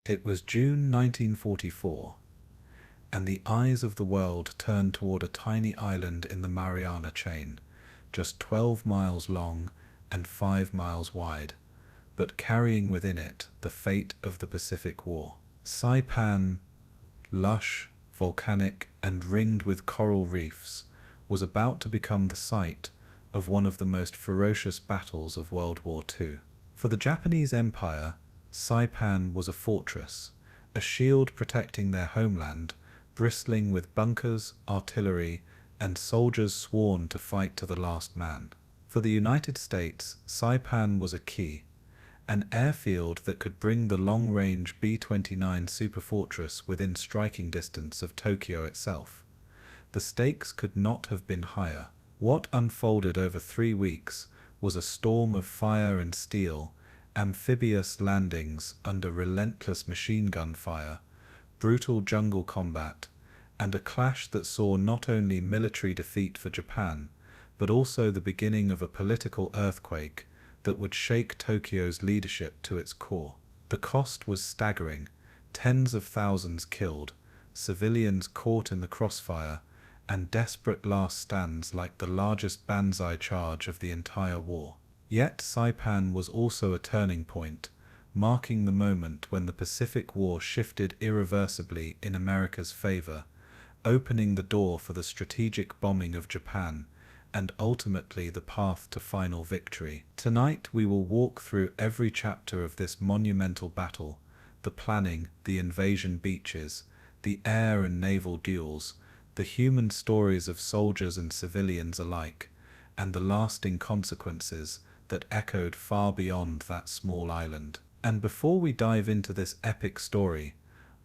It was June 1944, and the eyes of the world turned toward a tiny island in the Mariana chain, just 12 miles long and 5 miles wide, but carrying within it the fate of the Pacific War. Saipan, lush, volcanic, and ringed with coral reefs, was about to become the site of one of the most ferocious battles of World War II. For the Japanese Empire, Saipan was a fortress, a shield protecting their homeland, bristling with bunkers, artillery, and soldiers sworn to fight to the last man. For the United States, Saipan was a key, an airfield that could bring the long-range B-29 superfortress within striking distance of Tokyo itself. The stakes could not have been higher. What unfolded over 3 weeks was a storm of fire and steel, amphibious landings under relentless machine gun fire, brutal jungle combat, and a clash that saw not only military defeat for Japan, but also the beginning of a political earthquake that would shake Tokyo's leadership to its core. The cost was staggering: tens of thousands killed, civilians caught in the crossfire, and desperate last stands like the largest Banzai charge of the entire war. Yet Saipan was also a turning point, marking the moment when the Pacific War shifted irreversibly in America's favor, opening the door for the strategic bombing of Japan, and ultimately the path to final victory. Tonight we will walk through every chapter of this monumental battle: the planning, the invasion beaches, the air and naval duels, the human stories of soldiers and civilians alike, and the lasting consequences that echoed far beyond that small island. And before we dive into this epic story,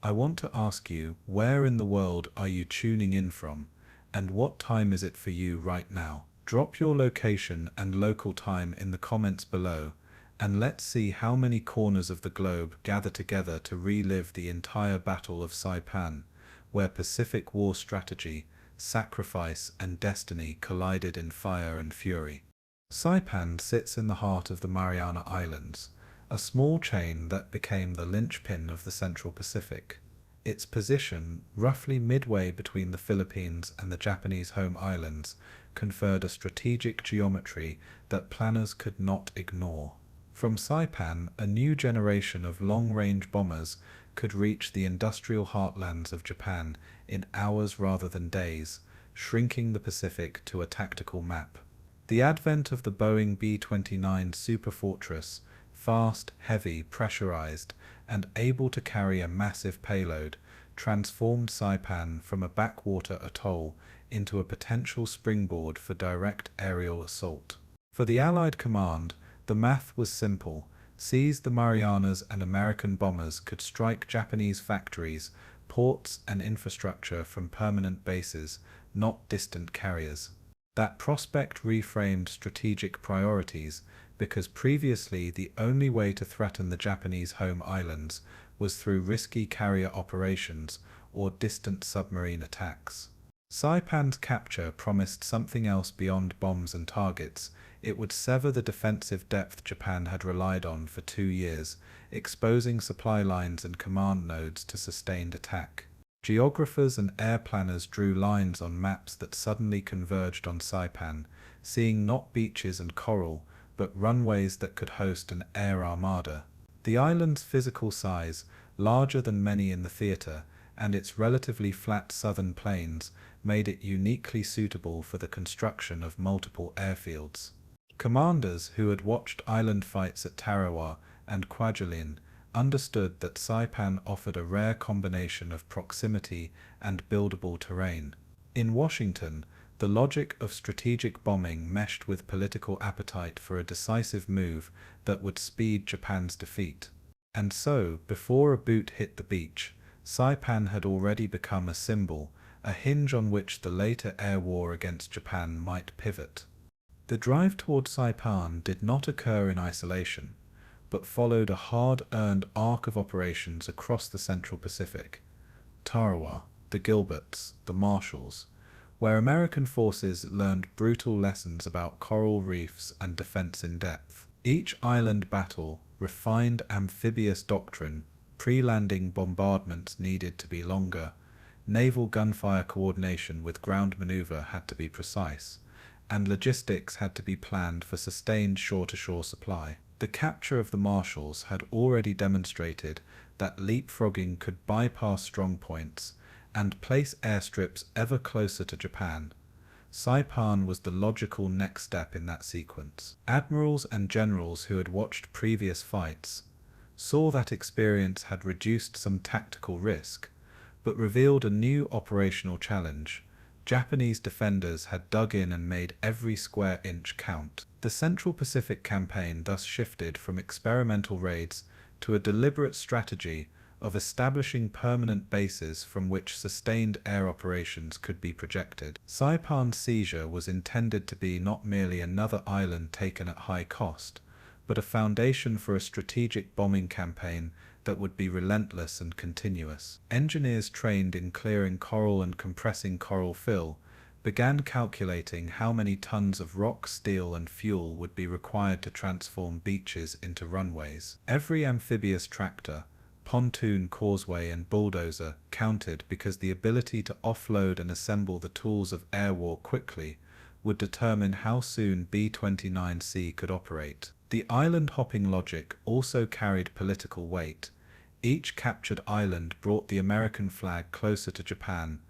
I want to ask you, where in the world are you tuning in from, and what time is it for you right now? Drop your location and local time in the comments below, and let's see how many corners of the globe gather together to relive the entire Battle of Saipan, where Pacific War strategy, sacrifice, and destiny collided in fire and fury. Saipan sits in the heart of the Mariana Islands, a small chain that became the linchpin of the Central Pacific. Its position, roughly midway between the Philippines and the Japanese home islands, conferred a strategic geometry that planners could not ignore. From Saipan, a new generation of long-range bombers could reach the industrial heartlands of Japan in hours rather than days, shrinking the Pacific to a tactical map. The advent of the Boeing B-29 superfortress, fast, heavy, pressurized, and able to carry a massive payload, transformed Saipan from a backwater atoll into a potential springboard for direct aerial assault. For the Allied command, the math was simple: seize the Marianas and American bombers could strike Japanese factories, ports, and infrastructure from permanent bases, not distant carriers. That prospect reframed strategic priorities, because previously the only way to threaten the Japanese home islands was through risky carrier operations or distant submarine attacks. Saipan's capture promised something else beyond bombs and targets. It would sever the defensive depth Japan had relied on for 2 years, exposing supply lines and command nodes to sustained attack. Geographers and air planners drew lines on maps that suddenly converged on Saipan, seeing not beaches and coral, but runways that could host an air armada. The island's physical size, larger than many in the theater, and its relatively flat southern plains, made it uniquely suitable for the construction of multiple airfields. Commanders who had watched island fights at Tarawa and Kwajalein understood that Saipan offered a rare combination of proximity and buildable terrain. In Washington, the logic of strategic bombing meshed with political appetite for a decisive move that would speed Japan's defeat. And so, before a boot hit the beach, Saipan had already become a symbol, a hinge on which the later air war against Japan might pivot. The drive toward Saipan did not occur in isolation, but followed a hard-earned arc of operations across the Central Pacific: Tarawa, the Gilberts, the Marshalls, where American forces learned brutal lessons about coral reefs and defense in depth. Each island battle refined amphibious doctrine, Pre-landing bombardments needed to be longer, naval gunfire coordination with ground maneuver had to be precise, and logistics had to be planned for sustained shore-to-shore supply. The capture of the Marshalls had already demonstrated that leapfrogging could bypass strong points and place airstrips ever closer to Japan. Saipan was the logical next step in that sequence. Admirals and generals who had watched previous fights saw that experience had reduced some tactical risk, but revealed a new operational challenge. Japanese defenders had dug in and made every square inch count. The Central Pacific campaign thus shifted from experimental raids to a deliberate strategy of establishing permanent bases from which sustained air operations could be projected. Saipan's seizure was intended to be not merely another island taken at high cost, but a foundation for a strategic bombing campaign that would be relentless and continuous. Engineers trained in clearing coral and compressing coral fill began calculating how many tons of rock, steel, and fuel would be required to transform beaches into runways. Every amphibious tractor, pontoon, causeway, and bulldozer counted, because the ability to offload and assemble the tools of air war quickly would determine how soon B-29C could operate. The island-hopping logic also carried political weight. Each captured island brought the American flag closer to Japan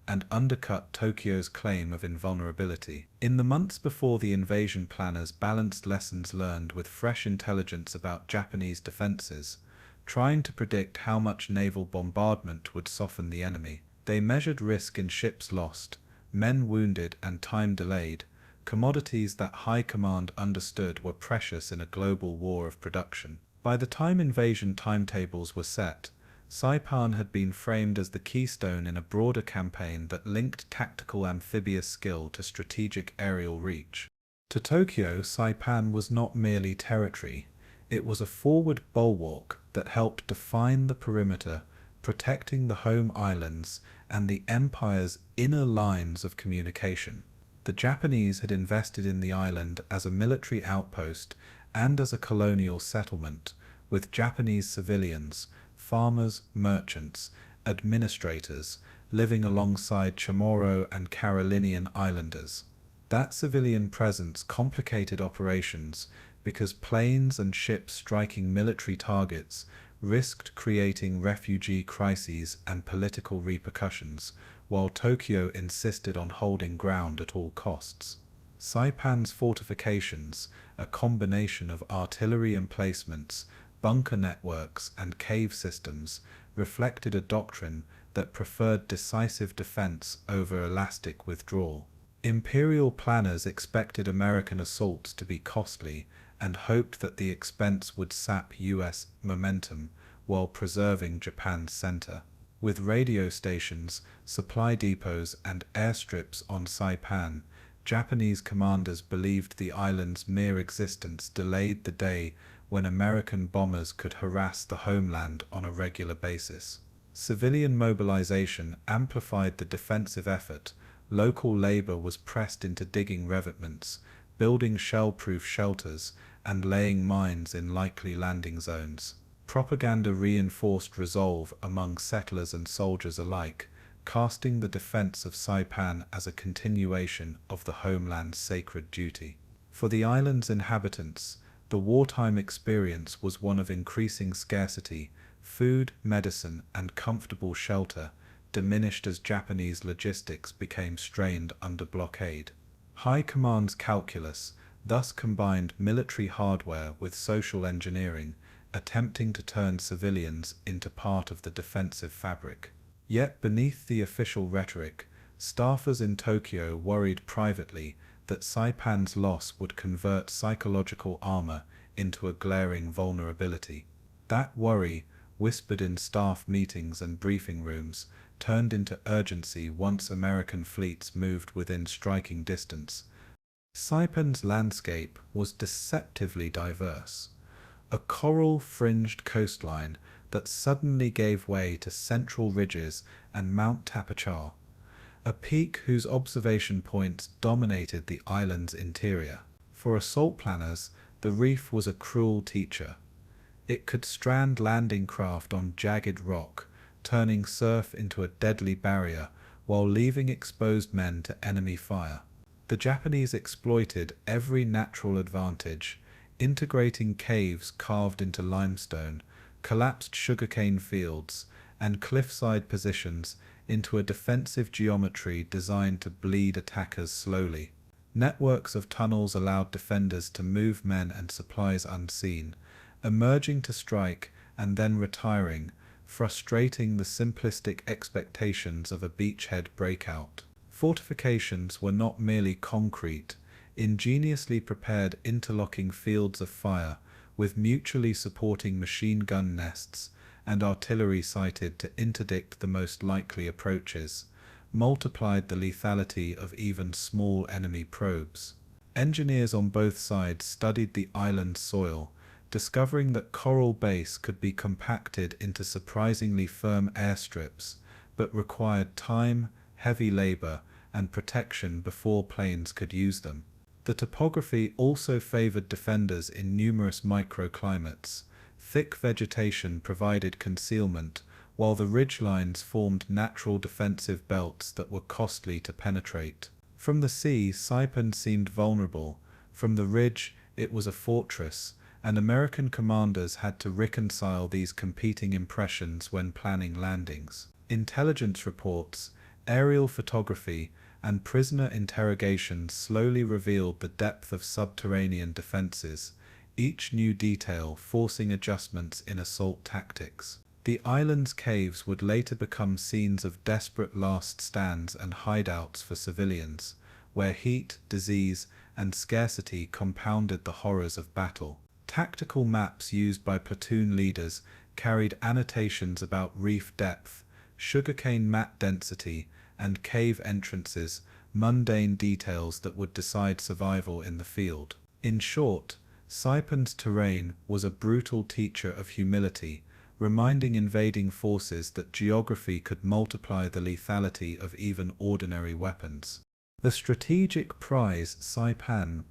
and undercut Tokyo's claim of invulnerability. In the months before the invasion, planners balanced lessons learned with fresh intelligence about Japanese defenses, trying to predict how much naval bombardment would soften the enemy. They measured risk in ships lost, men wounded, and time delayed, commodities that high command understood were precious in a global war of production. By the time invasion timetables were set, Saipan had been framed as the keystone in a broader campaign that linked tactical amphibious skill to strategic aerial reach. To Tokyo, Saipan was not merely territory, it was a forward bulwark that helped define the perimeter, protecting the home islands and the empire's inner lines of communication. The Japanese had invested in the island as a military outpost and as a colonial settlement, with Japanese civilians, farmers, merchants, administrators, living alongside Chamorro and Carolinian islanders. That civilian presence complicated operations because planes and ships striking military targets risked creating refugee crises and political repercussions, while Tokyo insisted on holding ground at all costs. Saipan's fortifications, a combination of artillery emplacements, bunker networks, and cave systems, reflected a doctrine that preferred decisive defense over elastic withdrawal. Imperial planners expected American assaults to be costly and hoped that the expense would sap U.S. momentum while preserving Japan's center. With radio stations, supply depots, and airstrips on Saipan, Japanese commanders believed the island's mere existence delayed the day when American bombers could harass the homeland on a regular basis. Civilian mobilization amplified the defensive effort. Local labor was pressed into digging revetments, building shell-proof shelters, and laying mines in likely landing zones. Propaganda reinforced resolve among settlers and soldiers alike, casting the defense of Saipan as a continuation of the homeland's sacred duty. For the island's inhabitants, the wartime experience was one of increasing scarcity. Food, medicine, and comfortable shelter diminished as Japanese logistics became strained under blockade. High Command's calculus thus combined military hardware with social engineering, attempting to turn civilians into part of the defensive fabric. Yet beneath the official rhetoric, staffers in Tokyo worried privately that Saipan's loss would convert psychological armor into a glaring vulnerability. That worry, whispered in staff meetings and briefing rooms, turned into urgency once American fleets moved within striking distance. Saipan's landscape was deceptively diverse. A coral-fringed coastline that suddenly gave way to central ridges and Mount Tapotchau, a peak whose observation points dominated the island's interior. For assault planners, the reef was a cruel teacher. It could strand landing craft on jagged rock, turning surf into a deadly barrier while leaving exposed men to enemy fire. The Japanese exploited every natural advantage, integrating caves carved into limestone, collapsed sugarcane fields, and cliffside positions into a defensive geometry designed to bleed attackers slowly. Networks of tunnels allowed defenders to move men and supplies unseen, emerging to strike and then retiring, frustrating the simplistic expectations of a beachhead breakout. Fortifications were not merely concrete, ingeniously prepared interlocking fields of fire with mutually supporting machine gun nests and artillery sighted to interdict the most likely approaches, multiplied the lethality of even small enemy probes. Engineers on both sides studied the island's soil, discovering that coral base could be compacted into surprisingly firm airstrips, but required time, heavy labor, and protection before planes could use them. The topography also favored defenders in numerous microclimates. Thick vegetation provided concealment, while the ridgelines formed natural defensive belts that were costly to penetrate. From the sea, Saipan seemed vulnerable. From the ridge, it was a fortress, and American commanders had to reconcile these competing impressions when planning landings. Intelligence reports, aerial photography, and prisoner interrogations slowly revealed the depth of subterranean defenses, each new detail forcing adjustments in assault tactics. The island's caves would later become scenes of desperate last stands and hideouts for civilians, where heat, disease, and scarcity compounded the horrors of battle. Tactical maps used by platoon leaders carried annotations about reef depth, sugarcane mat density, and cave entrances, mundane details that would decide survival in the field. In short, Saipan's terrain was a brutal teacher of humility, reminding invading forces that geography could multiply the lethality of even ordinary weapons. The strategic prize Saipan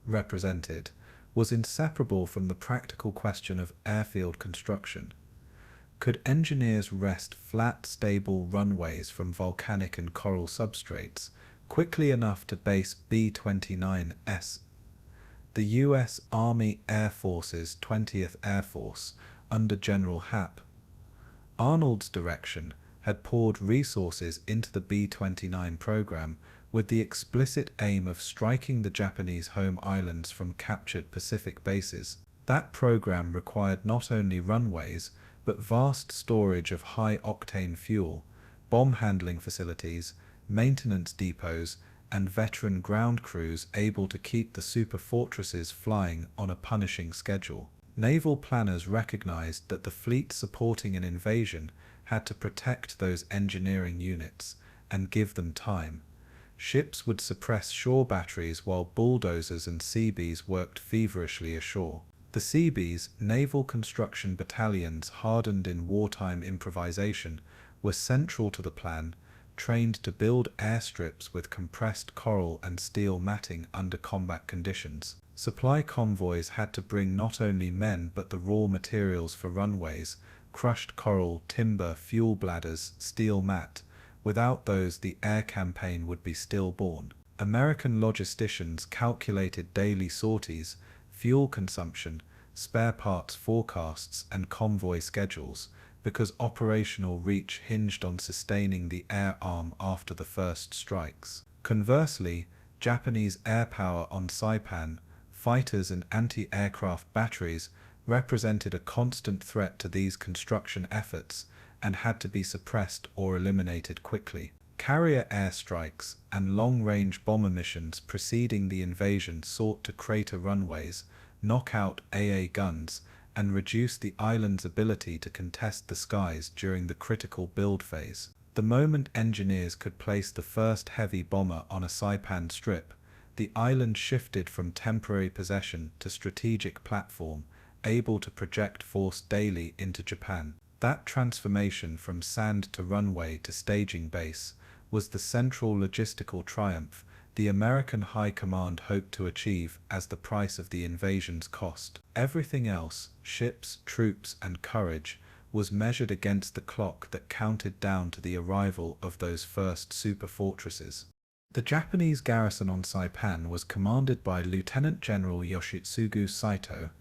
represented was inseparable from the practical question of airfield construction. Could engineers wrest flat, stable runways from volcanic and coral substrates quickly enough to base B-29S, the U.S. Army Air Force's 20th Air Force, under General Hap? Arnold's direction had poured resources into the B-29 program with the explicit aim of striking the Japanese home islands from captured Pacific bases. That program required not only runways, but vast storage of high-octane fuel, bomb handling facilities, maintenance depots, and veteran ground crews able to keep the super fortresses flying on a punishing schedule. Naval planners recognized that the fleet supporting an invasion had to protect those engineering units and give them time. Ships would suppress shore batteries while bulldozers and Seabees worked feverishly ashore. The Seabees, naval construction battalions hardened in wartime improvisation, were central to the plan, trained to build airstrips with compressed coral and steel matting under combat conditions. Supply convoys had to bring not only men but the raw materials for runways, crushed coral, timber, fuel bladders, steel mat. Without those, the air campaign would be stillborn. American logisticians calculated daily sorties, fuel consumption, spare parts forecasts, and convoy schedules, because operational reach hinged on sustaining the air arm after the first strikes. Conversely, Japanese air power on Saipan, fighters and anti-aircraft batteries, represented a constant threat to these construction efforts and had to be suppressed or eliminated quickly. Carrier airstrikes and long-range bomber missions preceding the invasion sought to crater runways, knock out AA guns, and reduce the island's ability to contest the skies during the critical build phase. The moment engineers could place the first heavy bomber on a Saipan strip, the island shifted from temporary possession to strategic platform, able to project force daily into Japan. That transformation from sand to runway to staging base was the central logistical triumph, the American High Command hoped to achieve as the price of the invasion's cost. Everything else, ships, troops, and courage, was measured against the clock that counted down to the arrival of those first super fortresses. The Japanese garrison on Saipan was commanded by Lieutenant General Yoshitsugu Saito,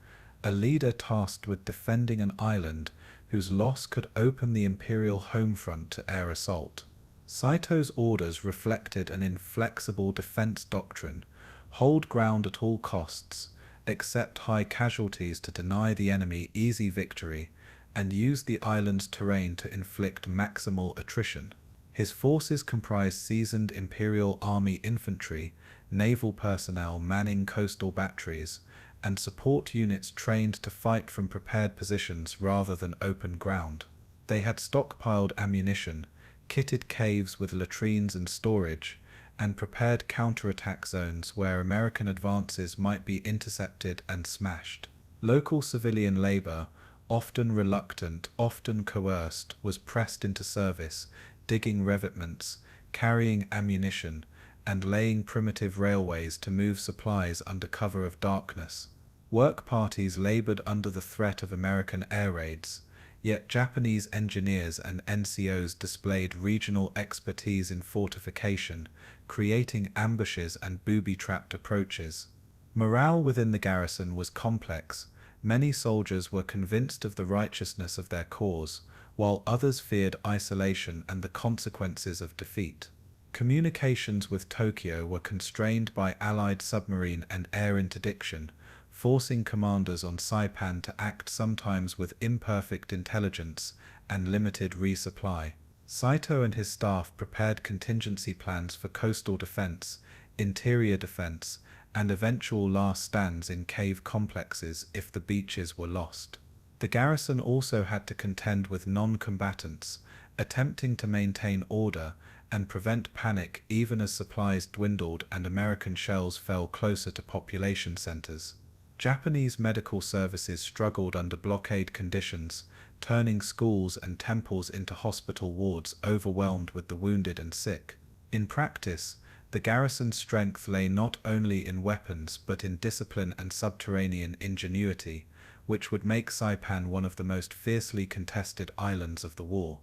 a leader tasked with defending an island whose loss could open the imperial home front to air assault. Saito's orders reflected an inflexible defense doctrine: hold ground at all costs, accept high casualties to deny the enemy easy victory, and use the island's terrain to inflict maximal attrition. His forces comprised seasoned Imperial Army infantry, naval personnel manning coastal batteries, and support units trained to fight from prepared positions rather than open ground. They had stockpiled ammunition, kitted caves with latrines and storage, and prepared counterattack zones where American advances might be intercepted and smashed. Local civilian labor, often reluctant, often coerced, was pressed into service, digging revetments, carrying ammunition, and laying primitive railways to move supplies under cover of darkness. Work parties labored under the threat of American air raids, yet Japanese engineers and NCOs displayed regional expertise in fortification, creating ambushes and booby-trapped approaches. Morale within the garrison was complex. Many soldiers were convinced of the righteousness of their cause, while others feared isolation and the consequences of defeat. Communications with Tokyo were constrained by Allied submarine and air interdiction, forcing commanders on Saipan to act sometimes with imperfect intelligence and limited resupply. Saito and his staff prepared contingency plans for coastal defense, interior defense, and eventual last stands in cave complexes if the beaches were lost. The garrison also had to contend with non-combatants, attempting to maintain order and prevent panic even as supplies dwindled and American shells fell closer to population centers. Japanese medical services struggled under blockade conditions, turning schools and temples into hospital wards overwhelmed with the wounded and sick. In practice, the garrison's strength lay not only in weapons but in discipline and subterranean ingenuity, which would make Saipan one of the most fiercely contested islands of the war.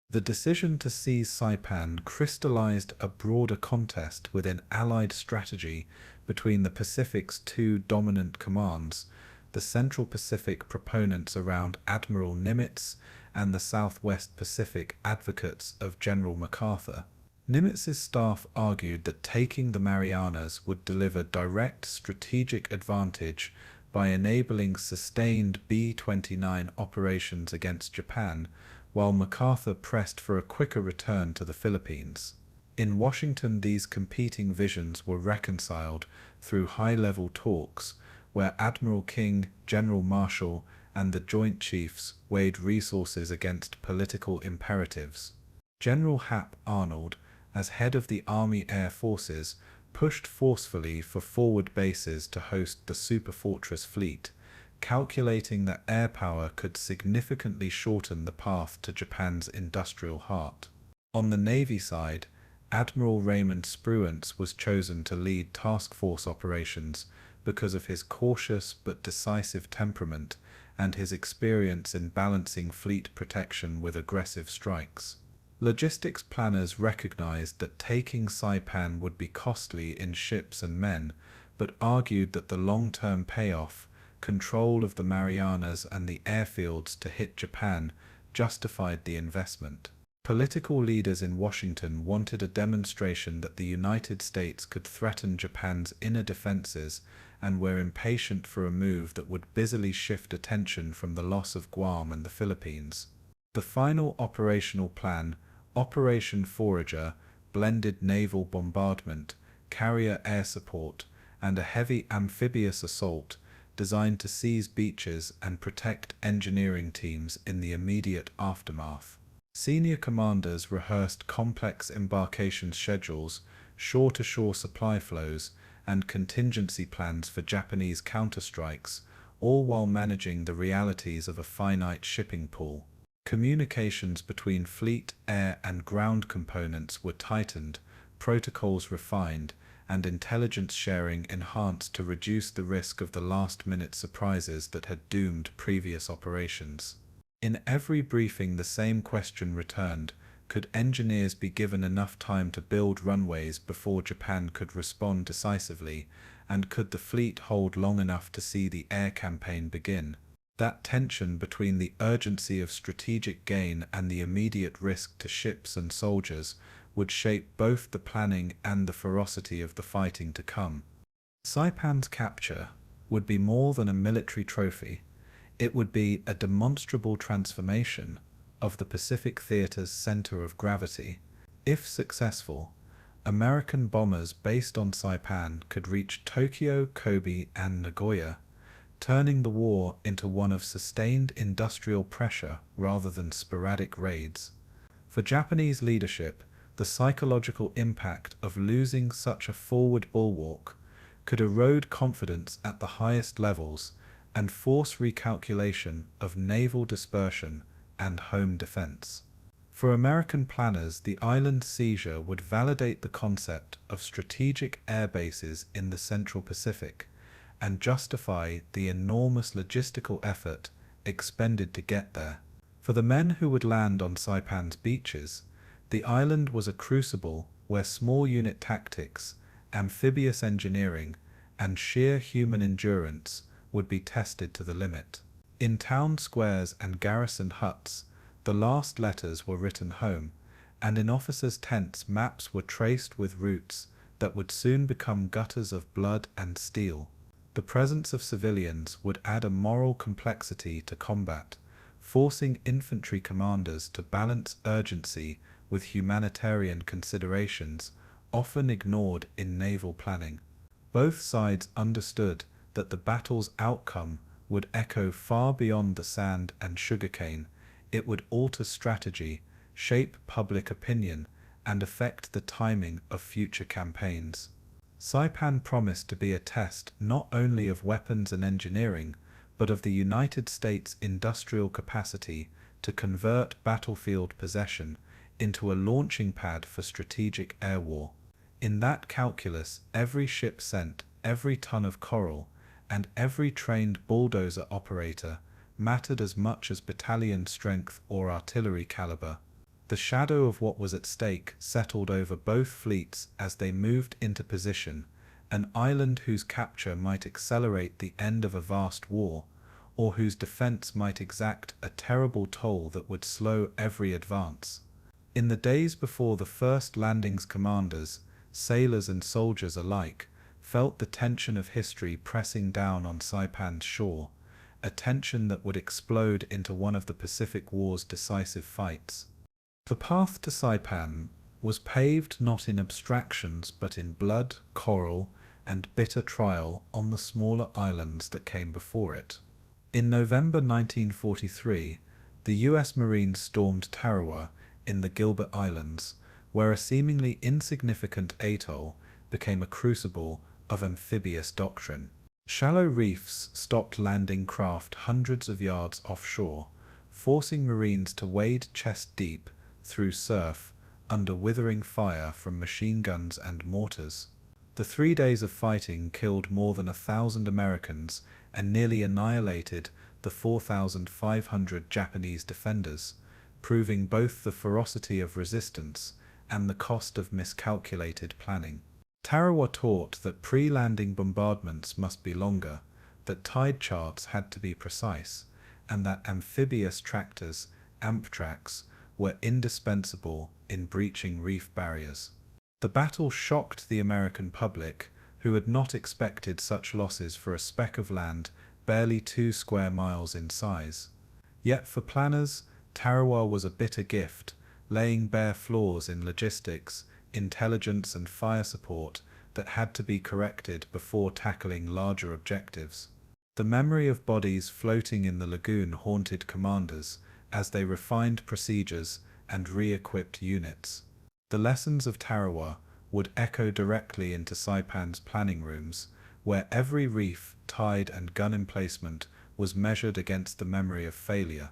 The decision to seize Saipan crystallized a broader contest within Allied strategy between the Pacific's two dominant commands, the Central Pacific proponents around Admiral Nimitz and the Southwest Pacific advocates of General MacArthur. Nimitz's staff argued that taking the Marianas would deliver direct strategic advantage by enabling sustained B-29 operations against Japan, while MacArthur pressed for a quicker return to the Philippines. In Washington, these competing visions were reconciled through high-level talks, where Admiral King, General Marshall, and the Joint Chiefs weighed resources against political imperatives. General Hap Arnold, as head of the Army Air Forces, pushed forcefully for forward bases to host the superfortress fleet, calculating that air power could significantly shorten the path to Japan's industrial heart. On the Navy side, Admiral Raymond Spruance was chosen to lead task force operations because of his cautious but decisive temperament and his experience in balancing fleet protection with aggressive strikes. Logistics planners recognized that taking Saipan would be costly in ships and men, but argued that the long-term payoff, control of the Marianas and the airfields to hit Japan, justified the investment. Political leaders in Washington wanted a demonstration that the United States could threaten Japan's inner defenses and were impatient for a move that would busily shift attention from the loss of Guam and the Philippines. The final operational plan, Operation Forager, blended naval bombardment, carrier air support, and a heavy amphibious assault designed to seize beaches and protect engineering teams in the immediate aftermath. Senior commanders rehearsed complex embarkation schedules, shore-to-shore supply flows, and contingency plans for Japanese counterstrikes, all while managing the realities of a finite shipping pool. Communications between fleet, air, and ground components were tightened, protocols refined, and intelligence sharing enhanced to reduce the risk of the last-minute surprises that had doomed previous operations. In every briefing the same question returned: could engineers be given enough time to build runways before Japan could respond decisively, and could the fleet hold long enough to see the air campaign begin? That tension between the urgency of strategic gain and the immediate risk to ships and soldiers would shape both the planning and the ferocity of the fighting to come. Saipan's capture would be more than a military trophy. It would be a demonstrable transformation of the Pacific Theater's center of gravity. If successful, American bombers based on Saipan could reach Tokyo, Kobe, and Nagoya, turning the war into one of sustained industrial pressure rather than sporadic raids. For Japanese leadership, the psychological impact of losing such a forward bulwark could erode confidence at the highest levels and force recalculation of naval dispersion and home defense. For American planners, the island seizure would validate the concept of strategic air bases in the Central Pacific and justify the enormous logistical effort expended to get there. For the men who would land on Saipan's beaches, the island was a crucible where small unit tactics, amphibious engineering, and sheer human endurance would be tested to the limit. In town squares and garrison huts, the last letters were written home, and in officers' tents maps were traced with routes that would soon become gutters of blood and steel. The presence of civilians would add a moral complexity to combat, forcing infantry commanders to balance urgency with humanitarian considerations often ignored in naval planning. Both sides understood that the battle's outcome would echo far beyond the sand and sugarcane. It would alter strategy, shape public opinion, and affect the timing of future campaigns. Saipan promised to be a test not only of weapons and engineering, but of the United States' industrial capacity to convert battlefield possession into a launching pad for strategic air war. In that calculus, every ship sent, every ton of coral, and every trained bulldozer operator mattered as much as battalion strength or artillery caliber. The shadow of what was at stake settled over both fleets as they moved into position, an island whose capture might accelerate the end of a vast war, or whose defense might exact a terrible toll that would slow every advance. In the days before the first landings, commanders, sailors and soldiers alike felt the tension of history pressing down on Saipan's shore, a tension that would explode into one of the Pacific War's decisive fights. The path to Saipan was paved not in abstractions but in blood, coral, and bitter trial on the smaller islands that came before it. In November 1943, the US Marines stormed Tarawa in the Gilbert Islands, where a seemingly insignificant atoll became a crucible of amphibious doctrine. Shallow reefs stopped landing craft hundreds of yards offshore, forcing Marines to wade chest-deep through surf under withering fire from machine guns and mortars. The 3 days of fighting killed more than 1,000 Americans and nearly annihilated the 4,500 Japanese defenders, proving both the ferocity of resistance and the cost of miscalculated planning. Tarawa taught that pre-landing bombardments must be longer, that tide charts had to be precise, and that amphibious tractors, amp-tracks, were indispensable in breaching reef barriers. The battle shocked the American public, who had not expected such losses for a speck of land barely 2 square miles in size. Yet for planners, Tarawa was a bitter gift, laying bare flaws in logistics, intelligence and fire support that had to be corrected before tackling larger objectives. The memory of bodies floating in the lagoon haunted commanders as they refined procedures and re-equipped units. The lessons of Tarawa would echo directly into Saipan's planning rooms, where every reef, tide and gun emplacement was measured against the memory of failure.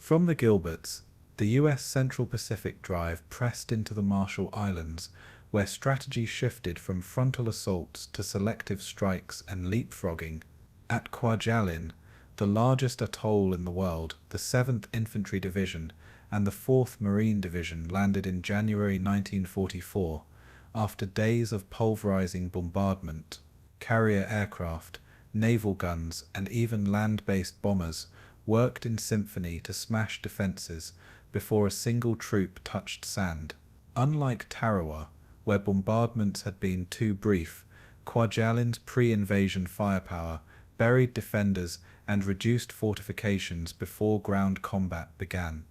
From the Gilberts, the US Central Pacific Drive pressed into the Marshall Islands, where strategy shifted from frontal assaults to selective strikes and leapfrogging. At Kwajalein, the largest atoll in the world, the 7th Infantry Division and the 4th Marine Division landed in January 1944 after days of pulverizing bombardment. Carrier aircraft, naval guns, and even land-based bombers worked in symphony to smash defenses before a single troop touched sand. Unlike Tarawa, where bombardments had been too brief, Kwajalein's pre-invasion firepower buried defenders and reduced fortifications before ground combat began.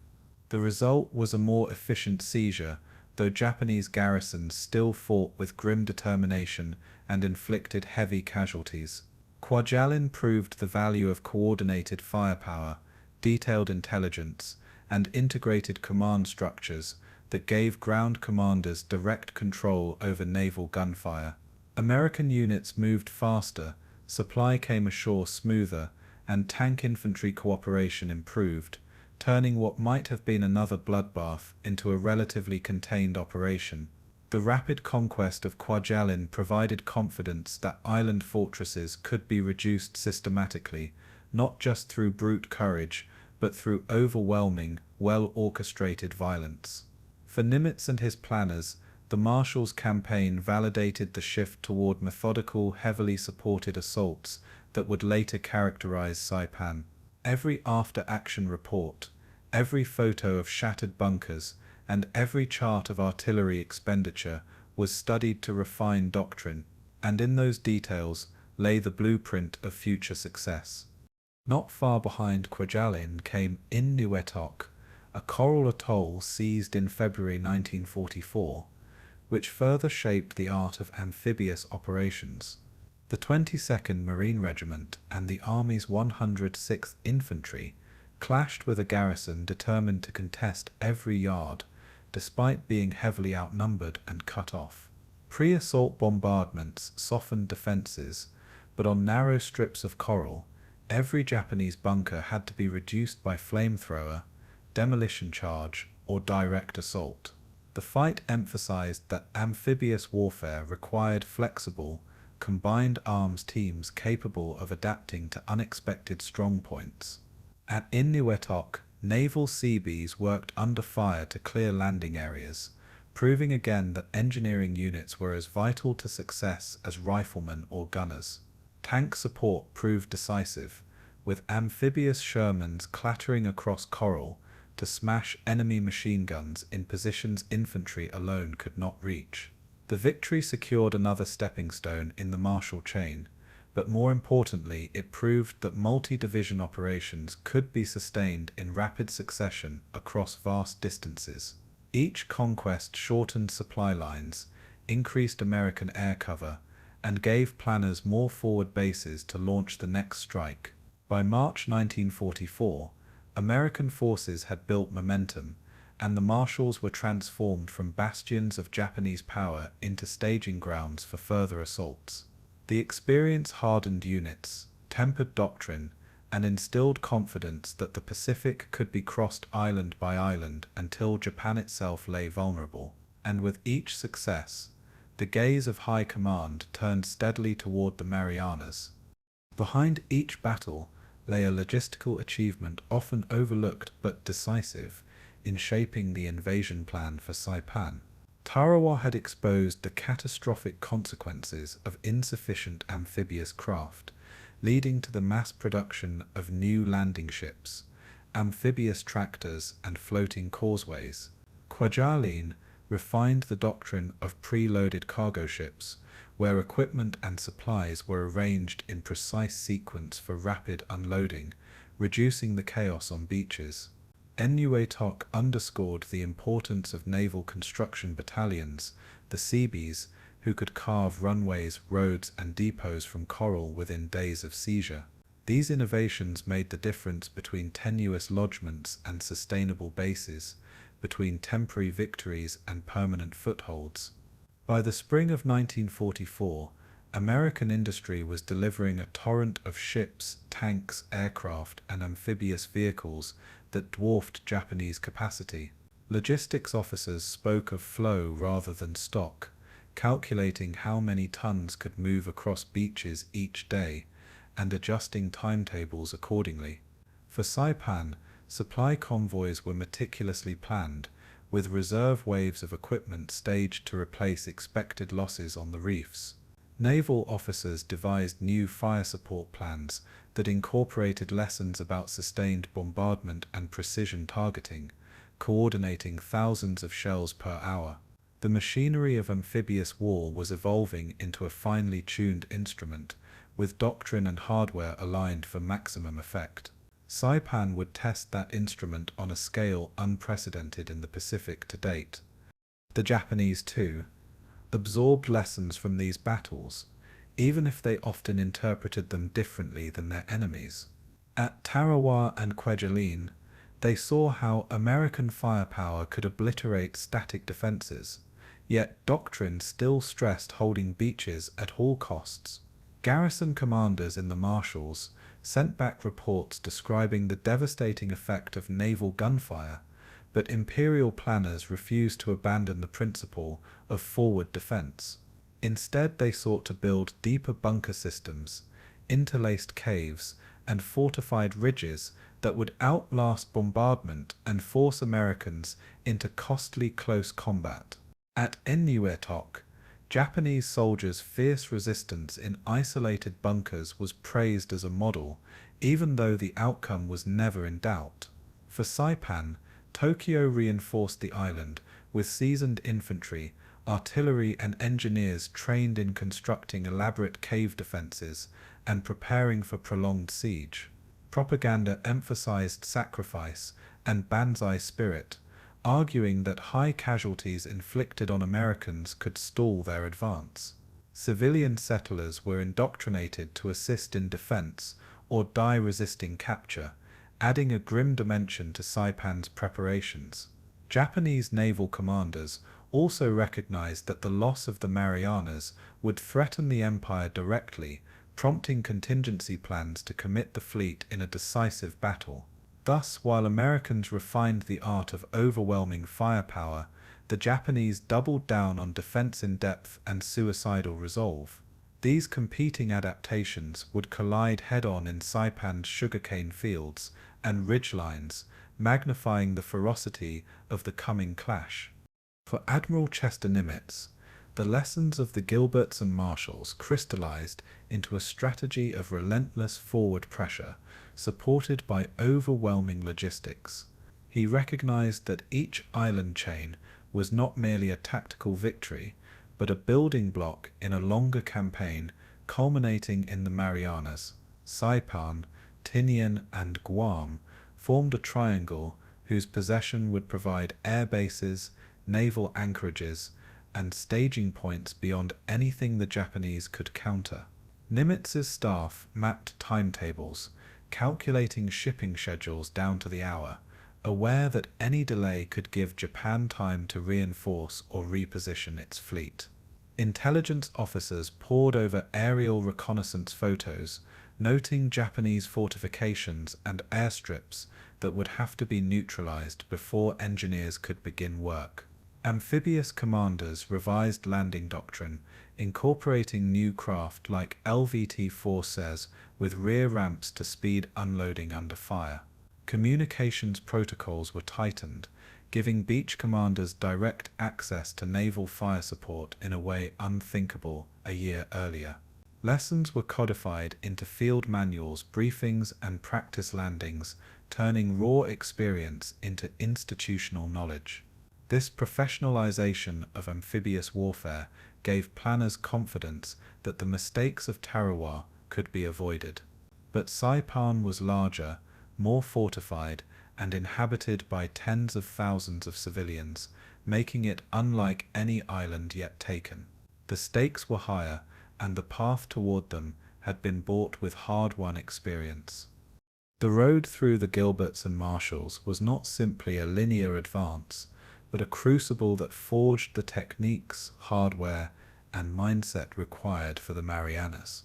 The result was a more efficient seizure, though Japanese garrisons still fought with grim determination and inflicted heavy casualties. Kwajalein proved the value of coordinated firepower, detailed intelligence, and integrated command structures that gave ground commanders direct control over naval gunfire. American units moved faster, supply came ashore smoother, and tank infantry cooperation improved, turning what might have been another bloodbath into a relatively contained operation. The rapid conquest of Kwajalein provided confidence that island fortresses could be reduced systematically, not just through brute courage, but through overwhelming, well-orchestrated violence. For Nimitz and his planners, the Marshall's campaign validated the shift toward methodical, heavily supported assaults that would later characterize Saipan. Every after-action report, every photo of shattered bunkers, and every chart of artillery expenditure was studied to refine doctrine, and in those details lay the blueprint of future success. Not far behind Kwajalein came Inuetok, a coral atoll seized in February 1944, which further shaped the art of amphibious operations. The 22nd Marine Regiment and the Army's 106th Infantry clashed with a garrison determined to contest every yard, despite being heavily outnumbered and cut off. Pre-assault bombardments softened defenses, but on narrow strips of coral, every Japanese bunker had to be reduced by flamethrower, demolition charge, or direct assault. The fight emphasized that amphibious warfare required flexible, combined arms teams capable of adapting to unexpected strongpoints. At Inuetok, naval Seabees worked under fire to clear landing areas, proving again that engineering units were as vital to success as riflemen or gunners. Tank support proved decisive, with amphibious Shermans clattering across coral to smash enemy machine guns in positions infantry alone could not reach. The victory secured another stepping stone in the Marshall chain, but more importantly it proved that multi-division operations could be sustained in rapid succession across vast distances. Each conquest shortened supply lines, increased American air cover, and gave planners more forward bases to launch the next strike. By March 1944, American forces had built momentum, and the Marshalls were transformed from bastions of Japanese power into staging grounds for further assaults. The experience hardened units, tempered doctrine, and instilled confidence that the Pacific could be crossed island by island until Japan itself lay vulnerable. And with each success, the gaze of high command turned steadily toward the Marianas. Behind each battle lay a logistical achievement often overlooked but decisive in shaping the invasion plan for Saipan. Tarawa had exposed the catastrophic consequences of insufficient amphibious craft, leading to the mass production of new landing ships, amphibious tractors, and floating causeways. Kwajalein refined the doctrine of preloaded cargo ships, where equipment and supplies were arranged in precise sequence for rapid unloading, reducing the chaos on beaches. Enuetok underscored the importance of naval construction battalions, the Seabees, who could carve runways, roads, and depots from coral within days of seizure. These innovations made the difference between tenuous lodgements and sustainable bases, between temporary victories and permanent footholds. By the spring of 1944, American industry was delivering a torrent of ships, tanks, aircraft, and amphibious vehicles that dwarfed Japanese capacity. Logistics officers spoke of flow rather than stock, calculating how many tons could move across beaches each day, and adjusting timetables accordingly. For Saipan, supply convoys were meticulously planned, with reserve waves of equipment staged to replace expected losses on the reefs. Naval officers devised new fire support plans that incorporated lessons about sustained bombardment and precision targeting, coordinating thousands of shells per hour. The machinery of amphibious war was evolving into a finely tuned instrument, with doctrine and hardware aligned for maximum effect. Saipan would test that instrument on a scale unprecedented in the Pacific to date. The Japanese, too, absorbed lessons from these battles, even if they often interpreted them differently than their enemies. At Tarawa and Kwajalein, they saw how American firepower could obliterate static defenses, yet doctrine still stressed holding beaches at all costs. Garrison commanders in the Marshalls sent back reports describing the devastating effect of naval gunfire, but imperial planners refused to abandon the principle of forward defense. Instead, they sought to build deeper bunker systems, interlaced caves, and fortified ridges that would outlast bombardment and force Americans into costly close combat. At Enuetok, Japanese soldiers' fierce resistance in isolated bunkers was praised as a model, even though the outcome was never in doubt. For Saipan, Tokyo reinforced the island with seasoned infantry, artillery and engineers trained in constructing elaborate cave defenses and preparing for prolonged siege. Propaganda emphasized sacrifice and Banzai spirit, arguing that high casualties inflicted on Americans could stall their advance. Civilian settlers were indoctrinated to assist in defense or die resisting capture, adding a grim dimension to Saipan's preparations. Japanese naval commanders also recognized that the loss of the Marianas would threaten the empire directly, prompting contingency plans to commit the fleet in a decisive battle. Thus, while Americans refined the art of overwhelming firepower, the Japanese doubled down on defense in depth and suicidal resolve. These competing adaptations would collide head-on in Saipan's sugarcane fields and ridgelines, magnifying the ferocity of the coming clash. For Admiral Chester Nimitz, the lessons of the Gilberts and Marshalls crystallized into a strategy of relentless forward pressure, supported by overwhelming logistics. He recognized that each island chain was not merely a tactical victory, but a building block in a longer campaign culminating in the Marianas. Saipan, Tinian, and Guam formed a triangle whose possession would provide air bases, naval anchorages, and staging points beyond anything the Japanese could counter. Nimitz's staff mapped timetables, calculating shipping schedules down to the hour, aware that any delay could give Japan time to reinforce or reposition its fleet. Intelligence officers pored over aerial reconnaissance photos, noting Japanese fortifications and airstrips that would have to be neutralized before engineers could begin work. Amphibious commanders revised landing doctrine, incorporating new craft like LVT-4 says with rear ramps to speed unloading under fire. Communications protocols were tightened, giving beach commanders direct access to naval fire support in a way unthinkable a year earlier. Lessons were codified into field manuals, briefings, and practice landings, turning raw experience into institutional knowledge. This professionalization of amphibious warfare gave planners confidence that the mistakes of Tarawa could be avoided. But Saipan was larger, more fortified, and inhabited by tens of thousands of civilians, making it unlike any island yet taken. The stakes were higher, and the path toward them had been bought with hard-won experience. The road through the Gilberts and Marshalls was not simply a linear advance, but a crucible that forged the techniques, hardware, and mindset required for the Marianas.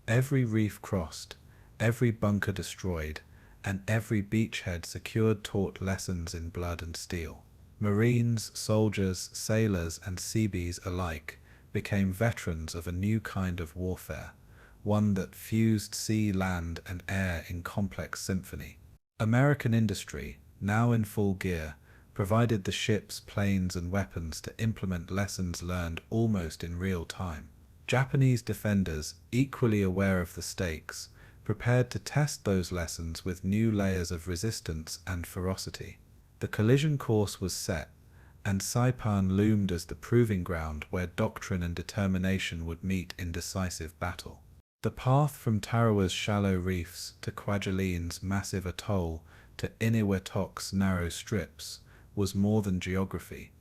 Every reef crossed, every bunker destroyed, and every beachhead secured taught lessons in blood and steel. Marines, soldiers, sailors, and seabees alike became veterans of a new kind of warfare, one that fused sea, land, and air in complex symphony. American industry, now in full gear, provided the ships, planes, and weapons to implement lessons learned almost in real time. Japanese defenders, equally aware of the stakes, prepared to test those lessons with new layers of resistance and ferocity. The collision course was set, and Saipan loomed as the proving ground where doctrine and determination would meet in decisive battle. The path from Tarawa's shallow reefs to Kwajalein's massive atoll to Eniwetok's narrow strips was more than geography.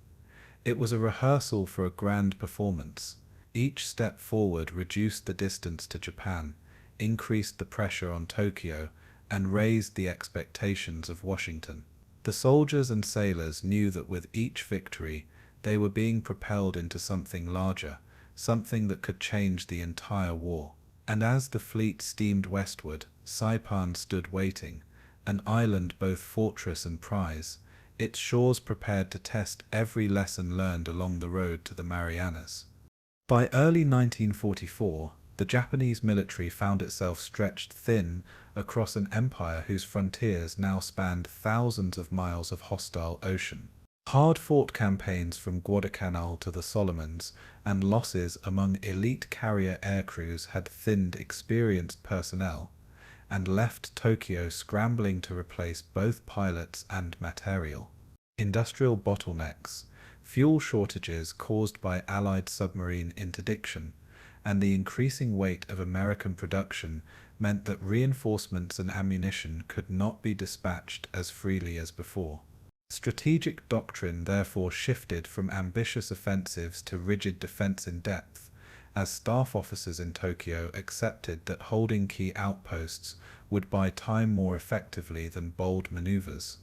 It was a rehearsal for a grand performance. Each step forward reduced the distance to Japan, increased the pressure on Tokyo, and raised the expectations of Washington. The soldiers and sailors knew that with each victory, they were being propelled into something larger, something that could change the entire war. And as the fleet steamed westward, Saipan stood waiting, an island both fortress and prize, its shores prepared to test every lesson learned along the road to the Marianas. By early 1944, the Japanese military found itself stretched thin across an empire whose frontiers now spanned thousands of miles of hostile ocean. Hard-fought campaigns from Guadalcanal to the Solomons and losses among elite carrier aircrews had thinned experienced personnel and left Tokyo scrambling to replace both pilots and material. Industrial bottlenecks, fuel shortages caused by Allied submarine interdiction, and the increasing weight of American production meant that reinforcements and ammunition could not be dispatched as freely as before. Strategic doctrine therefore shifted from ambitious offensives to rigid defense in depth, as staff officers in Tokyo accepted that holding key outposts would buy time more effectively than bold maneuvers.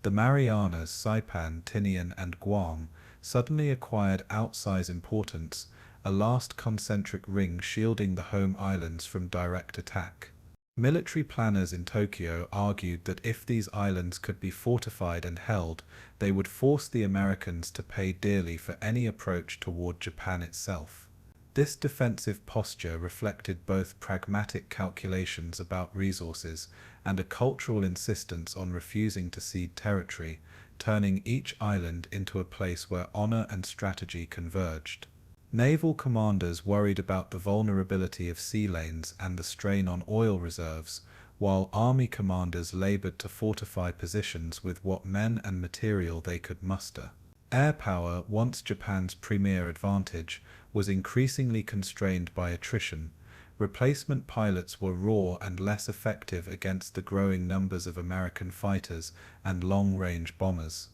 The Marianas, Saipan, Tinian, and Guam suddenly acquired outsized importance, a last concentric ring shielding the home islands from direct attack. Military planners in Tokyo argued that if these islands could be fortified and held, they would force the Americans to pay dearly for any approach toward Japan itself. This defensive posture reflected both pragmatic calculations about resources and a cultural insistence on refusing to cede territory, turning each island into a place where honor and strategy converged. Naval commanders worried about the vulnerability of sea lanes and the strain on oil reserves, while army commanders labored to fortify positions with what men and material they could muster. Air power, once Japan's premier advantage, was increasingly constrained by attrition. Replacement pilots were raw and less effective against the growing numbers of American fighters and long-range bombers.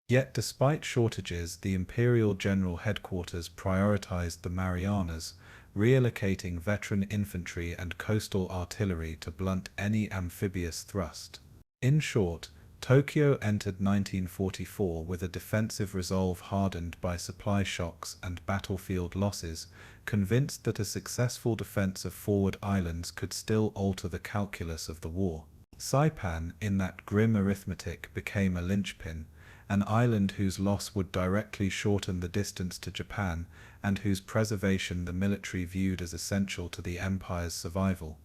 Yet despite shortages, the Imperial General Headquarters prioritized the Marianas, reallocating veteran infantry and coastal artillery to blunt any amphibious thrust. In short, Tokyo entered 1944 with a defensive resolve hardened by supply shocks and battlefield losses, convinced that a successful defense of forward islands could still alter the calculus of the war. Saipan, in that grim arithmetic, became a linchpin, an island whose loss would directly shorten the distance to Japan and whose preservation the military viewed as essential to the empire's survival.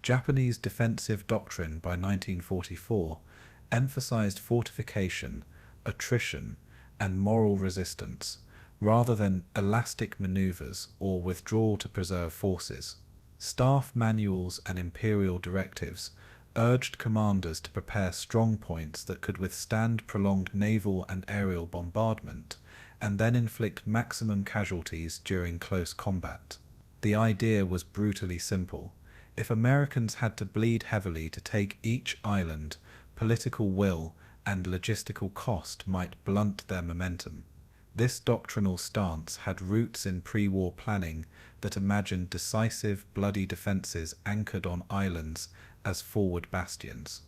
Japanese defensive doctrine by 1944 emphasized fortification, attrition, and moral resistance, rather than elastic maneuvers or withdrawal to preserve forces. Staff manuals and imperial directives urged commanders to prepare strong points that could withstand prolonged naval and aerial bombardment, and then inflict maximum casualties during close combat. The idea was brutally simple. If Americans had to bleed heavily to take each island, political will and logistical cost might blunt their momentum. This doctrinal stance had roots in pre-war planning that imagined decisive, bloody defenses anchored on islands as forward bastions.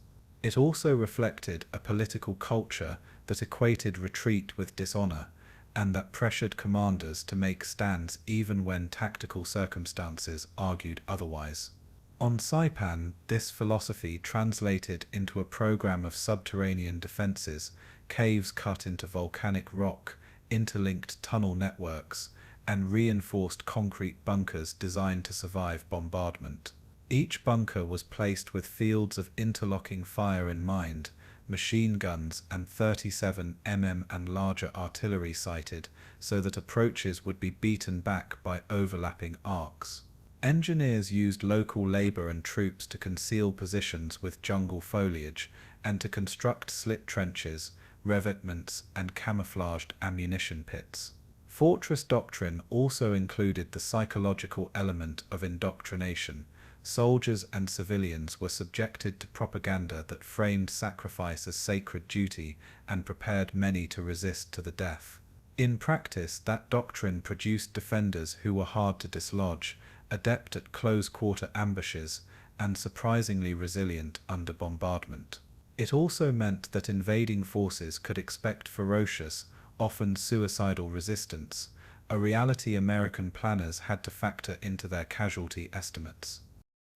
It also reflected a political culture that equated retreat with dishonor, and that pressured commanders to make stands even when tactical circumstances argued otherwise. On Saipan, this philosophy translated into a program of subterranean defenses, caves cut into volcanic rock, interlinked tunnel networks, and reinforced concrete bunkers designed to survive bombardment. Each bunker was placed with fields of interlocking fire in mind, machine guns and 37 mm and larger artillery sighted, so that approaches would be beaten back by overlapping arcs. Engineers used local labor and troops to conceal positions with jungle foliage and to construct slit trenches, revetments, and camouflaged ammunition pits. Fortress doctrine also included the psychological element of indoctrination. Soldiers and civilians were subjected to propaganda that framed sacrifice as sacred duty and prepared many to resist to the death. In practice, that doctrine produced defenders who were hard to dislodge, adept at close-quarter ambushes, and surprisingly resilient under bombardment. It also meant that invading forces could expect ferocious, often suicidal resistance, a reality American planners had to factor into their casualty estimates.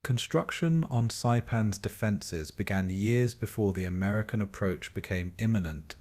Construction on Saipan's defenses began years before the American approach became imminent,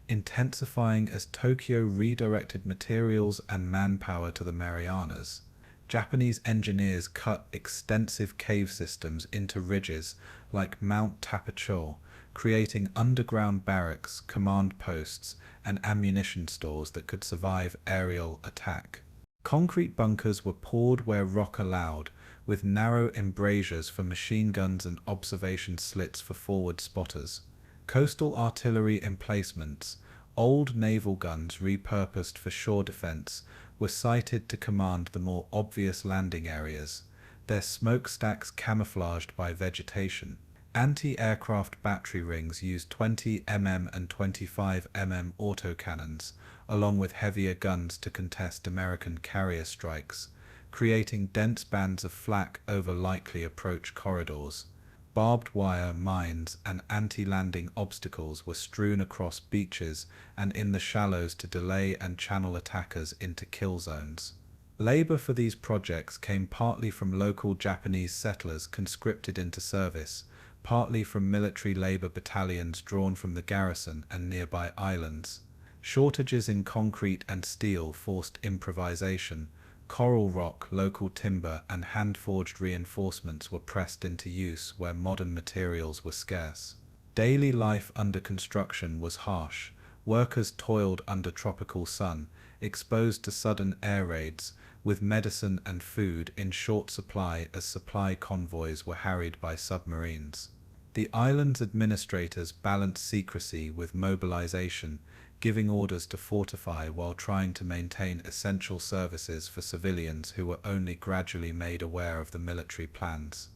intensifying as Tokyo redirected materials and manpower to the Marianas. Japanese engineers cut extensive cave systems into ridges like Mount Tapotchau, creating underground barracks, command posts, and ammunition stores that could survive aerial attack. Concrete bunkers were poured where rock allowed, with narrow embrasures for machine guns and observation slits for forward spotters. Coastal artillery emplacements, old naval guns repurposed for shore defense, were sited to command the more obvious landing areas, their smokestacks camouflaged by vegetation. Anti-aircraft battery rings used 20 mm and 25 mm autocannons, along with heavier guns to contest American carrier strikes, creating dense bands of flak over likely approach corridors. Barbed wire, mines, and anti-landing obstacles were strewn across beaches and in the shallows to delay and channel attackers into kill zones. Labor for these projects came partly from local Japanese settlers conscripted into service, partly from military labor battalions drawn from the garrison and nearby islands. Shortages in concrete and steel forced improvisation. Coral rock, local timber, and hand-forged reinforcements were pressed into use where modern materials were scarce. Daily life under construction was harsh. Workers toiled under tropical sun, exposed to sudden air raids, with medicine and food in short supply as supply convoys were harried by submarines. The island's administrators balanced secrecy with mobilization, giving orders to fortify while trying to maintain essential services for civilians who were only gradually made aware of the military plans.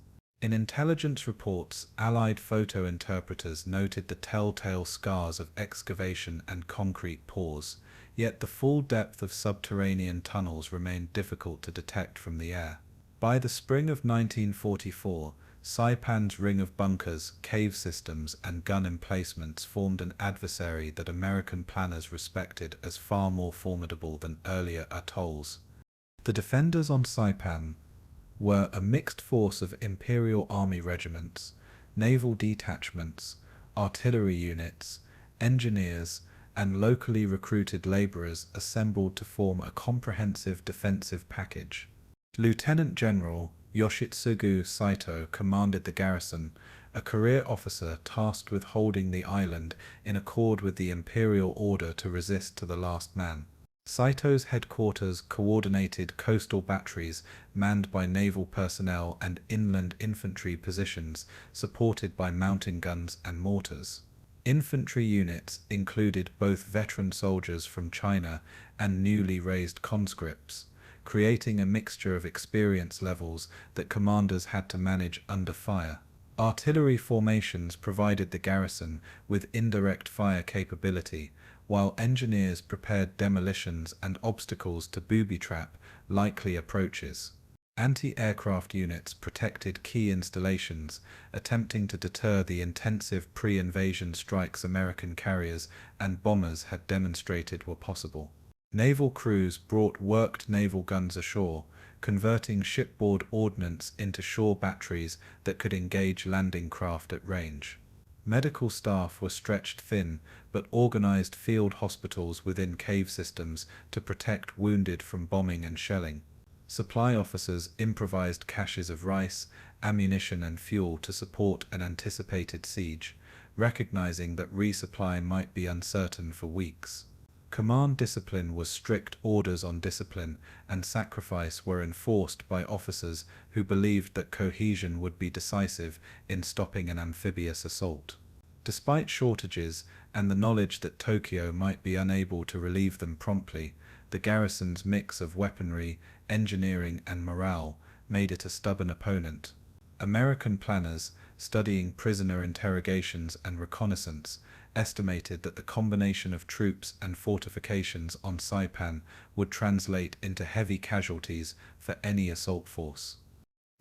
In intelligence reports, Allied photo interpreters noted the telltale scars of excavation and concrete pours, yet the full depth of subterranean tunnels remained difficult to detect from the air. By the spring of 1944, Saipan's ring of bunkers, cave systems, and gun emplacements formed an adversary that American planners respected as far more formidable than earlier atolls. The defenders on Saipan were a mixed force of Imperial Army regiments, naval detachments, artillery units, engineers, and locally recruited laborers assembled to form a comprehensive defensive package. Lieutenant General Yoshitsugu Saito commanded the garrison, a career officer tasked with holding the island in accord with the imperial order to resist to the last man. Saito's headquarters coordinated coastal batteries manned by naval personnel and inland infantry positions supported by mountain guns and mortars. Infantry units included both veteran soldiers from China and newly raised conscripts, creating a mixture of experience levels that commanders had to manage under fire. Artillery formations provided the garrison with indirect fire capability, while engineers prepared demolitions and obstacles to booby-trap likely approaches. Anti-aircraft units protected key installations, attempting to deter the intensive pre-invasion strikes American carriers and bombers had demonstrated were possible. Naval crews brought worked naval guns ashore, converting shipboard ordnance into shore batteries that could engage landing craft at range. Medical staff were stretched thin, but organized field hospitals within cave systems to protect wounded from bombing and shelling. Supply officers improvised caches of rice, ammunition and fuel to support an anticipated siege, recognizing that resupply might be uncertain for weeks. Command discipline was strict orders on discipline, and sacrifice were enforced by officers who believed that cohesion would be decisive in stopping an amphibious assault. Despite shortages and the knowledge that Tokyo might be unable to relieve them promptly, the garrison's mix of weaponry, engineering and morale made it a stubborn opponent. American planners, studying prisoner interrogations and reconnaissance, estimated that the combination of troops and fortifications on Saipan would translate into heavy casualties for any assault force.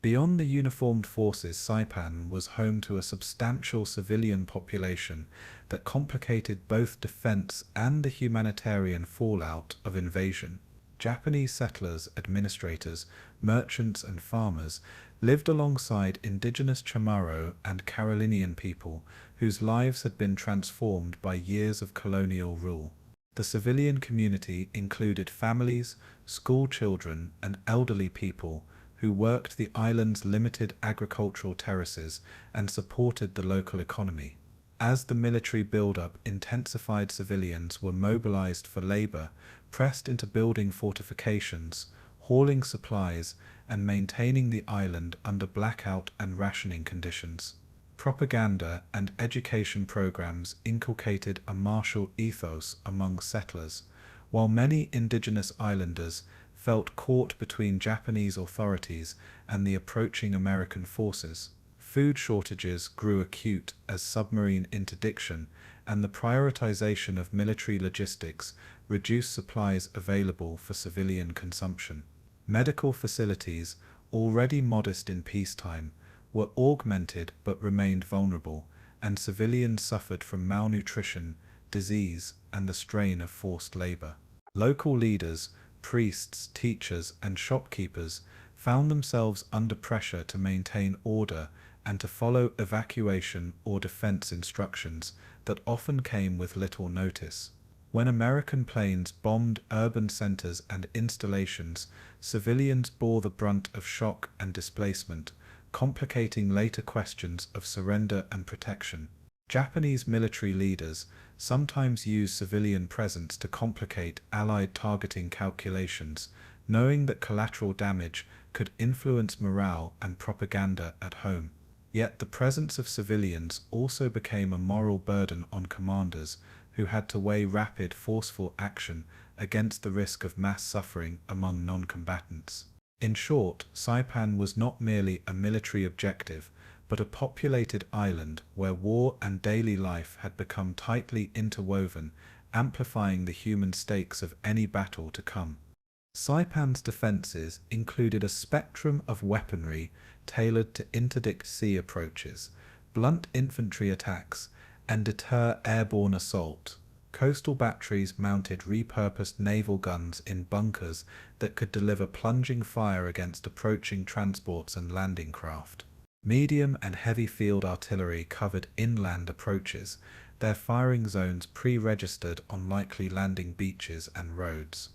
Beyond the uniformed forces, Saipan was home to a substantial civilian population that complicated both defense and the humanitarian fallout of invasion. Japanese settlers, administrators, merchants and farmers lived alongside indigenous Chamorro and Carolinian people whose lives had been transformed by years of colonial rule. The civilian community included families, school children and elderly people who worked the island's limited agricultural terraces and supported the local economy. As the military buildup intensified, civilians were mobilized for labor, pressed into building fortifications, hauling supplies, and maintaining the island under blackout and rationing conditions. Propaganda and education programs inculcated a martial ethos among settlers, while many indigenous islanders felt caught between Japanese authorities and the approaching American forces. Food shortages grew acute as submarine interdiction and the prioritization of military logistics reduced supplies available for civilian consumption. Medical facilities, already modest in peacetime, were augmented but remained vulnerable, and civilians suffered from malnutrition, disease, and the strain of forced labor. Local leaders, priests, teachers, and shopkeepers found themselves under pressure to maintain order and to follow evacuation or defense instructions that often came with little notice. When American planes bombed urban centers and installations, civilians bore the brunt of shock and displacement, complicating later questions of surrender and protection. Japanese military leaders sometimes used civilian presence to complicate Allied targeting calculations, knowing that collateral damage could influence morale and propaganda at home. Yet the presence of civilians also became a moral burden on commanders who had to weigh rapid, forceful action against the risk of mass suffering among non-combatants. In short, Saipan was not merely a military objective, but a populated island where war and daily life had become tightly interwoven, amplifying the human stakes of any battle to come. Saipan's defenses included a spectrum of weaponry tailored to interdict sea approaches, blunt infantry attacks, and deter airborne assault. Coastal batteries mounted repurposed naval guns in bunkers that could deliver plunging fire against approaching transports and landing craft. Medium and heavy field artillery covered inland approaches, their firing zones pre-registered on likely landing beaches and roads.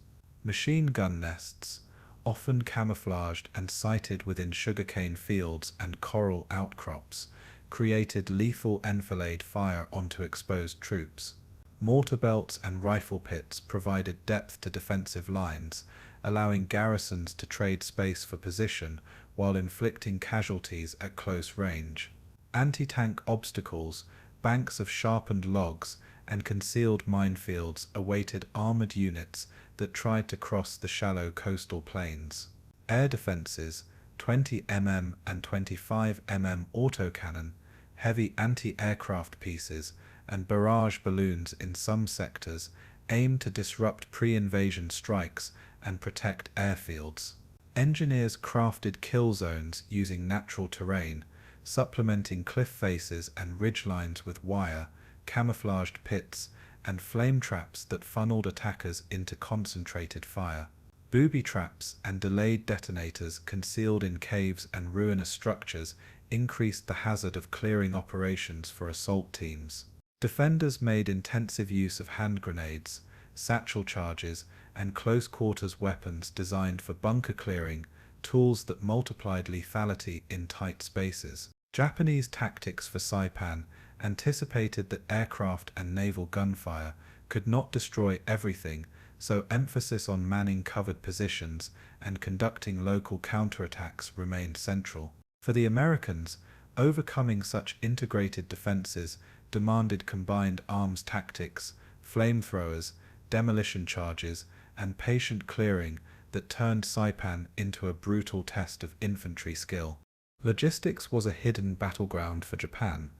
Machine gun nests, often camouflaged and sited within sugarcane fields and coral outcrops, created lethal enfilade fire onto exposed troops. Mortar belts and rifle pits provided depth to defensive lines, allowing garrisons to trade space for position while inflicting casualties at close range. Anti-tank obstacles, banks of sharpened logs, and concealed minefields awaited armored units that tried to cross the shallow coastal plains. Air defenses, 20 mm and 25 mm autocannon, heavy anti-aircraft pieces, and barrage balloons in some sectors aimed to disrupt pre-invasion strikes and protect airfields. Engineers crafted kill zones using natural terrain, supplementing cliff faces and ridgelines with wire, camouflaged pits, and flame traps that funneled attackers into concentrated fire. Booby traps and delayed detonators concealed in caves and ruinous structures increased the hazard of clearing operations for assault teams. Defenders made intensive use of hand grenades, satchel charges, and close-quarters weapons designed for bunker clearing, tools that multiplied lethality in tight spaces. Japanese tactics for Saipan anticipated that aircraft and naval gunfire could not destroy everything, so emphasis on manning covered positions and conducting local counterattacks remained central. For the Americans, overcoming such integrated defenses demanded combined arms tactics, flamethrowers, demolition charges, and patient clearing that turned Saipan into a brutal test of infantry skill. Logistics was a hidden battleground for Japan,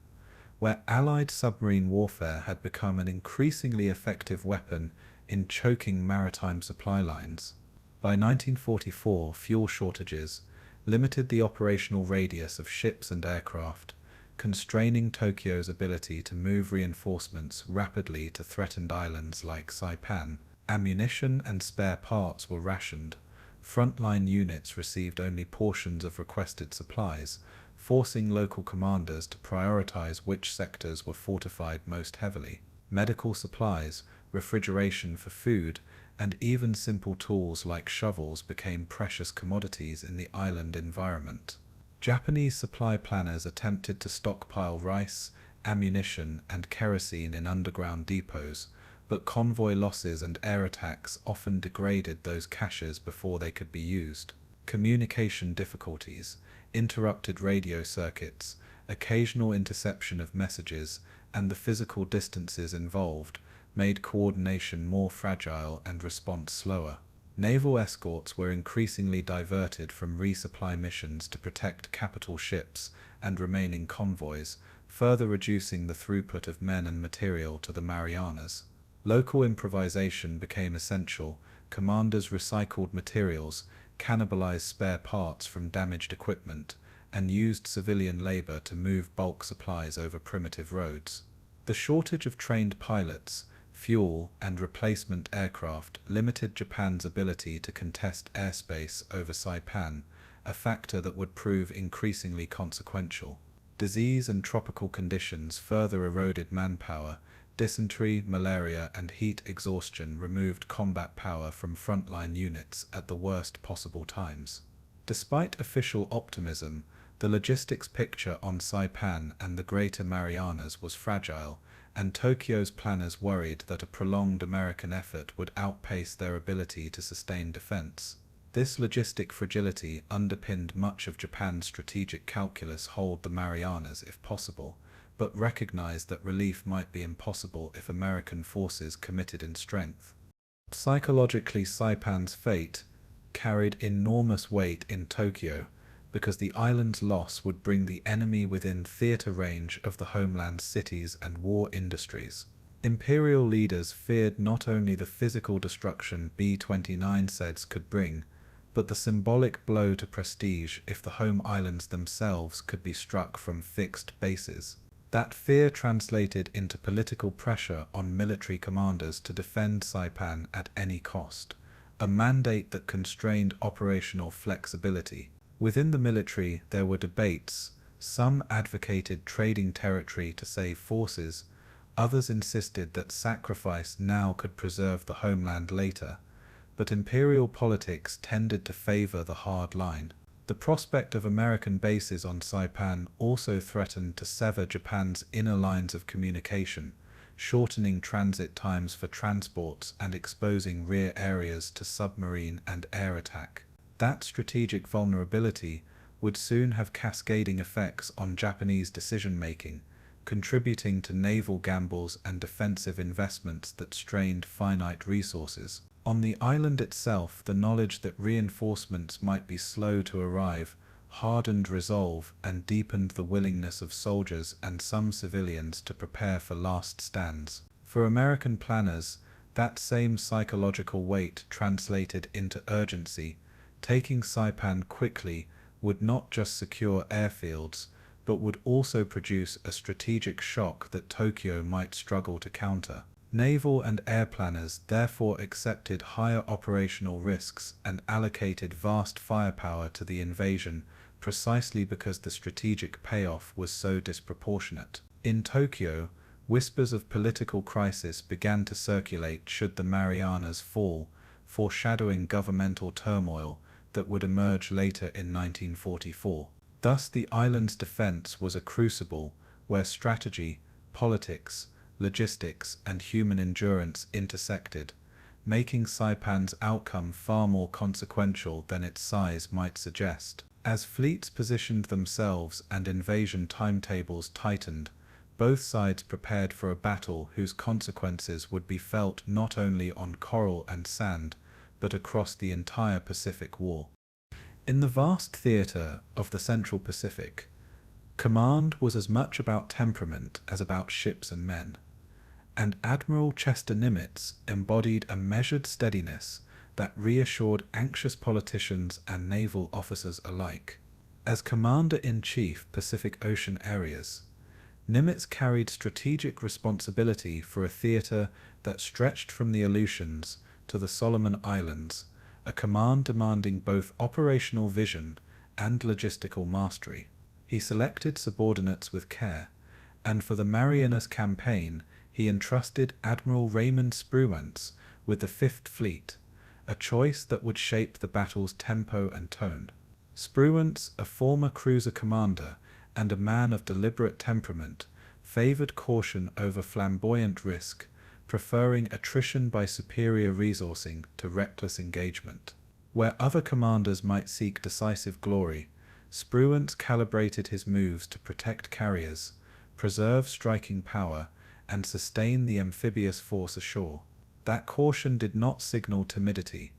where Allied submarine warfare had become an increasingly effective weapon in choking maritime supply lines. By 1944, fuel shortages limited the operational radius of ships and aircraft, constraining Tokyo's ability to move reinforcements rapidly to threatened islands like Saipan. Ammunition and spare parts were rationed. Frontline units received only portions of requested supplies, forcing local commanders to prioritize which sectors were fortified most heavily. Medical supplies, refrigeration for food, and even simple tools like shovels became precious commodities in the island environment. Japanese supply planners attempted to stockpile rice, ammunition, and kerosene in underground depots, but convoy losses and air attacks often degraded those caches before they could be used. Communication difficulties, interrupted radio circuits, occasional interception of messages, and the physical distances involved made coordination more fragile and response slower. Naval escorts were increasingly diverted from resupply missions to protect capital ships and remaining convoys, further reducing the throughput of men and material to the Marianas. Local improvisation became essential. Commanders recycled materials, cannibalized spare parts from damaged equipment, and used civilian labor to move bulk supplies over primitive roads. The shortage of trained pilots, fuel, and replacement aircraft limited Japan's ability to contest airspace over Saipan, a factor that would prove increasingly consequential. Disease and tropical conditions further eroded manpower. Dysentery, malaria, and heat exhaustion removed combat power from frontline units at the worst possible times. Despite official optimism, the logistics picture on Saipan and the Greater Marianas was fragile, and Tokyo's planners worried that a prolonged American effort would outpace their ability to sustain defense. This logistic fragility underpinned much of Japan's strategic calculus: hold the Marianas if possible, but recognized that relief might be impossible if American forces committed in strength. Psychologically, Saipan's fate carried enormous weight in Tokyo, because the island's loss would bring the enemy within theater range of the homeland's cities and war industries. Imperial leaders feared not only the physical destruction B-29 sets could bring, but the symbolic blow to prestige if the home islands themselves could be struck from fixed bases. That fear translated into political pressure on military commanders to defend Saipan at any cost, a mandate that constrained operational flexibility. Within the military, there were debates. Some advocated trading territory to save forces, others insisted that sacrifice now could preserve the homeland later, but imperial politics tended to favor the hard line. The prospect of American bases on Saipan also threatened to sever Japan's inner lines of communication, shortening transit times for transports and exposing rear areas to submarine and air attack. That strategic vulnerability would soon have cascading effects on Japanese decision-making, contributing to naval gambles and defensive investments that strained finite resources. On the island itself, the knowledge that reinforcements might be slow to arrive hardened resolve and deepened the willingness of soldiers and some civilians to prepare for last stands. For American planners, that same psychological weight translated into urgency. Taking Saipan quickly would not just secure airfields, but would also produce a strategic shock that Tokyo might struggle to counter. Naval and air planners therefore accepted higher operational risks and allocated vast firepower to the invasion, precisely because the strategic payoff was so disproportionate. In Tokyo, whispers of political crisis began to circulate should the Marianas fall, foreshadowing governmental turmoil that would emerge later in 1944. Thus the island's defense was a crucible where strategy, politics, logistics, and human endurance intersected, making Saipan's outcome far more consequential than its size might suggest. As fleets positioned themselves and invasion timetables tightened, both sides prepared for a battle whose consequences would be felt not only on coral and sand, but across the entire Pacific War. In the vast theater of the Central Pacific, command was as much about temperament as about ships and men, and Admiral Chester Nimitz embodied a measured steadiness that reassured anxious politicians and naval officers alike. As Commander-in-Chief Pacific Ocean Areas, Nimitz carried strategic responsibility for a theater that stretched from the Aleutians to the Solomon Islands, a command demanding both operational vision and logistical mastery. He selected subordinates with care, and for the Marianas campaign he entrusted Admiral Raymond Spruance with the Fifth Fleet, a choice that would shape the battle's tempo and tone. Spruance, a former cruiser commander and a man of deliberate temperament, favored caution over flamboyant risk, preferring attrition by superior resourcing to reckless engagement. Where other commanders might seek decisive glory, Spruance calibrated his moves to protect carriers, preserve striking power, and sustain the amphibious force ashore. That caution did not signal timidity,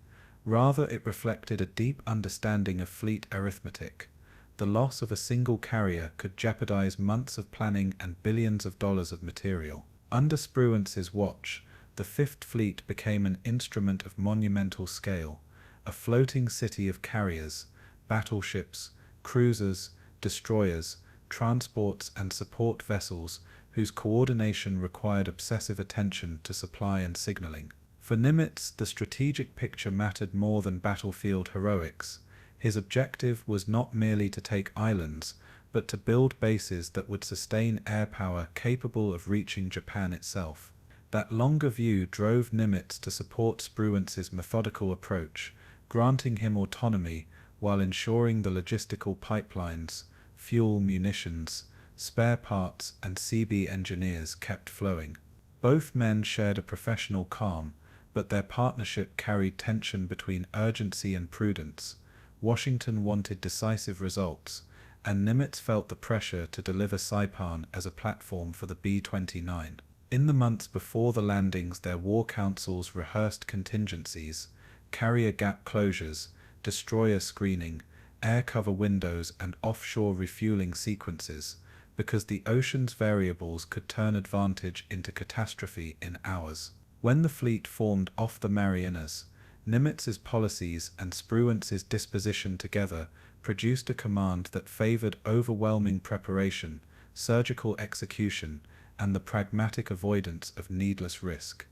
rather it reflected a deep understanding of fleet arithmetic. The loss of a single carrier could jeopardize months of planning and billions of dollars of material. Under Spruance's watch, the Fifth Fleet became an instrument of monumental scale, a floating city of carriers, battleships, cruisers, destroyers, transports, and support vessels whose coordination required obsessive attention to supply and signaling. For Nimitz, the strategic picture mattered more than battlefield heroics. His objective was not merely to take islands, but to build bases that would sustain air power capable of reaching Japan itself. That longer view drove Nimitz to support Spruance's methodical approach, granting him autonomy while ensuring the logistical pipelines, fuel, munitions, spare parts, and CB engineers kept flowing. Both men shared a professional calm, but their partnership carried tension between urgency and prudence. Washington wanted decisive results, and Nimitz felt the pressure to deliver Saipan as a platform for the B-29. In the months before the landings, their war councils rehearsed contingencies, carrier gap closures, destroyer screening, air cover windows, and offshore refueling sequences, because the ocean's variables could turn advantage into catastrophe in hours. When the fleet formed off the Marianas, Nimitz's policies and Spruance's disposition together produced a command that favored overwhelming preparation, surgical execution, and the pragmatic avoidance of needless risk.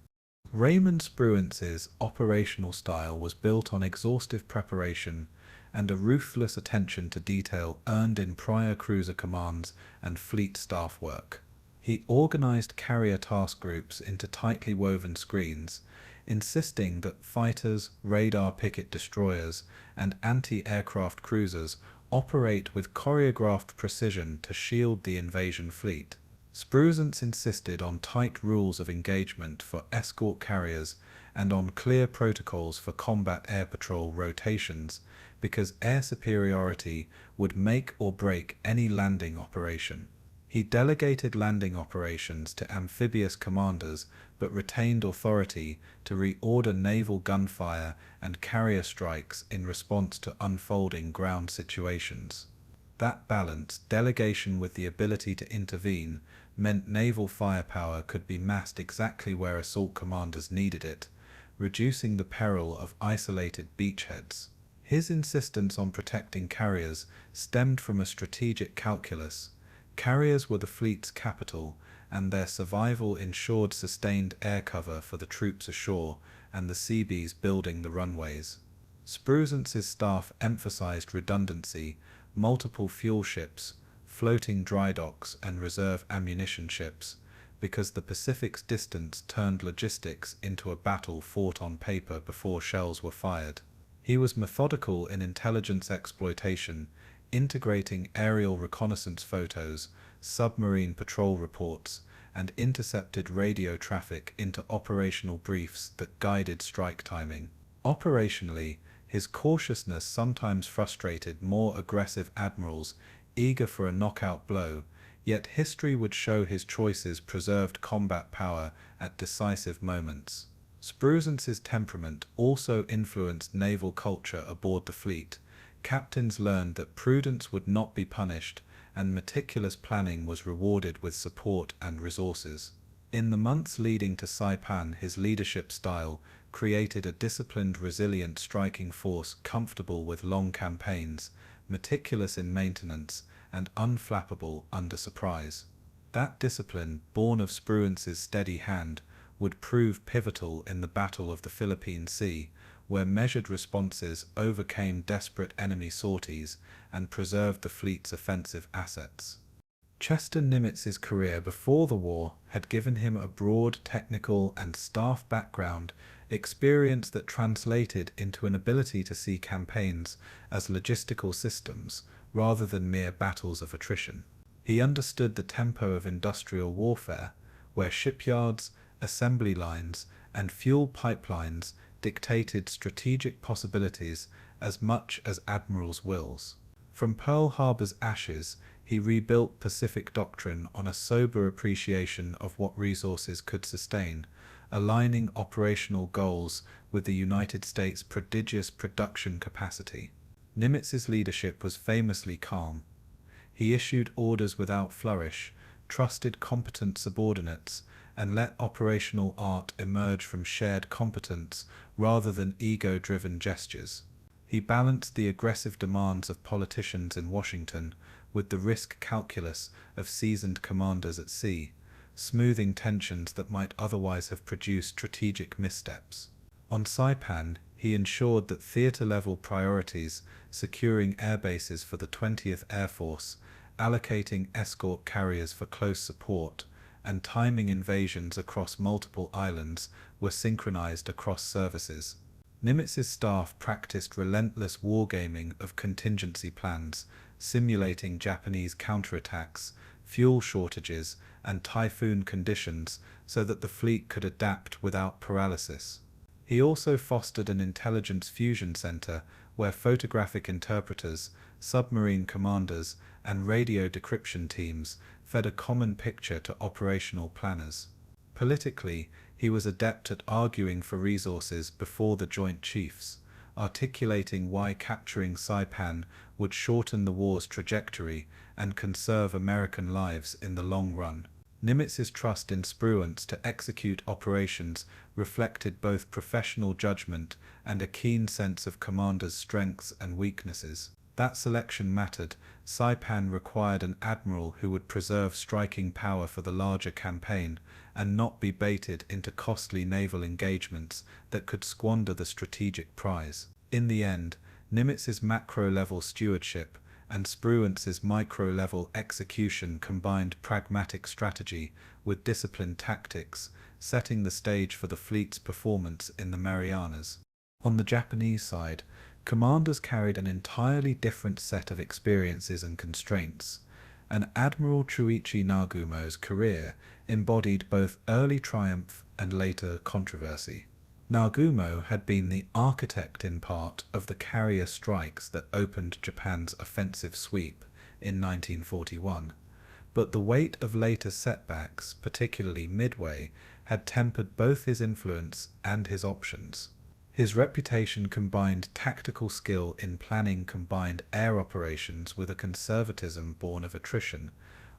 Raymond Spruance's operational style was built on exhaustive preparation and a ruthless attention to detail earned in prior cruiser commands and fleet staff work. He organized carrier task groups into tightly woven screens, insisting that fighters, radar picket destroyers, and anti-aircraft cruisers operate with choreographed precision to shield the invasion fleet. Spruance insisted on tight rules of engagement for escort carriers and on clear protocols for combat air patrol rotations, because air superiority would make or break any landing operation. He delegated landing operations to amphibious commanders, but retained authority to reorder naval gunfire and carrier strikes in response to unfolding ground situations. That balance, delegation with the ability to intervene, meant naval firepower could be massed exactly where assault commanders needed it, reducing the peril of isolated beachheads. His insistence on protecting carriers stemmed from a strategic calculus. Carriers were the fleet's capital, and their survival ensured sustained air cover for the troops ashore and the Seabees building the runways. Spruance's staff emphasized redundancy, multiple fuel ships, floating dry docks and reserve ammunition ships, because the Pacific's distance turned logistics into a battle fought on paper before shells were fired. He was methodical in intelligence exploitation, integrating aerial reconnaissance photos, submarine patrol reports, and intercepted radio traffic into operational briefs that guided strike timing. Operationally, his cautiousness sometimes frustrated more aggressive admirals eager for a knockout blow, yet history would show his choices preserved combat power at decisive moments. Spruance's temperament also influenced naval culture aboard the fleet. Captains learned that prudence would not be punished, and meticulous planning was rewarded with support and resources. In the months leading to Saipan, his leadership style created a disciplined, resilient striking force comfortable with long campaigns, meticulous in maintenance, and unflappable under surprise. That discipline, born of Spruance's steady hand, would prove pivotal in the Battle of the Philippine Sea, where measured responses overcame desperate enemy sorties and preserved the fleet's offensive assets. Chester Nimitz's career before the war had given him a broad technical and staff background, experience that translated into an ability to see campaigns as logistical systems rather than mere battles of attrition. He understood the tempo of industrial warfare, where shipyards, assembly lines, and fuel pipelines dictated strategic possibilities as much as admirals' wills. From Pearl Harbor's ashes, he rebuilt Pacific doctrine on a sober appreciation of what resources could sustain, aligning operational goals with the United States' prodigious production capacity. Nimitz's leadership was famously calm. He issued orders without flourish, trusted competent subordinates, and let operational art emerge from shared competence rather than ego-driven gestures. He balanced the aggressive demands of politicians in Washington with the risk calculus of seasoned commanders at sea, smoothing tensions that might otherwise have produced strategic missteps. On Saipan, he ensured that theater-level priorities, securing airbases for the 20th Air Force, allocating escort carriers for close support, and timing invasions across multiple islands were synchronized across services. Nimitz's staff practiced relentless wargaming of contingency plans, simulating Japanese counterattacks, fuel shortages, and typhoon conditions so that the fleet could adapt without paralysis. He also fostered an intelligence fusion center where photographic interpreters, submarine commanders, and radio decryption teams fed a common picture to operational planners. Politically, he was adept at arguing for resources before the Joint Chiefs, articulating why capturing Saipan would shorten the war's trajectory and conserve American lives in the long run. Nimitz's trust in Spruance to execute operations reflected both professional judgment and a keen sense of commanders' strengths and weaknesses. That selection mattered. Saipan required an admiral who would preserve striking power for the larger campaign and not be baited into costly naval engagements that could squander the strategic prize. In the end, Nimitz's macro-level stewardship and Spruance's micro-level execution combined pragmatic strategy with disciplined tactics, setting the stage for the fleet's performance in the Marianas. On the Japanese side, commanders carried an entirely different set of experiences and constraints, and Admiral Chuichi Nagumo's career embodied both early triumph and later controversy. Nagumo had been the architect in part of the carrier strikes that opened Japan's offensive sweep in 1941, but the weight of later setbacks, particularly Midway, had tempered both his influence and his options. His reputation combined tactical skill in planning combined air operations with a conservatism born of attrition.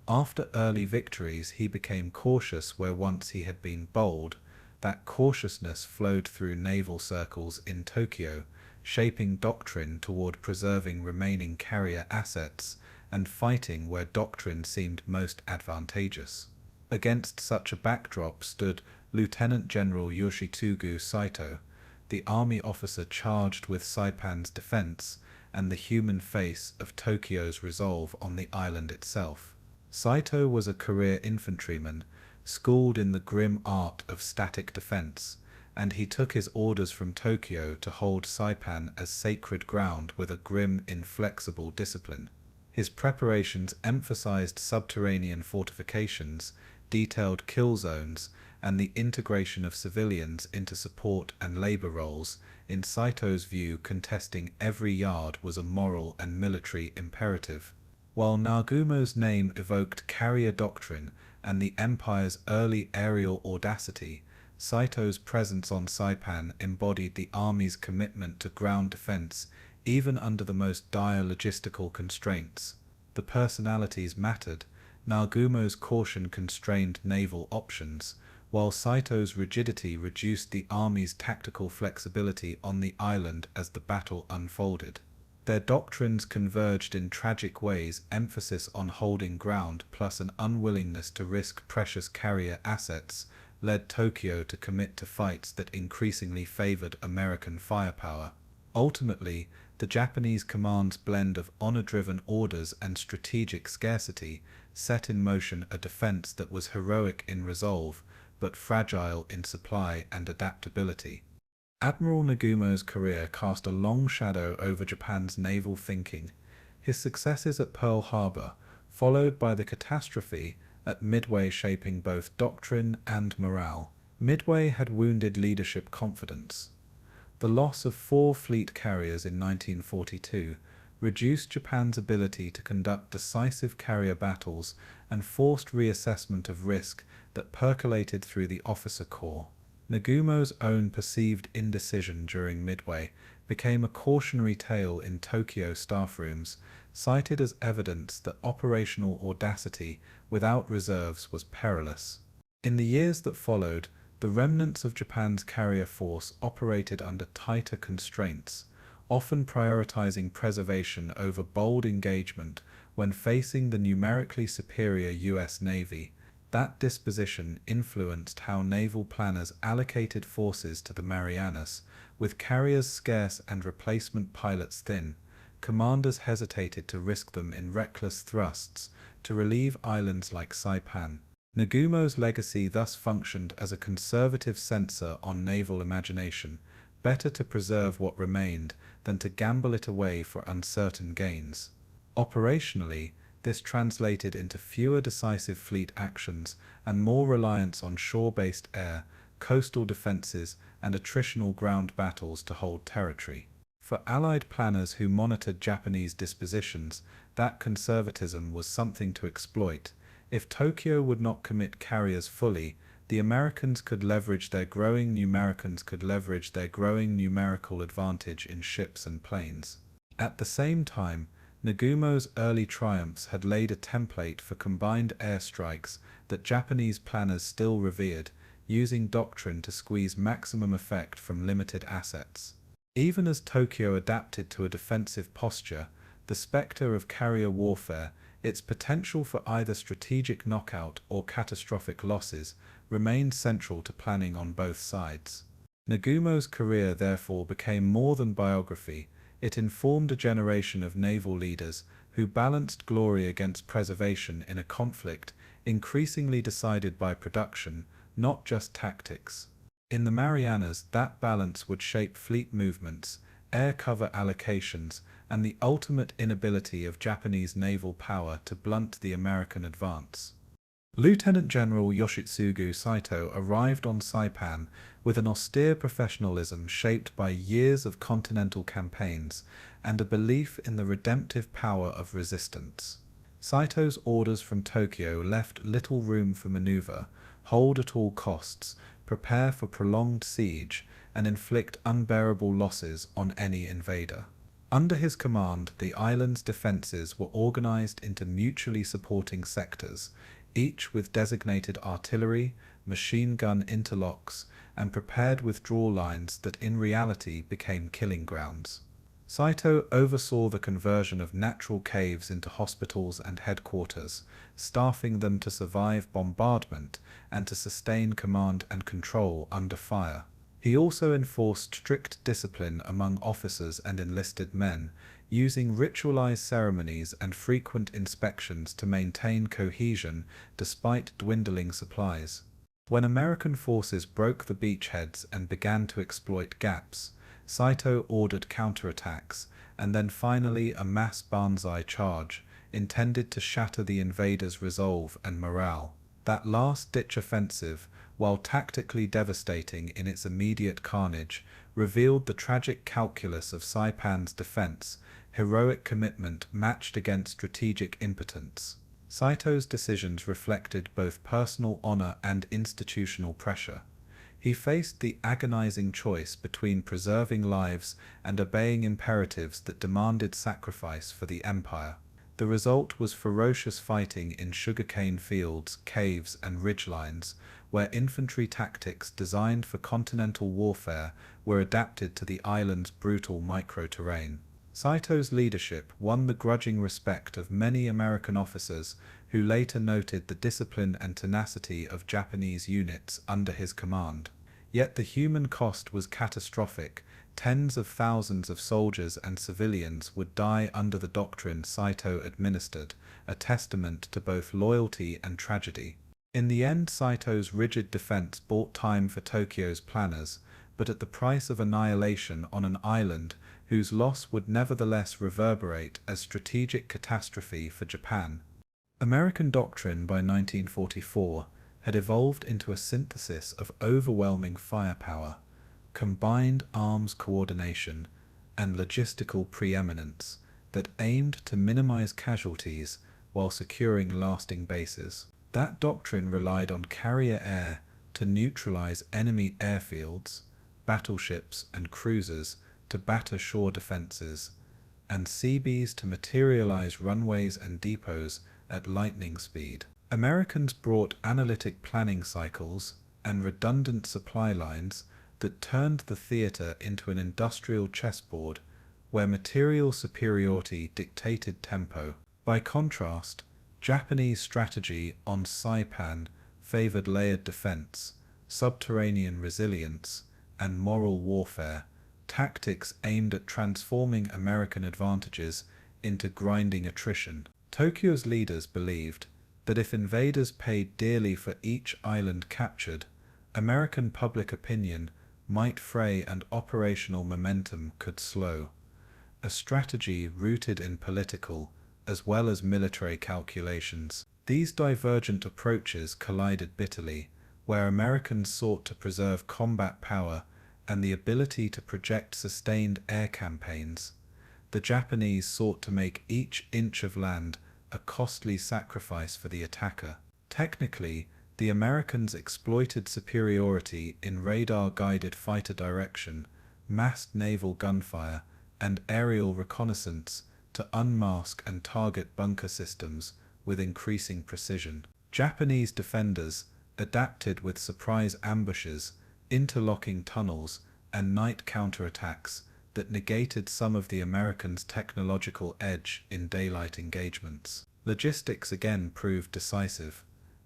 After early victories, he became cautious where once he had been bold. That cautiousness flowed through naval circles in Tokyo, shaping doctrine toward preserving remaining carrier assets and fighting where doctrine seemed most advantageous. Against such a backdrop stood Lieutenant General Yoshitsugu Saito, the army officer charged with Saipan's defense and the human face of Tokyo's resolve on the island itself. Saito was a career infantryman, schooled in the grim art of static defense, and he took his orders from Tokyo to hold Saipan as sacred ground with a grim, inflexible discipline. His preparations emphasized subterranean fortifications, detailed kill zones, and the integration of civilians into support and labor roles. In Saito's view, contesting every yard was a moral and military imperative. While Nagumo's name evoked carrier doctrine and the empire's early aerial audacity, Saito's presence on Saipan embodied the army's commitment to ground defense, even under the most dire logistical constraints. The personalities mattered. Nagumo's caution constrained naval options, while Saito's rigidity reduced the army's tactical flexibility on the island as the battle unfolded. Their doctrines converged in tragic ways, emphasis on holding ground plus an unwillingness to risk precious carrier assets led Tokyo to commit to fights that increasingly favored American firepower. Ultimately, the Japanese command's blend of honor-driven orders and strategic scarcity set in motion a defense that was heroic in resolve, but fragile in supply and adaptability. Admiral Nagumo's career cast a long shadow over Japan's naval thinking. His successes at Pearl Harbor, followed by the catastrophe at Midway, shaping both doctrine and morale. Midway had wounded leadership confidence. The loss of 4 fleet carriers in 1942 reduced Japan's ability to conduct decisive carrier battles and forced reassessment of risk that percolated through the officer corps. Nagumo's own perceived indecision during Midway became a cautionary tale in Tokyo staff rooms, cited as evidence that operational audacity without reserves was perilous. In the years that followed, the remnants of Japan's carrier force operated under tighter constraints, often prioritizing preservation over bold engagement when facing the numerically superior U.S. Navy. That disposition influenced how naval planners allocated forces to the Marianas. With carriers scarce and replacement pilots thin, commanders hesitated to risk them in reckless thrusts to relieve islands like Saipan. Nagumo's legacy thus functioned as a conservative censor on naval imagination, better to preserve what remained than to gamble it away for uncertain gains. Operationally, this translated into fewer decisive fleet actions and more reliance on shore-based air, coastal defenses, and attritional ground battles to hold territory. For Allied planners who monitored Japanese dispositions, that conservatism was something to exploit. If Tokyo would not commit carriers fully, the Americans could leverage their growing numerical advantage in ships and planes. At the same time, Nagumo's early triumphs had laid a template for combined airstrikes that Japanese planners still revered, using doctrine to squeeze maximum effect from limited assets. Even as Tokyo adapted to a defensive posture, the specter of carrier warfare, its potential for either strategic knockout or catastrophic losses, remained central to planning on both sides. Nagumo's career therefore became more than biography. It informed a generation of naval leaders who balanced glory against preservation in a conflict increasingly decided by production, not just tactics. In the Marianas, that balance would shape fleet movements, air cover allocations, and the ultimate inability of Japanese naval power to blunt the American advance. Lieutenant General Yoshitsugu Saito arrived on Saipan with an austere professionalism shaped by years of continental campaigns and a belief in the redemptive power of resistance. Saito's orders from Tokyo left little room for maneuver: hold at all costs, prepare for prolonged siege, and inflict unbearable losses on any invader. Under his command, the island's defenses were organized into mutually supporting sectors, each with designated artillery, machine gun interlocks, and prepared withdrawal lines that in reality became killing grounds. Saito oversaw the conversion of natural caves into hospitals and headquarters, staffing them to survive bombardment and to sustain command and control under fire. He also enforced strict discipline among officers and enlisted men, using ritualized ceremonies and frequent inspections to maintain cohesion despite dwindling supplies. When American forces broke the beachheads and began to exploit gaps, Saito ordered counterattacks, and then finally a mass Banzai charge, intended to shatter the invaders' resolve and morale. That last-ditch offensive, while tactically devastating in its immediate carnage, revealed the tragic calculus of Saipan's defense, heroic commitment matched against strategic impotence. Saito's decisions reflected both personal honor and institutional pressure. He faced the agonizing choice between preserving lives and obeying imperatives that demanded sacrifice for the empire. The result was ferocious fighting in sugarcane fields, caves, and ridgelines, where infantry tactics designed for continental warfare were adapted to the island's brutal microterrain. Saito's leadership won the grudging respect of many American officers who later noted the discipline and tenacity of Japanese units under his command. Yet the human cost was catastrophic. Tens of thousands of soldiers and civilians would die under the doctrine Saito administered, a testament to both loyalty and tragedy. In the end, Saito's rigid defense bought time for Tokyo's planners, but at the price of annihilation on an island whose loss would nevertheless reverberate as strategic catastrophe for Japan. American doctrine by 1944 had evolved into a synthesis of overwhelming firepower, combined arms coordination, and logistical preeminence that aimed to minimize casualties while securing lasting bases. That doctrine relied on carrier air to neutralize enemy airfields, battleships and cruisers to batter shore defenses, and Seabees to materialize runways and depots at lightning speed. Americans brought analytic planning cycles and redundant supply lines that turned the theater into an industrial chessboard where material superiority dictated tempo. By contrast, Japanese strategy on Saipan favored layered defense, subterranean resilience, and moral warfare, tactics aimed at transforming American advantages into grinding attrition. Tokyo's leaders believed that if invaders paid dearly for each island captured, American public opinion might fray and operational momentum could slow. A strategy rooted in political as well as military calculations. These divergent approaches collided bitterly, where Americans sought to preserve combat power and the ability to project sustained air campaigns. The Japanese sought to make each inch of land a costly sacrifice for the attacker. Technically, the Americans exploited superiority in radar-guided fighter direction, massed naval gunfire, and aerial reconnaissance to unmask and target bunker systems with increasing precision. Japanese defenders adapted with surprise ambushes, interlocking tunnels, and night counterattacks that negated some of the Americans' technological edge in daylight engagements. Logistics again proved decisive.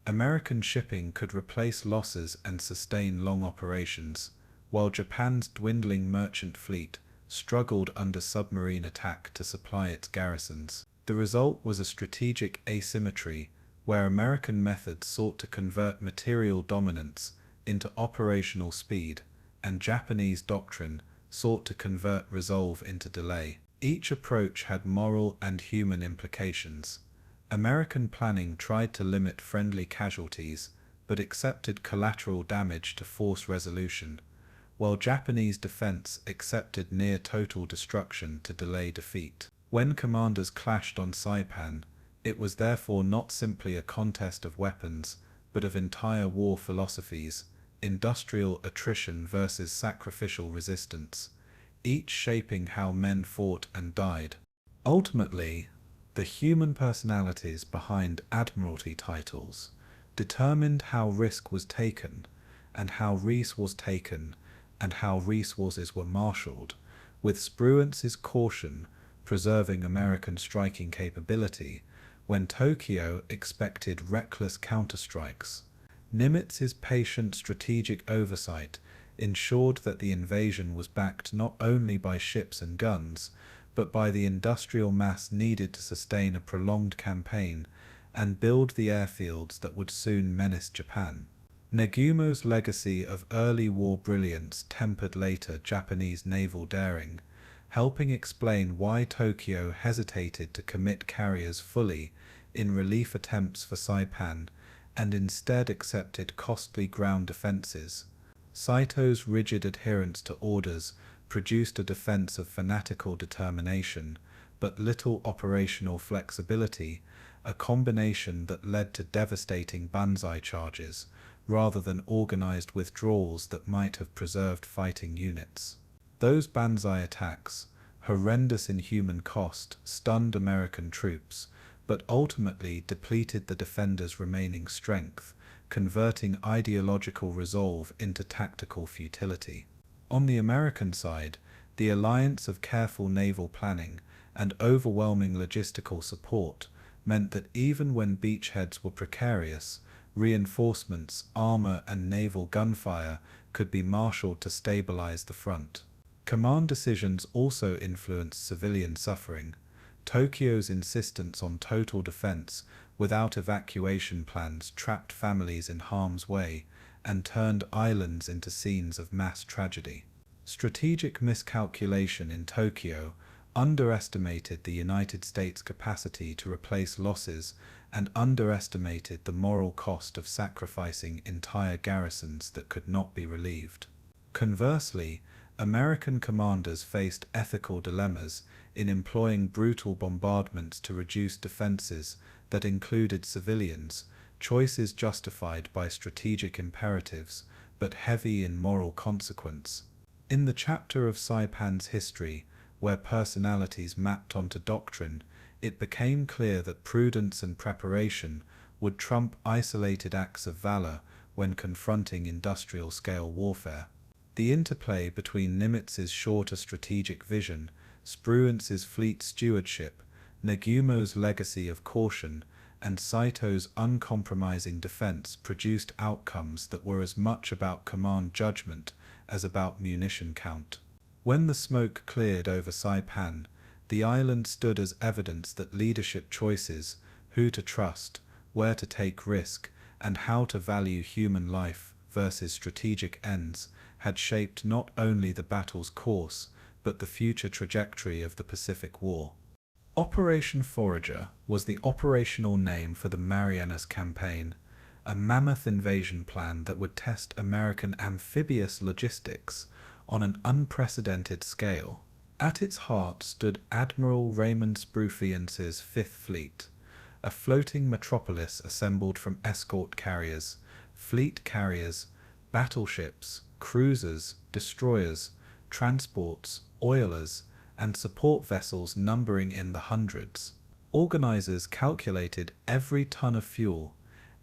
American shipping could replace losses and sustain long operations, while Japan's dwindling merchant fleet struggled under submarine attack to supply its garrisons. The result was a strategic asymmetry, where American methods sought to convert material dominance into operational speed, and Japanese doctrine sought to convert resolve into delay. Each approach had moral and human implications. American planning tried to limit friendly casualties, but accepted collateral damage to force resolution, while Japanese defense accepted near-total destruction to delay defeat. When commanders clashed on Saipan, it was therefore not simply a contest of weapons, but of entire war philosophies, industrial attrition versus sacrificial resistance, each shaping how men fought and died. Ultimately, the human personalities behind admiralty titles determined how risk was taken, and how resources were marshaled, with Spruance's caution preserving American striking capability when Tokyo expected reckless counterstrikes. Nimitz's patient strategic oversight ensured that the invasion was backed not only by ships and guns, but by the industrial mass needed to sustain a prolonged campaign and build the airfields that would soon menace Japan. Nagumo's legacy of early war brilliance tempered later Japanese naval daring, helping explain why Tokyo hesitated to commit carriers fully in relief attempts for Saipan and instead accepted costly ground defenses. Saito's rigid adherence to orders produced a defense of fanatical determination, but little operational flexibility, a combination that led to devastating Banzai charges, rather than organized withdrawals that might have preserved fighting units. Those Banzai attacks, horrendous in human cost, stunned American troops, but ultimately depleted the defenders' remaining strength, converting ideological resolve into tactical futility. On the American side, the alliance of careful naval planning and overwhelming logistical support meant that even when beachheads were precarious, reinforcements, armor, and naval gunfire could be marshaled to stabilize the front. Command decisions also influenced civilian suffering. Tokyo's insistence on total defense without evacuation plans trapped families in harm's way and turned islands into scenes of mass tragedy. Strategic miscalculation in Tokyo underestimated the United States' capacity to replace losses and underestimated the moral cost of sacrificing entire garrisons that could not be relieved. Conversely, American commanders faced ethical dilemmas in employing brutal bombardments to reduce defenses that included civilians, choices justified by strategic imperatives, but heavy in moral consequence. In the chapter of Saipan's history, where personalities mapped onto doctrine, it became clear that prudence and preparation would trump isolated acts of valor when confronting industrial-scale warfare. The interplay between Nimitz's shorter strategic vision, Spruance's fleet stewardship, Nagumo's legacy of caution, and Saito's uncompromising defense produced outcomes that were as much about command judgment as about munition count. When the smoke cleared over Saipan, the island stood as evidence that leadership choices, who to trust, where to take risk, and how to value human life versus strategic ends, had shaped not only the battle's course, but the future trajectory of the Pacific War. Operation Forager was the operational name for the Marianas campaign, a mammoth invasion plan that would test American amphibious logistics on an unprecedented scale. At its heart stood Admiral Raymond Spruance's Fifth Fleet, a floating metropolis assembled from escort carriers, fleet carriers, battleships, cruisers, destroyers, transports, oilers, and support vessels numbering in the hundreds. Organizers calculated every ton of fuel,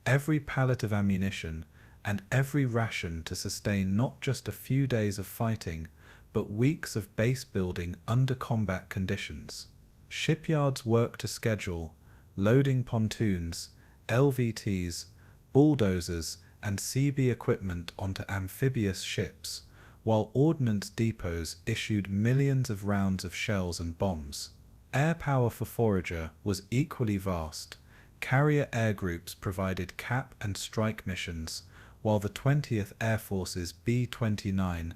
every pallet of ammunition, and every ration to sustain not just a few days of fighting, but weeks of base building under combat conditions. Shipyards worked to schedule, loading pontoons, LVTs, bulldozers, and CB equipment onto amphibious ships, while ordnance depots issued millions of rounds of shells and bombs. Air power for Forager was equally vast. Carrier air groups provided cap and strike missions, while the 20th Air Force's B-29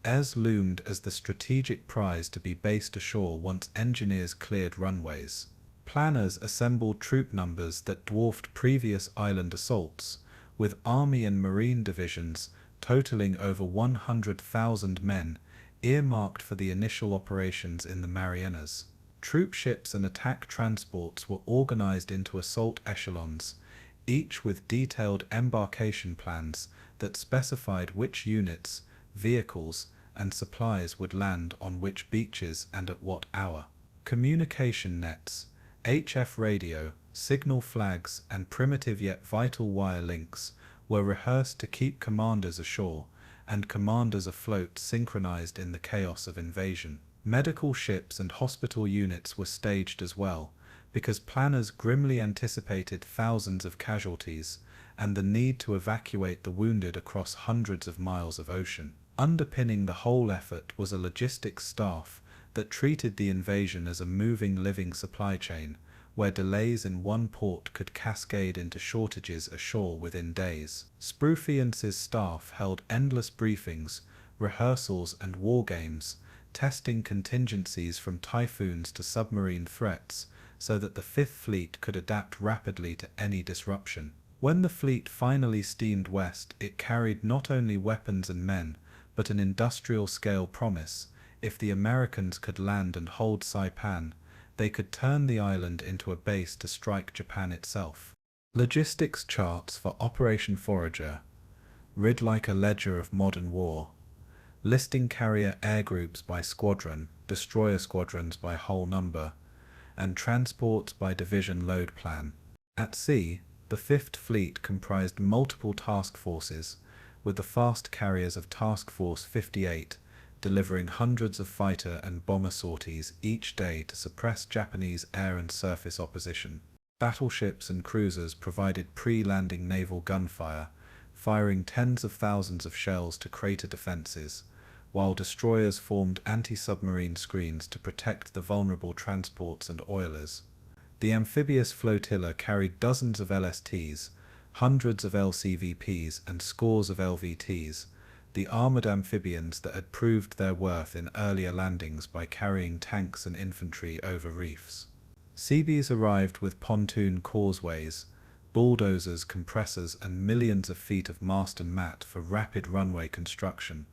as loomed as the strategic prize to be based ashore once engineers cleared runways. Planners assembled troop numbers that dwarfed previous island assaults, with Army and Marine divisions totaling over 100,000 men earmarked for the initial operations in the Marianas. Troop ships and attack transports were organized into assault echelons, each with detailed embarkation plans that specified which units, vehicles, and supplies would land on which beaches and at what hour. Communication nets, HF radio, signal flags, and primitive yet vital wire links were rehearsed to keep commanders ashore and commanders afloat, synchronized in the chaos of invasion. Medical ships and hospital units were staged as well, because planners grimly anticipated thousands of casualties and the need to evacuate the wounded across hundreds of miles of ocean. Underpinning the whole effort was a logistics staff that treated the invasion as a moving, living supply chain, where delays in one port could cascade into shortages ashore within days. Sproofiance's staff held endless briefings, rehearsals and war games, testing contingencies from typhoons to submarine threats, so that the Fifth Fleet could adapt rapidly to any disruption. When the fleet finally steamed west, it carried not only weapons and men, but an industrial-scale promise. If the Americans could land and hold Saipan, they could turn the island into a base to strike Japan itself. Logistics charts for Operation Forager read like a ledger of modern war, listing carrier air groups by squadron, destroyer squadrons by whole number, and transports by division load plan. At sea, the Fifth Fleet comprised multiple task forces, with the fast carriers of Task Force 58 delivering hundreds of fighter and bomber sorties each day to suppress Japanese air and surface opposition. Battleships and cruisers provided pre-landing naval gunfire, firing tens of thousands of shells to crater defenses, while destroyers formed anti-submarine screens to protect the vulnerable transports and oilers. The amphibious flotilla carried dozens of LSTs, hundreds of LCVPs and scores of LVTs, the armoured amphibians that had proved their worth in earlier landings by carrying tanks and infantry over reefs. Seabees arrived with pontoon causeways, bulldozers, compressors and millions of feet of mast and mat for rapid runway construction,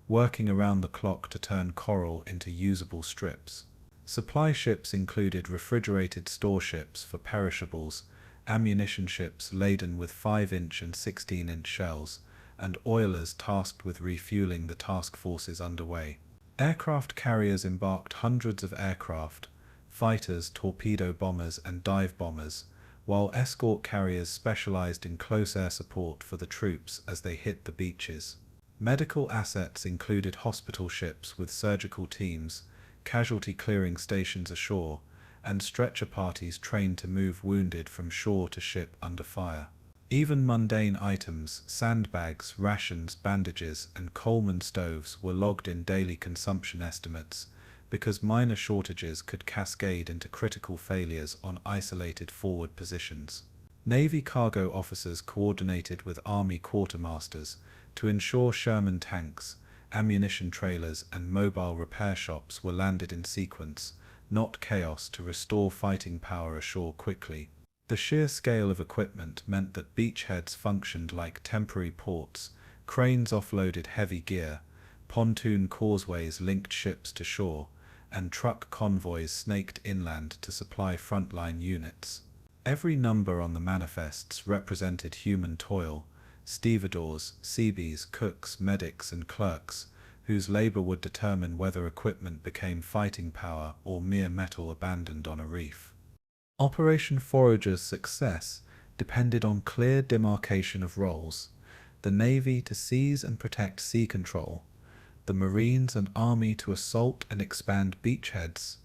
working around the clock to turn coral into usable strips. Supply ships included refrigerated store ships for perishables, ammunition ships laden with 5-inch and 16-inch shells, and oilers tasked with refueling the task forces underway. Aircraft carriers embarked hundreds of aircraft, fighters, torpedo bombers and dive bombers, while escort carriers specialized in close air support for the troops as they hit the beaches. Medical assets included hospital ships with surgical teams, casualty clearing stations ashore, and stretcher parties trained to move wounded from shore to ship under fire. Even mundane items, sandbags, rations, bandages, and Coleman stoves were logged in daily consumption estimates, because minor shortages could cascade into critical failures on isolated forward positions. Navy cargo officers coordinated with Army quartermasters to ensure Sherman tanks, ammunition trailers, and mobile repair shops were landed in sequence, not chaos, to restore fighting power ashore quickly. The sheer scale of equipment meant that beachheads functioned like temporary ports, cranes offloaded heavy gear, pontoon causeways linked ships to shore, and truck convoys snaked inland to supply frontline units. Every number on the manifests represented human toil: stevedores, seabees, cooks, medics, and clerks, whose labor would determine whether equipment became fighting power or mere metal abandoned on a reef. Operation Forager's success depended on clear demarcation of roles: the Navy to seize and protect sea control, the Marines and Army to assault and expand beachheads,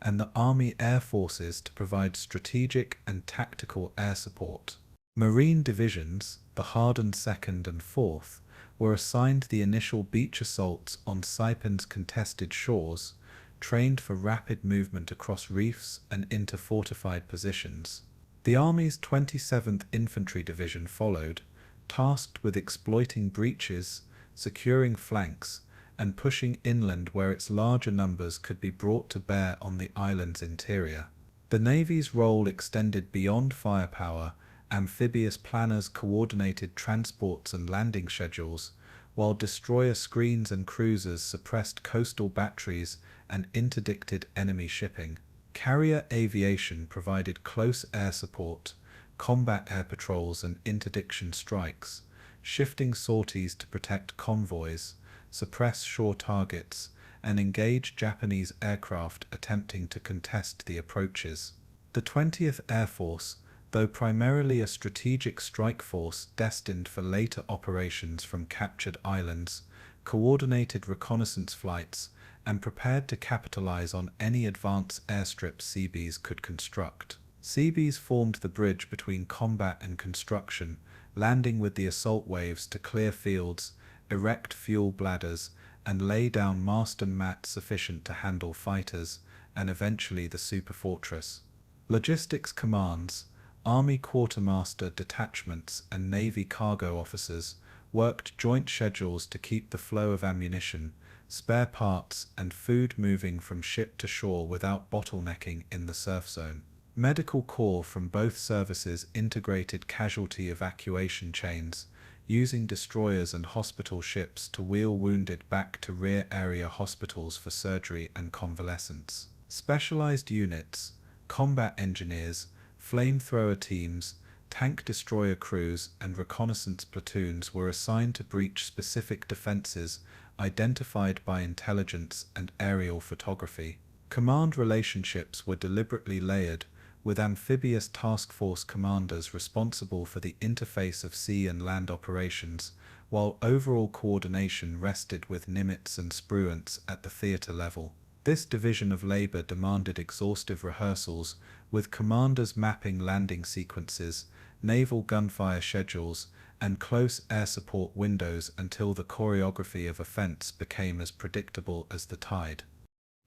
and the Army Air Forces to provide strategic and tactical air support. Marine divisions, the hardened 2nd and 4th, were assigned the initial beach assaults on Saipan's contested shores, trained for rapid movement across reefs and into fortified positions. The Army's 27th Infantry Division followed, tasked with exploiting breaches, securing flanks, and pushing inland where its larger numbers could be brought to bear on the island's interior. The Navy's role extended beyond firepower. Amphibious planners coordinated transports and landing schedules, while destroyer screens and cruisers suppressed coastal batteries and interdicted enemy shipping. Carrier aviation provided close air support, combat air patrols and interdiction strikes, shifting sorties to protect convoys, suppress shore targets, and engage Japanese aircraft attempting to contest the approaches. The 20th Air Force, though primarily a strategic strike force destined for later operations from captured islands, coordinated reconnaissance flights, and prepared to capitalize on any advance airstrips Seabees could construct. Seabees formed the bridge between combat and construction, landing with the assault waves to clear fields, erect fuel bladders, and lay down mast and mat sufficient to handle fighters, and eventually the superfortress. Logistics commands, Army quartermaster detachments and Navy cargo officers worked joint schedules to keep the flow of ammunition, spare parts, and food moving from ship to shore without bottlenecking in the surf zone. Medical corps from both services integrated casualty evacuation chains, using destroyers and hospital ships to wheel wounded back to rear area hospitals for surgery and convalescence. Specialized units, combat engineers, flamethrower teams, tank destroyer crews, and reconnaissance platoons were assigned to breach specific defenses identified by intelligence and aerial photography. Command relationships were deliberately layered, with amphibious task force commanders responsible for the interface of sea and land operations, while overall coordination rested with Nimitz and Spruance at the theater level. This division of labor demanded exhaustive rehearsals, with commanders mapping landing sequences, naval gunfire schedules, and close air support windows until the choreography of offense became as predictable as the tide.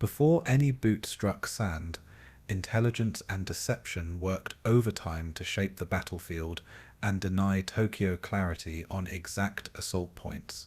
Before any boot struck sand, intelligence and deception worked overtime to shape the battlefield and deny Tokyo clarity on exact assault points.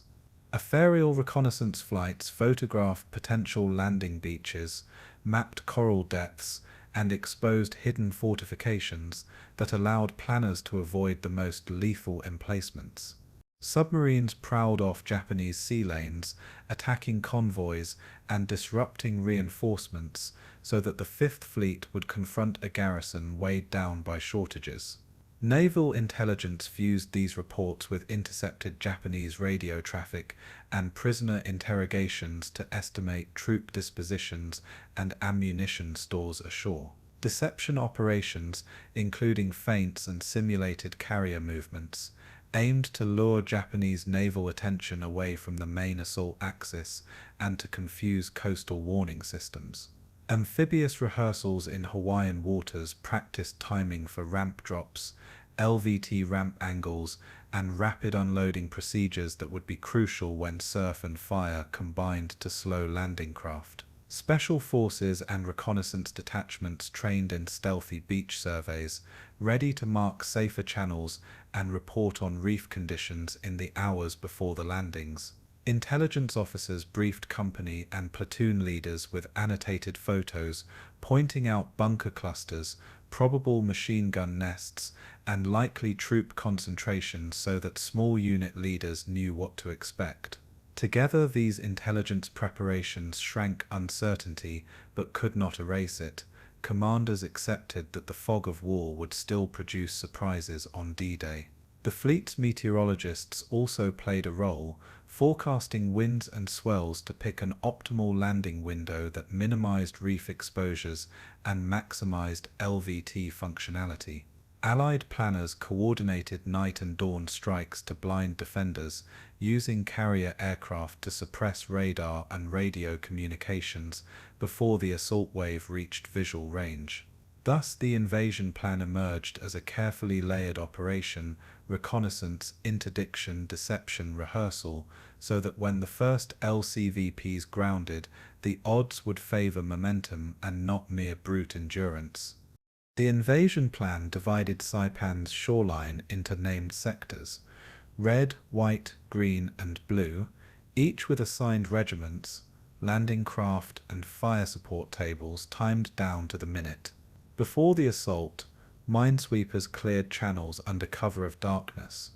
Aerial reconnaissance flights photographed potential landing beaches, mapped coral depths, and exposed hidden fortifications that allowed planners to avoid the most lethal emplacements. Submarines prowled off Japanese sea lanes, attacking convoys and disrupting reinforcements so that the Fifth Fleet would confront a garrison weighed down by shortages. Naval intelligence fused these reports with intercepted Japanese radio traffic and prisoner interrogations to estimate troop dispositions and ammunition stores ashore. Deception operations, including feints and simulated carrier movements, aimed to lure Japanese naval attention away from the main assault axis and to confuse coastal warning systems. Amphibious rehearsals in Hawaiian waters practiced timing for ramp drops, LVT ramp angles, and rapid unloading procedures that would be crucial when surf and fire combined to slow landing craft. Special forces and reconnaissance detachments trained in stealthy beach surveys, ready to mark safer channels and report on reef conditions in the hours before the landings. Intelligence officers briefed company and platoon leaders with annotated photos pointing out bunker clusters, probable machine gun nests, and likely troop concentrations so that small unit leaders knew what to expect. Together, these intelligence preparations shrank uncertainty but could not erase it. Commanders accepted that the fog of war would still produce surprises on D-Day. The fleet's meteorologists also played a role, forecasting winds and swells to pick an optimal landing window that minimized reef exposures and maximized LVT functionality. Allied planners coordinated night and dawn strikes to blind defenders, using carrier aircraft to suppress radar and radio communications before the assault wave reached visual range. Thus, the invasion plan emerged as a carefully layered operation, reconnaissance, interdiction, deception, rehearsal, so that when the first LCVPs grounded, the odds would favor momentum and not mere brute endurance. The invasion plan divided Saipan's shoreline into named sectors, red, white, green, and blue, each with assigned regiments, landing craft, and fire support tables timed down to the minute. Before the assault, minesweepers cleared channels under cover of darkness,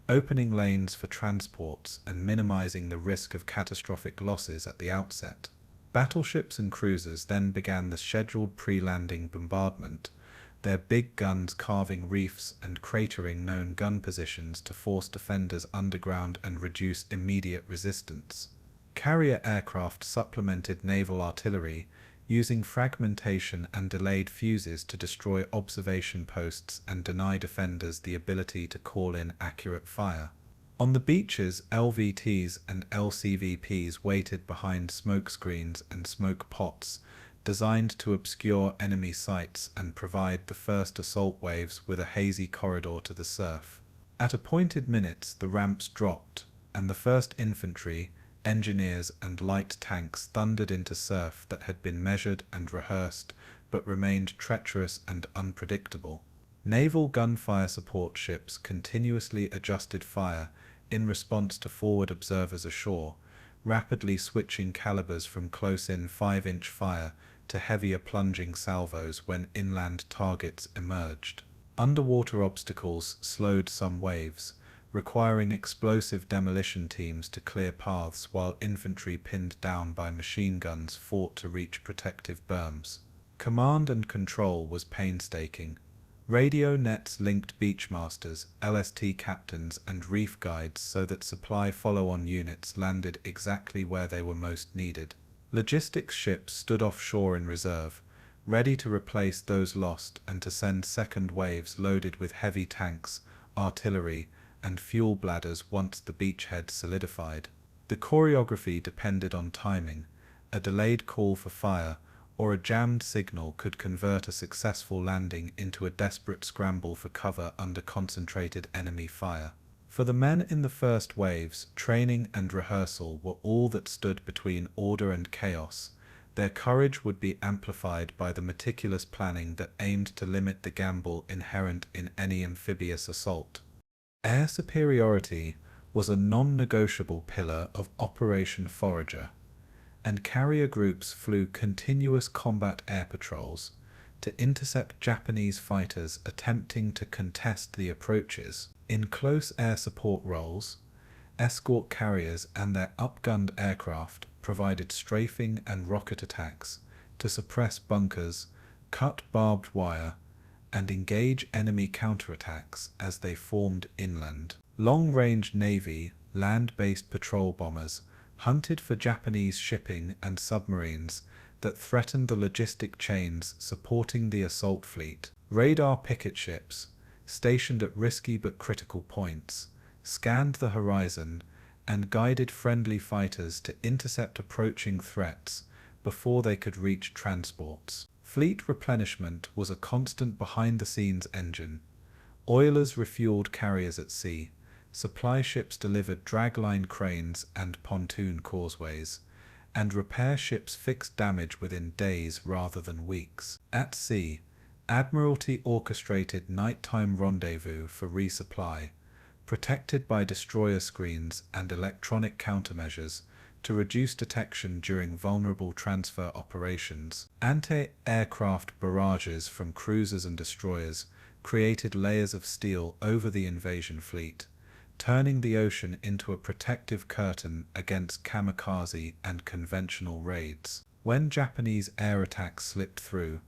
opening lanes for transports and minimizing the risk of catastrophic losses at the outset. Battleships and cruisers then began the scheduled pre-landing bombardment, their big guns carving reefs and cratering known gun positions to force defenders underground and reduce immediate resistance. Carrier aircraft supplemented naval artillery, using fragmentation and delayed fuses to destroy observation posts and deny defenders the ability to call in accurate fire. On the beaches, LVTs and LCVPs waited behind smoke screens and smoke pots, designed to obscure enemy sights and provide the first assault waves with a hazy corridor to the surf. At appointed minutes, the ramps dropped, and the 1st Infantry, engineers and light tanks thundered into surf that had been measured and rehearsed, but remained treacherous and unpredictable. Naval gunfire support ships continuously adjusted fire in response to forward observers ashore, rapidly switching calibers from close-in 5-inch fire to heavier plunging salvos when inland targets emerged. Underwater obstacles slowed some waves, requiring explosive demolition teams to clear paths while infantry pinned down by machine guns fought to reach protective berms. Command and control was painstaking. Radio nets linked beachmasters, LST captains, and reef guides so that supply follow-on units landed exactly where they were most needed. Logistics ships stood offshore in reserve, ready to replace those lost and to send second waves loaded with heavy tanks, artillery, and fuel bladders once the beachhead solidified. The choreography depended on timing. A delayed call for fire or a jammed signal could convert a successful landing into a desperate scramble for cover under concentrated enemy fire. For the men in the first waves, training and rehearsal were all that stood between order and chaos. Their courage would be amplified by the meticulous planning that aimed to limit the gamble inherent in any amphibious assault. Air superiority was a non-negotiable pillar of Operation Forager, and carrier groups flew continuous combat air patrols to intercept Japanese fighters attempting to contest the approaches. In close air support roles, escort carriers and their upgunned aircraft provided strafing and rocket attacks to suppress bunkers, cut barbed wire, and engage enemy counterattacks as they formed inland. Long-range Navy, land-based patrol bombers hunted for Japanese shipping and submarines that threatened the logistic chains supporting the assault fleet. Radar picket ships, stationed at risky but critical points, scanned the horizon and guided friendly fighters to intercept approaching threats before they could reach transports. Fleet replenishment was a constant behind-the-scenes engine. Oilers refueled carriers at sea, supply ships delivered dragline cranes and pontoon causeways, and repair ships fixed damage within days rather than weeks. At sea, Admiralty orchestrated nighttime rendezvous for resupply, protected by destroyer screens and electronic countermeasures to reduce detection during vulnerable transfer operations. Anti-aircraft barrages from cruisers and destroyers created layers of steel over the invasion fleet, turning the ocean into a protective curtain against kamikaze and conventional raids. When Japanese air attacks slipped through,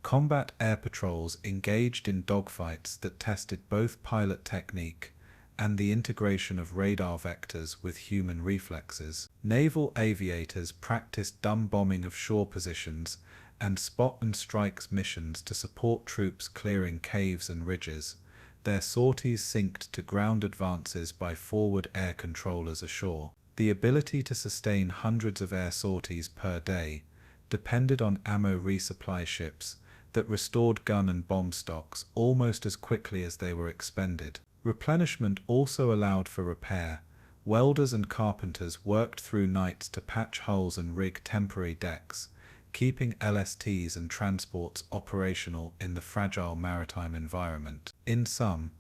combat air patrols engaged in dogfights that tested both pilot technique and the integration of radar vectors with human reflexes. Naval aviators practiced dumb bombing of shore positions and spot and strikes missions to support troops clearing caves and ridges, their sorties synced to ground advances by forward air controllers ashore. The ability to sustain hundreds of air sorties per day depended on ammo resupply ships that restored gun and bomb stocks almost as quickly as they were expended. Replenishment also allowed for repair. Welders and carpenters worked through nights to patch hulls and rig temporary decks, keeping LSTs and transports operational in the fragile maritime environment. In sum,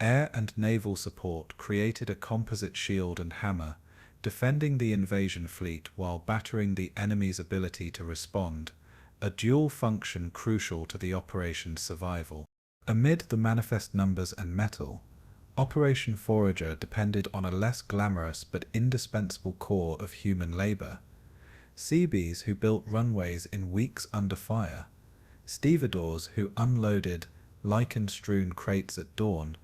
air and naval support created a composite shield and hammer, defending the invasion fleet while battering the enemy's ability to respond, a dual function crucial to the operation's survival. Amid the manifest numbers and metal, Operation Forager depended on a less glamorous but indispensable core of human labor. Seabees who built runways in weeks under fire, stevedores who unloaded lichen-strewn crates at dawn,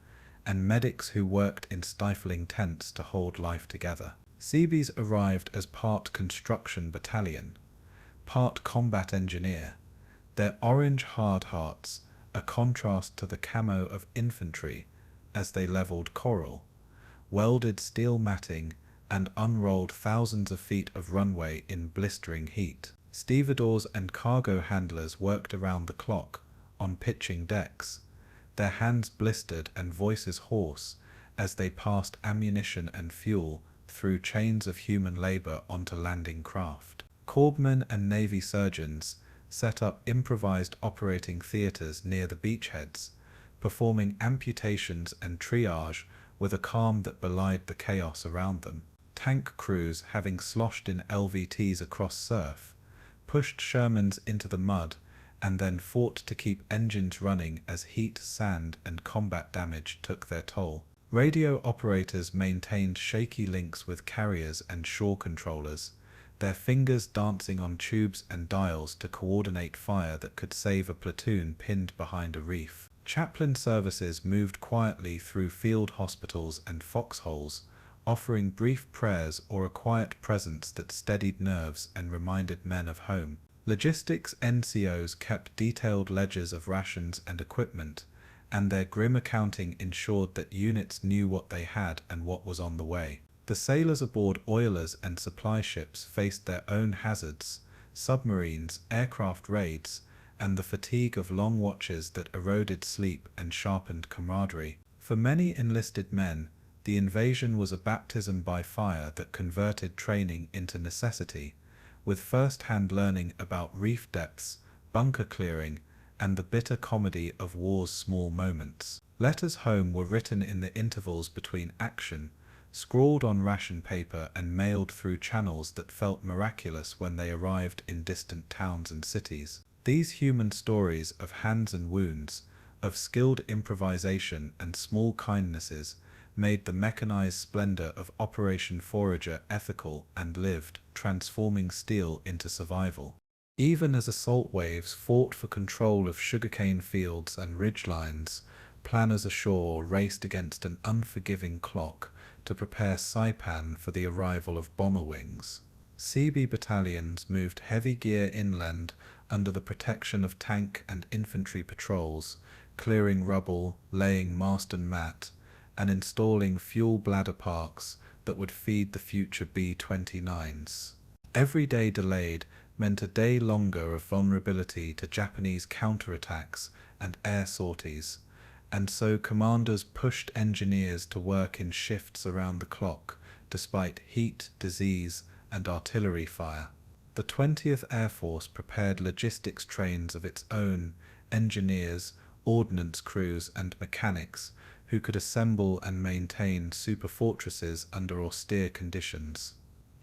and medics who worked in stifling tents to hold life together. Seabees arrived as part construction battalion, part combat engineer, their orange hard hearts a contrast to the camo of infantry as they leveled coral, welded steel matting, and unrolled thousands of feet of runway in blistering heat. Stevedores and cargo handlers worked around the clock, on pitching decks, their hands blistered and voices hoarse as they passed ammunition and fuel through chains of human labor onto landing craft. Corpsmen and Navy surgeons set up improvised operating theaters near the beachheads, performing amputations and triage with a calm that belied the chaos around them. Tank crews, having sloshed in LVTs across surf, pushed Shermans into the mud and then fought to keep engines running as heat, sand, and combat damage took their toll. Radio operators maintained shaky links with carriers and shore controllers, their fingers dancing on tubes and dials to coordinate fire that could save a platoon pinned behind a reef. Chaplain services moved quietly through field hospitals and foxholes, offering brief prayers or a quiet presence that steadied nerves and reminded men of home. Logistics NCOs kept detailed ledgers of rations and equipment, and their grim accounting ensured that units knew what they had and what was on the way. The sailors aboard oilers and supply ships faced their own hazards, submarines, aircraft raids, and the fatigue of long watches that eroded sleep and sharpened camaraderie. For many enlisted men, the invasion was a baptism by fire that converted training into necessity, with first-hand learning about reef depths, bunker clearing, and the bitter comedy of war's small moments. Letters home were written in the intervals between action, scrawled on ration paper and mailed through channels that felt miraculous when they arrived in distant towns and cities. These human stories of hands and wounds, of skilled improvisation and small kindnesses, made the mechanized splendor of Operation Forager ethical and lived, transforming steel into survival. Even as assault waves fought for control of sugarcane fields and ridgelines, planners ashore raced against an unforgiving clock to prepare Saipan for the arrival of bomber wings. CB battalions moved heavy gear inland under the protection of tank and infantry patrols, clearing rubble, laying mast and mat, and installing fuel bladder parks that would feed the future B-29s. Every day delayed meant a day longer of vulnerability to Japanese counterattacks and air sorties, and so commanders pushed engineers to work in shifts around the clock, despite heat, disease, and artillery fire. The 20th Air Force prepared logistics trains of its own, engineers, ordnance crews, and mechanics, who could assemble and maintain superfortresses under austere conditions.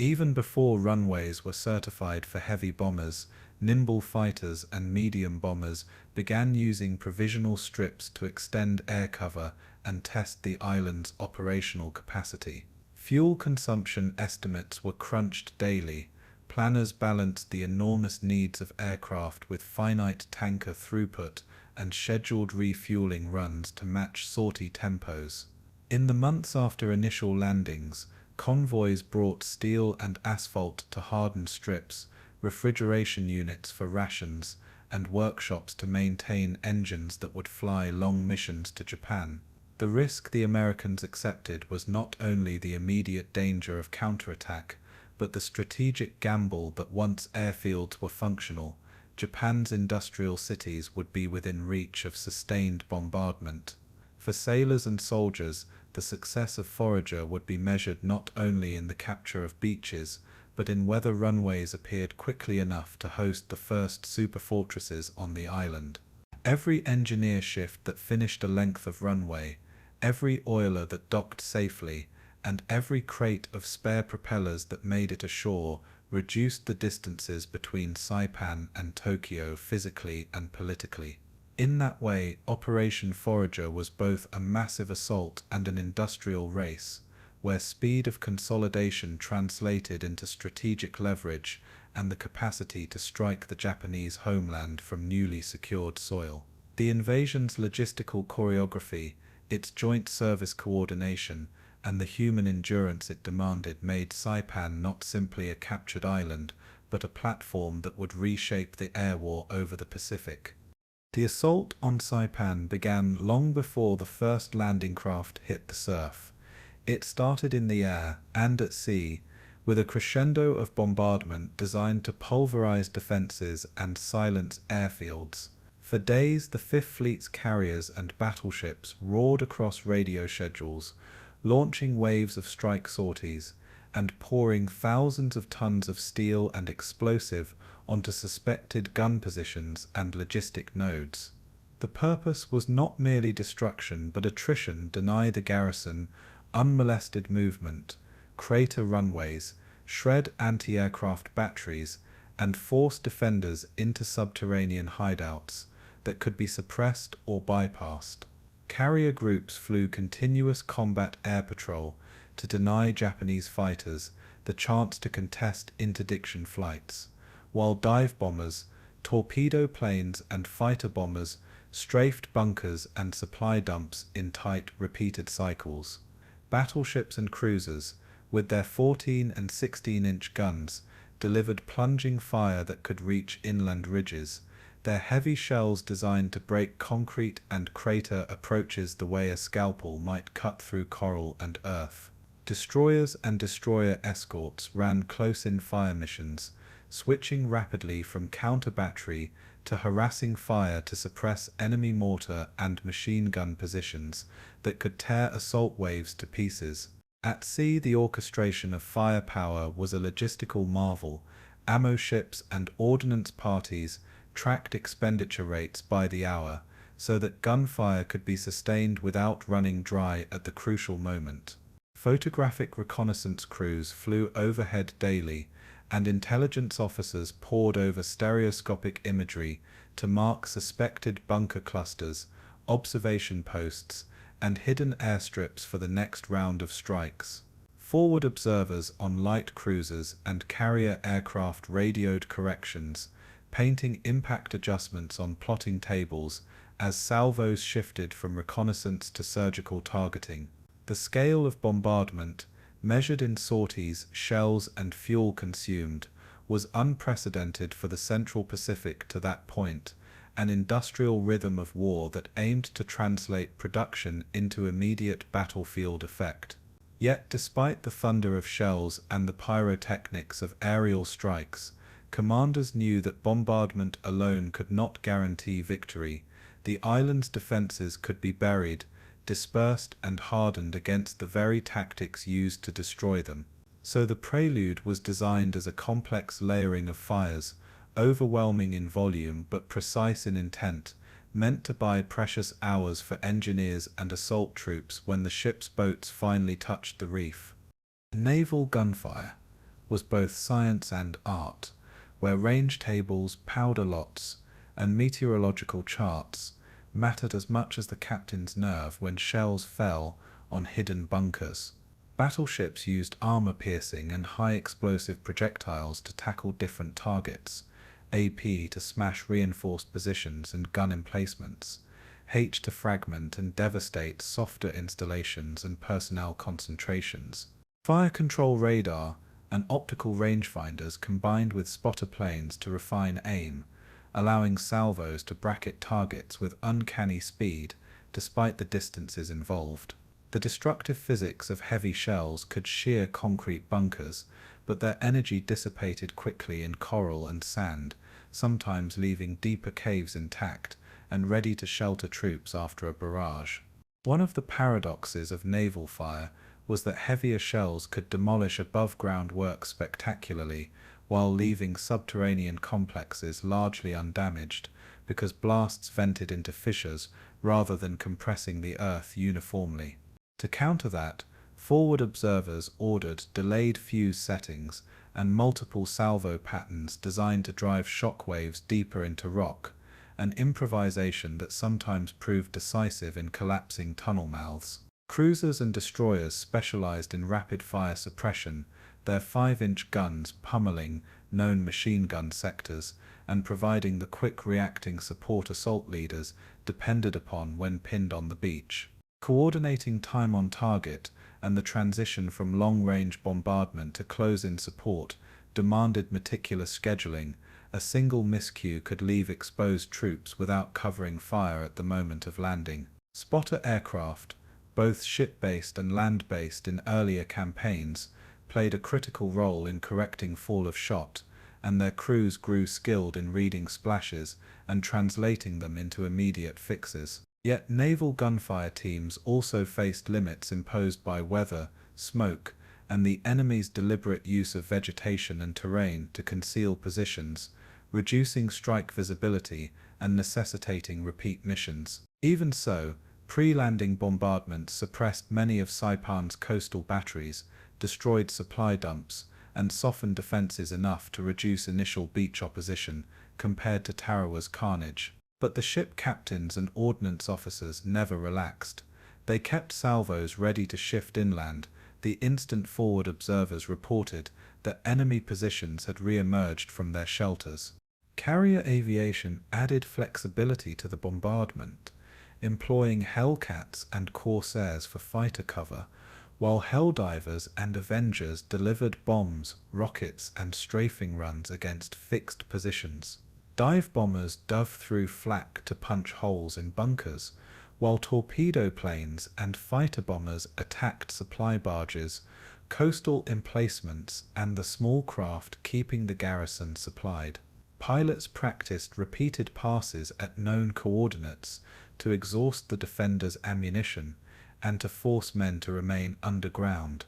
Even before runways were certified for heavy bombers, nimble fighters and medium bombers began using provisional strips to extend air cover and test the island's operational capacity. Fuel consumption estimates were crunched daily. Planners balanced the enormous needs of aircraft with finite tanker throughput and scheduled refueling runs to match sortie tempos. In the months after initial landings, convoys brought steel and asphalt to harden strips, refrigeration units for rations, and workshops to maintain engines that would fly long missions to Japan. The risk the Americans accepted was not only the immediate danger of counterattack, but the strategic gamble that once airfields were functional, Japan's industrial cities would be within reach of sustained bombardment. For sailors and soldiers, the success of Forager would be measured not only in the capture of beaches, but in whether runways appeared quickly enough to host the first superfortresses on the island. Every engineer shift that finished a length of runway, every oiler that docked safely, and every crate of spare propellers that made it ashore reduced the distances between Saipan and Tokyo physically and politically. In that way, Operation Forager was both a massive assault and an industrial race, where speed of consolidation translated into strategic leverage and the capacity to strike the Japanese homeland from newly secured soil. The invasion's logistical choreography, its joint service coordination, and the human endurance it demanded made Saipan not simply a captured island, but a platform that would reshape the air war over the Pacific. The assault on Saipan began long before the first landing craft hit the surf. It started in the air and at sea, with a crescendo of bombardment designed to pulverize defenses and silence airfields. For days, the Fifth Fleet's carriers and battleships roared across radio schedules, launching waves of strike sorties, and pouring thousands of tons of steel and explosive onto suspected gun positions and logistic nodes. The purpose was not merely destruction but attrition, deny the garrison unmolested movement, crater runways, shred anti-aircraft batteries, and force defenders into subterranean hideouts that could be suppressed or bypassed. Carrier groups flew continuous combat air patrol to deny Japanese fighters the chance to contest interdiction flights, while dive bombers, torpedo planes, and fighter bombers strafed bunkers and supply dumps in tight, repeated cycles. Battleships and cruisers, with their 14 and 16-inch guns, delivered plunging fire that could reach inland ridges, their heavy shells designed to break concrete and crater approaches the way a scalpel might cut through coral and earth. Destroyers and destroyer escorts ran close-in fire missions, switching rapidly from counter-battery to harassing fire to suppress enemy mortar and machine gun positions that could tear assault waves to pieces. At sea, the orchestration of firepower was a logistical marvel. Ammo ships and ordnance parties tracked expenditure rates by the hour so that gunfire could be sustained without running dry at the crucial moment. Photographic reconnaissance crews flew overhead daily, and intelligence officers pored over stereoscopic imagery to mark suspected bunker clusters, observation posts, and hidden airstrips for the next round of strikes. Forward observers on light cruisers and carrier aircraft radioed corrections, painting impact adjustments on plotting tables as salvos shifted from reconnaissance to surgical targeting. The scale of bombardment, measured in sorties, shells, and fuel consumed, was unprecedented for the Central Pacific to that point, an industrial rhythm of war that aimed to translate production into immediate battlefield effect. Yet despite the thunder of shells and the pyrotechnics of aerial strikes, commanders knew that bombardment alone could not guarantee victory. The island's defenses could be buried, dispersed, and hardened against the very tactics used to destroy them. So the Prelude was designed as a complex layering of fires, overwhelming in volume but precise in intent, meant to buy precious hours for engineers and assault troops when the ship's boats finally touched the reef. Naval gunfire was both science and art, where range tables, powder lots, and meteorological charts mattered as much as the captain's nerve when shells fell on hidden bunkers. Battleships used armor-piercing and high-explosive projectiles to tackle different targets, AP to smash reinforced positions and gun emplacements, H to fragment and devastate softer installations and personnel concentrations. Fire control radar and optical rangefinders combined with spotter planes to refine aim, allowing salvos to bracket targets with uncanny speed despite the distances involved. The destructive physics of heavy shells could shear concrete bunkers, but their energy dissipated quickly in coral and sand, sometimes leaving deeper caves intact and ready to shelter troops after a barrage. One of the paradoxes of naval fire was that heavier shells could demolish above-ground work spectacularly, while leaving subterranean complexes largely undamaged, because blasts vented into fissures rather than compressing the earth uniformly. To counter that, forward observers ordered delayed fuse settings and multiple salvo patterns designed to drive shock waves deeper into rock, an improvisation that sometimes proved decisive in collapsing tunnel mouths. Cruisers and destroyers specialized in rapid-fire suppression, their 5-inch guns pummeling known machine gun sectors and providing the quick-reacting support assault leaders depended upon when pinned on the beach. Coordinating time on target and the transition from long-range bombardment to close-in support demanded meticulous scheduling. A single miscue could leave exposed troops without covering fire at the moment of landing. Spotter aircraft, both ship-based and land-based in earlier campaigns, played a critical role in correcting fall of shot, and their crews grew skilled in reading splashes and translating them into immediate fixes. Yet naval gunfire teams also faced limits imposed by weather, smoke, and the enemy's deliberate use of vegetation and terrain to conceal positions, reducing strike visibility and necessitating repeat missions. Even so, pre-landing bombardments suppressed many of Saipan's coastal batteries, destroyed supply dumps, and softened defenses enough to reduce initial beach opposition compared to Tarawa's carnage. But the ship captains and ordnance officers never relaxed. They kept salvos ready to shift inland. The instant forward observers reported that enemy positions had re-emerged from their shelters. Carrier aviation added flexibility to the bombardment, employing Hellcats and Corsairs for fighter cover, while Helldivers and Avengers delivered bombs, rockets, and strafing runs against fixed positions. Dive bombers dove through flak to punch holes in bunkers, while torpedo planes and fighter bombers attacked supply barges, coastal emplacements, and the small craft keeping the garrison supplied. Pilots practiced repeated passes at known coordinates to exhaust the defenders' ammunition and to force men to remain underground,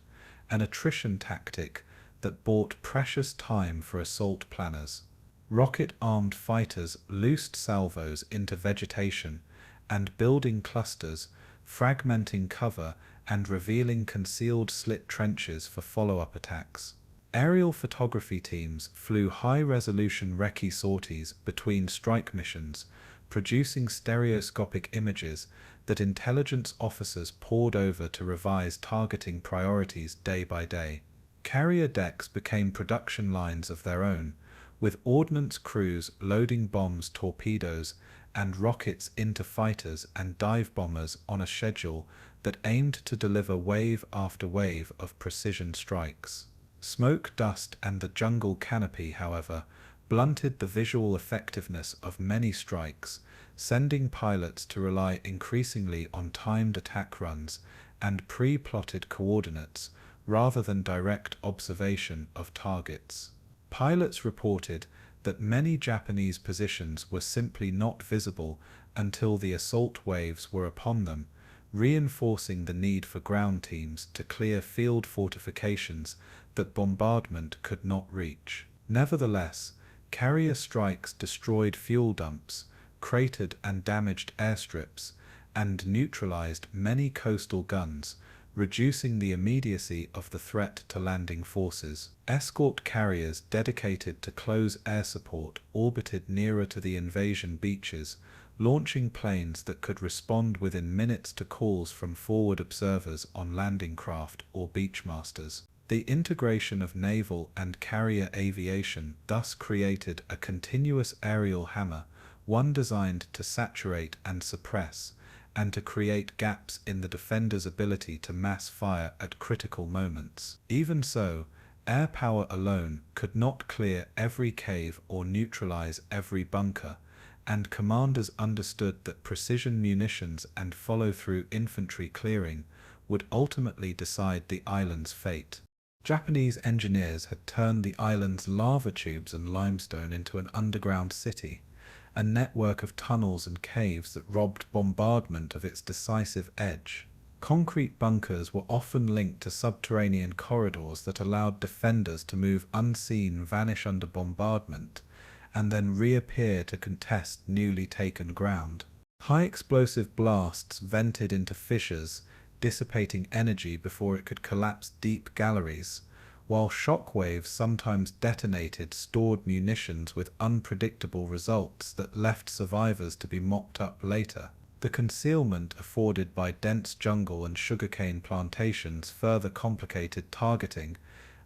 an attrition tactic that bought precious time for assault planners. Rocket-armed fighters loosed salvos into vegetation and building clusters, fragmenting cover and revealing concealed slit trenches for follow-up attacks. Aerial photography teams flew high-resolution recce sorties between strike missions, producing stereoscopic images that intelligence officers pored over to revise targeting priorities day by day. Carrier decks became production lines of their own, with ordnance crews loading bombs, torpedoes, and rockets into fighters and dive bombers on a schedule that aimed to deliver wave after wave of precision strikes. Smoke, dust, and the jungle canopy, however, blunted the visual effectiveness of many strikes, sending pilots to rely increasingly on timed attack runs and pre-plotted coordinates rather than direct observation of targets. Pilots reported that many Japanese positions were simply not visible until the assault waves were upon them, reinforcing the need for ground teams to clear field fortifications that bombardment could not reach. Nevertheless, carrier strikes destroyed fuel dumps, cratered and damaged airstrips, and neutralized many coastal guns, reducing the immediacy of the threat to landing forces. Escort carriers dedicated to close air support orbited nearer to the invasion beaches, launching planes that could respond within minutes to calls from forward observers on landing craft or beachmasters. The integration of naval and carrier aviation thus created a continuous aerial hammer, one designed to saturate and suppress, and to create gaps in the defender's ability to mass fire at critical moments. Even so, air power alone could not clear every cave or neutralize every bunker, and commanders understood that precision munitions and follow-through infantry clearing would ultimately decide the island's fate. Japanese engineers had turned the island's lava tubes and limestone into an underground city, a network of tunnels and caves that robbed bombardment of its decisive edge. Concrete bunkers were often linked to subterranean corridors that allowed defenders to move unseen, vanish under bombardment, and then reappear to contest newly taken ground. High explosive blasts vented into fissures, dissipating energy before it could collapse deep galleries, while shock waves sometimes detonated stored munitions with unpredictable results that left survivors to be mopped up later. The concealment afforded by dense jungle and sugarcane plantations further complicated targeting,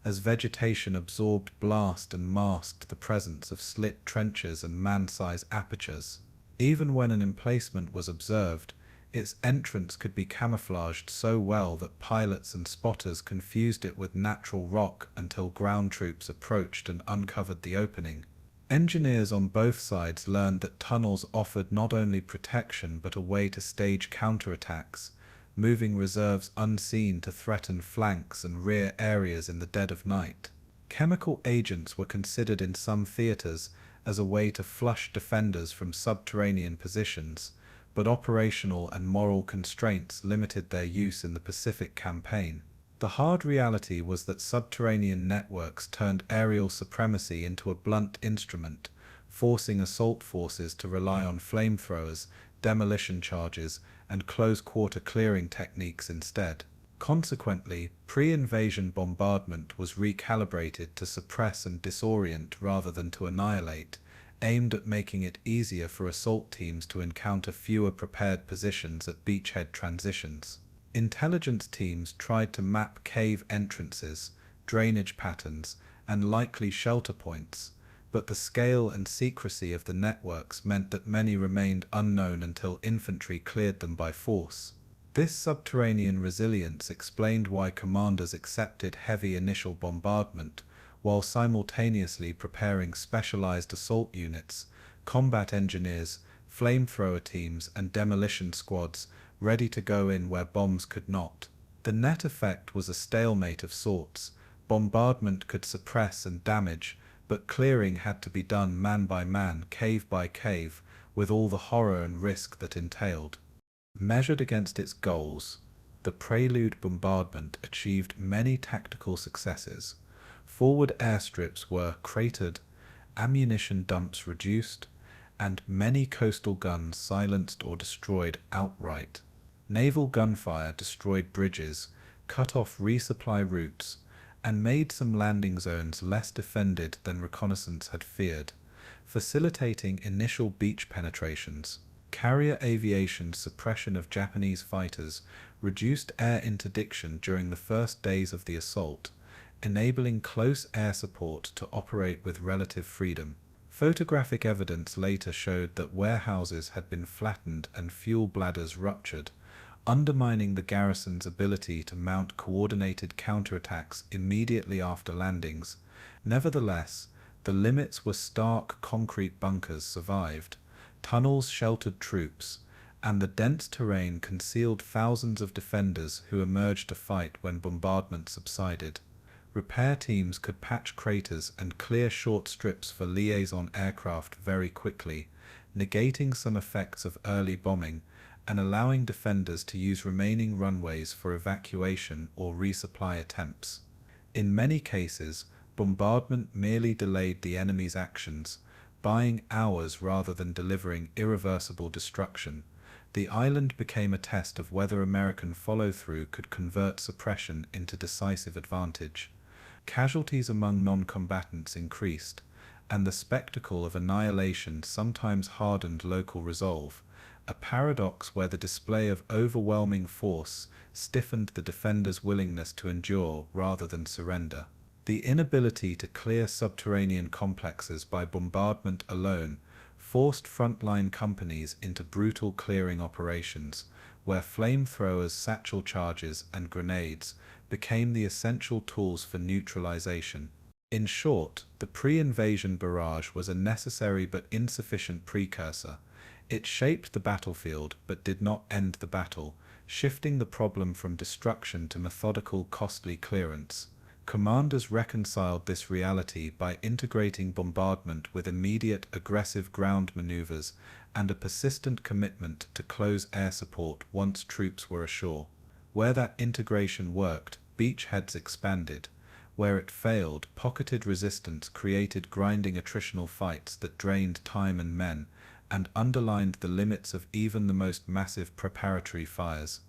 as vegetation absorbed blast and masked the presence of slit trenches and man-size apertures. Even when an emplacement was observed, its entrance could be camouflaged so well that pilots and spotters confused it with natural rock until ground troops approached and uncovered the opening. Engineers on both sides learned that tunnels offered not only protection but a way to stage counterattacks, moving reserves unseen to threaten flanks and rear areas in the dead of night. Chemical agents were considered in some theaters as a way to flush defenders from subterranean positions, but operational and moral constraints limited their use in the Pacific Campaign. The hard reality was that subterranean networks turned aerial supremacy into a blunt instrument, forcing assault forces to rely on flamethrowers, demolition charges, and close-quarter clearing techniques instead. Consequently, pre-invasion bombardment was recalibrated to suppress and disorient rather than to annihilate, aimed at making it easier for assault teams to encounter fewer prepared positions at beachhead transitions. Intelligence teams tried to map cave entrances, drainage patterns, and likely shelter points, but the scale and secrecy of the networks meant that many remained unknown until infantry cleared them by force. This subterranean resilience explained why commanders accepted heavy initial bombardment, while simultaneously preparing specialized assault units, combat engineers, flamethrower teams, and demolition squads ready to go in where bombs could not. The net effect was a stalemate of sorts. Bombardment could suppress and damage, but clearing had to be done man by man, cave by cave, with all the horror and risk that entailed. Measured against its goals, the Prelude bombardment achieved many tactical successes. Forward airstrips were cratered, ammunition dumps reduced, and many coastal guns silenced or destroyed outright. Naval gunfire destroyed bridges, cut off resupply routes, and made some landing zones less defended than reconnaissance had feared, facilitating initial beach penetrations. Carrier aviation's suppression of Japanese fighters reduced air interdiction during the first days of the assault, enabling close air support to operate with relative freedom. Photographic evidence later showed that warehouses had been flattened and fuel bladders ruptured, undermining the garrison's ability to mount coordinated counterattacks immediately after landings. Nevertheless, the limits were stark concrete bunkers survived, tunnels sheltered troops, and the dense terrain concealed thousands of defenders who emerged to fight when bombardment subsided. Repair teams could patch craters and clear short strips for liaison aircraft very quickly, negating some effects of early bombing and allowing defenders to use remaining runways for evacuation or resupply attempts. In many cases, bombardment merely delayed the enemy's actions, buying hours rather than delivering irreversible destruction. The island became a test of whether American follow-through could convert suppression into decisive advantage. Casualties among non-combatants increased, and the spectacle of annihilation sometimes hardened local resolve, a paradox where the display of overwhelming force stiffened the defenders' willingness to endure rather than surrender. The inability to clear subterranean complexes by bombardment alone forced frontline companies into brutal clearing operations, where flamethrowers, satchel charges, and grenades became the essential tools for neutralization. In short, the pre-invasion barrage was a necessary but insufficient precursor. It shaped the battlefield but did not end the battle, shifting the problem from destruction to methodical, costly clearance. Commanders reconciled this reality by integrating bombardment with immediate aggressive ground maneuvers and a persistent commitment to close air support once troops were ashore. Where that integration worked, beachheads expanded. Where it failed, pocketed resistance created grinding attritional fights that drained time and men, and underlined the limits of even the most massive preparatory fires.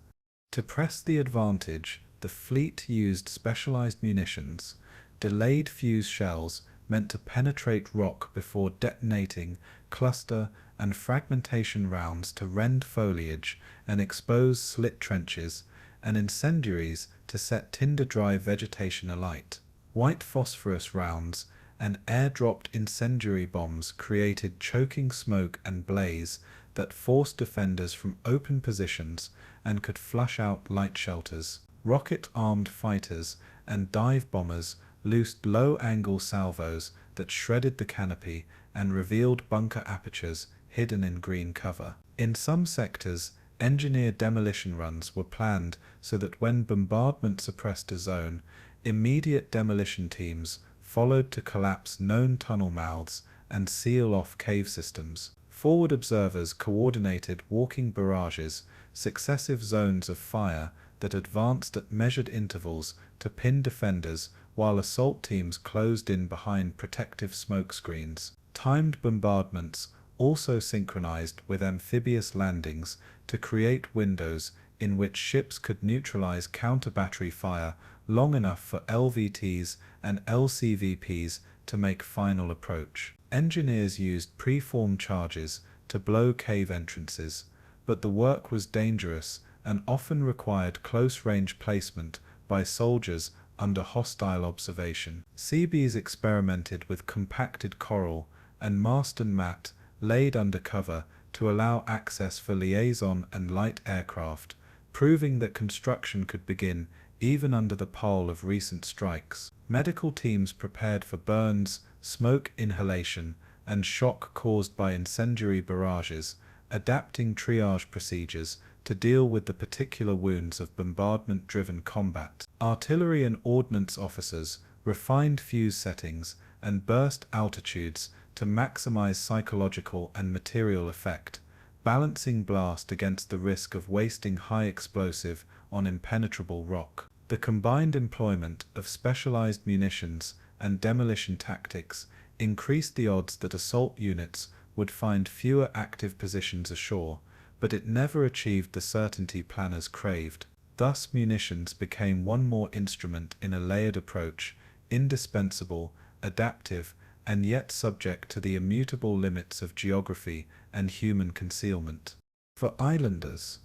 To press the advantage, the fleet used specialized munitions. Delayed fuse shells meant to penetrate rock before detonating, cluster and fragmentation rounds to rend foliage and expose slit trenches, and incendiaries to set tinder-dry vegetation alight. White phosphorus rounds and air-dropped incendiary bombs created choking smoke and blaze that forced defenders from open positions and could flush out light shelters. Rocket-armed fighters and dive bombers loosed low-angle salvos that shredded the canopy and revealed bunker apertures hidden in green cover. In some sectors, engineered demolition runs were planned so that when bombardment suppressed a zone, immediate demolition teams followed to collapse known tunnel mouths and seal off cave systems. Forward observers coordinated walking barrages, successive zones of fire that advanced at measured intervals to pin defenders while assault teams closed in behind protective smoke screens. Timed bombardments also synchronized with amphibious landings to create windows in which ships could neutralize counter-battery fire long enough for LVTs and LCVPs to make final approach. Engineers used preformed charges to blow cave entrances, but the work was dangerous and often required close-range placement by soldiers under hostile observation. Seabees experimented with compacted coral and Marston mat laid under cover to allow access for liaison and light aircraft, proving that construction could begin even under the pall of recent strikes. Medical teams prepared for burns, smoke inhalation, and shock caused by incendiary barrages, adapting triage procedures to deal with the particular wounds of bombardment-driven combat. Artillery and ordnance officers refined fuse settings and burst altitudes to maximize psychological and material effect, balancing blast against the risk of wasting high explosive on impenetrable rock. The combined employment of specialized munitions and demolition tactics increased the odds that assault units would find fewer active positions ashore, but it never achieved the certainty planners craved. Thus munitions became one more instrument in a layered approach, indispensable, adaptive, and yet subject to the immutable limits of geography and human concealment. For islanders,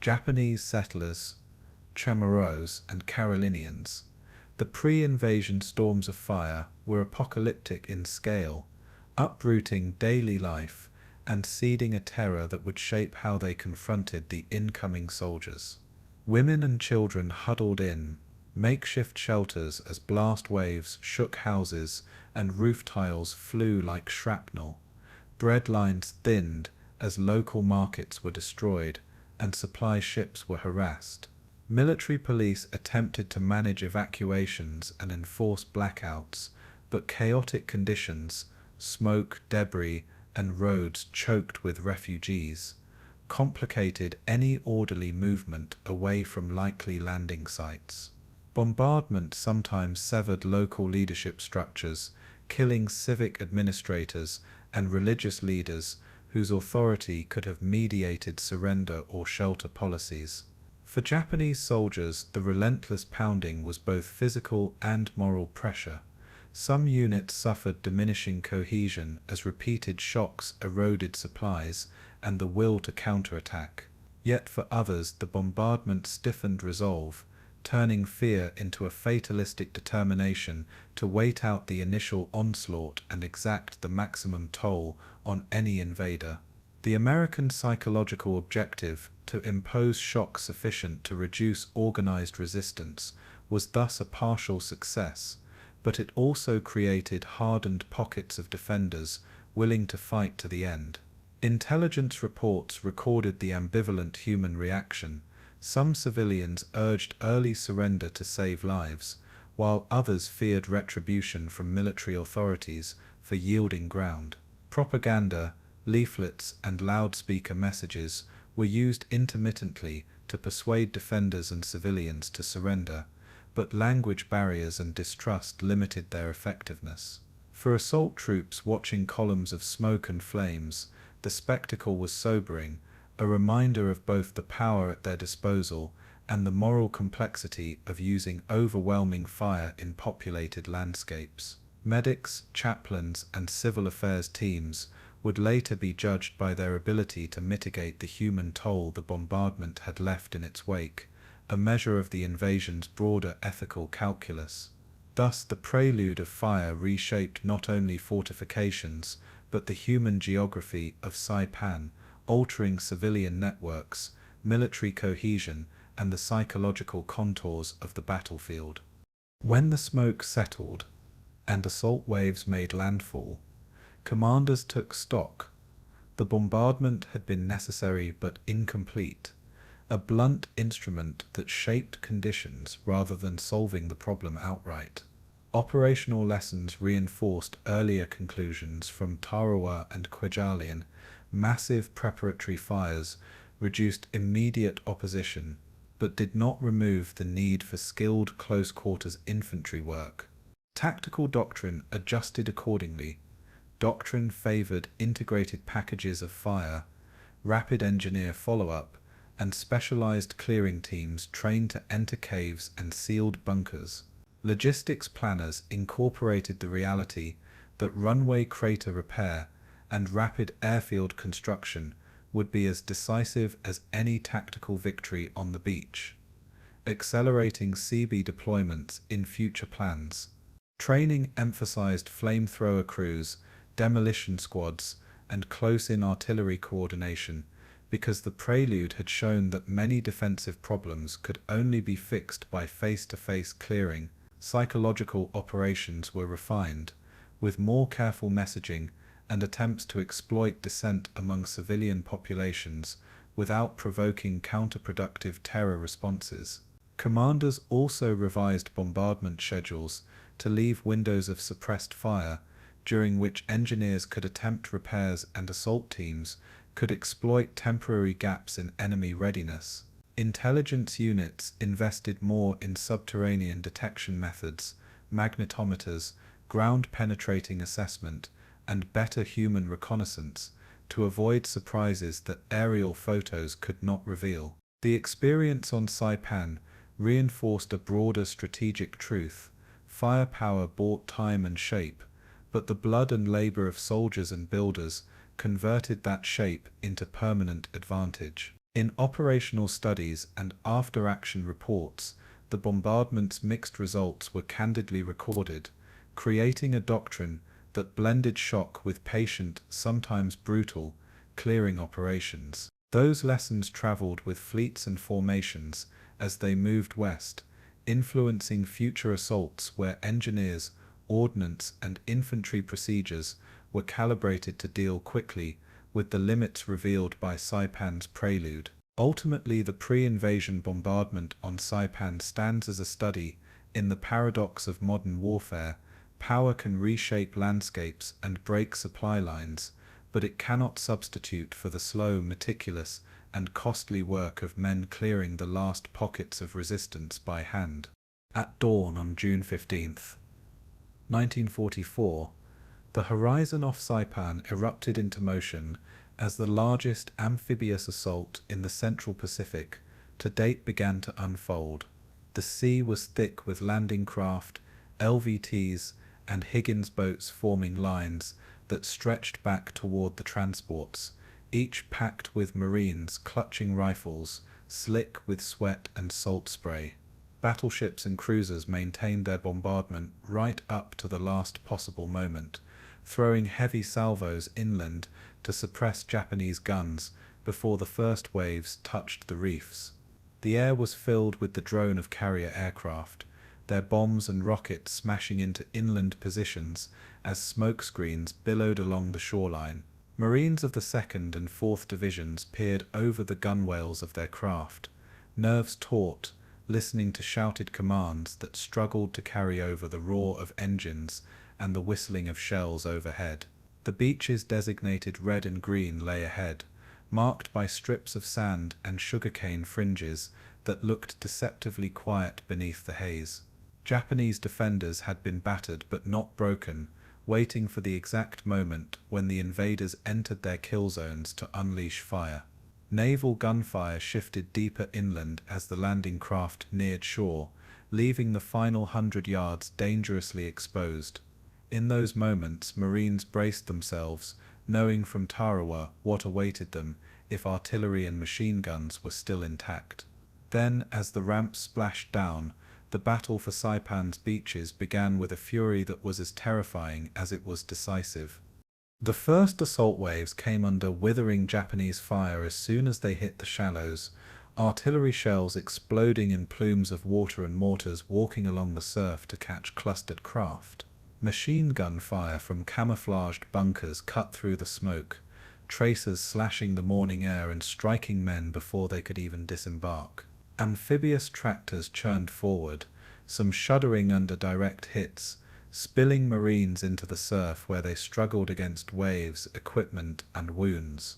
Japanese settlers, Chamorros and Carolinians, the pre-invasion storms of fire were apocalyptic in scale, uprooting daily life and seeding a terror that would shape how they confronted the incoming soldiers. Women and children huddled in makeshift shelters as blast waves shook houses and roof tiles flew like shrapnel. Bread lines thinned as local markets were destroyed and supply ships were harassed. Military police attempted to manage evacuations and enforce blackouts, but chaotic conditions, smoke, debris, and roads choked with refugees, complicated any orderly movement away from likely landing sites. Bombardment sometimes severed local leadership structures, killing civic administrators and religious leaders whose authority could have mediated surrender or shelter policies. For Japanese soldiers, the relentless pounding was both physical and moral pressure. Some units suffered diminishing cohesion as repeated shocks eroded supplies and the will to counterattack. Yet for others, the bombardment stiffened resolve, turning fear into a fatalistic determination to wait out the initial onslaught and exact the maximum toll on any invader. The American psychological objective, to impose shock sufficient to reduce organized resistance, was thus a partial success, but it also created hardened pockets of defenders willing to fight to the end. Intelligence reports recorded the ambivalent human reaction. Some civilians urged early surrender to save lives, while others feared retribution from military authorities for yielding ground. Propaganda, leaflets, and loudspeaker messages were used intermittently to persuade defenders and civilians to surrender, but language barriers and distrust limited their effectiveness. For assault troops watching columns of smoke and flames, the spectacle was sobering, a reminder of both the power at their disposal and the moral complexity of using overwhelming fire in populated landscapes. Medics, chaplains, and civil affairs teams would later be judged by their ability to mitigate the human toll the bombardment had left in its wake, a measure of the invasion's broader ethical calculus. Thus, the prelude of fire reshaped not only fortifications, but the human geography of Saipan, altering civilian networks, military cohesion, and the psychological contours of the battlefield. When the smoke settled and assault waves made landfall, commanders took stock. The bombardment had been necessary but incomplete, a blunt instrument that shaped conditions rather than solving the problem outright. Operational lessons reinforced earlier conclusions from Tarawa and Kwajalein. Massive preparatory fires reduced immediate opposition, but did not remove the need for skilled close-quarters infantry work. Tactical doctrine adjusted accordingly. Doctrine favored integrated packages of fire, rapid engineer follow-up, and specialized clearing teams trained to enter caves and sealed bunkers. Logistics planners incorporated the reality that runway crater repair and rapid airfield construction would be as decisive as any tactical victory on the beach, accelerating CB deployments in future plans. Training emphasized flamethrower crews, demolition squads, and close-in artillery coordination, because the Prelude had shown that many defensive problems could only be fixed by face-to-face clearing. Psychological operations were refined, with more careful messaging and attempts to exploit dissent among civilian populations without provoking counterproductive terror responses. Commanders also revised bombardment schedules to leave windows of suppressed fire, during which engineers could attempt repairs and assault teams could exploit temporary gaps in enemy readiness. Intelligence units invested more in subterranean detection methods, magnetometers, ground-penetrating assessment, and better human reconnaissance to avoid surprises that aerial photos could not reveal. The experience on Saipan reinforced a broader strategic truth. Firepower bought time and shape, but the blood and labor of soldiers and builders converted that shape into permanent advantage. In operational studies and after-action reports, the bombardment's mixed results were candidly recorded, creating a doctrine that blended shock with patient, sometimes brutal, clearing operations. Those lessons traveled with fleets and formations as they moved west, influencing future assaults where engineers, ordnance, and infantry procedures were calibrated to deal quickly with the limits revealed by Saipan's Prelude. Ultimately, the pre-invasion bombardment on Saipan stands as a study in the paradox of modern warfare. Power can reshape landscapes and break supply lines, but it cannot substitute for the slow, meticulous, and costly work of men clearing the last pockets of resistance by hand. At dawn on June 15th, 1944, the horizon off Saipan erupted into motion as the largest amphibious assault in the Central Pacific to date began to unfold. The sea was thick with landing craft, LVTs, and Higgins boats forming lines that stretched back toward the transports, each packed with Marines clutching rifles, slick with sweat and salt spray. Battleships and cruisers maintained their bombardment right up to the last possible moment, throwing heavy salvos inland to suppress Japanese guns before the first waves touched the reefs. The air was filled with the drone of carrier aircraft, their bombs and rockets smashing into inland positions as smoke screens billowed along the shoreline. Marines of the 2nd and 4th Divisions peered over the gunwales of their craft, nerves taut, listening to shouted commands that struggled to carry over the roar of engines and the whistling of shells overhead. The beaches designated red and green lay ahead, marked by strips of sand and sugarcane fringes that looked deceptively quiet beneath the haze. Japanese defenders had been battered but not broken, waiting for the exact moment when the invaders entered their kill zones to unleash fire. Naval gunfire shifted deeper inland as the landing craft neared shore, leaving the final 100 yards dangerously exposed. In those moments, Marines braced themselves, knowing from Tarawa what awaited them if artillery and machine guns were still intact. Then, as the ramps splashed down, the battle for Saipan's beaches began with a fury that was as terrifying as it was decisive. The first assault waves came under withering Japanese fire as soon as they hit the shallows, artillery shells exploding in plumes of water and mortars walking along the surf to catch clustered craft. Machine gun fire from camouflaged bunkers cut through the smoke, tracers slashing the morning air and striking men before they could even disembark. Amphibious tractors churned forward, some shuddering under direct hits, spilling Marines into the surf where they struggled against waves, equipment, and wounds.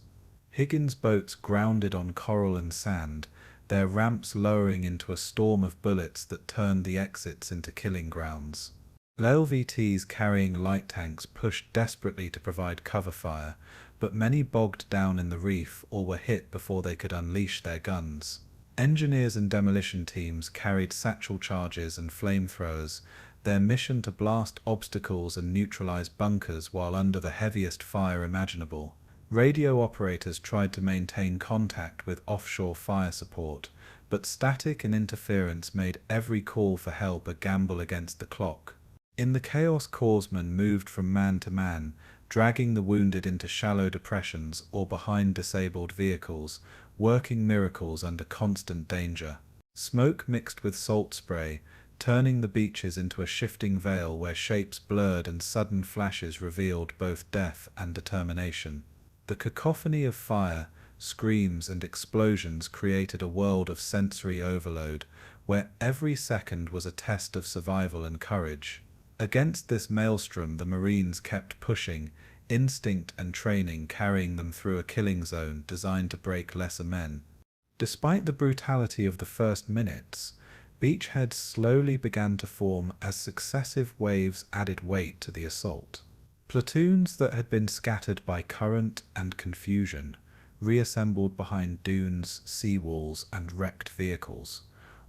Higgins boats grounded on coral and sand, their ramps lowering into a storm of bullets that turned the exits into killing grounds. LVTs carrying light tanks pushed desperately to provide cover fire, but many bogged down in the reef or were hit before they could unleash their guns. Engineers and demolition teams carried satchel charges and flamethrowers, their mission to blast obstacles and neutralize bunkers while under the heaviest fire imaginable. Radio operators tried to maintain contact with offshore fire support, but static and interference made every call for help a gamble against the clock. In the chaos, corpsmen moved from man to man, dragging the wounded into shallow depressions or behind disabled vehicles, working miracles under constant danger. Smoke mixed with salt spray, turning the beaches into a shifting veil where shapes blurred and sudden flashes revealed both death and determination. The cacophony of fire, screams and explosions created a world of sensory overload, where every second was a test of survival and courage. Against this maelstrom the Marines kept pushing, instinct and training carrying them through a killing zone designed to break lesser men. Despite the brutality of the first minutes, beachheads slowly began to form as successive waves added weight to the assault. Platoons that had been scattered by current and confusion reassembled behind dunes, seawalls and wrecked vehicles,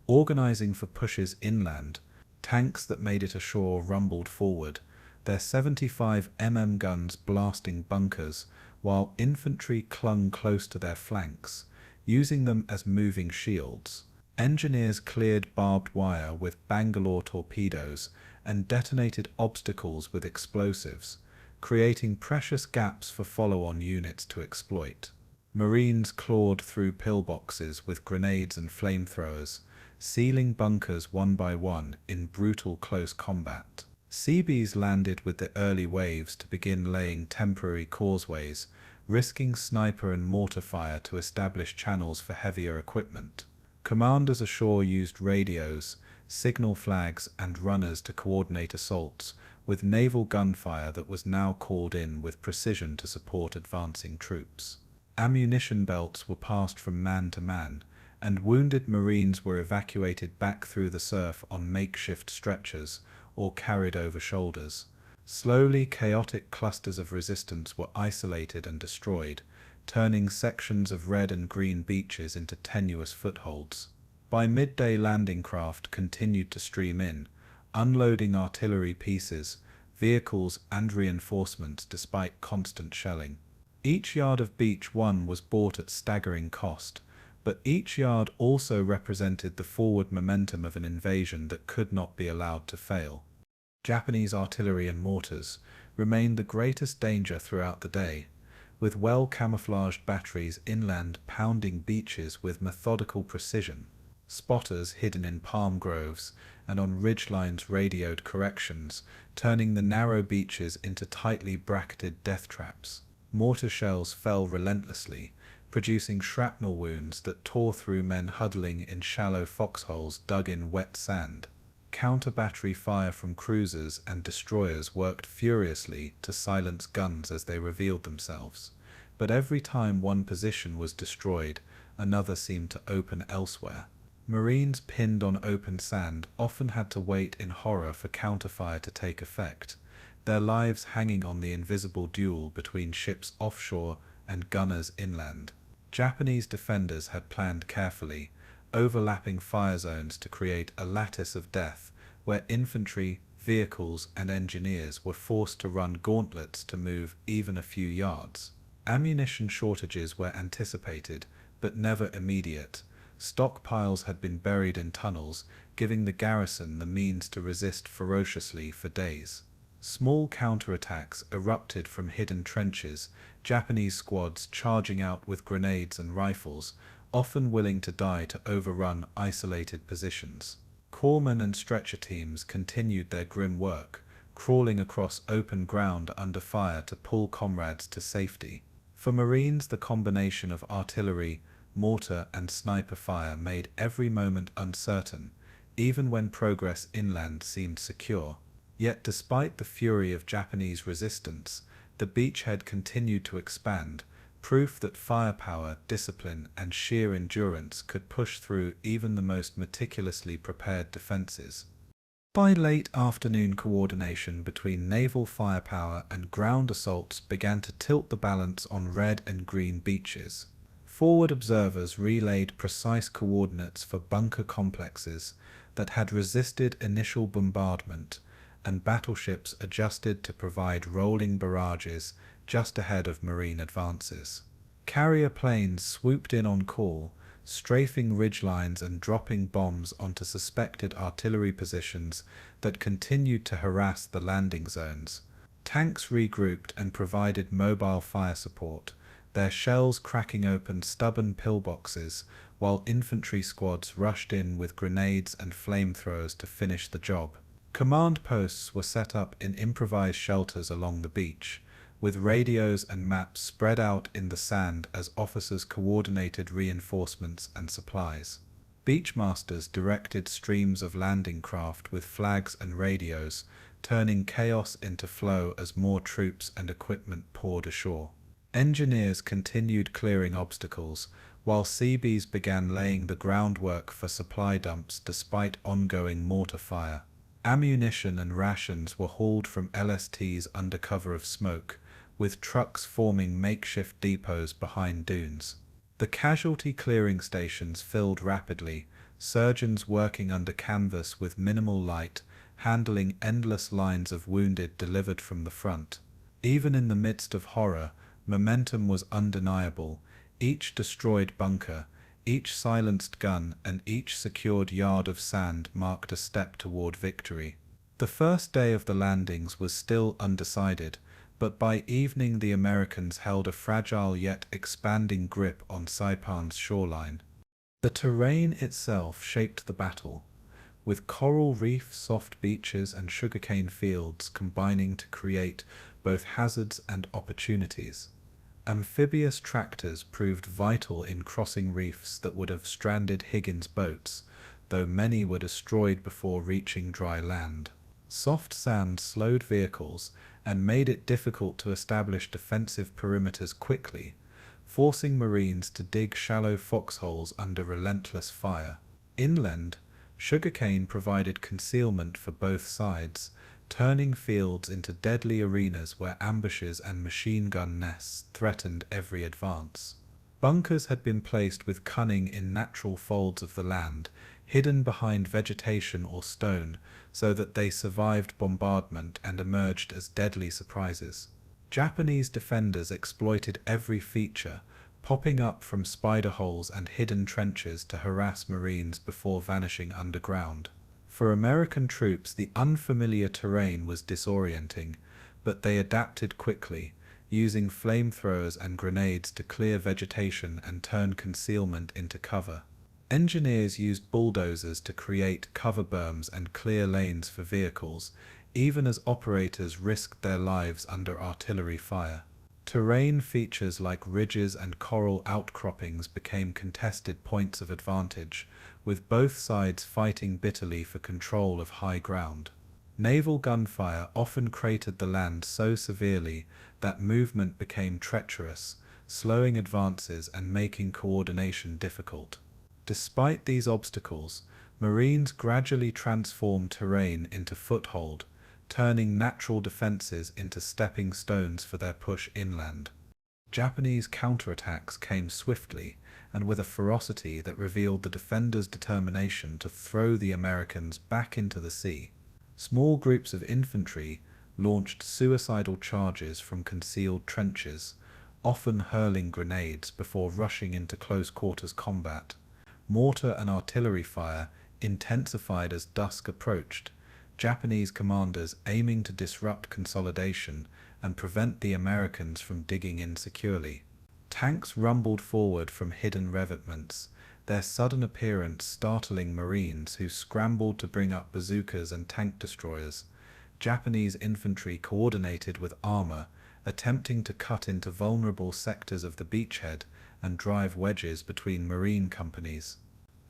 organizing for pushes inland. Tanks that made it ashore rumbled forward, their 75mm guns blasting bunkers, while infantry clung close to their flanks, using them as moving shields. Engineers cleared barbed wire with Bangalore torpedoes and detonated obstacles with explosives, creating precious gaps for follow-on units to exploit. Marines clawed through pillboxes with grenades and flamethrowers, sealing bunkers one by one in brutal close combat. Seabees landed with the early waves to begin laying temporary causeways, risking sniper and mortar fire to establish channels for heavier equipment. Commanders ashore used radios, signal flags and runners to coordinate assaults, with naval gunfire that was now called in with precision to support advancing troops. Ammunition belts were passed from man to man, and wounded Marines were evacuated back through the surf on makeshift stretchers or carried over shoulders. Slowly, chaotic clusters of resistance were isolated and destroyed, turning sections of red and green beaches into tenuous footholds. By midday, landing craft continued to stream in, unloading artillery pieces, vehicles and reinforcements despite constant shelling. Each yard of beach one was bought at staggering cost, but each yard also represented the forward momentum of an invasion that could not be allowed to fail. Japanese artillery and mortars remained the greatest danger throughout the day, with well-camouflaged batteries inland pounding beaches with methodical precision. Spotters hidden in palm groves and on ridgelines radioed corrections, turning the narrow beaches into tightly bracketed death traps. Mortar shells fell relentlessly, producing shrapnel wounds that tore through men huddling in shallow foxholes dug in wet sand. Counter-battery fire from cruisers and destroyers worked furiously to silence guns as they revealed themselves, but every time one position was destroyed, another seemed to open elsewhere. Marines pinned on open sand often had to wait in horror for counterfire to take effect, their lives hanging on the invisible duel between ships offshore and gunners inland. Japanese defenders had planned carefully, overlapping fire zones to create a lattice of death where infantry, vehicles and engineers were forced to run gauntlets to move even a few yards. Ammunition shortages were anticipated, but never immediate. Stockpiles had been buried in tunnels, giving the garrison the means to resist ferociously for days. Small counterattacks erupted from hidden trenches, Japanese squads charging out with grenades and rifles, often willing to die to overrun isolated positions. Corpsmen and stretcher teams continued their grim work, crawling across open ground under fire to pull comrades to safety. For Marines, the combination of artillery, mortar and sniper fire made every moment uncertain, even when progress inland seemed secure. Yet despite the fury of Japanese resistance, the beachhead continued to expand, proof that firepower, discipline, and sheer endurance could push through even the most meticulously prepared defenses. By late afternoon, coordination between naval firepower and ground assaults began to tilt the balance on red and green beaches. Forward observers relayed precise coordinates for bunker complexes that had resisted initial bombardment, and battleships adjusted to provide rolling barrages just ahead of Marine advances. Carrier planes swooped in on call, strafing ridgelines and dropping bombs onto suspected artillery positions that continued to harass the landing zones. Tanks regrouped and provided mobile fire support, their shells cracking open stubborn pillboxes, while infantry squads rushed in with grenades and flamethrowers to finish the job. Command posts were set up in improvised shelters along the beach, with radios and maps spread out in the sand as officers coordinated reinforcements and supplies. Beachmasters directed streams of landing craft with flags and radios, turning chaos into flow as more troops and equipment poured ashore. Engineers continued clearing obstacles, while Seabees began laying the groundwork for supply dumps despite ongoing mortar fire. Ammunition and rations were hauled from LSTs under cover of smoke, with trucks forming makeshift depots behind dunes. The casualty clearing stations filled rapidly, surgeons working under canvas with minimal light, handling endless lines of wounded delivered from the front. Even in the midst of horror, momentum was undeniable. Each destroyed bunker, each silenced gun, and each secured yard of sand marked a step toward victory. The first day of the landings was still undecided, but by evening the Americans held a fragile yet expanding grip on Saipan's shoreline. The terrain itself shaped the battle, with coral reef, soft beaches, and sugarcane fields combining to create both hazards and opportunities. Amphibious tractors proved vital in crossing reefs that would have stranded Higgins' boats, though many were destroyed before reaching dry land. Soft sand slowed vehicles and made it difficult to establish defensive perimeters quickly, forcing Marines to dig shallow foxholes under relentless fire. Inland, sugarcane provided concealment for both sides, turning fields into deadly arenas where ambushes and machine gun nests threatened every advance. Bunkers had been placed with cunning in natural folds of the land, hidden behind vegetation or stone, so that they survived bombardment and emerged as deadly surprises. Japanese defenders exploited every feature, popping up from spider holes and hidden trenches to harass Marines before vanishing underground. For American troops, the unfamiliar terrain was disorienting, but they adapted quickly, using flamethrowers and grenades to clear vegetation and turn concealment into cover. Engineers used bulldozers to create cover berms and clear lanes for vehicles, even as operators risked their lives under artillery fire. Terrain features like ridges and coral outcroppings became contested points of advantage, with both sides fighting bitterly for control of high ground. Naval gunfire often cratered the land so severely that movement became treacherous, slowing advances and making coordination difficult. Despite these obstacles, Marines gradually transformed terrain into foothold, turning natural defenses into stepping stones for their push inland. Japanese counterattacks came swiftly and with a ferocity that revealed the defenders' determination to throw the Americans back into the sea. Small groups of infantry launched suicidal charges from concealed trenches, often hurling grenades before rushing into close-quarters combat. Mortar and artillery fire intensified as dusk approached, Japanese commanders aiming to disrupt consolidation and prevent the Americans from digging in securely. Tanks rumbled forward from hidden revetments, their sudden appearance startling Marines who scrambled to bring up bazookas and tank destroyers. Japanese infantry coordinated with armor, attempting to cut into vulnerable sectors of the beachhead and drive wedges between Marine companies.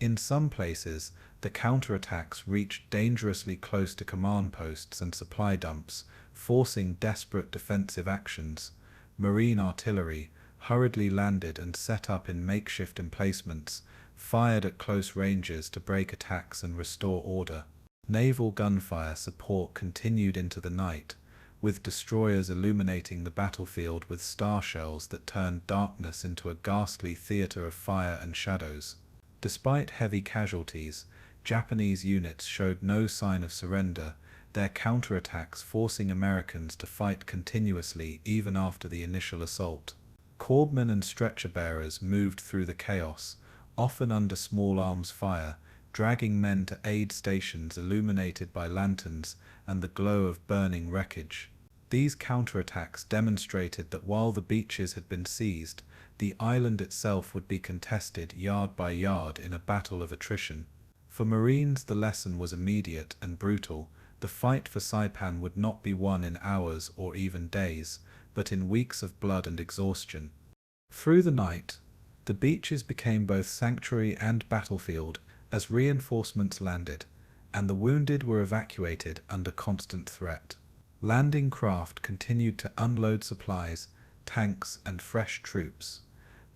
In some places, the counterattacks reached dangerously close to command posts and supply dumps, forcing desperate defensive actions. Marine artillery, hurriedly landed and set up in makeshift emplacements, fired at close ranges to break attacks and restore order. Naval gunfire support continued into the night, with destroyers illuminating the battlefield with star shells that turned darkness into a ghastly theater of fire and shadows. Despite heavy casualties, Japanese units showed no sign of surrender, their counterattacks forcing Americans to fight continuously even after the initial assault. Corpsmen and stretcher-bearers moved through the chaos, often under small arms fire, dragging men to aid stations illuminated by lanterns and the glow of burning wreckage. These counterattacks demonstrated that while the beaches had been seized, the island itself would be contested yard by yard in a battle of attrition. For Marines, the lesson was immediate and brutal. The fight for Saipan would not be won in hours or even days, but in weeks of blood and exhaustion. Through the night, the beaches became both sanctuary and battlefield as reinforcements landed, and the wounded were evacuated under constant threat. Landing craft continued to unload supplies, tanks, and fresh troops,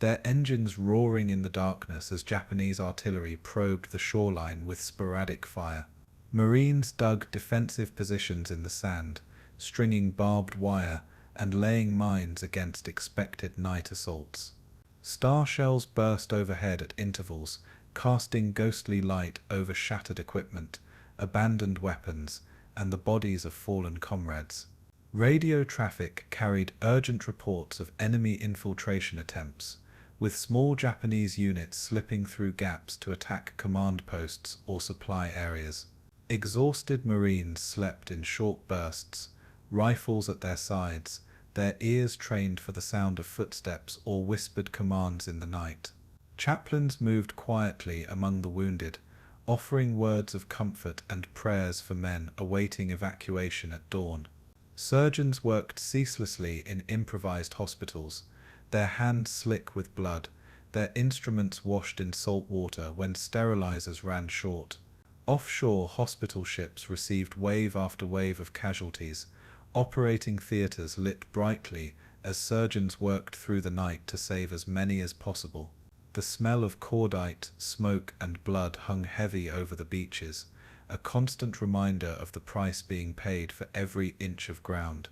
their engines roaring in the darkness as Japanese artillery probed the shoreline with sporadic fire. Marines dug defensive positions in the sand, stringing barbed wire and laying mines against expected night assaults. Star shells burst overhead at intervals, casting ghostly light over shattered equipment, abandoned weapons, and the bodies of fallen comrades. Radio traffic carried urgent reports of enemy infiltration attempts, with small Japanese units slipping through gaps to attack command posts or supply areas. Exhausted Marines slept in short bursts, rifles at their sides, their ears trained for the sound of footsteps or whispered commands in the night. Chaplains moved quietly among the wounded, offering words of comfort and prayers for men awaiting evacuation at dawn. Surgeons worked ceaselessly in improvised hospitals, their hands slick with blood, their instruments washed in salt water when sterilizers ran short. Offshore hospital ships received wave after wave of casualties, operating theaters lit brightly as surgeons worked through the night to save as many as possible. The smell of cordite, smoke, and blood hung heavy over the beaches, a constant reminder of the price being paid for every inch of ground.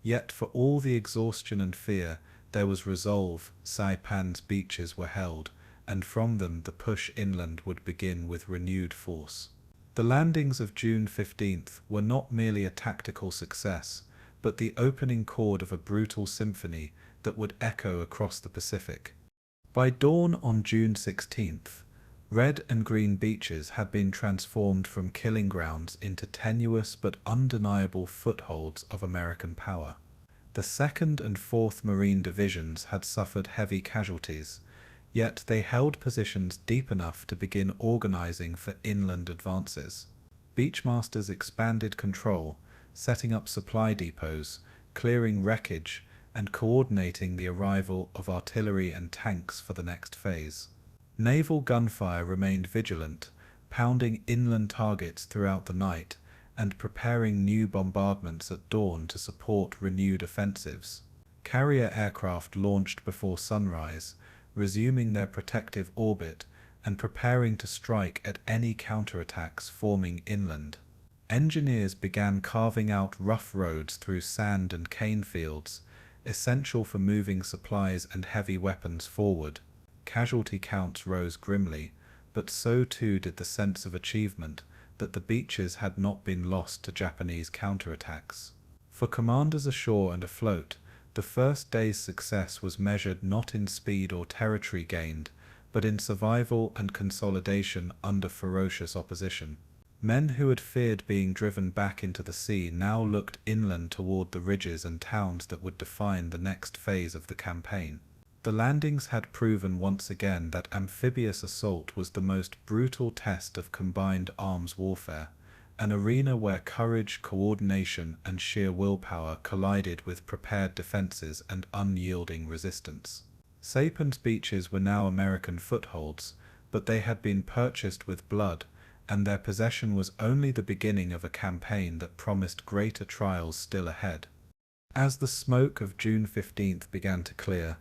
Yet for all the exhaustion and fear, there was resolve. Saipan's beaches were held, and from them the push inland would begin with renewed force. The landings of June 15th were not merely a tactical success, but the opening chord of a brutal symphony that would echo across the Pacific. By dawn on June 16th, red and green beaches had been transformed from killing grounds into tenuous but undeniable footholds of American power. The 2nd and 4th Marine Divisions had suffered heavy casualties, yet they held positions deep enough to begin organizing for inland advances. Beachmasters expanded control, setting up supply depots, clearing wreckage, and coordinating the arrival of artillery and tanks for the next phase. Naval gunfire remained vigilant, pounding inland targets throughout the night and preparing new bombardments at dawn to support renewed offensives. Carrier aircraft launched before sunrise, resuming their protective orbit and preparing to strike at any counterattacks forming inland. Engineers began carving out rough roads through sand and cane fields, essential for moving supplies and heavy weapons forward. Casualty counts rose grimly, but so too did the sense of achievement that the beaches had not been lost to Japanese counterattacks. For commanders ashore and afloat, the first day's success was measured not in speed or territory gained, but in survival and consolidation under ferocious opposition. Men who had feared being driven back into the sea now looked inland toward the ridges and towns that would define the next phase of the campaign. The landings had proven once again that amphibious assault was the most brutal test of combined arms warfare, an arena where courage, coordination, and sheer willpower collided with prepared defenses and unyielding resistance. Saipan's beaches were now American footholds, but they had been purchased with blood, and their possession was only the beginning of a campaign that promised greater trials still ahead. As the smoke of June 15th began to clear,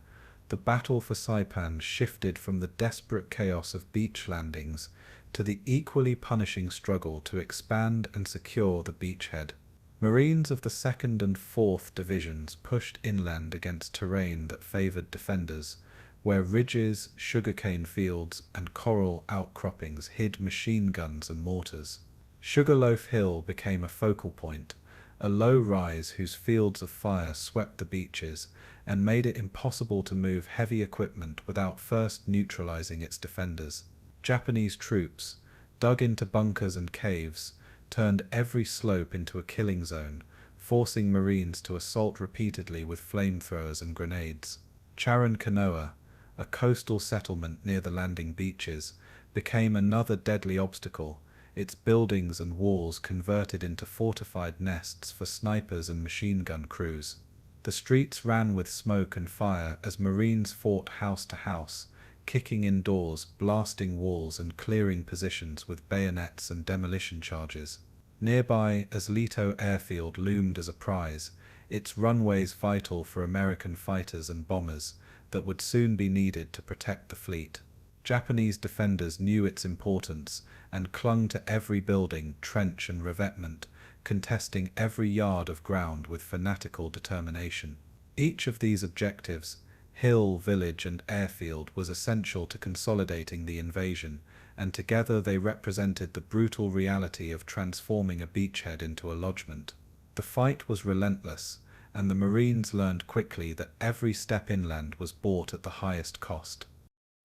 The battle for Saipan shifted from the desperate chaos of beach landings to the equally punishing struggle to expand and secure the beachhead. Marines of the 2nd and 4th Divisions pushed inland against terrain that favoured defenders, where ridges, sugarcane fields, and coral outcroppings hid machine guns and mortars. Sugarloaf Hill became a focal point, a low rise whose fields of fire swept the beaches and made it impossible to move heavy equipment without first neutralizing its defenders. Japanese troops, dug into bunkers and caves, turned every slope into a killing zone, forcing Marines to assault repeatedly with flamethrowers and grenades. Charon Canoa, a coastal settlement near the landing beaches, became another deadly obstacle, its buildings and walls converted into fortified nests for snipers and machine gun crews. The streets ran with smoke and fire as Marines fought house to house, kicking in doors, blasting walls, and clearing positions with bayonets and demolition charges. Nearby, Leto Airfield loomed as a prize, its runways vital for American fighters and bombers that would soon be needed to protect the fleet. Japanese defenders knew its importance and clung to every building, trench, and revetment, contesting every yard of ground with fanatical determination. Each of these objectives, hill, village, and airfield, was essential to consolidating the invasion, and together they represented the brutal reality of transforming a beachhead into a lodgment. The fight was relentless, and the Marines learned quickly that every step inland was bought at the highest cost.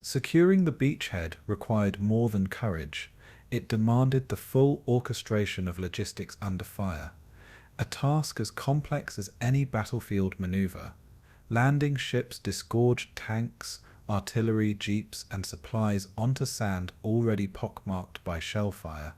Securing the beachhead required more than courage. It demanded the full orchestration of logistics under fire, a task as complex as any battlefield maneuver. Landing ships disgorged tanks, artillery, jeeps, and supplies onto sand already pockmarked by shellfire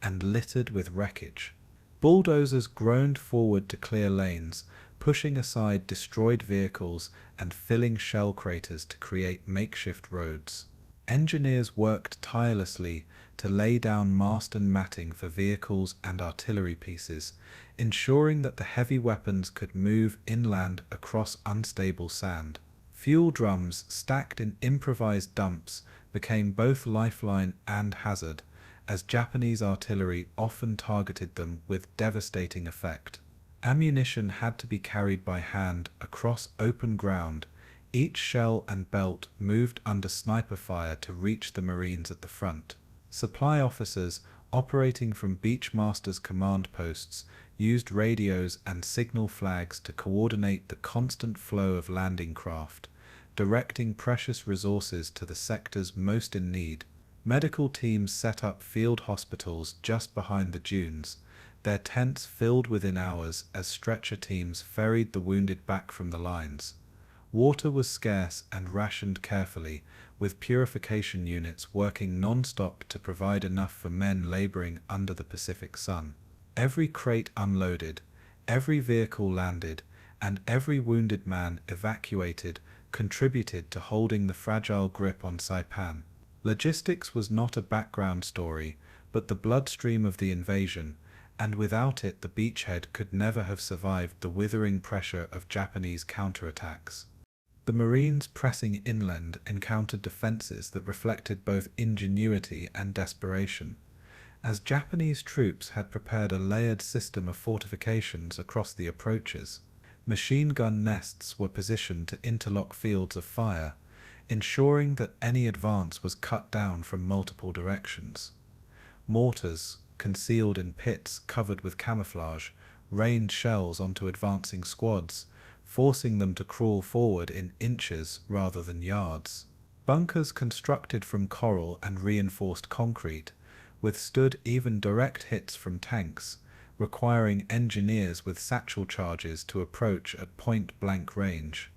and littered with wreckage. Bulldozers groaned forward to clear lanes, pushing aside destroyed vehicles and filling shell craters to create makeshift roads. Engineers worked tirelessly to lay down mast and matting for vehicles and artillery pieces, ensuring that the heavy weapons could move inland across unstable sand. Fuel drums stacked in improvised dumps became both lifeline and hazard, as Japanese artillery often targeted them with devastating effect. Ammunition had to be carried by hand across open ground. Each shell and belt moved under sniper fire to reach the Marines at the front. Supply officers, operating from Beachmasters' command posts, used radios and signal flags to coordinate the constant flow of landing craft, directing precious resources to the sectors most in need. Medical teams set up field hospitals just behind the dunes, their tents filled within hours as stretcher teams ferried the wounded back from the lines. Water was scarce and rationed carefully, with purification units working non-stop to provide enough for men laboring under the Pacific sun. Every crate unloaded, every vehicle landed, and every wounded man evacuated contributed to holding the fragile grip on Saipan. Logistics was not a background story, but the bloodstream of the invasion, and without it the beachhead could never have survived the withering pressure of Japanese counterattacks. The Marines pressing inland encountered defenses that reflected both ingenuity and desperation, as Japanese troops had prepared a layered system of fortifications across the approaches. Machine gun nests were positioned to interlock fields of fire, ensuring that any advance was cut down from multiple directions. Mortars, concealed in pits covered with camouflage, rained shells onto advancing squads, forcing them to crawl forward in inches rather than yards. Bunkers constructed from coral and reinforced concrete withstood even direct hits from tanks, requiring engineers with satchel charges to approach at point-blank range.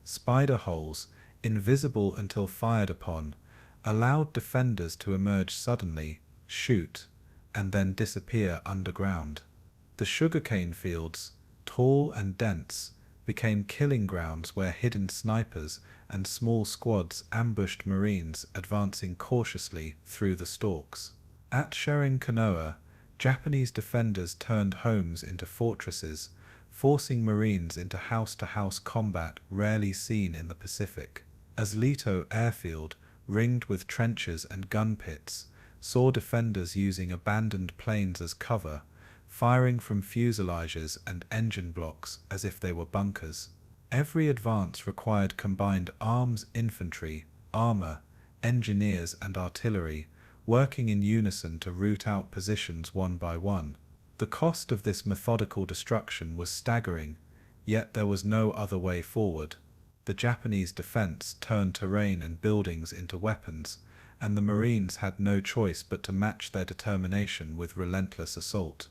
Spider holes, invisible until fired upon, allowed defenders to emerge suddenly, shoot, and then disappear underground. The sugarcane fields, tall and dense, became killing grounds where hidden snipers and small squads ambushed Marines advancing cautiously through the stalks. At Charon Canoa, Japanese defenders turned homes into fortresses, forcing Marines into house-to-house combat rarely seen in the Pacific. As Leto Airfield, ringed with trenches and gun pits, saw defenders using abandoned planes as cover, firing from fuselages and engine blocks as if they were bunkers. Every advance required combined arms, infantry, armor, engineers and artillery, working in unison to root out positions one by one. The cost of this methodical destruction was staggering, yet there was no other way forward. The Japanese defense turned terrain and buildings into weapons, and the Marines had no choice but to match their determination with relentless assault.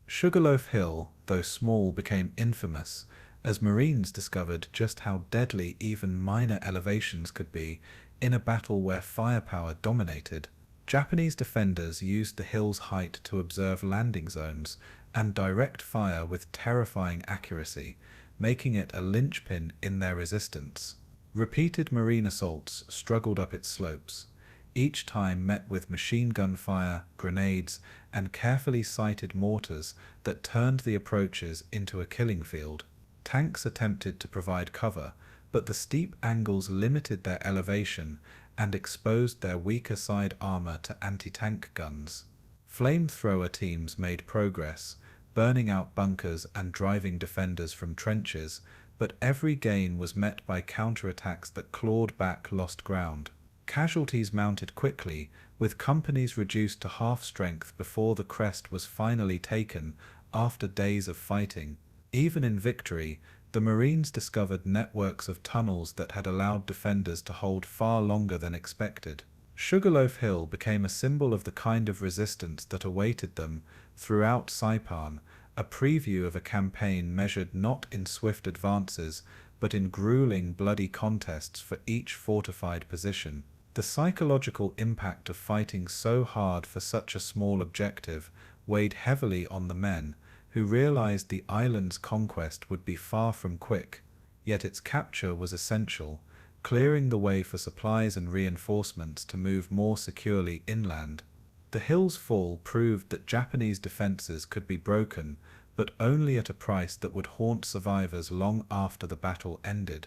Sugarloaf Hill, though small, became infamous, as Marines discovered just how deadly even minor elevations could be in a battle where firepower dominated. Japanese defenders used the hill's height to observe landing zones and direct fire with terrifying accuracy, making it a linchpin in their resistance. Repeated Marine assaults struggled up its slopes, each time met with machine gun fire, grenades, and carefully sighted mortars that turned the approaches into a killing field. Tanks attempted to provide cover, but the steep angles limited their elevation and exposed their weaker side armor to anti-tank guns. Flamethrower teams made progress, burning out bunkers and driving defenders from trenches, but every gain was met by counterattacks that clawed back lost ground. Casualties mounted quickly, with companies reduced to half strength before the crest was finally taken after days of fighting. Even in victory, the Marines discovered networks of tunnels that had allowed defenders to hold far longer than expected. Sugarloaf Hill became a symbol of the kind of resistance that awaited them throughout Saipan, a preview of a campaign measured not in swift advances, but in grueling, bloody contests for each fortified position. The psychological impact of fighting so hard for such a small objective weighed heavily on the men, who realized the island's conquest would be far from quick, yet its capture was essential, clearing the way for supplies and reinforcements to move more securely inland. The hill's fall proved that Japanese defenses could be broken, but only at a price that would haunt survivors long after the battle ended.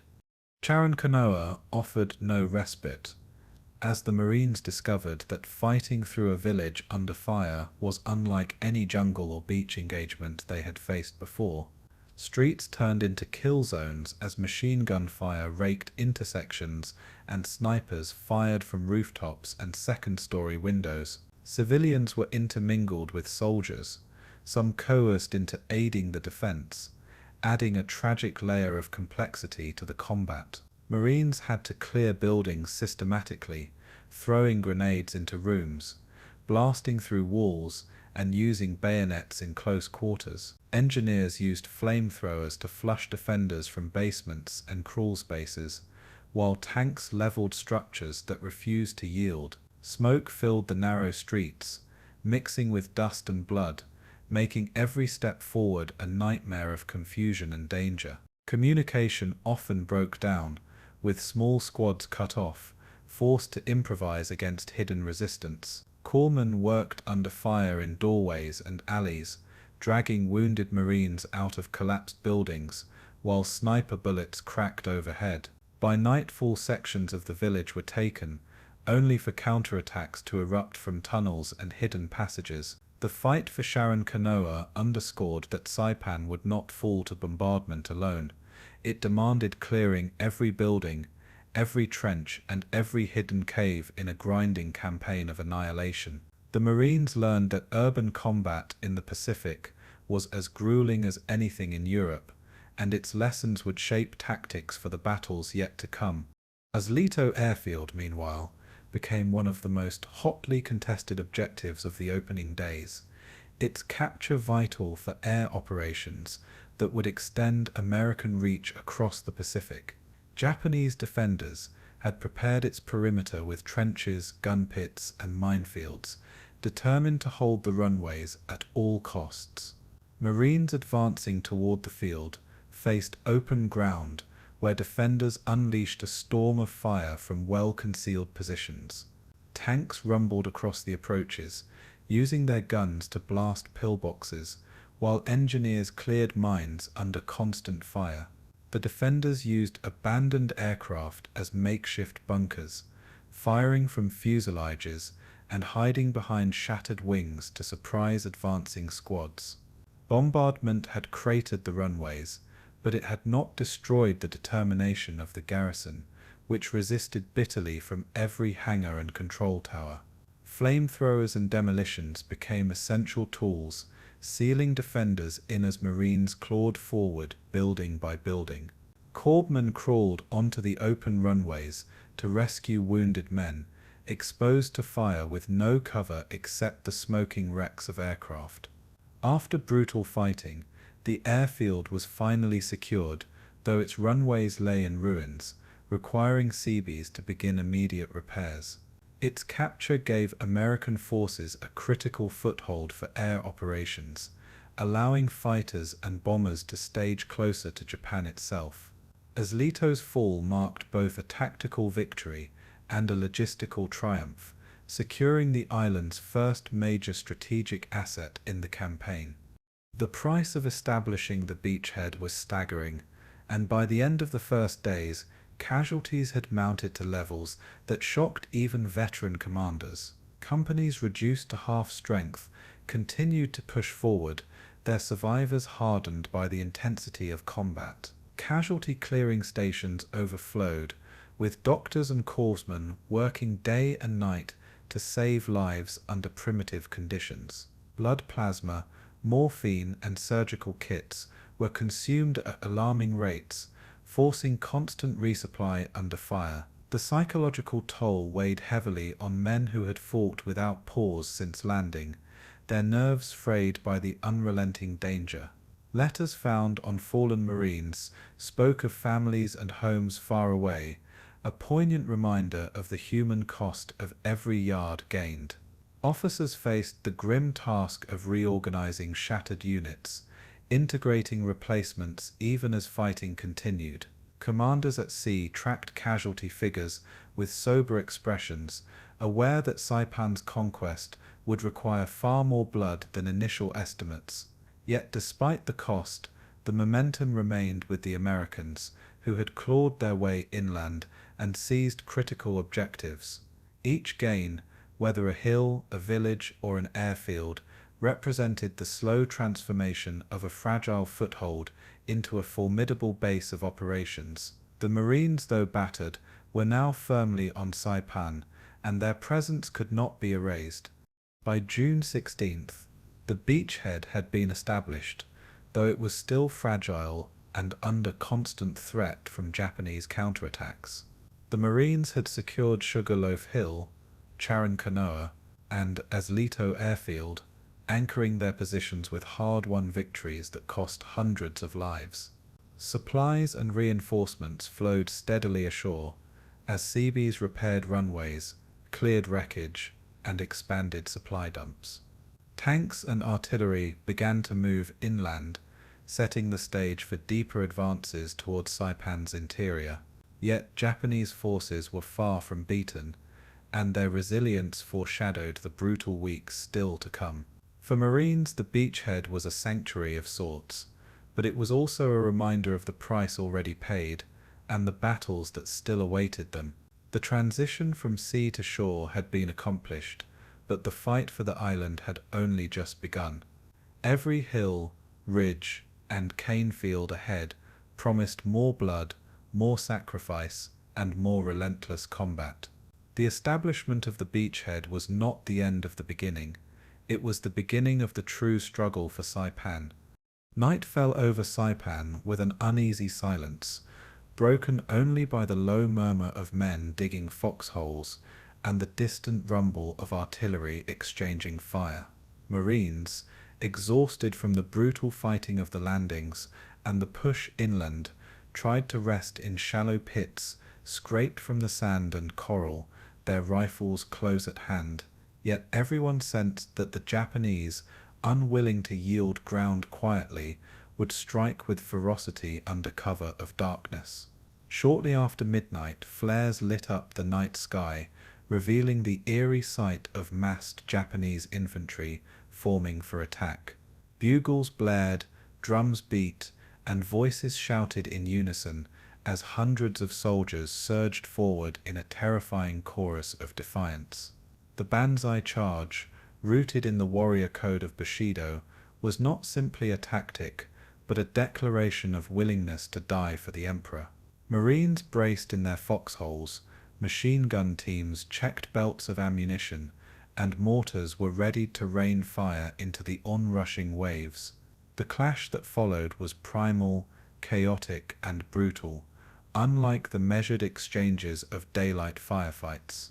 Charankanoa offered no respite, as the Marines discovered that fighting through a village under fire was unlike any jungle or beach engagement they had faced before. Streets turned into kill zones as machine gun fire raked intersections and snipers fired from rooftops and second-story windows. Civilians were intermingled with soldiers, some coerced into aiding the defense, adding a tragic layer of complexity to the combat. Marines had to clear buildings systematically, throwing grenades into rooms, blasting through walls, and using bayonets in close quarters. Engineers used flamethrowers to flush defenders from basements and crawl spaces, while tanks leveled structures that refused to yield. Smoke filled the narrow streets, mixing with dust and blood, making every step forward a nightmare of confusion and danger. Communication often broke down, with small squads cut off, forced to improvise against hidden resistance. Corpsmen worked under fire in doorways and alleys, dragging wounded Marines out of collapsed buildings, while sniper bullets cracked overhead. By nightfall, sections of the village were taken, only for counterattacks to erupt from tunnels and hidden passages. The fight for Charankanoa underscored that Saipan would not fall to bombardment alone. It demanded clearing every building, every trench, and every hidden cave in a grinding campaign of annihilation. The Marines learned that urban combat in the Pacific was as grueling as anything in Europe, and its lessons would shape tactics for the battles yet to come. As Leto Airfield, meanwhile, became one of the most hotly contested objectives of the opening days, its capture vital for air operations that would extend American reach across the Pacific. Japanese defenders had prepared its perimeter with trenches, gun pits, and minefields, determined to hold the runways at all costs. Marines advancing toward the field faced open ground where defenders unleashed a storm of fire from well-concealed positions. Tanks rumbled across the approaches, using their guns to blast pillboxes, while engineers cleared mines under constant fire. The defenders used abandoned aircraft as makeshift bunkers, firing from fuselages and hiding behind shattered wings to surprise advancing squads. Bombardment had cratered the runways, but it had not destroyed the determination of the garrison, which resisted bitterly from every hangar and control tower. Flamethrowers and demolitions became essential tools, sealing defenders in as Marines clawed forward building by building. Corpsmen crawled onto the open runways to rescue wounded men, exposed to fire with no cover except the smoking wrecks of aircraft. After brutal fighting, the airfield was finally secured, though its runways lay in ruins, requiring Seabees to begin immediate repairs. Its capture gave American forces a critical foothold for air operations, allowing fighters and bombers to stage closer to Japan itself. As Leto's fall marked both a tactical victory and a logistical triumph, securing the island's first major strategic asset in the campaign. The price of establishing the beachhead was staggering, and by the end of the first days, casualties had mounted to levels that shocked even veteran commanders. Companies reduced to half strength continued to push forward, their survivors hardened by the intensity of combat. Casualty clearing stations overflowed, with doctors and corpsmen working day and night to save lives under primitive conditions. Blood plasma, morphine and surgical kits were consumed at alarming rates, forcing constant resupply under fire. The psychological toll weighed heavily on men who had fought without pause since landing, their nerves frayed by the unrelenting danger. Letters found on fallen Marines spoke of families and homes far away, a poignant reminder of the human cost of every yard gained. Officers faced the grim task of reorganizing shattered units, integrating replacements even as fighting continued. Commanders at sea tracked casualty figures with sober expressions, aware that Saipan's conquest would require far more blood than initial estimates. Yet despite the cost, the momentum remained with the Americans, who had clawed their way inland and seized critical objectives. Each gain, whether a hill, a village, or an airfield, represented the slow transformation of a fragile foothold into a formidable base of operations. The Marines, though battered, were now firmly on Saipan, and their presence could not be erased. By June 16th, the beachhead had been established, though it was still fragile and under constant threat from Japanese counterattacks. The Marines had secured Sugarloaf Hill, Charankanoa, and Leto Airfield, anchoring their positions with hard-won victories that cost hundreds of lives. Supplies and reinforcements flowed steadily ashore, as Seabees repaired runways, cleared wreckage, and expanded supply dumps. Tanks and artillery began to move inland, setting the stage for deeper advances towards Saipan's interior. Yet Japanese forces were far from beaten, and their resilience foreshadowed the brutal weeks still to come. For Marines, the beachhead was a sanctuary of sorts, but it was also a reminder of the price already paid, and the battles that still awaited them. The transition from sea to shore had been accomplished, but the fight for the island had only just begun. Every hill, ridge, and cane field ahead promised more blood, more sacrifice, and more relentless combat. The establishment of the beachhead was not the end of the beginning. It was the beginning of the true struggle for Saipan. Night fell over Saipan with an uneasy silence, broken only by the low murmur of men digging foxholes and the distant rumble of artillery exchanging fire. Marines, exhausted from the brutal fighting of the landings and the push inland, tried to rest in shallow pits scraped from the sand and coral, their rifles close at hand. Yet everyone sensed that the Japanese, unwilling to yield ground quietly, would strike with ferocity under cover of darkness. Shortly after midnight, flares lit up the night sky, revealing the eerie sight of massed Japanese infantry forming for attack. Bugles blared, drums beat, and voices shouted in unison as hundreds of soldiers surged forward in a terrifying chorus of defiance. The Banzai charge, rooted in the warrior code of Bushido, was not simply a tactic, but a declaration of willingness to die for the emperor. Marines braced in their foxholes, machine gun teams checked belts of ammunition, and mortars were ready to rain fire into the onrushing waves. The clash that followed was primal, chaotic, and brutal, unlike the measured exchanges of daylight firefights.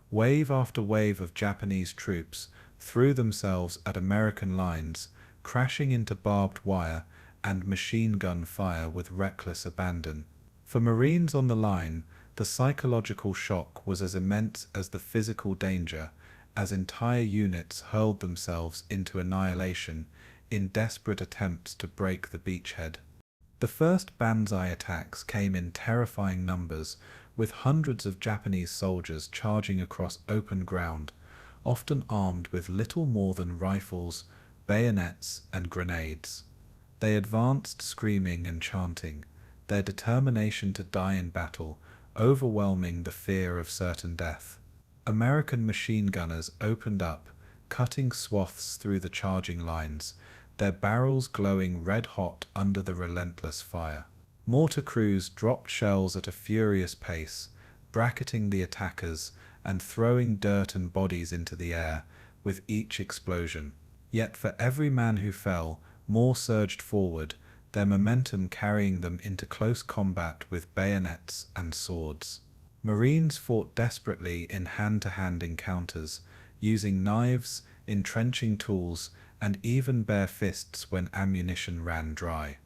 Wave after wave of Japanese troops threw themselves at American lines, crashing into barbed wire and machine gun fire with reckless abandon. For Marines on the line, the psychological shock was as immense as the physical danger, as entire units hurled themselves into annihilation in desperate attempts to break the beachhead. The first Banzai attacks came in terrifying numbers, with hundreds of Japanese soldiers charging across open ground, often armed with little more than rifles, bayonets, and grenades. They advanced screaming and chanting, their determination to die in battle overwhelming the fear of certain death. American machine gunners opened up, cutting swaths through the charging lines, their barrels glowing red-hot under the relentless fire. Mortar crews dropped shells at a furious pace, bracketing the attackers and throwing dirt and bodies into the air with each explosion. Yet for every man who fell, more surged forward, their momentum carrying them into close combat with bayonets and swords. Marines fought desperately in hand-to-hand encounters, using knives, entrenching tools, and even bare fists when ammunition ran dry.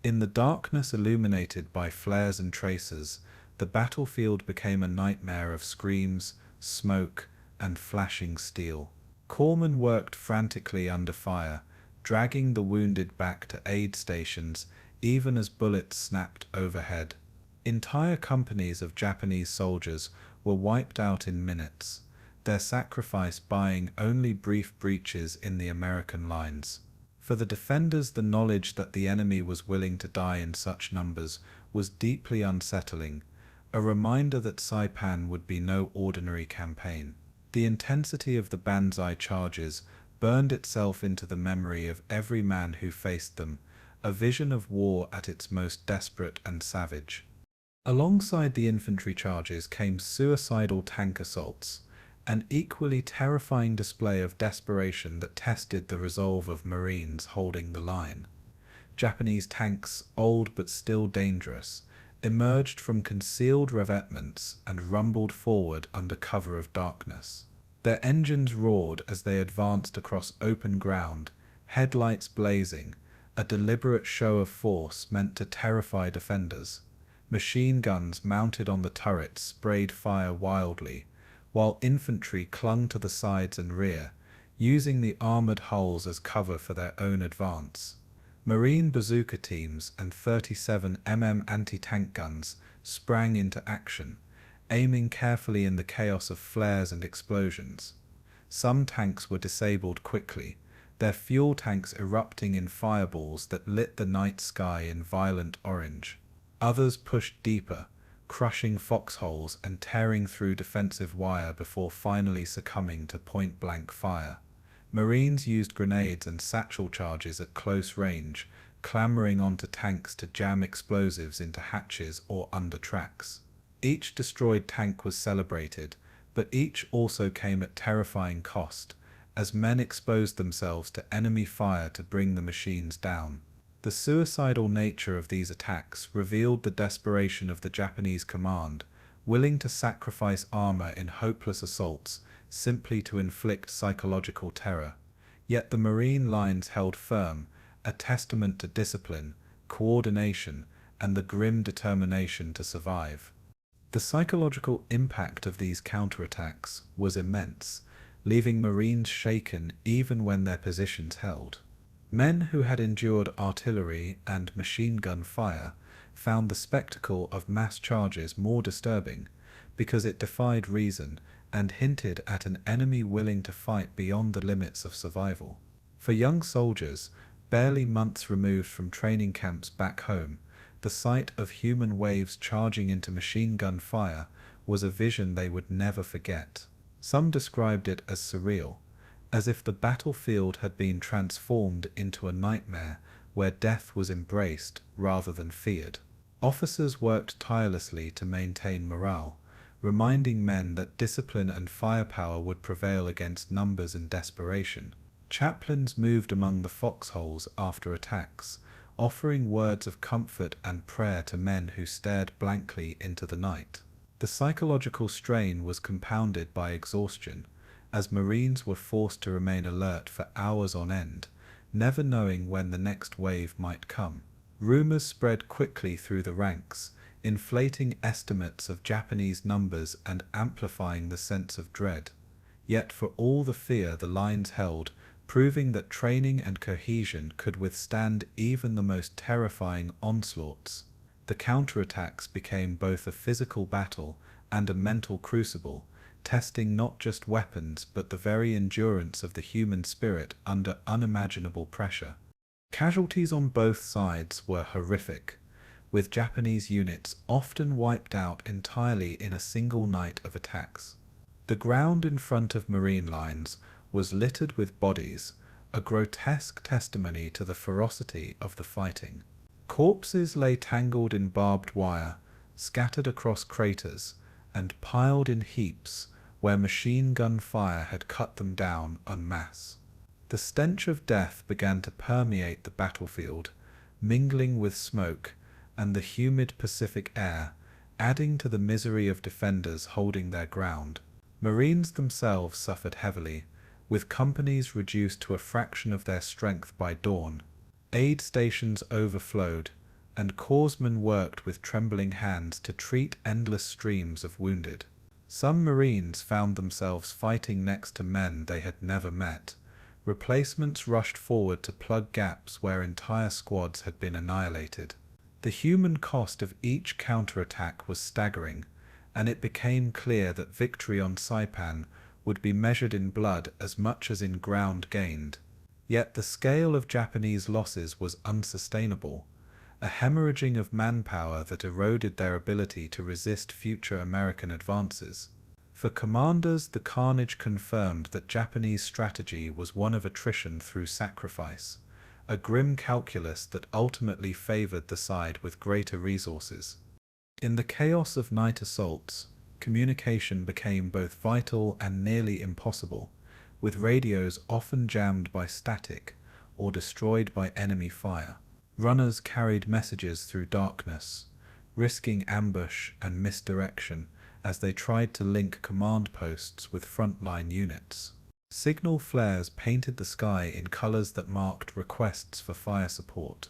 In the darkness illuminated by flares and tracers, the battlefield became a nightmare of screams, smoke, and flashing steel. Corpsmen worked frantically under fire, dragging the wounded back to aid stations even as bullets snapped overhead. Entire companies of Japanese soldiers were wiped out in minutes, their sacrifice buying only brief breaches in the American lines. For the defenders, the knowledge that the enemy was willing to die in such numbers was deeply unsettling, a reminder that Saipan would be no ordinary campaign. The intensity of the Banzai charges burned itself into the memory of every man who faced them, a vision of war at its most desperate and savage. Alongside the infantry charges came suicidal tank assaults, an equally terrifying display of desperation that tested the resolve of Marines holding the line. Japanese tanks, old but still dangerous, emerged from concealed revetments and rumbled forward under cover of darkness. Their engines roared as they advanced across open ground, headlights blazing, a deliberate show of force meant to terrify defenders. Machine guns mounted on the turrets sprayed fire wildly, while infantry clung to the sides and rear, using the armored hulls as cover for their own advance. Marine bazooka teams and 37mm anti-tank guns sprang into action, aiming carefully in the chaos of flares and explosions. Some tanks were disabled quickly, their fuel tanks erupting in fireballs that lit the night sky in violent orange. Others pushed deeper, crushing foxholes and tearing through defensive wire before finally succumbing to point-blank fire. Marines used grenades and satchel charges at close range, clambering onto tanks to jam explosives into hatches or under tracks. Each destroyed tank was celebrated, but each also came at terrifying cost, as men exposed themselves to enemy fire to bring the machines down. The suicidal nature of these attacks revealed the desperation of the Japanese command, willing to sacrifice armor in hopeless assaults simply to inflict psychological terror. Yet the Marine lines held firm, a testament to discipline, coordination, and the grim determination to survive. The psychological impact of these counterattacks was immense, leaving Marines shaken even when their positions held. Men who had endured artillery and machine gun fire found the spectacle of mass charges more disturbing because it defied reason and hinted at an enemy willing to fight beyond the limits of survival. For young soldiers, Barely months removed from training camps back home, the sight of human waves charging into machine gun fire was a vision they would never forget. Some described it as surreal, as if the battlefield had been transformed into a nightmare where death was embraced rather than feared. Officers worked tirelessly to maintain morale, reminding men that discipline and firepower would prevail against numbers and desperation. Chaplains moved among the foxholes after attacks, offering words of comfort and prayer to men who stared blankly into the night. The psychological strain was compounded by exhaustion, as Marines were forced to remain alert for hours on end, never knowing when the next wave might come. Rumors spread quickly through the ranks, inflating estimates of Japanese numbers and amplifying the sense of dread. Yet for all the fear the lines held, proving that training and cohesion could withstand even the most terrifying onslaughts. The counterattacks became both a physical battle and a mental crucible, testing not just weapons but the very endurance of the human spirit under unimaginable pressure. Casualties on both sides were horrific, with Japanese units often wiped out entirely in a single night of attacks. The ground in front of Marine lines was littered with bodies, a grotesque testimony to the ferocity of the fighting. Corpses lay tangled in barbed wire, scattered across craters, and piled in heaps where machine gun fire had cut them down en masse. The stench of death began to permeate the battlefield, mingling with smoke and the humid Pacific air, adding to the misery of defenders holding their ground. Marines themselves suffered heavily, with companies reduced to a fraction of their strength by dawn. Aid stations overflowed, and corpsmen worked with trembling hands to treat endless streams of wounded. Some Marines found themselves fighting next to men they had never met. Replacements rushed forward to plug gaps where entire squads had been annihilated. The human cost of each counterattack was staggering, and it became clear that victory on Saipan would be measured in blood as much as in ground gained. Yet the scale of Japanese losses was unsustainable, a hemorrhaging of manpower that eroded their ability to resist future American advances. For commanders, the carnage confirmed that Japanese strategy was one of attrition through sacrifice, a grim calculus that ultimately favored the side with greater resources. In the chaos of night assaults, communication became both vital and nearly impossible, with radios often jammed by static or destroyed by enemy fire. Runners carried messages through darkness, risking ambush and misdirection as they tried to link command posts with frontline units. Signal flares painted the sky in colors that marked requests for fire support,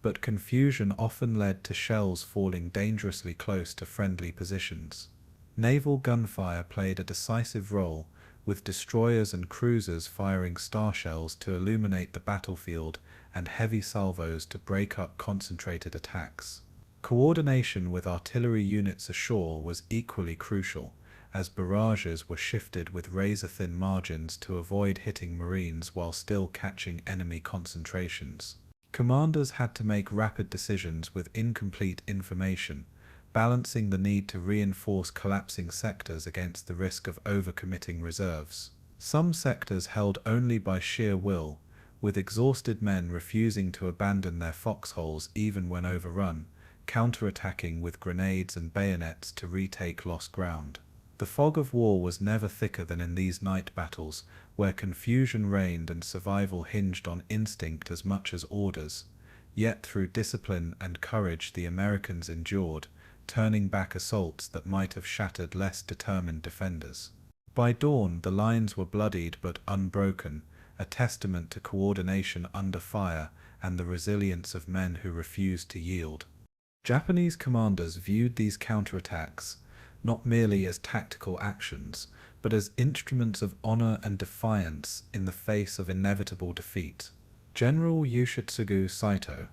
but confusion often led to shells falling dangerously close to friendly positions. Naval gunfire played a decisive role, with destroyers and cruisers firing star shells to illuminate the battlefield and heavy salvos to break up concentrated attacks. Coordination with artillery units ashore was equally crucial, as barrages were shifted with razor-thin margins to avoid hitting Marines while still catching enemy concentrations. Commanders had to make rapid decisions with incomplete information, balancing the need to reinforce collapsing sectors against the risk of overcommitting reserves. Some sectors held only by sheer will, with exhausted men refusing to abandon their foxholes even when overrun, counterattacking with grenades and bayonets to retake lost ground. The fog of war was never thicker than in these night battles, where confusion reigned and survival hinged on instinct as much as orders. Yet through discipline and courage the Americans endured, turning back assaults that might have shattered less determined defenders. By dawn the lines were bloodied but unbroken, a testament to coordination under fire and the resilience of men who refused to yield. Japanese commanders viewed these counterattacks not merely as tactical actions, but as instruments of honor and defiance in the face of inevitable defeat. General Yoshitsugu Saito,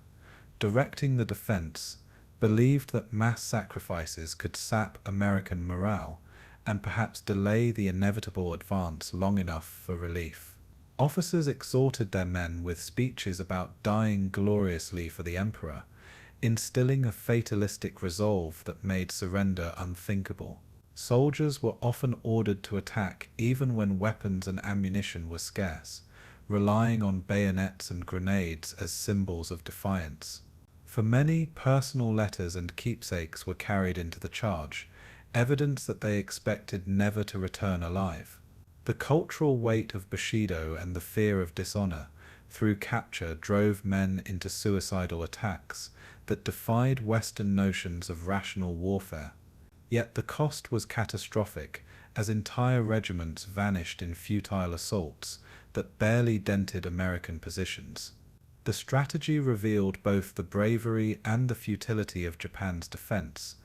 directing the defense, believed that mass sacrifices could sap American morale and perhaps delay the inevitable advance long enough for relief. Officers exhorted their men with speeches about dying gloriously for the emperor, instilling a fatalistic resolve that made surrender unthinkable. Soldiers were often ordered to attack even when weapons and ammunition were scarce, relying on bayonets and grenades as symbols of defiance. For many, personal letters and keepsakes were carried into the charge, evidence that they expected never to return alive. The cultural weight of Bushido and the fear of dishonor through capture drove men into suicidal attacks that defied Western notions of rational warfare. Yet the cost was catastrophic, as entire regiments vanished in futile assaults that barely dented American positions. The strategy revealed both the bravery and the futility of Japan's defense,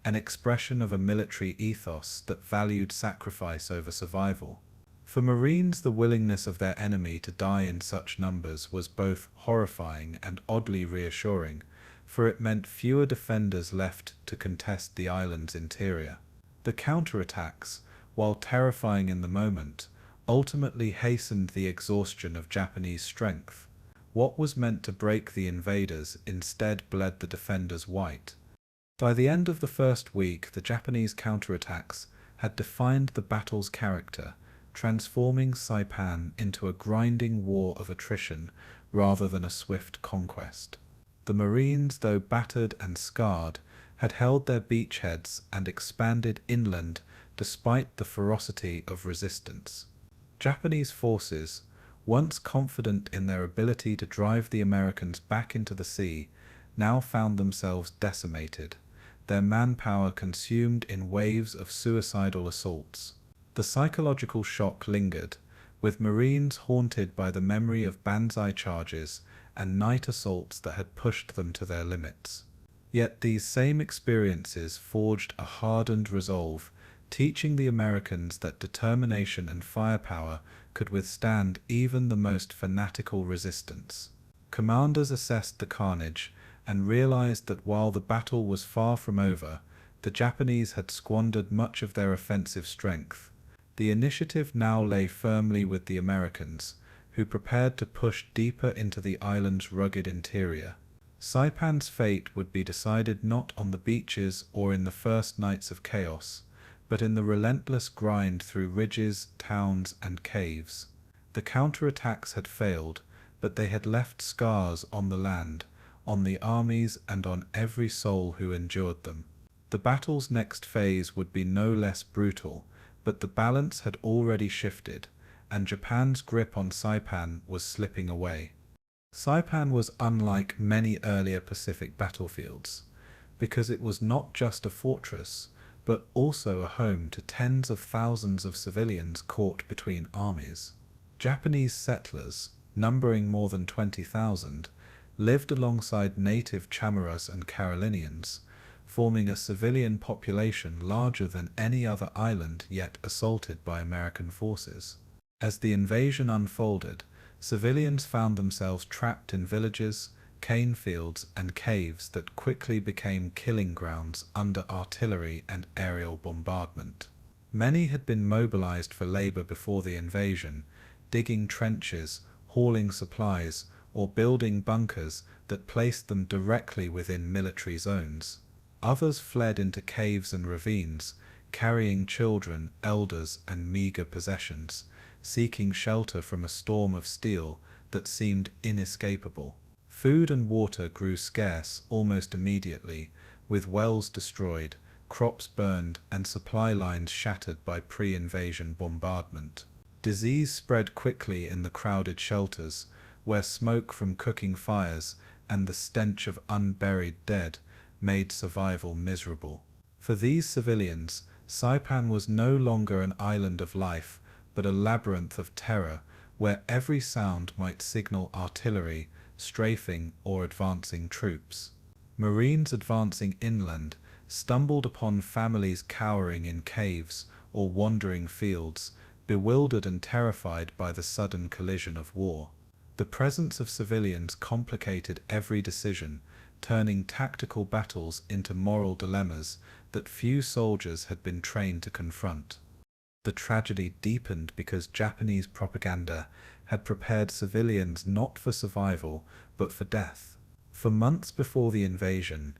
an expression of a military ethos that valued sacrifice over survival. For Marines, the willingness of their enemy to die in such numbers was both horrifying and oddly reassuring, for it meant fewer defenders left to contest the island's interior. The counterattacks, while terrifying in the moment, ultimately hastened the exhaustion of Japanese strength. What was meant to break the invaders instead bled the defenders white. By the end of the first week, the Japanese counterattacks had defined the battle's character, transforming Saipan into a grinding war of attrition rather than a swift conquest. The Marines, though battered and scarred, had held their beachheads and expanded inland despite the ferocity of resistance. Japanese forces, once confident in their ability to drive the Americans back into the sea, now found themselves decimated, their manpower consumed in waves of suicidal assaults. The psychological shock lingered, with Marines haunted by the memory of Banzai charges and night assaults that had pushed them to their limits. Yet these same experiences forged a hardened resolve, teaching the Americans that determination and firepower could withstand even the most fanatical resistance. Commanders assessed the carnage and realized that while the battle was far from over, the Japanese had squandered much of their offensive strength. The initiative now lay firmly with the Americans, who prepared to push deeper into the island's rugged interior. Saipan's fate would be decided not on the beaches or in the first nights of chaos, but in the relentless grind through ridges, towns, and caves. The counterattacks had failed, but they had left scars on the land, on the armies, and on every soul who endured them. The battle's next phase would be no less brutal, but the balance had already shifted, and Japan's grip on Saipan was slipping away. Saipan was unlike many earlier Pacific battlefields, because it was not just a fortress, but also a home to tens of thousands of civilians caught between armies. Japanese settlers, numbering more than 20,000, lived alongside native Chamorros and Carolinians, forming a civilian population larger than any other island yet assaulted by American forces. As the invasion unfolded, civilians found themselves trapped in villages, cane fields, and caves that quickly became killing grounds under artillery and aerial bombardment. Many had been mobilized for labor before the invasion, digging trenches, hauling supplies, or building bunkers that placed them directly within military zones. Others fled into caves and ravines, carrying children, elders, and meager possessions, seeking shelter from a storm of steel that seemed inescapable. Food and water grew scarce almost immediately, with wells destroyed, crops burned, and supply lines shattered by pre-invasion bombardment. Disease spread quickly in the crowded shelters, where smoke from cooking fires and the stench of unburied dead made survival miserable. For these civilians, Saipan was no longer an island of life, but a labyrinth of terror, where every sound might signal artillery, strafing, or advancing troops. Marines advancing inland stumbled upon families cowering in caves or wandering fields, bewildered and terrified by the sudden collision of war. The presence of civilians complicated every decision, turning tactical battles into moral dilemmas that few soldiers had been trained to confront. The tragedy deepened because Japanese propaganda had prepared civilians not for survival, but for death. For months before the invasion,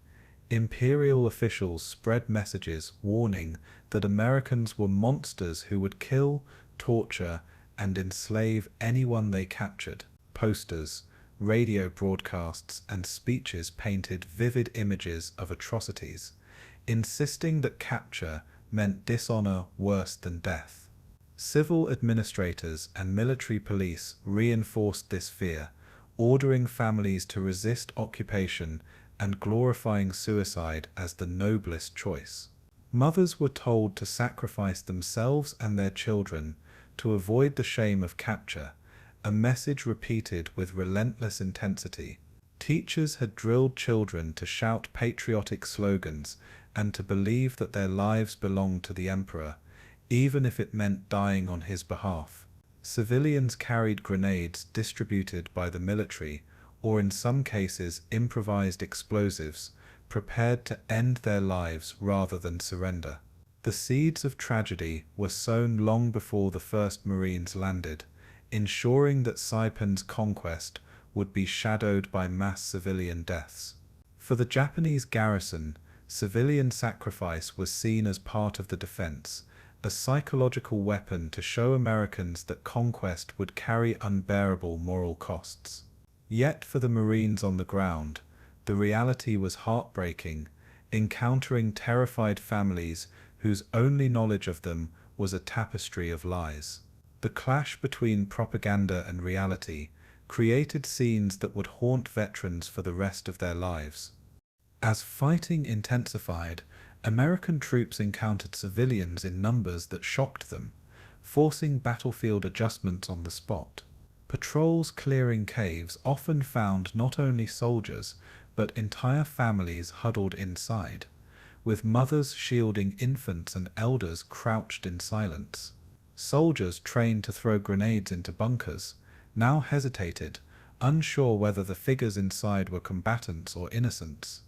imperial officials spread messages warning that Americans were monsters who would kill, torture, and enslave anyone they captured. Posters, radio broadcasts, and speeches painted vivid images of atrocities, insisting that capture meant dishonor worse than death. Civil administrators and military police reinforced this fear, ordering families to resist occupation and glorifying suicide as the noblest choice. Mothers were told to sacrifice themselves and their children to avoid the shame of capture, a message repeated with relentless intensity. Teachers had drilled children to shout patriotic slogans and to believe that their lives belonged to the emperor, even if it meant dying on his behalf. Civilians carried grenades distributed by the military, or in some cases improvised explosives, prepared to end their lives rather than surrender. The seeds of tragedy were sown long before the first Marines landed, ensuring that Saipan's conquest would be shadowed by mass civilian deaths. For the Japanese garrison, civilian sacrifice was seen as part of the defense, a psychological weapon to show Americans that conquest would carry unbearable moral costs. Yet for the Marines on the ground, the reality was heartbreaking, encountering terrified families whose only knowledge of them was a tapestry of lies. The clash between propaganda and reality created scenes that would haunt veterans for the rest of their lives. As fighting intensified, American troops encountered civilians in numbers that shocked them, forcing battlefield adjustments on the spot. Patrols clearing caves often found not only soldiers, but entire families huddled inside, with mothers shielding infants and elders crouched in silence. Soldiers trained to throw grenades into bunkers now hesitated, unsure whether the figures inside were combatants or innocents.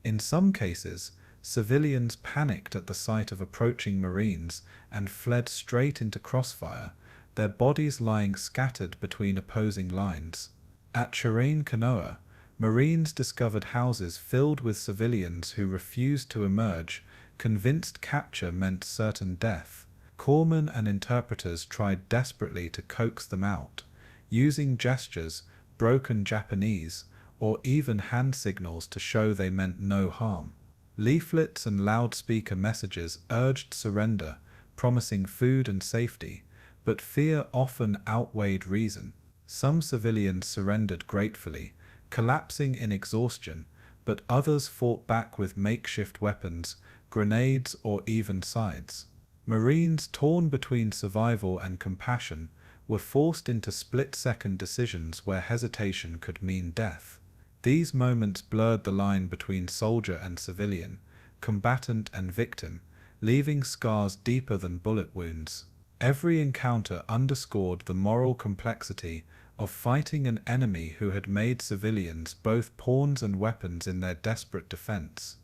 In some cases, civilians panicked at the sight of approaching Marines and fled straight into crossfire, their bodies lying scattered between opposing lines. At Chirain Kanoa, Marines discovered houses filled with civilians who refused to emerge, convinced capture meant certain death. Corpsmen and interpreters tried desperately to coax them out, using gestures, broken Japanese, or even hand signals to show they meant no harm. Leaflets and loudspeaker messages urged surrender, promising food and safety, but fear often outweighed reason. Some civilians surrendered gratefully, collapsing in exhaustion, but others fought back with makeshift weapons, grenades, or even sides. Marines torn between survival and compassion were forced into split-second decisions where hesitation could mean death. These moments blurred the line between soldier and civilian, combatant and victim, leaving scars deeper than bullet wounds. Every encounter underscored the moral complexity of fighting an enemy who had made civilians both pawns and weapons in their desperate defense.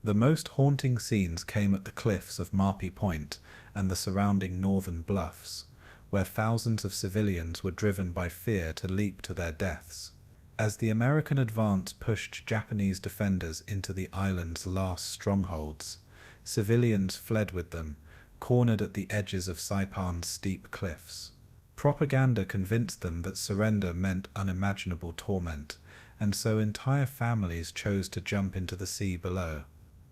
The most haunting scenes came at the cliffs of Marpi Point and the surrounding northern bluffs, where thousands of civilians were driven by fear to leap to their deaths. As the American advance pushed Japanese defenders into the island's last strongholds, civilians fled with them, cornered at the edges of Saipan's steep cliffs. Propaganda convinced them that surrender meant unimaginable torment, and so entire families chose to jump into the sea below.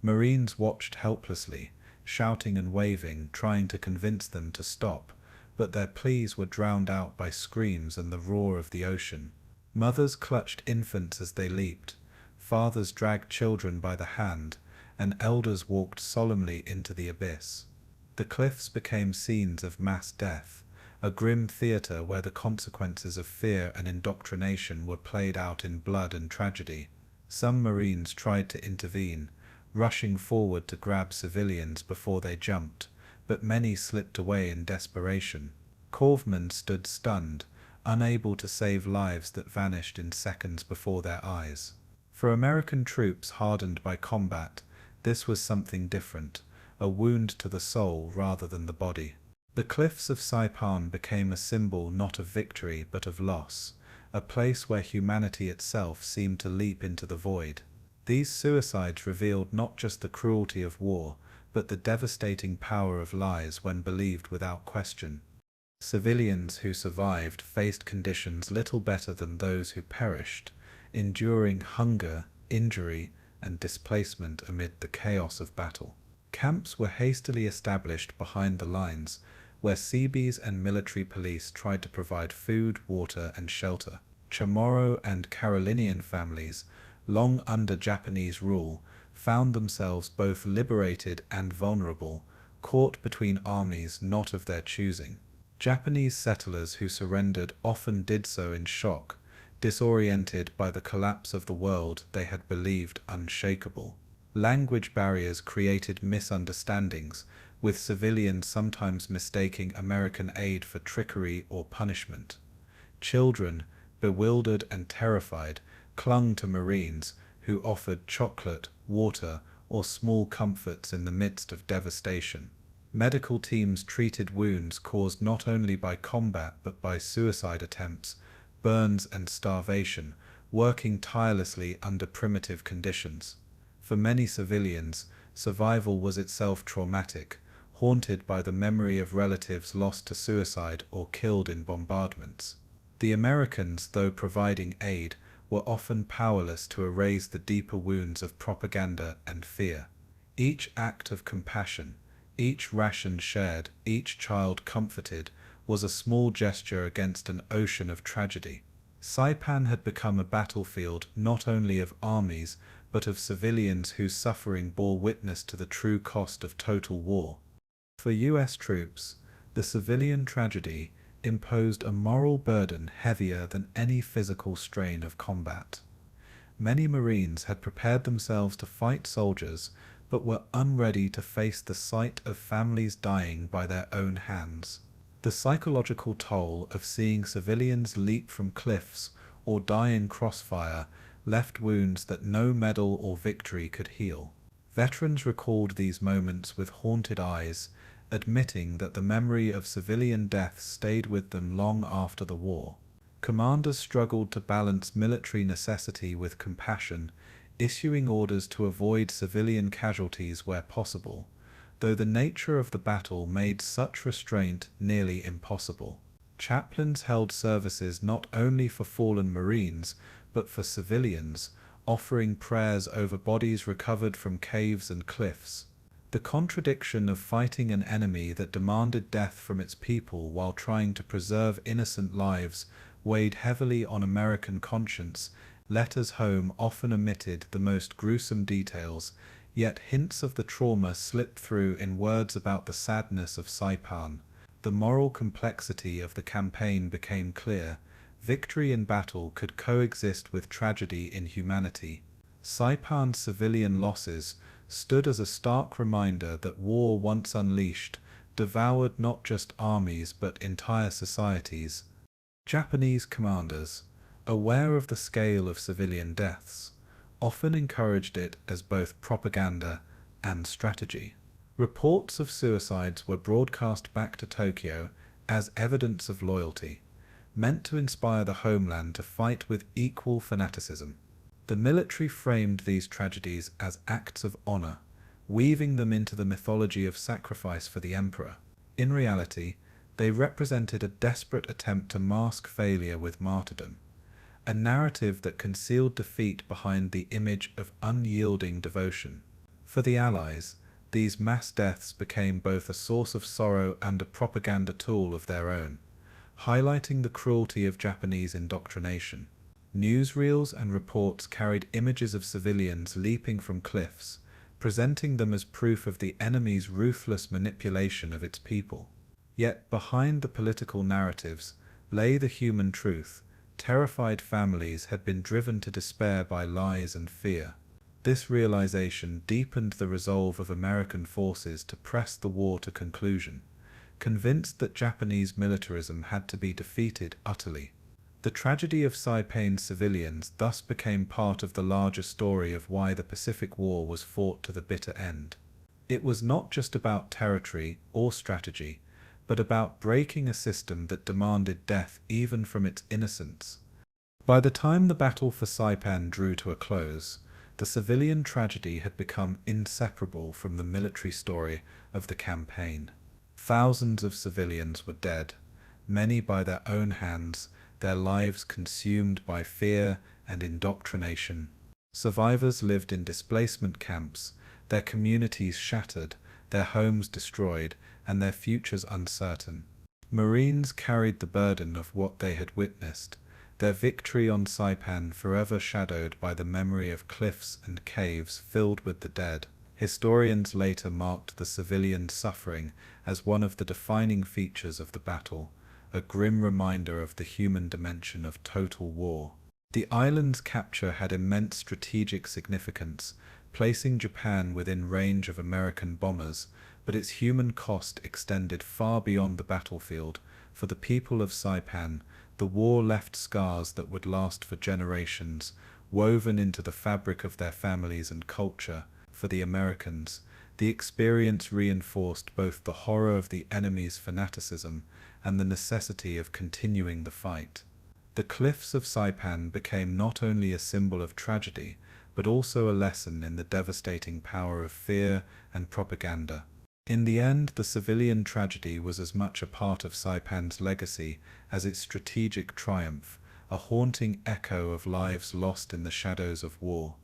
Marines watched helplessly, shouting and waving, trying to convince them to stop, but their pleas were drowned out by screams and the roar of the ocean. Mothers clutched infants as they leaped, fathers dragged children by the hand, and elders walked solemnly into the abyss. The cliffs became scenes of mass death, a grim theater where the consequences of fear and indoctrination were played out in blood and tragedy. Some Marines tried to intervene, rushing forward to grab civilians before they jumped, but many slipped away in desperation. Corpsmen stood stunned, unable to save lives that vanished in seconds before their eyes. For American troops hardened by combat, this was something different, a wound to the soul rather than the body. The cliffs of Saipan became a symbol not of victory but of loss, a place where humanity itself seemed to leap into the void. These suicides revealed not just the cruelty of war, but the devastating power of lies when believed without question. Civilians who survived faced conditions little better than those who perished, enduring hunger, injury, and displacement amid the chaos of battle. Camps were hastily established behind the lines, where Seabees and military police tried to provide food, water, and shelter. Chamorro and Carolinian families, long under Japanese rule, found themselves both liberated and vulnerable, caught between armies not of their choosing. Japanese settlers who surrendered often did so in shock, disoriented by the collapse of the world they had believed unshakable. Language barriers created misunderstandings, with civilians sometimes mistaking American aid for trickery or punishment. Children, bewildered and terrified, clung to Marines who offered chocolate, water, or small comforts in the midst of devastation. Medical teams treated wounds caused not only by combat but by suicide attempts, burns, and starvation, working tirelessly under primitive conditions. For many civilians, survival was itself traumatic, haunted by the memory of relatives lost to suicide or killed in bombardments. The Americans, though providing aid, were often powerless to erase the deeper wounds of propaganda and fear. Each act of compassion, each ration shared, each child comforted, was a small gesture against an ocean of tragedy. Saipan had become a battlefield not only of armies, but of civilians whose suffering bore witness to the true cost of total war. For U.S. troops, the civilian tragedy imposed a moral burden heavier than any physical strain of combat. Many Marines had prepared themselves to fight soldiers, but were unready to face the sight of families dying by their own hands. The psychological toll of seeing civilians leap from cliffs or die in crossfire left wounds that no medal or victory could heal. Veterans recalled these moments with haunted eyes, admitting that the memory of civilian deaths stayed with them long after the war. Commanders struggled to balance military necessity with compassion, issuing orders to avoid civilian casualties where possible, though the nature of the battle made such restraint nearly impossible. Chaplains held services not only for fallen Marines, but for civilians, offering prayers over bodies recovered from caves and cliffs. The contradiction of fighting an enemy that demanded death from its people while trying to preserve innocent lives weighed heavily on American conscience. Letters home often omitted the most gruesome details, yet hints of the trauma slipped through in words about the sadness of Saipan. The moral complexity of the campaign became clear. Victory in battle could coexist with tragedy in humanity. Saipan's civilian losses stood as a stark reminder that war once unleashed devoured not just armies but entire societies. Japanese commanders, aware of the scale of civilian deaths, often encouraged it as both propaganda and strategy. Reports of suicides were broadcast back to Tokyo as evidence of loyalty, meant to inspire the homeland to fight with equal fanaticism. The military framed these tragedies as acts of honor, weaving them into the mythology of sacrifice for the emperor. In reality, they represented a desperate attempt to mask failure with martyrdom, a narrative that concealed defeat behind the image of unyielding devotion. For the Allies, these mass deaths became both a source of sorrow and a propaganda tool of their own, highlighting the cruelty of Japanese indoctrination. Newsreels and reports carried images of civilians leaping from cliffs, presenting them as proof of the enemy's ruthless manipulation of its people. Yet behind the political narratives lay the human truth. Terrified families had been driven to despair by lies and fear. This realization deepened the resolve of American forces to press the war to conclusion, convinced that Japanese militarism had to be defeated utterly. The tragedy of Saipan's civilians thus became part of the larger story of why the Pacific War was fought to the bitter end. It was not just about territory or strategy, but about breaking a system that demanded death even from its innocents. By the time the Battle for Saipan drew to a close, the civilian tragedy had become inseparable from the military story of the campaign. Thousands of civilians were dead, many by their own hands, their lives consumed by fear and indoctrination. Survivors lived in displacement camps, their communities shattered, their homes destroyed, and their futures uncertain. Marines carried the burden of what they had witnessed, their victory on Saipan forever shadowed by the memory of cliffs and caves filled with the dead. Historians later marked the civilian suffering as one of the defining features of the battle, a grim reminder of the human dimension of total war. The island's capture had immense strategic significance, placing Japan within range of American bombers, but its human cost extended far beyond the battlefield. For the people of Saipan, the war left scars that would last for generations, woven into the fabric of their families and culture. For the Americans, the experience reinforced both the horror of the enemy's fanaticism and the necessity of continuing the fight. The cliffs of Saipan became not only a symbol of tragedy, but also a lesson in the devastating power of fear and propaganda. In the end, the civilian tragedy was as much a part of Saipan's legacy as its strategic triumph, a haunting echo of lives lost in the shadows of war.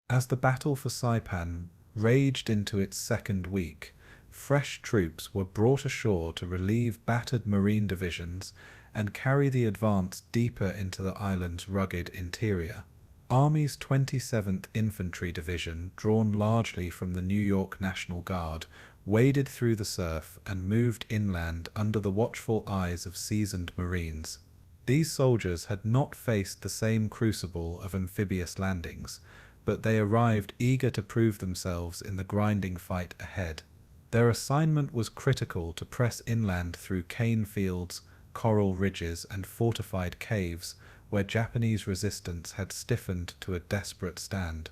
As the battle for Saipan raged into its second week, fresh troops were brought ashore to relieve battered marine divisions and carry the advance deeper into the island's rugged interior. Army's 27th Infantry Division, drawn largely from the New York National Guard, waded through the surf and moved inland under the watchful eyes of seasoned Marines. These soldiers had not faced the same crucible of amphibious landings, but they arrived eager to prove themselves in the grinding fight ahead. Their assignment was critical to press inland through cane fields, coral ridges, and fortified caves, where Japanese resistance had stiffened to a desperate stand.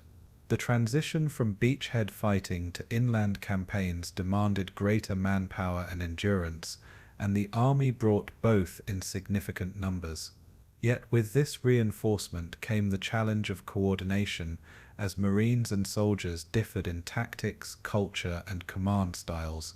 The transition from beachhead fighting to inland campaigns demanded greater manpower and endurance, and the army brought both in significant numbers. Yet with this reinforcement came the challenge of coordination, as Marines and soldiers differed in tactics, culture, and command styles.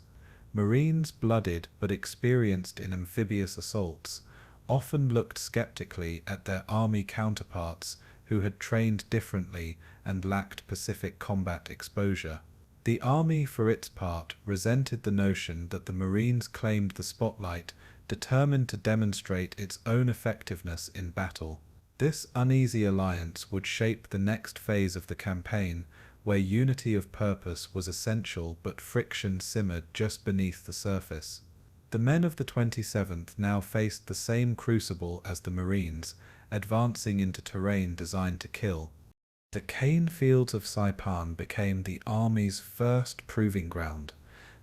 Marines, blooded but experienced in amphibious assaults, often looked skeptically at their army counterparts who had trained differently and lacked Pacific combat exposure. The army, for its part, resented the notion that the Marines claimed the spotlight, determined to demonstrate its own effectiveness in battle. This uneasy alliance would shape the next phase of the campaign, where unity of purpose was essential but friction simmered just beneath the surface. The men of the 27th now faced the same crucible as the Marines, advancing into terrain designed to kill. The cane fields of Saipan became the army's first proving ground,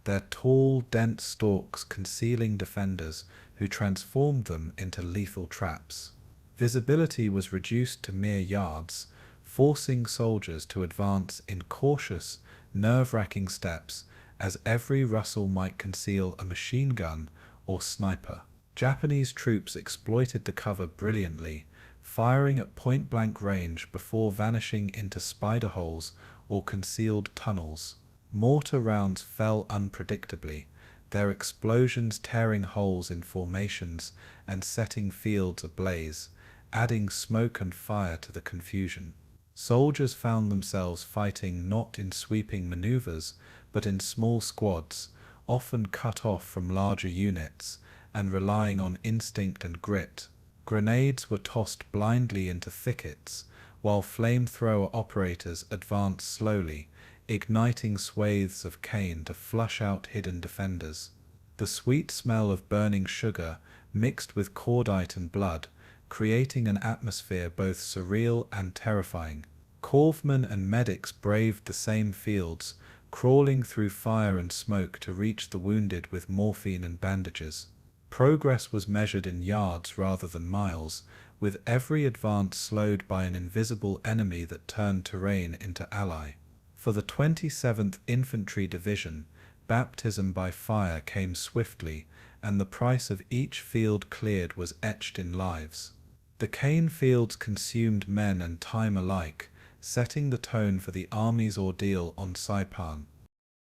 their tall, dense stalks concealing defenders who transformed them into lethal traps. Visibility was reduced to mere yards, forcing soldiers to advance in cautious, nerve-wracking steps, as every rustle might conceal a machine gun or sniper. Japanese troops exploited the cover brilliantly, firing at point-blank range before vanishing into spider holes or concealed tunnels. Mortar rounds fell unpredictably, their explosions tearing holes in formations and setting fields ablaze, adding smoke and fire to the confusion. Soldiers found themselves fighting not in sweeping maneuvers, but in small squads, often cut off from larger units, and relying on instinct and grit. Grenades were tossed blindly into thickets, while flamethrower operators advanced slowly, igniting swathes of cane to flush out hidden defenders. The sweet smell of burning sugar mixed with cordite and blood, creating an atmosphere both surreal and terrifying. Corpsmen and medics braved the same fields, crawling through fire and smoke to reach the wounded with morphine and bandages. Progress was measured in yards rather than miles, with every advance slowed by an invisible enemy that turned terrain into ally. For the 27th Infantry Division, baptism by fire came swiftly, and the price of each field cleared was etched in lives. The cane fields consumed men and time alike, setting the tone for the army's ordeal on Saipan.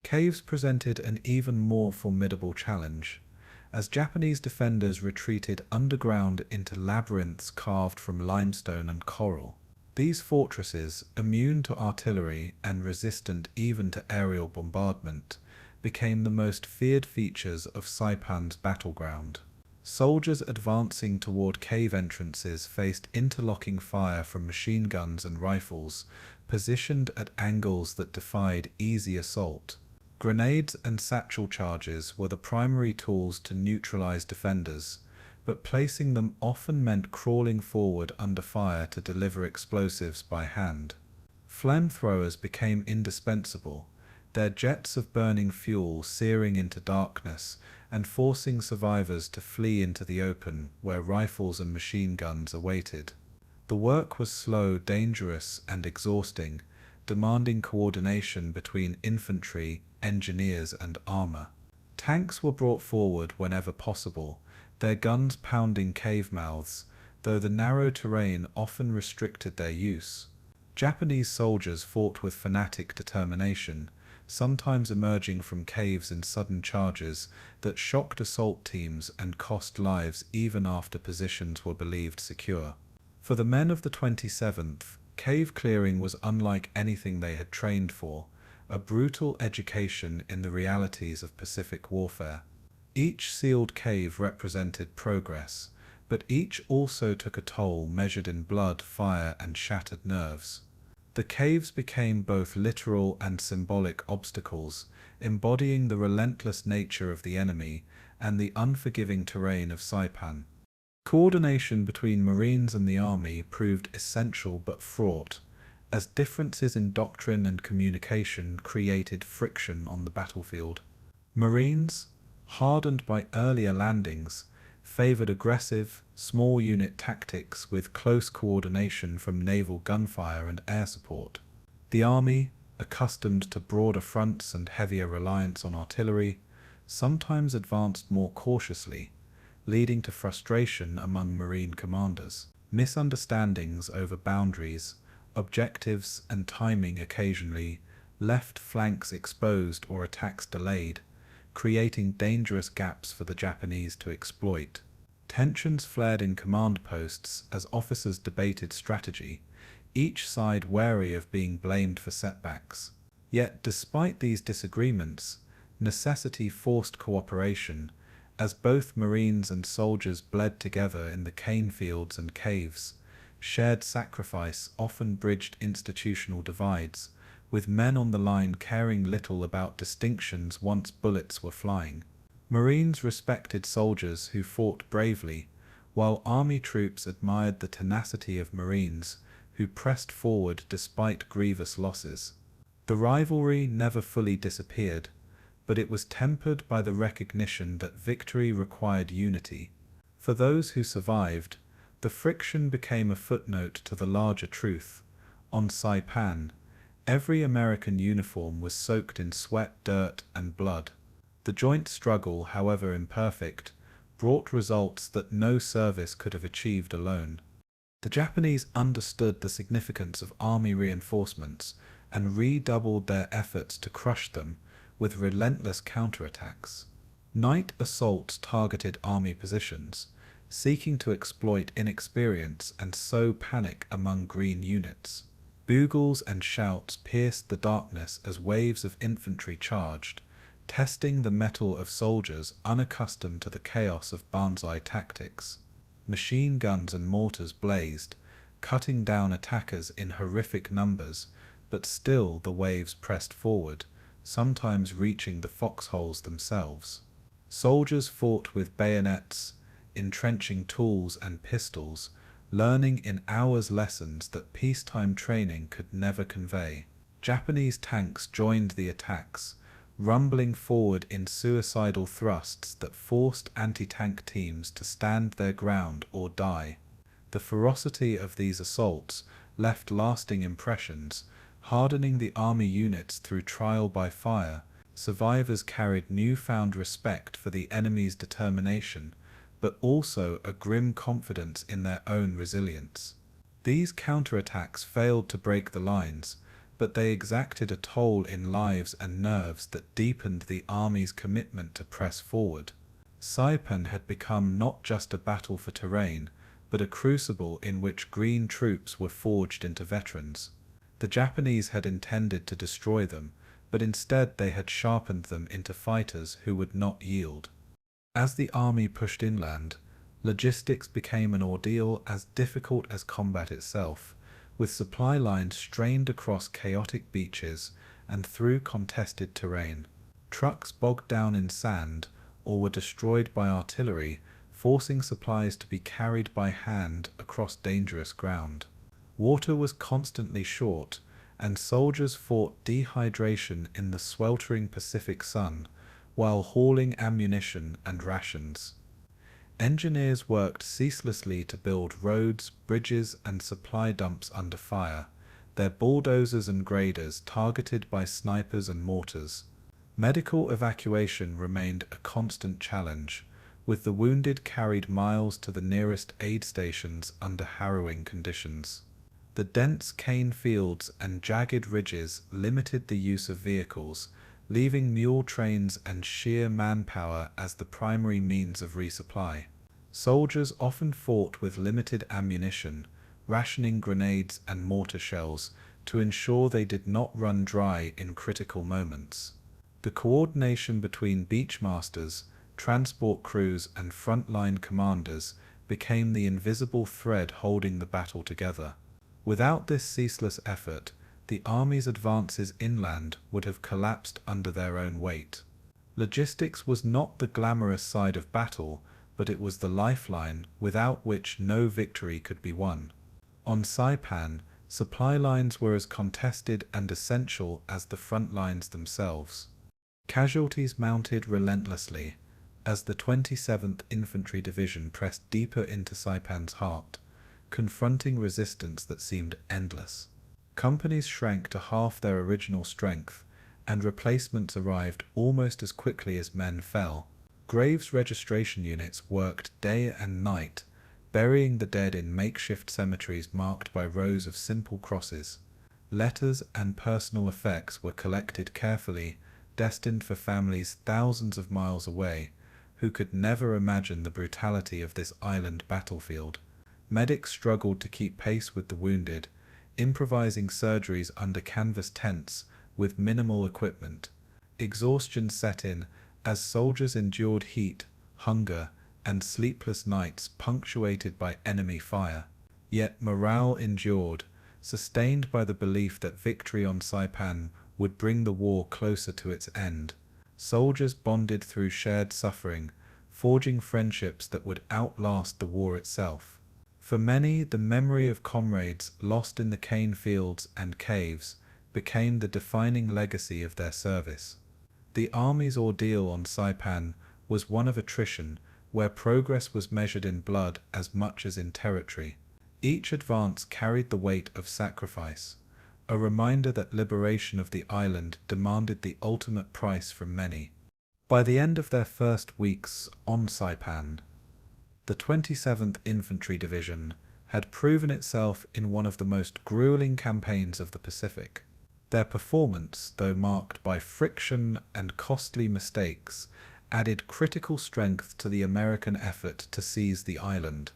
Caves presented an even more formidable challenge, as Japanese defenders retreated underground into labyrinths carved from limestone and coral. These fortresses, immune to artillery and resistant even to aerial bombardment, became the most feared features of Saipan's battleground. Soldiers advancing toward cave entrances faced interlocking fire from machine guns and rifles, positioned at angles that defied easy assault. Grenades and satchel charges were the primary tools to neutralize defenders, but placing them often meant crawling forward under fire to deliver explosives by hand. Flamethrowers became indispensable, their jets of burning fuel searing into darkness and forcing survivors to flee into the open where rifles and machine guns awaited. The work was slow, dangerous, and exhausting, demanding coordination between infantry, engineers, and armor. Tanks were brought forward whenever possible, their guns pounding cave mouths, though the narrow terrain often restricted their use. Japanese soldiers fought with fanatic determination, sometimes emerging from caves in sudden charges that shocked assault teams and cost lives even after positions were believed secure. For the men of the 27th, cave clearing was unlike anything they had trained for, a brutal education in the realities of Pacific warfare. Each sealed cave represented progress, but each also took a toll measured in blood, fire, and shattered nerves. The caves became both literal and symbolic obstacles, embodying the relentless nature of the enemy and the unforgiving terrain of Saipan. Coordination between Marines and the army proved essential but fraught, as differences in doctrine and communication created friction on the battlefield. Marines, hardened by earlier landings, favored aggressive, small-unit tactics with close coordination from naval gunfire and air support. The army, accustomed to broader fronts and heavier reliance on artillery, sometimes advanced more cautiously, leading to frustration among Marine commanders. Misunderstandings over boundaries, objectives, and timing occasionally left flanks exposed or attacks delayed, creating dangerous gaps for the Japanese to exploit. Tensions flared in command posts as officers debated strategy, each side wary of being blamed for setbacks. Yet, despite these disagreements, necessity forced cooperation, as both Marines and soldiers bled together in the cane fields and caves. Shared sacrifice often bridged institutional divides, with men on the line caring little about distinctions once bullets were flying. Marines respected soldiers who fought bravely, while army troops admired the tenacity of Marines who pressed forward despite grievous losses. The rivalry never fully disappeared, but it was tempered by the recognition that victory required unity. For those who survived, the friction became a footnote to the larger truth. On Saipan, every American uniform was soaked in sweat, dirt, and blood. The joint struggle, however imperfect, brought results that no service could have achieved alone. The Japanese understood the significance of army reinforcements and redoubled their efforts to crush them with relentless counterattacks. Night assaults targeted army positions, seeking to exploit inexperience and sow panic among green units. Bugles and shouts pierced the darkness as waves of infantry charged, testing the mettle of soldiers unaccustomed to the chaos of Banzai tactics. Machine guns and mortars blazed, cutting down attackers in horrific numbers, but still the waves pressed forward, sometimes reaching the foxholes themselves. Soldiers fought with bayonets, entrenching tools and pistols, learning in hours lessons that peacetime training could never convey. Japanese tanks joined the attacks, rumbling forward in suicidal thrusts that forced anti-tank teams to stand their ground or die. The ferocity of these assaults left lasting impressions, hardening the army units through trial by fire, survivors carried newfound respect for the enemy's determination, but also a grim confidence in their own resilience. These counterattacks failed to break the lines, but they exacted a toll in lives and nerves that deepened the army's commitment to press forward. Saipan had become not just a battle for terrain, but a crucible in which green troops were forged into veterans. The Japanese had intended to destroy them, but instead they had sharpened them into fighters who would not yield. As the army pushed inland, logistics became an ordeal as difficult as combat itself, with supply lines strained across chaotic beaches and through contested terrain. Trucks bogged down in sand or were destroyed by artillery, forcing supplies to be carried by hand across dangerous ground. Water was constantly short, and soldiers fought dehydration in the sweltering Pacific sun while hauling ammunition and rations. Engineers worked ceaselessly to build roads, bridges, and supply dumps under fire, their bulldozers and graders targeted by snipers and mortars. Medical evacuation remained a constant challenge, with the wounded carried miles to the nearest aid stations under harrowing conditions. The dense cane fields and jagged ridges limited the use of vehicles, leaving mule trains and sheer manpower as the primary means of resupply. Soldiers often fought with limited ammunition, rationing grenades and mortar shells to ensure they did not run dry in critical moments. The coordination between beachmasters, transport crews, and frontline commanders became the invisible thread holding the battle together. Without this ceaseless effort, the army's advances inland would have collapsed under their own weight. Logistics was not the glamorous side of battle, but it was the lifeline without which no victory could be won. On Saipan, supply lines were as contested and essential as the front lines themselves. Casualties mounted relentlessly as the 27th Infantry Division pressed deeper into Saipan's heart, confronting resistance that seemed endless. Companies shrank to half their original strength, and replacements arrived almost as quickly as men fell. Graves registration units worked day and night, burying the dead in makeshift cemeteries marked by rows of simple crosses. Letters and personal effects were collected carefully, destined for families thousands of miles away, who could never imagine the brutality of this island battlefield. Medics struggled to keep pace with the wounded, improvising surgeries under canvas tents with minimal equipment. Exhaustion set in as soldiers endured heat, hunger, and sleepless nights punctuated by enemy fire. Yet morale endured, sustained by the belief that victory on Saipan would bring the war closer to its end. Soldiers bonded through shared suffering, forging friendships that would outlast the war itself. For many, the memory of comrades lost in the cane fields and caves became the defining legacy of their service. The army's ordeal on Saipan was one of attrition, where progress was measured in blood as much as in territory. Each advance carried the weight of sacrifice, a reminder that liberation of the island demanded the ultimate price from many. By the end of their first weeks on Saipan, the 27th Infantry Division had proven itself in one of the most grueling campaigns of the Pacific. Their performance, though marked by friction and costly mistakes, added critical strength to the American effort to seize the island.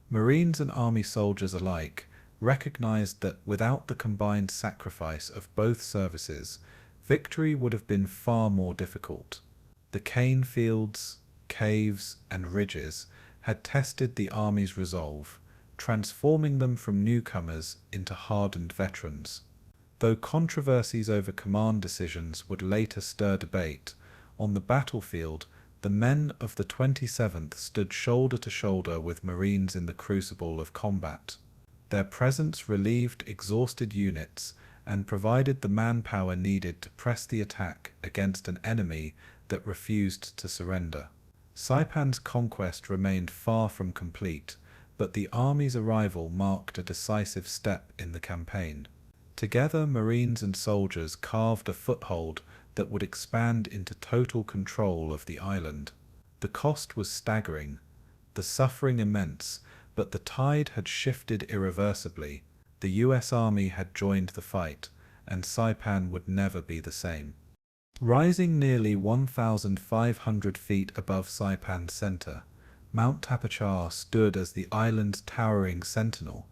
Marines and Army soldiers alike recognized that without the combined sacrifice of both services, victory would have been far more difficult. The cane fields, caves, and ridges had tested the Army's resolve, transforming them from newcomers into hardened veterans. Though controversies over command decisions would later stir debate, on the battlefield, the men of the 27th stood shoulder to shoulder with Marines in the crucible of combat. Their presence relieved exhausted units and provided the manpower needed to press the attack against an enemy that refused to surrender. Saipan's conquest remained far from complete, but the army's arrival marked a decisive step in the campaign. Together, Marines and soldiers carved a foothold that would expand into total control of the island. The cost was staggering, the suffering immense, but the tide had shifted irreversibly. The US Army had joined the fight, and Saipan would never be the same. Rising nearly 1,500 feet above Saipan's center, Mount Tapotchau stood as the island's towering sentinel,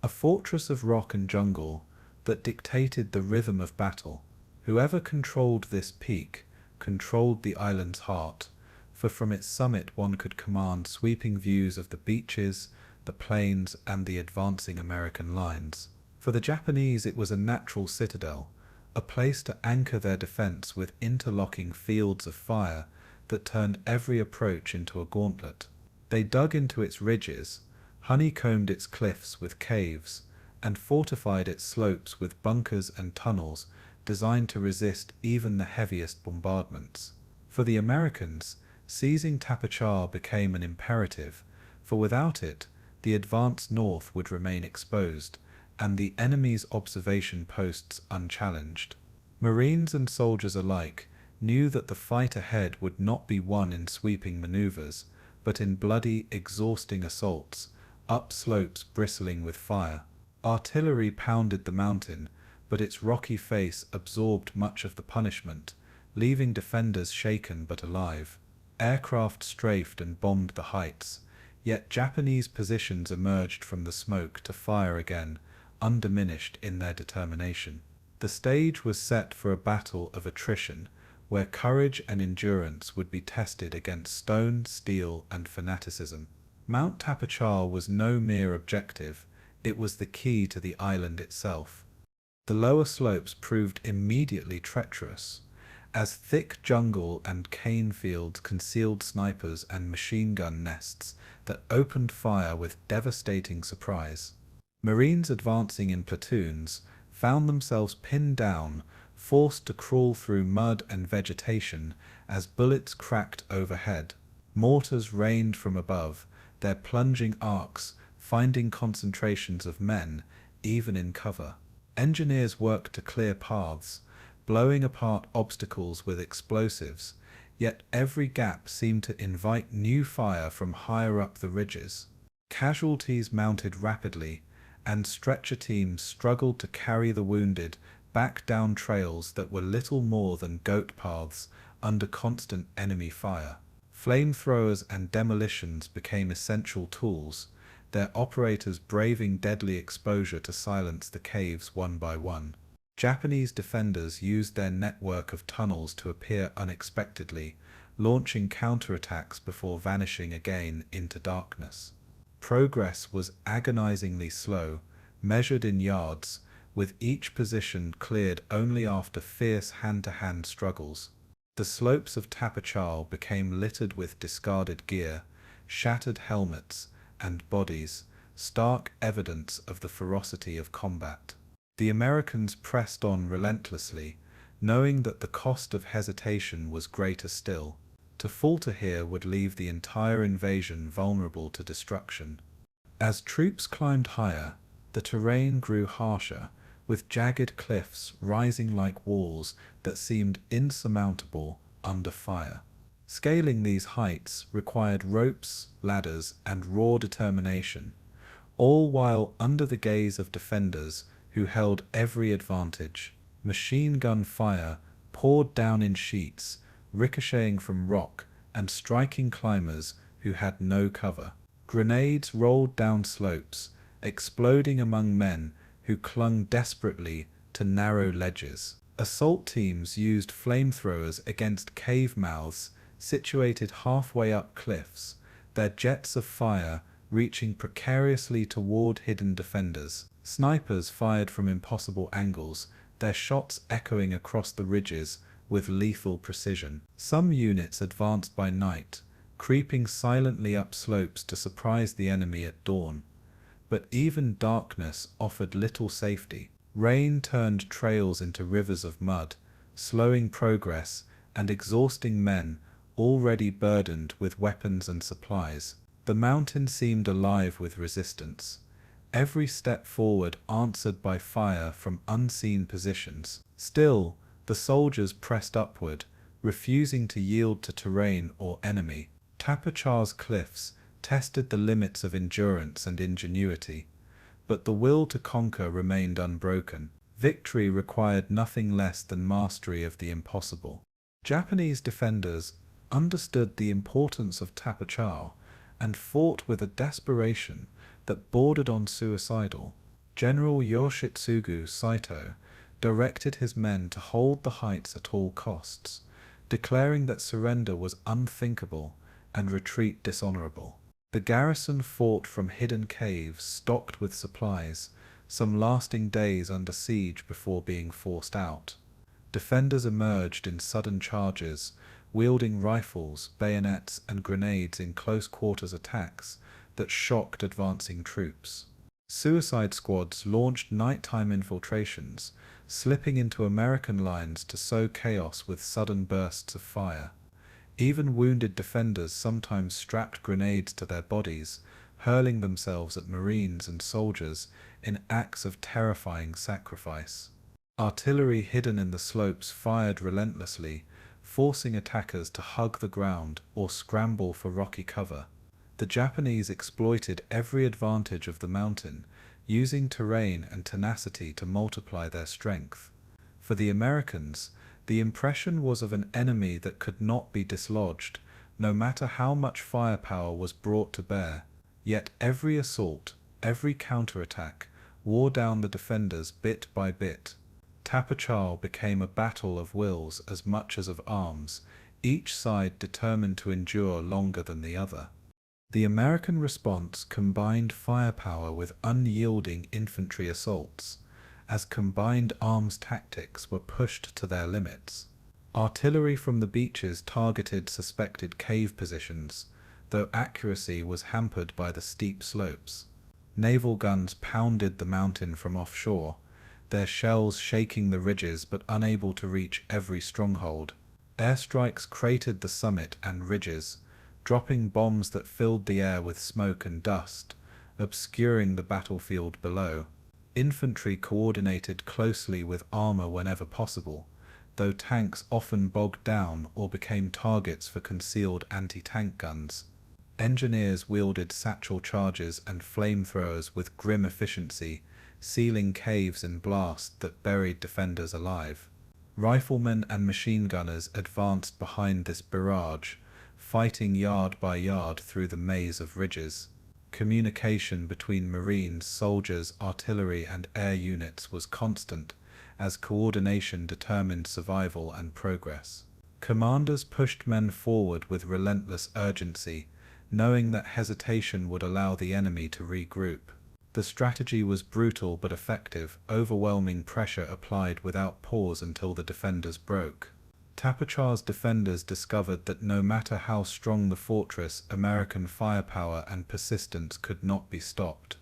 a fortress of rock and jungle that dictated the rhythm of battle. Whoever controlled this peak controlled the island's heart, for from its summit one could command sweeping views of the beaches, the plains, and the advancing American lines. For the Japanese it was a natural citadel, a place to anchor their defense with interlocking fields of fire that turned every approach into a gauntlet. They dug into its ridges, honeycombed its cliffs with caves, and fortified its slopes with bunkers and tunnels designed to resist even the heaviest bombardments. For the Americans, seizing Tapotchau became an imperative, for without it, the advance north would remain exposed, and the enemy's observation posts unchallenged. Marines and soldiers alike knew that the fight ahead would not be won in sweeping maneuvers, but in bloody, exhausting assaults, up slopes bristling with fire. Artillery pounded the mountain, but its rocky face absorbed much of the punishment, leaving defenders shaken but alive. Aircraft strafed and bombed the heights, yet Japanese positions emerged from the smoke to fire again, undiminished in their determination. The stage was set for a battle of attrition, where courage and endurance would be tested against stone, steel, and fanaticism. Mount Tapotchau was no mere objective, it was the key to the island itself. The lower slopes proved immediately treacherous, as thick jungle and cane fields concealed snipers and machine gun nests that opened fire with devastating surprise. Marines advancing in platoons found themselves pinned down, forced to crawl through mud and vegetation as bullets cracked overhead. Mortars rained from above, their plunging arcs finding concentrations of men even in cover. Engineers worked to clear paths, blowing apart obstacles with explosives, yet every gap seemed to invite new fire from higher up the ridges. Casualties mounted rapidly, and stretcher teams struggled to carry the wounded back down trails that were little more than goat paths under constant enemy fire. Flamethrowers and demolitions became essential tools, their operators braving deadly exposure to silence the caves one by one. Japanese defenders used their network of tunnels to appear unexpectedly, launching counterattacks before vanishing again into darkness. Progress was agonizingly slow, measured in yards, with each position cleared only after fierce hand-to-hand struggles. The slopes of Tapotchau became littered with discarded gear, shattered helmets, and bodies, stark evidence of the ferocity of combat. The Americans pressed on relentlessly, knowing that the cost of hesitation was greater still. To falter here would leave the entire invasion vulnerable to destruction. As troops climbed higher, the terrain grew harsher, with jagged cliffs rising like walls that seemed insurmountable under fire. Scaling these heights required ropes, ladders, and raw determination, all while under the gaze of defenders who held every advantage. Machine gun fire poured down in sheets, ricocheting from rock and striking climbers who had no cover. Grenades rolled down slopes, exploding among men who clung desperately to narrow ledges. Assault teams used flamethrowers against cave mouths situated halfway up cliffs, their jets of fire reaching precariously toward hidden defenders. Snipers fired from impossible angles, their shots echoing across the ridges with lethal precision. Some units advanced by night, creeping silently up slopes to surprise the enemy at dawn. But even darkness offered little safety. Rain turned trails into rivers of mud, slowing progress and exhausting men already burdened with weapons and supplies. The mountain seemed alive with resistance, every step forward answered by fire from unseen positions. Still, The soldiers pressed upward, refusing to yield to terrain or enemy. Tapotchau's cliffs tested the limits of endurance and ingenuity, but the will to conquer remained unbroken. Victory required nothing less than mastery of the impossible. Japanese defenders understood the importance of Tapotchau and fought with a desperation that bordered on suicidal. General Yoshitsugu Saito directed his men to hold the heights at all costs, declaring that surrender was unthinkable and retreat dishonorable. The garrison fought from hidden caves stocked with supplies, some lasting days under siege before being forced out. Defenders emerged in sudden charges, wielding rifles, bayonets, and grenades in close-quarters attacks that shocked advancing troops. Suicide squads launched nighttime infiltrations, slipping into American lines to sow chaos with sudden bursts of fire. Even wounded defenders sometimes strapped grenades to their bodies, hurling themselves at Marines and soldiers in acts of terrifying sacrifice. Artillery hidden in the slopes fired relentlessly, forcing attackers to hug the ground or scramble for rocky cover. The Japanese exploited every advantage of the mountain, using terrain and tenacity to multiply their strength. For the Americans, the impression was of an enemy that could not be dislodged, no matter how much firepower was brought to bear. Yet every assault, every counterattack, wore down the defenders bit by bit. Tapotchau became a battle of wills as much as of arms, each side determined to endure longer than the other. The American response combined firepower with unyielding infantry assaults, as combined arms tactics were pushed to their limits. Artillery from the beaches targeted suspected cave positions, though accuracy was hampered by the steep slopes. Naval guns pounded the mountain from offshore, their shells shaking the ridges but unable to reach every stronghold. Airstrikes cratered the summit and ridges, dropping bombs that filled the air with smoke and dust, obscuring the battlefield below. Infantry coordinated closely with armor whenever possible, though tanks often bogged down or became targets for concealed anti-tank guns. Engineers wielded satchel charges and flamethrowers with grim efficiency, sealing caves and blasts that buried defenders alive. Riflemen and machine gunners advanced behind this barrage, fighting yard by yard through the maze of ridges. Communication between Marines, soldiers, artillery, and air units was constant, as coordination determined survival and progress. Commanders pushed men forward with relentless urgency, knowing that hesitation would allow the enemy to regroup. The strategy was brutal but effective, overwhelming pressure applied without pause until the defenders broke. Tapotchau's defenders discovered that no matter how strong the fortress, American firepower and persistence could not be stopped.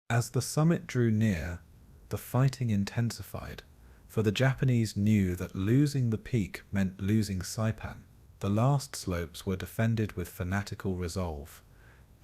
As the summit drew near, the fighting intensified, for the Japanese knew that losing the peak meant losing Saipan. The last slopes were defended with fanatical resolve.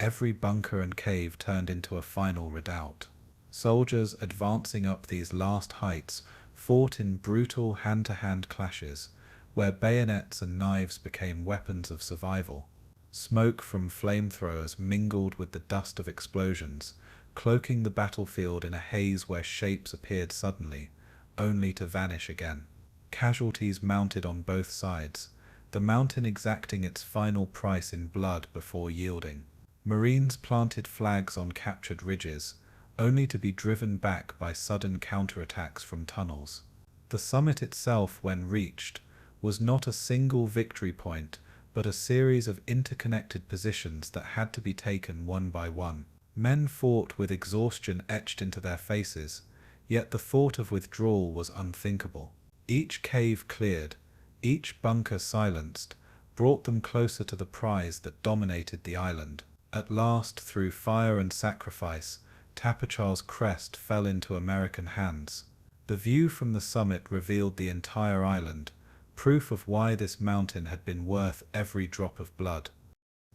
Every bunker and cave turned into a final redoubt. Soldiers advancing up these last heights fought in brutal hand-to-hand clashes, where bayonets and knives became weapons of survival. Smoke from flamethrowers mingled with the dust of explosions, cloaking the battlefield in a haze where shapes appeared suddenly, only to vanish again. Casualties mounted on both sides, the mountain exacting its final price in blood before yielding. Marines planted flags on captured ridges, only to be driven back by sudden counterattacks from tunnels. The summit itself, when reached, was not a single victory point, but a series of interconnected positions that had to be taken one by one. Men fought with exhaustion etched into their faces, yet the thought of withdrawal was unthinkable. Each cave cleared, each bunker silenced, brought them closer to the prize that dominated the island. At last, through fire and sacrifice, Tapotchau's crest fell into American hands. The view from the summit revealed the entire island, proof of why this mountain had been worth every drop of blood.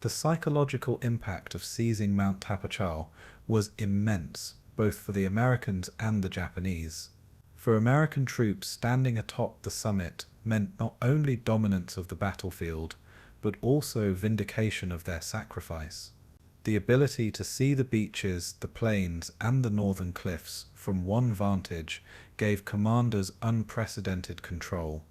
The psychological impact of seizing Mount Tapotchau was immense, both for the Americans and the Japanese. For American troops, standing atop the summit meant not only dominance of the battlefield, but also vindication of their sacrifice. The ability to see the beaches, the plains, and the northern cliffs from one vantage gave commanders unprecedented control.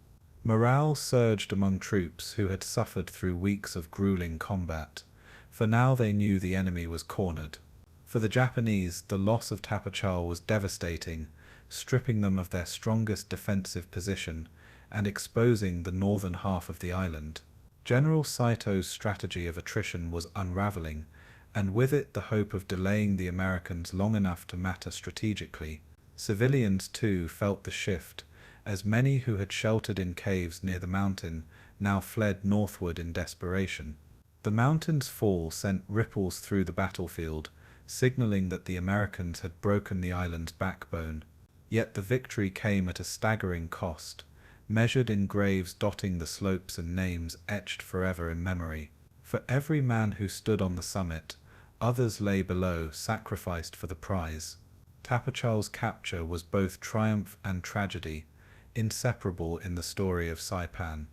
Morale surged among troops who had suffered through weeks of grueling combat, for now they knew the enemy was cornered. For the Japanese, the loss of Tapotchau was devastating, stripping them of their strongest defensive position and exposing the northern half of the island. General Saito's strategy of attrition was unraveling, and with it the hope of delaying the Americans long enough to matter strategically. Civilians, too, felt the shift, as many who had sheltered in caves near the mountain now fled northward in desperation. The mountain's fall sent ripples through the battlefield, signaling that the Americans had broken the island's backbone. Yet the victory came at a staggering cost, measured in graves dotting the slopes and names etched forever in memory. For every man who stood on the summit, others lay below, sacrificed for the prize. Tapotchau's capture was both triumph and tragedy, inseparable in the story of Saipan.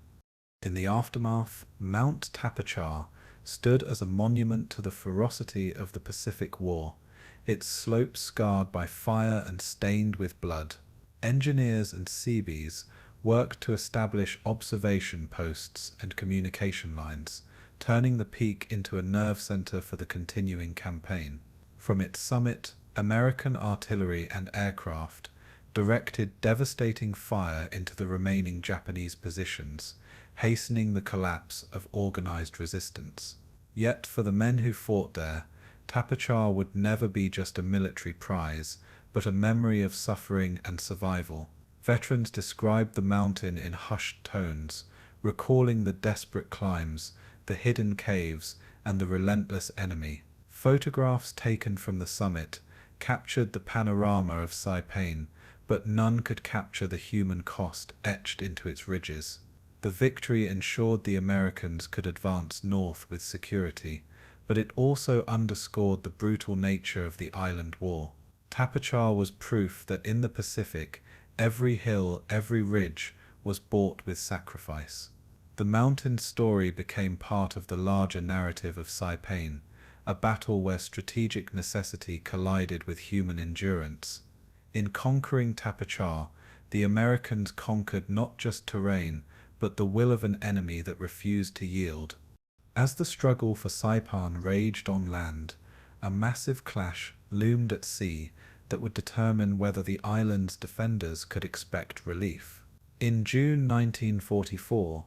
In the aftermath, Mount Tapotchau stood as a monument to the ferocity of the Pacific War, its slopes scarred by fire and stained with blood. Engineers and Seabees worked to establish observation posts and communication lines, turning the peak into a nerve center for the continuing campaign. From its summit, American artillery and aircraft directed devastating fire into the remaining Japanese positions, hastening the collapse of organized resistance. Yet for the men who fought there, Tapotchau would never be just a military prize, but a memory of suffering and survival. Veterans described the mountain in hushed tones, recalling the desperate climbs, the hidden caves, and the relentless enemy. Photographs taken from the summit captured the panorama of Saipan, but none could capture the human cost etched into its ridges. The victory ensured the Americans could advance north with security, but it also underscored the brutal nature of the island war. Tapotchau was proof that in the Pacific, every hill, every ridge was bought with sacrifice. The mountain's story became part of the larger narrative of Saipan, a battle where strategic necessity collided with human endurance. In conquering Tapotchau, the Americans conquered not just terrain, but the will of an enemy that refused to yield. As the struggle for Saipan raged on land, a massive clash loomed at sea that would determine whether the island's defenders could expect relief. In June 1944,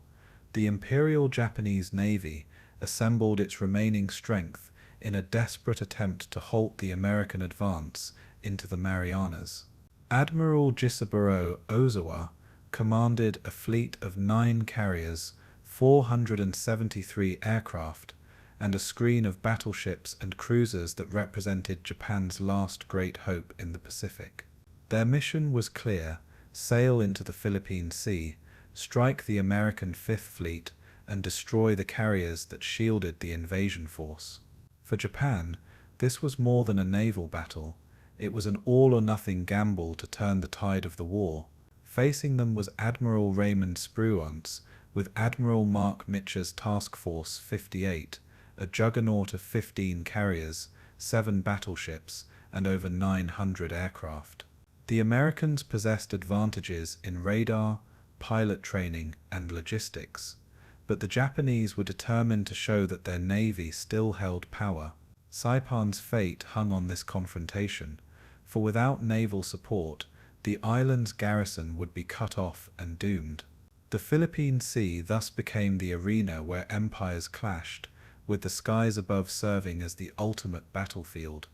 the Imperial Japanese Navy assembled its remaining strength in a desperate attempt to halt the American advance into the Marianas. Admiral Gisaburo Ozawa commanded a fleet of 9 carriers, 473 aircraft, and a screen of battleships and cruisers that represented Japan's last great hope in the Pacific. Their mission was clear: sail into the Philippine Sea, strike the American Fifth Fleet, and destroy the carriers that shielded the invasion force. For Japan, this was more than a naval battle. It was an all-or-nothing gamble to turn the tide of the war. Facing them was Admiral Raymond Spruance, with Admiral Mark Mitcher's Task Force 58, a juggernaut of 15 carriers, 7 battleships, and over 900 aircraft. The Americans possessed advantages in radar, pilot training, and logistics, but the Japanese were determined to show that their navy still held power. Saipan's fate hung on this confrontation, for without naval support, the island's garrison would be cut off and doomed. The Philippine Sea thus became the arena where empires clashed, with the skies above serving as the ultimate battlefield.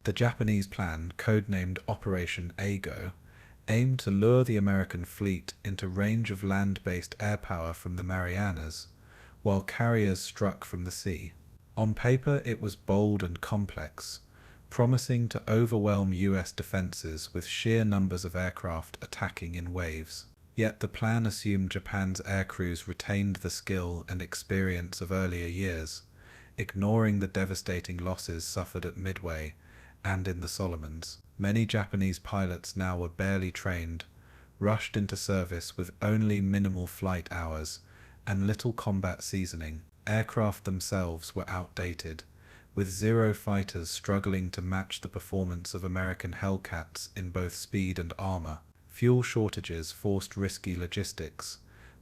The Japanese plan, codenamed Operation Ago, aimed to lure the American fleet into range of land-based air power from the Marianas, while carriers struck from the sea. On paper it was bold and complex, promising to overwhelm US defenses with sheer numbers of aircraft attacking in waves. Yet the plan assumed Japan's aircrews retained the skill and experience of earlier years, ignoring the devastating losses suffered at Midway and in the Solomons. Many Japanese pilots now were barely trained, rushed into service with only minimal flight hours and little combat seasoning. Aircraft themselves were outdated, with Zero fighters struggling to match the performance of American Hellcats in both speed and armor. Fuel shortages forced risky logistics,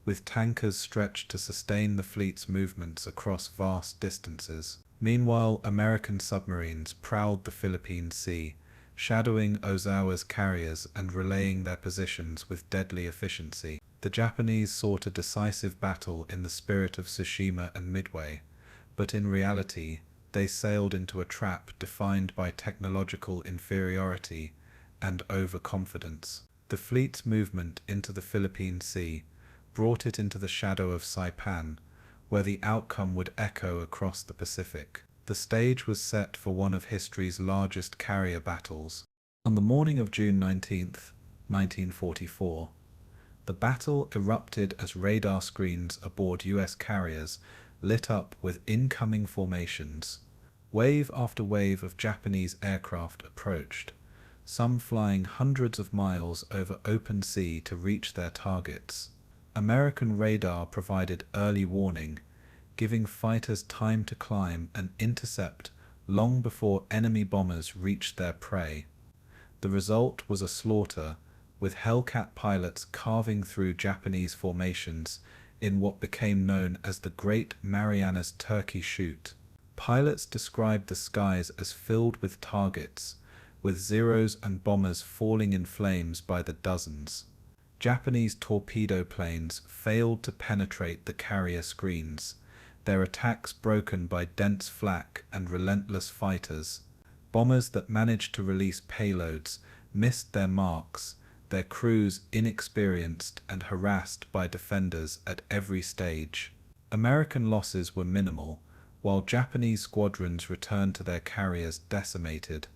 with tankers stretched to sustain the fleet's movements across vast distances. Meanwhile, American submarines prowled the Philippine Sea, shadowing Ozawa's carriers and relaying their positions with deadly efficiency. The Japanese sought a decisive battle in the spirit of Tsushima and Midway, but in reality, they sailed into a trap defined by technological inferiority and overconfidence. The fleet's movement into the Philippine Sea brought it into the shadow of Saipan, where the outcome would echo across the Pacific. The stage was set for one of history's largest carrier battles. On the morning of June 19th, 1944, the battle erupted as radar screens aboard US carriers lit up with incoming formations. Wave after wave of Japanese aircraft approached, some flying hundreds of miles over open sea to reach their targets. American radar provided early warning, giving fighters time to climb and intercept long before enemy bombers reached their prey. The result was a slaughter, with Hellcat pilots carving through Japanese formations in what became known as the Great Marianas Turkey Shoot. Pilots described the skies as filled with targets, with Zeros and bombers falling in flames by the dozens. Japanese torpedo planes failed to penetrate the carrier screens, their attacks broken by dense flak and relentless fighters. Bombers that managed to release payloads missed their marks, their crews inexperienced and harassed by defenders at every stage. American losses were minimal, while Japanese squadrons returned to their carriers decimated,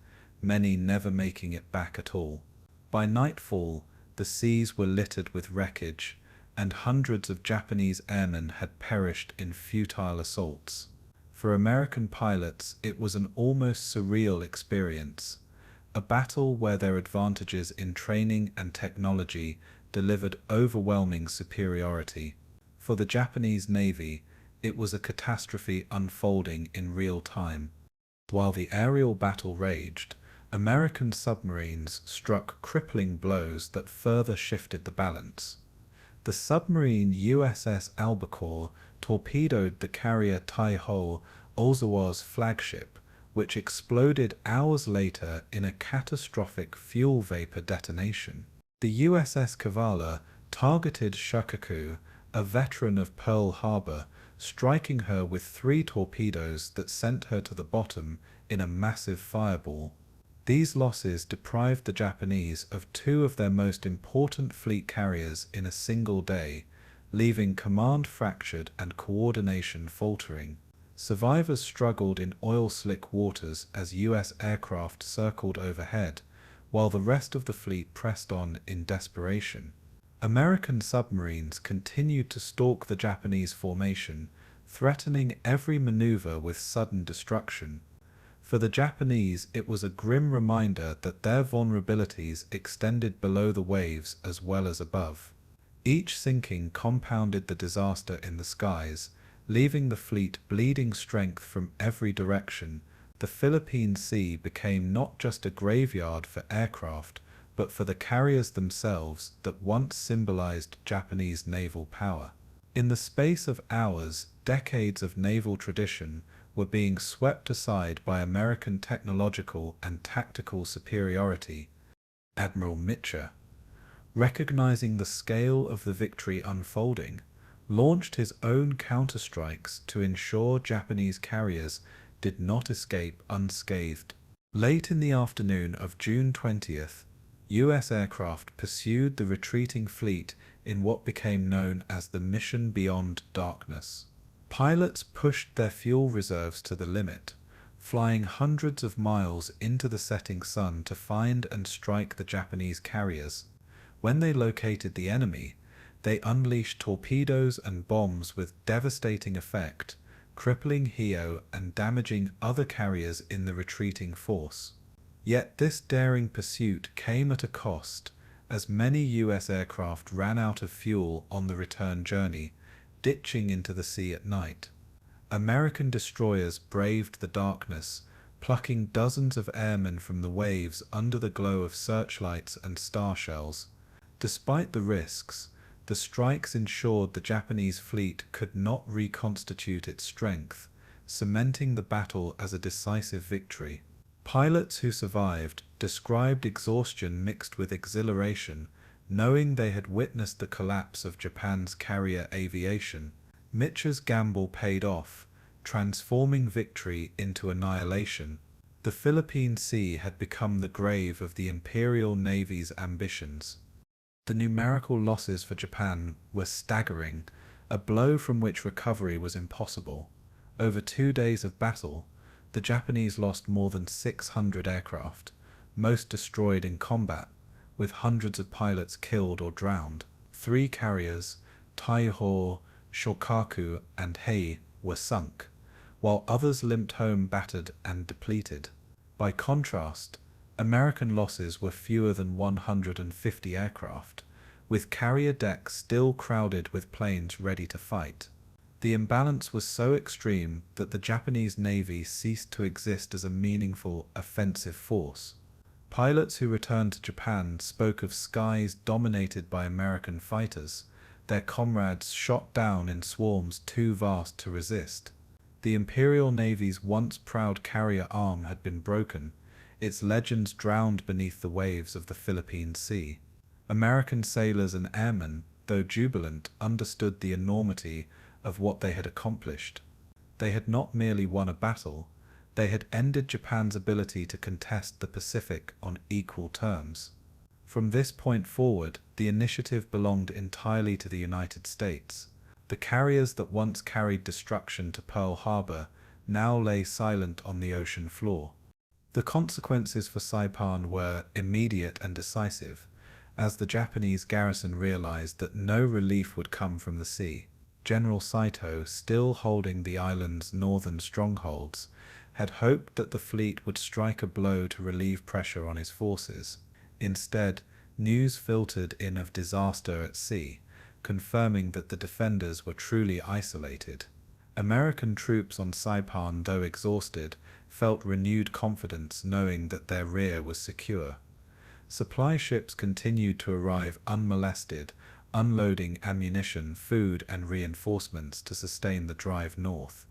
many never making it back at all. By nightfall, the seas were littered with wreckage, and hundreds of Japanese airmen had perished in futile assaults. For American pilots, it was an almost surreal experience, a battle where their advantages in training and technology delivered overwhelming superiority. For the Japanese Navy, it was a catastrophe unfolding in real time. While the aerial battle raged, American submarines struck crippling blows that further shifted the balance. The submarine USS Albacore torpedoed the carrier Taiho, Ozawa's flagship, which exploded hours later in a catastrophic fuel vapor detonation. The USS Kavala targeted Shikoku, a veteran of Pearl Harbor, striking her with 3 torpedoes that sent her to the bottom in a massive fireball. These losses deprived the Japanese of 2 of their most important fleet carriers in a single day, leaving command fractured and coordination faltering. Survivors struggled in oil-slick waters as US aircraft circled overhead, while the rest of the fleet pressed on in desperation. American submarines continued to stalk the Japanese formation, threatening every maneuver with sudden destruction. For the Japanese, it was a grim reminder that their vulnerabilities extended below the waves as well as above. Each sinking compounded the disaster in the skies, leaving the fleet bleeding strength from every direction. The Philippine Sea became not just a graveyard for aircraft, but for the carriers themselves that once symbolized Japanese naval power. In the space of hours, decades of naval tradition were being swept aside by American technological and tactical superiority. Admiral Mitchell, recognizing the scale of the victory unfolding, launched his own counterstrikes to ensure Japanese carriers did not escape unscathed. Late in the afternoon of June 20th, US aircraft pursued the retreating fleet in what became known as the Mission Beyond Darkness. Pilots pushed their fuel reserves to the limit, flying hundreds of miles into the setting sun to find and strike the Japanese carriers. When they located the enemy, they unleashed torpedoes and bombs with devastating effect, crippling Hio and damaging other carriers in the retreating force. Yet this daring pursuit came at a cost, as many US aircraft ran out of fuel on the return journey, ditching into the sea at night. American destroyers braved the darkness, plucking dozens of airmen from the waves under the glow of searchlights and star shells. Despite the risks, the strikes ensured the Japanese fleet could not reconstitute its strength, cementing the battle as a decisive victory. Pilots who survived described exhaustion mixed with exhilaration, knowing they had witnessed the collapse of Japan's carrier aviation. Mitch's gamble paid off, transforming victory into annihilation. The Philippine Sea had become the grave of the Imperial Navy's ambitions. The numerical losses for Japan were staggering, a blow from which recovery was impossible. Over 2 days of battle, the Japanese lost more than 600 aircraft, most destroyed in combat, with hundreds of pilots killed or drowned. 3 carriers, Taiho, Shokaku, and Hei, were sunk, while others limped home battered and depleted. By contrast, American losses were fewer than 150 aircraft, with carrier decks still crowded with planes ready to fight. The imbalance was so extreme that the Japanese Navy ceased to exist as a meaningful offensive force. Pilots who returned to Japan spoke of skies dominated by American fighters, their comrades shot down in swarms too vast to resist. The Imperial Navy's once proud carrier arm had been broken, its legends drowned beneath the waves of the Philippine Sea. American sailors and airmen, though jubilant, understood the enormity of what they had accomplished. They had not merely won a battle, they had ended Japan's ability to contest the Pacific on equal terms. From this point forward, the initiative belonged entirely to the United States. The carriers that once carried destruction to Pearl Harbor now lay silent on the ocean floor. The consequences for Saipan were immediate and decisive, as the Japanese garrison realized that no relief would come from the sea. General Saito, still holding the island's northern strongholds, had hoped that the fleet would strike a blow to relieve pressure on his forces. Instead, news filtered in of disaster at sea, confirming that the defenders were truly isolated. American troops on Saipan, though exhausted, felt renewed confidence knowing that their rear was secure. Supply ships continued to arrive unmolested, unloading ammunition, food, and reinforcements to sustain the drive north.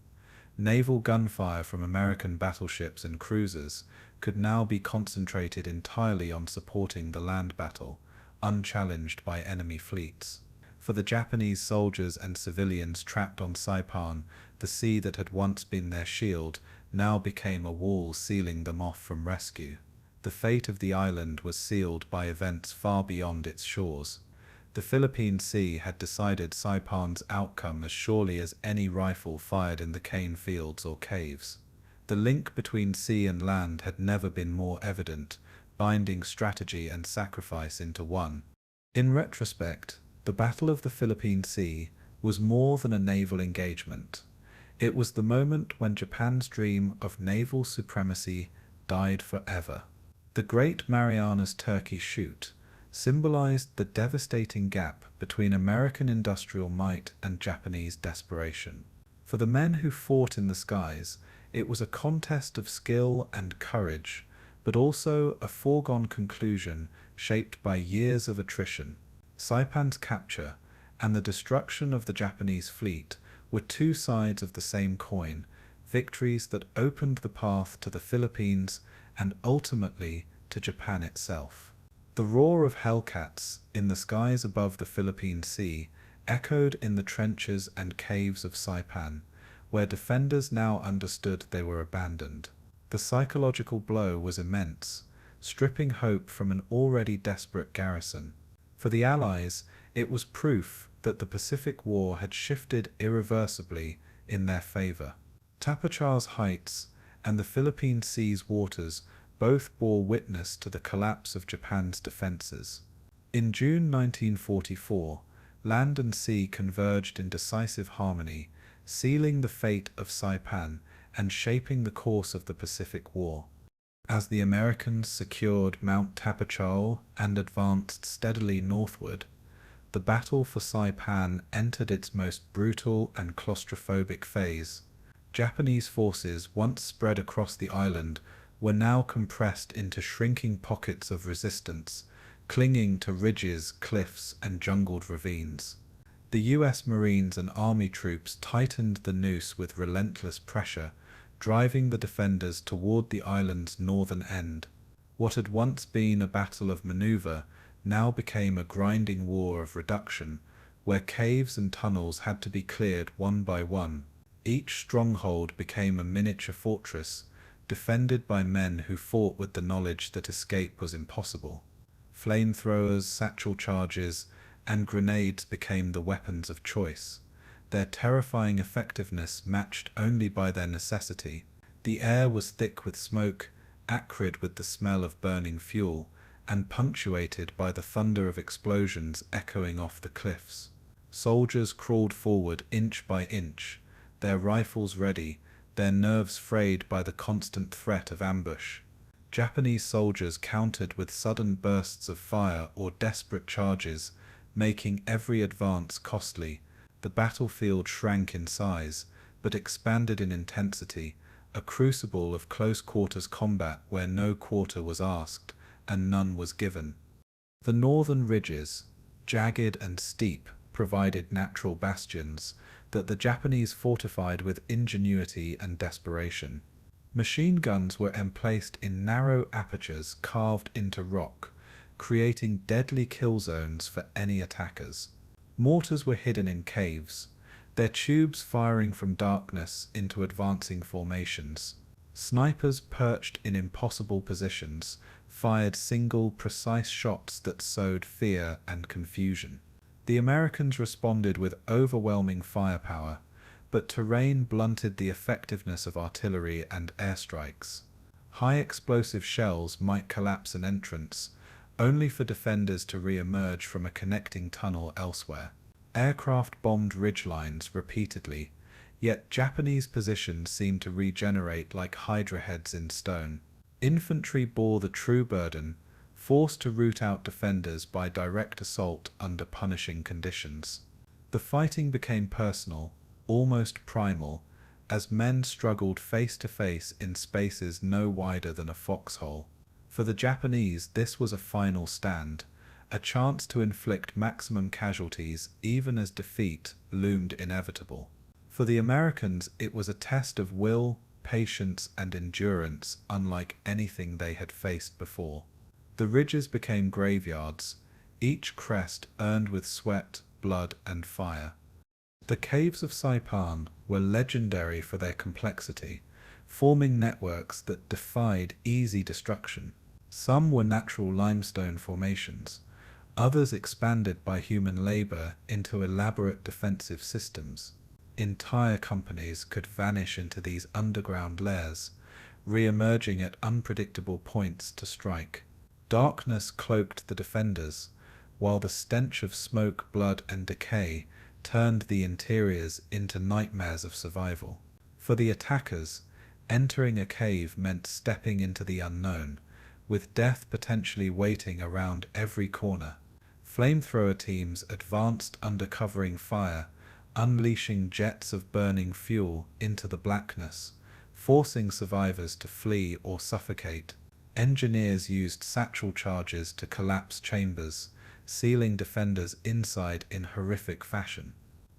Naval gunfire from American battleships and cruisers could now be concentrated entirely on supporting the land battle, unchallenged by enemy fleets. For the Japanese soldiers and civilians trapped on Saipan, the sea that had once been their shield now became a wall sealing them off from rescue. The fate of the island was sealed by events far beyond its shores. The Philippine Sea had decided Saipan's outcome as surely as any rifle fired in the cane fields or caves. The link between sea and land had never been more evident, binding strategy and sacrifice into one. In retrospect, the Battle of the Philippine Sea was more than a naval engagement. It was the moment when Japan's dream of naval supremacy died forever. The Great Marianas Turkey Shoot symbolized the devastating gap between American industrial might and Japanese desperation. For the men who fought in the skies, it was a contest of skill and courage, but also a foregone conclusion shaped by years of attrition. Saipan's capture and the destruction of the Japanese fleet were two sides of the same coin, victories that opened the path to the Philippines and ultimately to Japan itself. The roar of Hellcats in the skies above the Philippine Sea echoed in the trenches and caves of Saipan, where defenders now understood they were abandoned. The psychological blow was immense, stripping hope from an already desperate garrison. For the Allies, it was proof that the Pacific War had shifted irreversibly in their favor. Tapotchau's heights and the Philippine Sea's waters both bore witness to the collapse of Japan's defenses. In June 1944, land and sea converged in decisive harmony, sealing the fate of Saipan and shaping the course of the Pacific War. As the Americans secured Mount Tapotchau and advanced steadily northward, the battle for Saipan entered its most brutal and claustrophobic phase. Japanese forces, once spread across the island, were now compressed into shrinking pockets of resistance, clinging to ridges, cliffs, and jungled ravines. The US Marines and Army troops tightened the noose with relentless pressure, driving the defenders toward the island's northern end. What had once been a battle of maneuver now became a grinding war of reduction, where caves and tunnels had to be cleared one by one. Each stronghold became a miniature fortress, defended by men who fought with the knowledge that escape was impossible. Flamethrowers, satchel charges, and grenades became the weapons of choice, their terrifying effectiveness matched only by their necessity. The air was thick with smoke, acrid with the smell of burning fuel, and punctuated by the thunder of explosions echoing off the cliffs. Soldiers crawled forward inch by inch, their rifles ready, their nerves frayed by the constant threat of ambush. Japanese soldiers countered with sudden bursts of fire or desperate charges, making every advance costly. The battlefield shrank in size, but expanded in intensity, a crucible of close-quarters combat where no quarter was asked, and none was given. The northern ridges, jagged and steep, provided natural bastions that the Japanese fortified with ingenuity and desperation. Machine guns were emplaced in narrow apertures carved into rock, creating deadly kill zones for any attackers. Mortars were hidden in caves, their tubes firing from darkness into advancing formations. Snipers perched in impossible positions fired single, precise shots that sowed fear and confusion. The Americans responded with overwhelming firepower, but terrain blunted the effectiveness of artillery and airstrikes. High explosive shells might collapse an entrance, only for defenders to re-emerge from a connecting tunnel elsewhere. Aircraft bombed ridgelines repeatedly, yet Japanese positions seemed to regenerate like hydra heads in stone. Infantry bore the true burden, forced to root out defenders by direct assault under punishing conditions. The fighting became personal, almost primal, as men struggled face to face in spaces no wider than a foxhole. For the Japanese, this was a final stand, a chance to inflict maximum casualties even as defeat loomed inevitable. For the Americans, it was a test of will, patience, and endurance unlike anything they had faced before. The ridges became graveyards, each crest earned with sweat, blood, and fire. The caves of Saipan were legendary for their complexity, forming networks that defied easy destruction. Some were natural limestone formations, others expanded by human labor into elaborate defensive systems. Entire companies could vanish into these underground layers, re-emerging at unpredictable points to strike. Darkness cloaked the defenders, while the stench of smoke, blood, and decay turned the interiors into nightmares of survival. For the attackers, entering a cave meant stepping into the unknown, with death potentially waiting around every corner. Flamethrower teams advanced under covering fire, unleashing jets of burning fuel into the blackness, forcing survivors to flee or suffocate. Engineers used satchel charges to collapse chambers, sealing defenders inside in horrific fashion.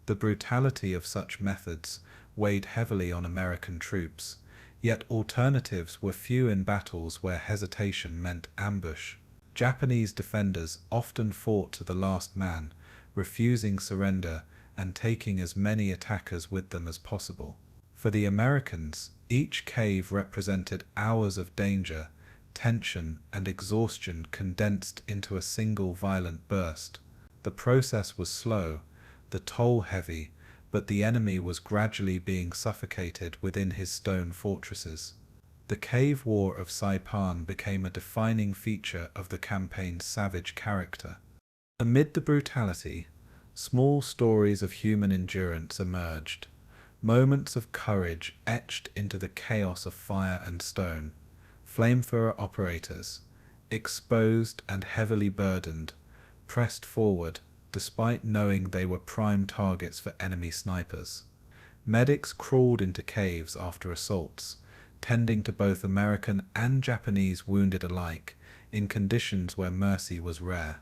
The brutality of such methods weighed heavily on American troops, yet alternatives were few in battles where hesitation meant ambush. Japanese defenders often fought to the last man, refusing surrender and taking as many attackers with them as possible. For the Americans, each cave represented hours of danger, tension, and exhaustion condensed into a single violent burst. The process was slow, the toll heavy, but the enemy was gradually being suffocated within his stone fortresses. The cave war of Saipan became a defining feature of the campaign's savage character. Amid the brutality, small stories of human endurance emerged, moments of courage etched into the chaos of fire and stone. Flamethrower operators, exposed and heavily burdened, pressed forward despite knowing they were prime targets for enemy snipers. Medics crawled into caves after assaults, tending to both American and Japanese wounded alike in conditions where mercy was rare.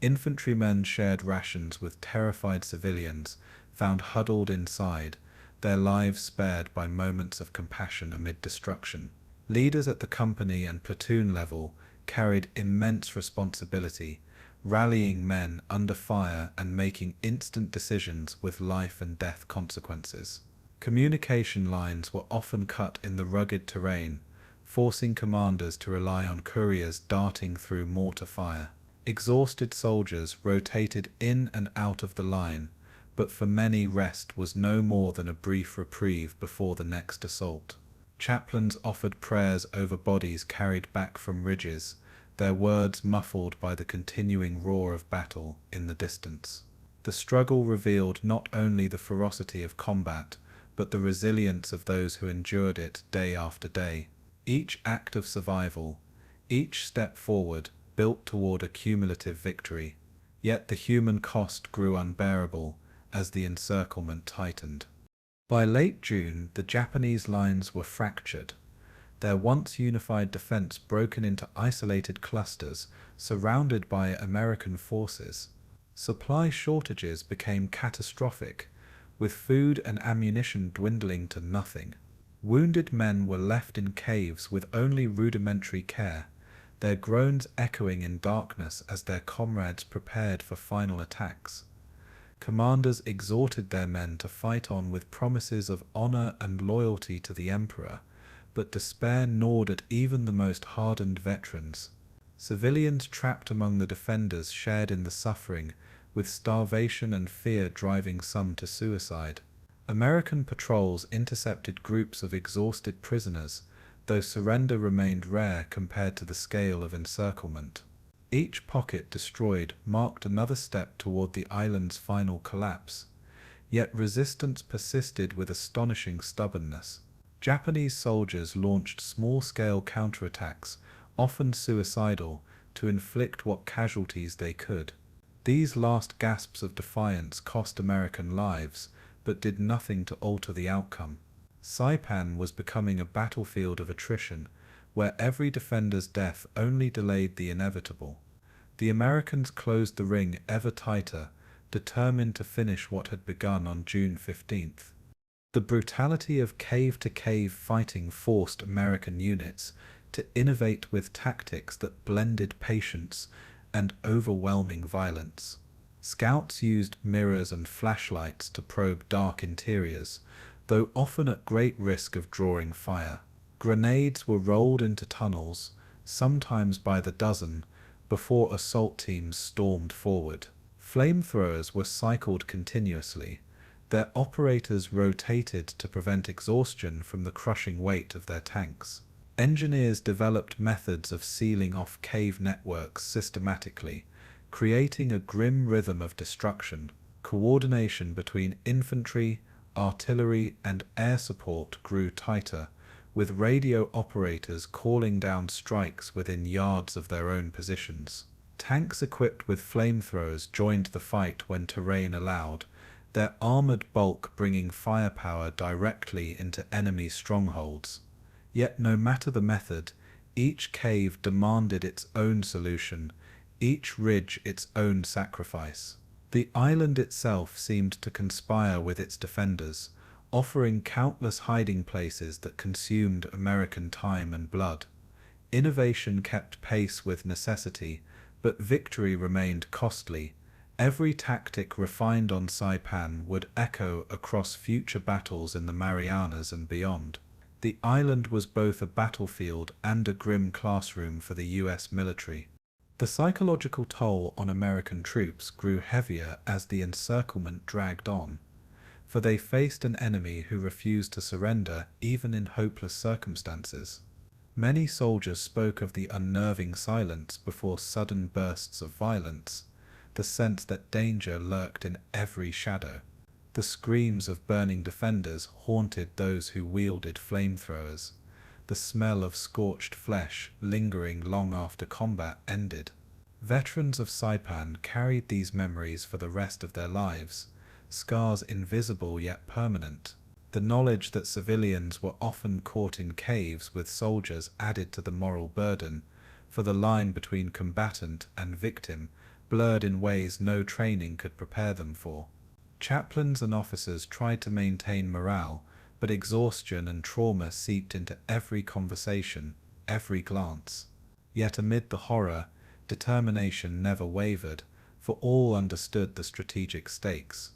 Infantrymen shared rations with terrified civilians found huddled inside, their lives spared by moments of compassion amid destruction. Leaders at the company and platoon level carried immense responsibility, rallying men under fire and making instant decisions with life and death consequences. Communication lines were often cut in the rugged terrain, forcing commanders to rely on couriers darting through mortar fire. Exhausted soldiers rotated in and out of the line, but for many rest was no more than a brief reprieve before the next assault. Chaplains offered prayers over bodies carried back from ridges, their words muffled by the continuing roar of battle in the distance. The struggle revealed not only the ferocity of combat, but the resilience of those who endured it day after day. Each act of survival, each step forward, built toward a cumulative victory. Yet the human cost grew unbearable as the encirclement tightened. By late June, the Japanese lines were fractured, their once unified defense broken into isolated clusters surrounded by American forces. Supply shortages became catastrophic, with food and ammunition dwindling to nothing. Wounded men were left in caves with only rudimentary care, their groans echoing in darkness as their comrades prepared for final attacks. Commanders exhorted their men to fight on with promises of honor and loyalty to the emperor, but despair gnawed at even the most hardened veterans. Civilians trapped among the defenders shared in the suffering, with starvation and fear driving some to suicide. American patrols intercepted groups of exhausted prisoners, though surrender remained rare compared to the scale of encirclement. Each pocket destroyed marked another step toward the island's final collapse, yet resistance persisted with astonishing stubbornness. Japanese soldiers launched small-scale counterattacks, often suicidal, to inflict what casualties they could. These last gasps of defiance cost American lives, but did nothing to alter the outcome. Saipan was becoming a battlefield of attrition, where every defender's death only delayed the inevitable. The Americans closed the ring ever tighter, determined to finish what had begun on June 15th. The brutality of cave-to-cave fighting forced American units to innovate with tactics that blended patience and overwhelming violence. Scouts used mirrors and flashlights to probe dark interiors, though often at great risk of drawing fire. Grenades were rolled into tunnels, sometimes by the dozen, before assault teams stormed forward. Flamethrowers were cycled continuously, their operators rotated to prevent exhaustion from the crushing weight of their tanks. Engineers developed methods of sealing off cave networks systematically, creating a grim rhythm of destruction. Coordination between infantry, artillery, and air support grew tighter, with radio operators calling down strikes within yards of their own positions. Tanks equipped with flamethrowers joined the fight when terrain allowed, their armored bulk bringing firepower directly into enemy strongholds. Yet no matter the method, each cave demanded its own solution, each ridge its own sacrifice. The island itself seemed to conspire with its defenders, offering countless hiding places that consumed American time and blood. Innovation kept pace with necessity, but victory remained costly. Every tactic refined on Saipan would echo across future battles in the Marianas and beyond. The island was both a battlefield and a grim classroom for the US military. The psychological toll on American troops grew heavier as the encirclement dragged on, for they faced an enemy who refused to surrender even in hopeless circumstances. Many soldiers spoke of the unnerving silence before sudden bursts of violence, the sense that danger lurked in every shadow. The screams of burning defenders haunted those who wielded flamethrowers, the smell of scorched flesh lingering long after combat ended. Veterans of Saipan carried these memories for the rest of their lives, scars invisible yet permanent. The knowledge that civilians were often caught in caves with soldiers added to the moral burden, for the line between combatant and victim blurred in ways no training could prepare them for. Chaplains and officers tried to maintain morale, but exhaustion and trauma seeped into every conversation, every glance. Yet amid the horror, determination never wavered, for all understood the strategic stakes.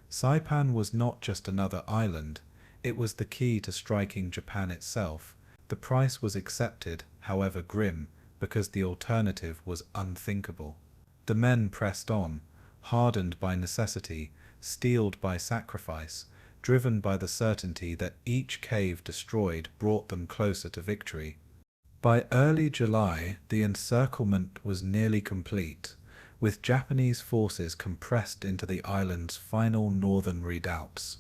Saipan was not just another island, it was the key to striking Japan itself. The price was accepted, however grim, because the alternative was unthinkable. The men pressed on, hardened by necessity, steeled by sacrifice, driven by the certainty that each cave destroyed brought them closer to victory. By early July, the encirclement was nearly complete, with Japanese forces compressed into the island's final northern redoubts.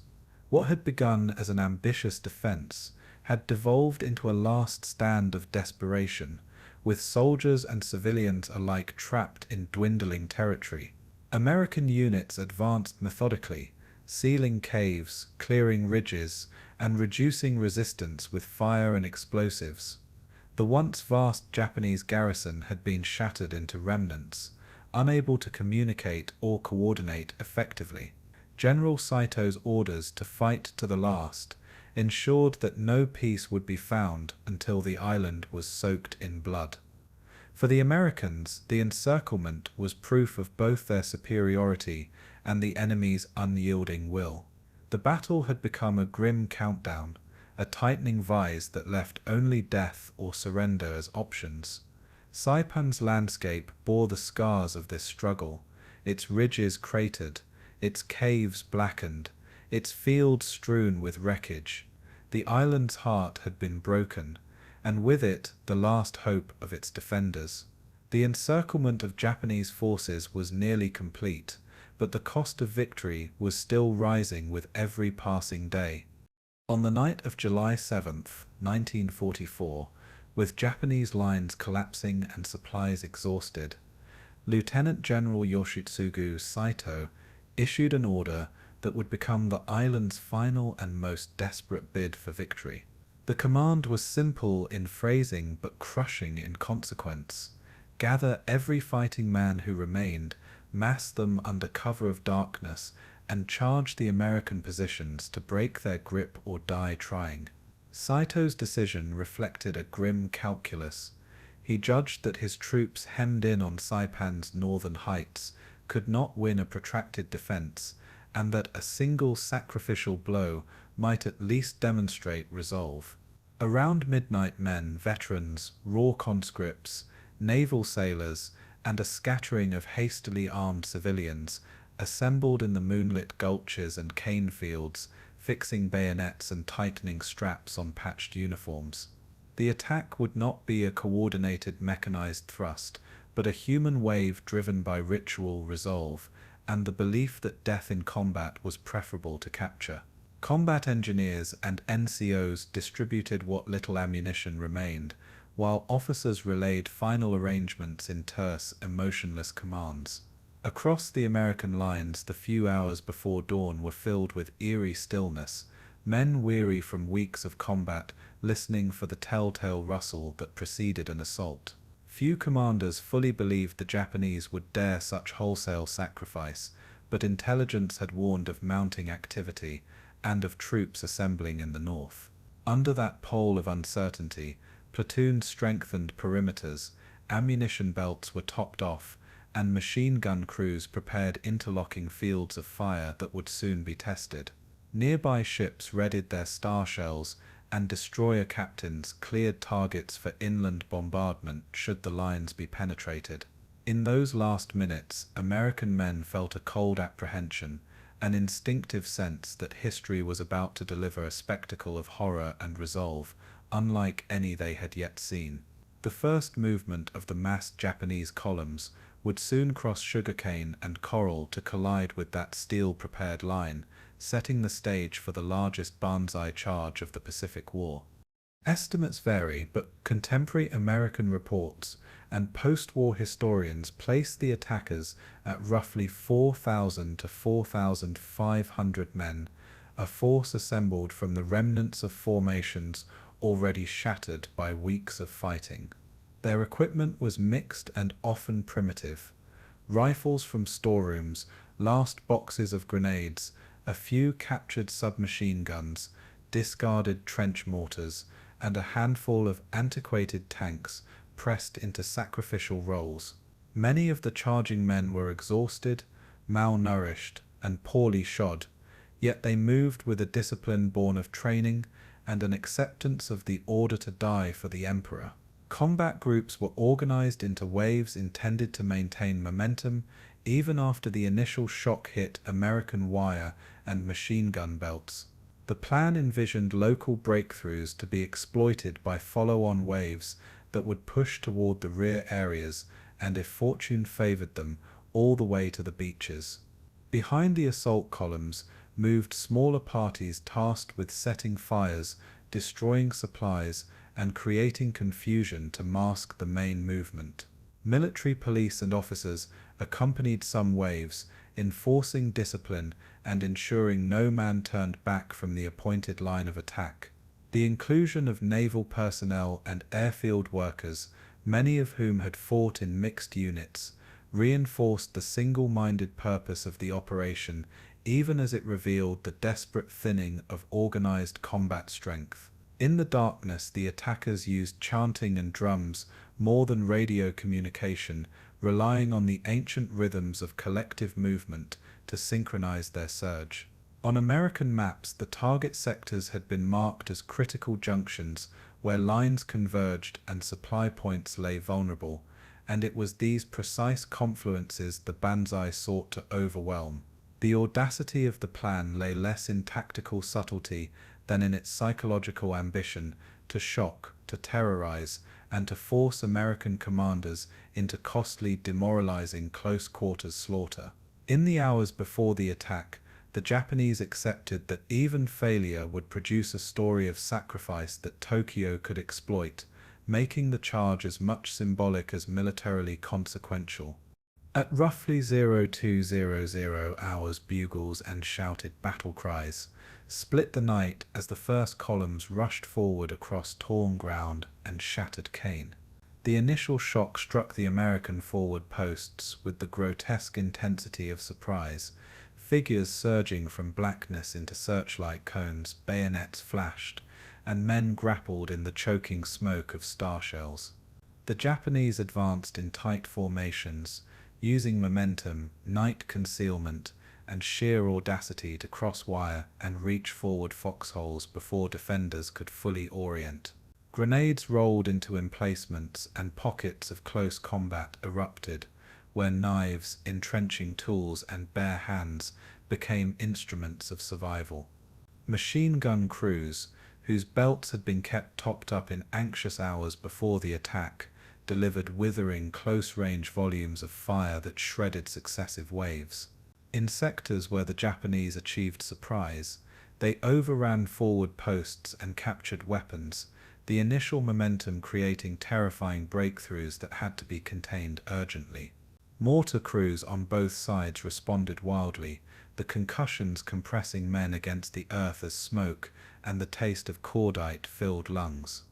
What had begun as an ambitious defense had devolved into a last stand of desperation, with soldiers and civilians alike trapped in dwindling territory. American units advanced methodically, sealing caves, clearing ridges, and reducing resistance with fire and explosives. The once vast Japanese garrison had been shattered into remnants, unable to communicate or coordinate effectively. General Saito's orders to fight to the last ensured that no peace would be found until the island was soaked in blood. For the Americans, the encirclement was proof of both their superiority and the enemy's unyielding will. The battle had become a grim countdown, a tightening vise that left only death or surrender as options. Saipan's landscape bore the scars of this struggle, its ridges cratered, its caves blackened, its fields strewn with wreckage. The island's heart had been broken, and with it the last hope of its defenders. The encirclement of Japanese forces was nearly complete, but the cost of victory was still rising with every passing day. On the night of July 7th, 1944, with Japanese lines collapsing and supplies exhausted, Lieutenant General Yoshitsugu Saito issued an order that would become the island's final and most desperate bid for victory. The command was simple in phrasing but crushing in consequence. Gather every fighting man who remained, mass them under cover of darkness, and charge the American positions to break their grip or die trying. Saito's decision reflected a grim calculus. He judged that his troops hemmed in on Saipan's northern heights could not win a protracted defense, and that a single sacrificial blow might at least demonstrate resolve. Around midnight men, veterans, raw conscripts, naval sailors, and a scattering of hastily armed civilians assembled in the moonlit gulches and cane fields, fixing bayonets and tightening straps on patched uniforms. The attack would not be a coordinated mechanized thrust, but a human wave driven by ritual resolve, and the belief that death in combat was preferable to capture. Combat engineers and NCOs distributed what little ammunition remained, while officers relayed final arrangements in terse, emotionless commands. Across the American lines, the few hours before dawn were filled with eerie stillness, men weary from weeks of combat listening for the telltale rustle that preceded an assault. Few commanders fully believed the Japanese would dare such wholesale sacrifice, but intelligence had warned of mounting activity and of troops assembling in the north. Under that pall of uncertainty, platoons strengthened perimeters, ammunition belts were topped off, and machine gun crews prepared interlocking fields of fire that would soon be tested. Nearby ships readied their star shells, and destroyer captains cleared targets for inland bombardment should the lines be penetrated. In those last minutes, American men felt a cold apprehension, an instinctive sense that history was about to deliver a spectacle of horror and resolve, unlike any they had yet seen. The first movement of the massed Japanese columns would soon cross sugarcane and coral to collide with that steel-prepared line, setting the stage for the largest Banzai charge of the Pacific War. Estimates vary, but contemporary American reports and post-war historians place the attackers at roughly 4,000 to 4,500 men, a force assembled from the remnants of formations already shattered by weeks of fighting. Their equipment was mixed and often primitive. Rifles from storerooms, last boxes of grenades, a few captured submachine guns, discarded trench mortars, and a handful of antiquated tanks pressed into sacrificial roles. Many of the charging men were exhausted, malnourished, and poorly shod, yet they moved with a discipline born of training and an acceptance of the order to die for the emperor. Combat groups were organized into waves intended to maintain momentum even after the initial shock hit American wire and machine gun belts. The plan envisioned local breakthroughs to be exploited by follow-on waves that would push toward the rear areas and, if fortune favored them, all the way to the beaches. Behind the assault columns moved smaller parties tasked with setting fires, destroying supplies, and creating confusion to mask the main movement. Military police and officers accompanied some waves, enforcing discipline and ensuring no man turned back from the appointed line of attack. The inclusion of naval personnel and airfield workers, many of whom had fought in mixed units, reinforced the single-minded purpose of the operation, even as it revealed the desperate thinning of organized combat strength. In the darkness, the attackers used chanting and drums more than radio communication, relying on the ancient rhythms of collective movement to synchronize their surge. On American maps, the target sectors had been marked as critical junctions where lines converged and supply points lay vulnerable, and it was these precise confluences the Banzai sought to overwhelm. The audacity of the plan lay less in tactical subtlety than in its psychological ambition to shock, to terrorize, and to force American commanders into costly, demoralizing close-quarters slaughter. In the hours before the attack, the Japanese accepted that even failure would produce a story of sacrifice that Tokyo could exploit, making the charge as much symbolic as militarily consequential. At roughly 0200 hours, bugles and shouted battle cries split the night as the first columns rushed forward across torn ground and shattered cane. The initial shock struck the American forward posts with the grotesque intensity of surprise. Figures surging from blackness into searchlight cones, bayonets flashed, and men grappled in the choking smoke of star shells. The Japanese advanced in tight formations, using momentum, night concealment, and sheer audacity to cross wire and reach forward foxholes before defenders could fully orient. Grenades rolled into emplacements and pockets of close combat erupted, where knives, entrenching tools, and bare hands became instruments of survival. Machine gun crews, whose belts had been kept topped up in anxious hours before the attack, delivered withering, close-range volumes of fire that shredded successive waves. In sectors where the Japanese achieved surprise, they overran forward posts and captured weapons, the initial momentum creating terrifying breakthroughs that had to be contained urgently. Mortar crews on both sides responded wildly, the concussions compressing men against the earth as smoke and the taste of cordite filled lungs.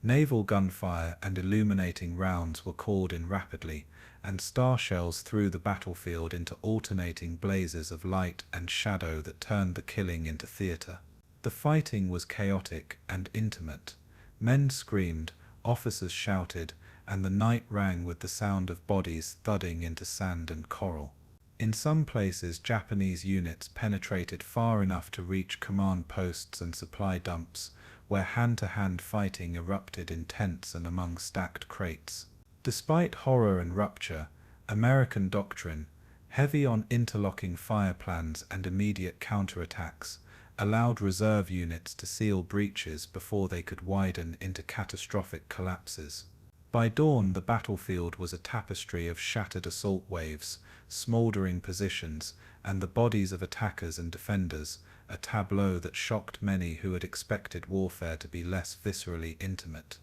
Naval gunfire and illuminating rounds were called in rapidly, and star shells threw the battlefield into alternating blazes of light and shadow that turned the killing into theater. The fighting was chaotic and intimate. Men screamed, officers shouted, and the night rang with the sound of bodies thudding into sand and coral. In some places, Japanese units penetrated far enough to reach command posts and supply dumps, where hand-to-hand fighting erupted in tents and among stacked crates. Despite horror and rupture, American doctrine, heavy on interlocking fire plans and immediate counterattacks, allowed reserve units to seal breaches before they could widen into catastrophic collapses. By dawn, the battlefield was a tapestry of shattered assault waves, smoldering positions, and the bodies of attackers and defenders, a tableau that shocked many who had expected warfare to be less viscerally intimate.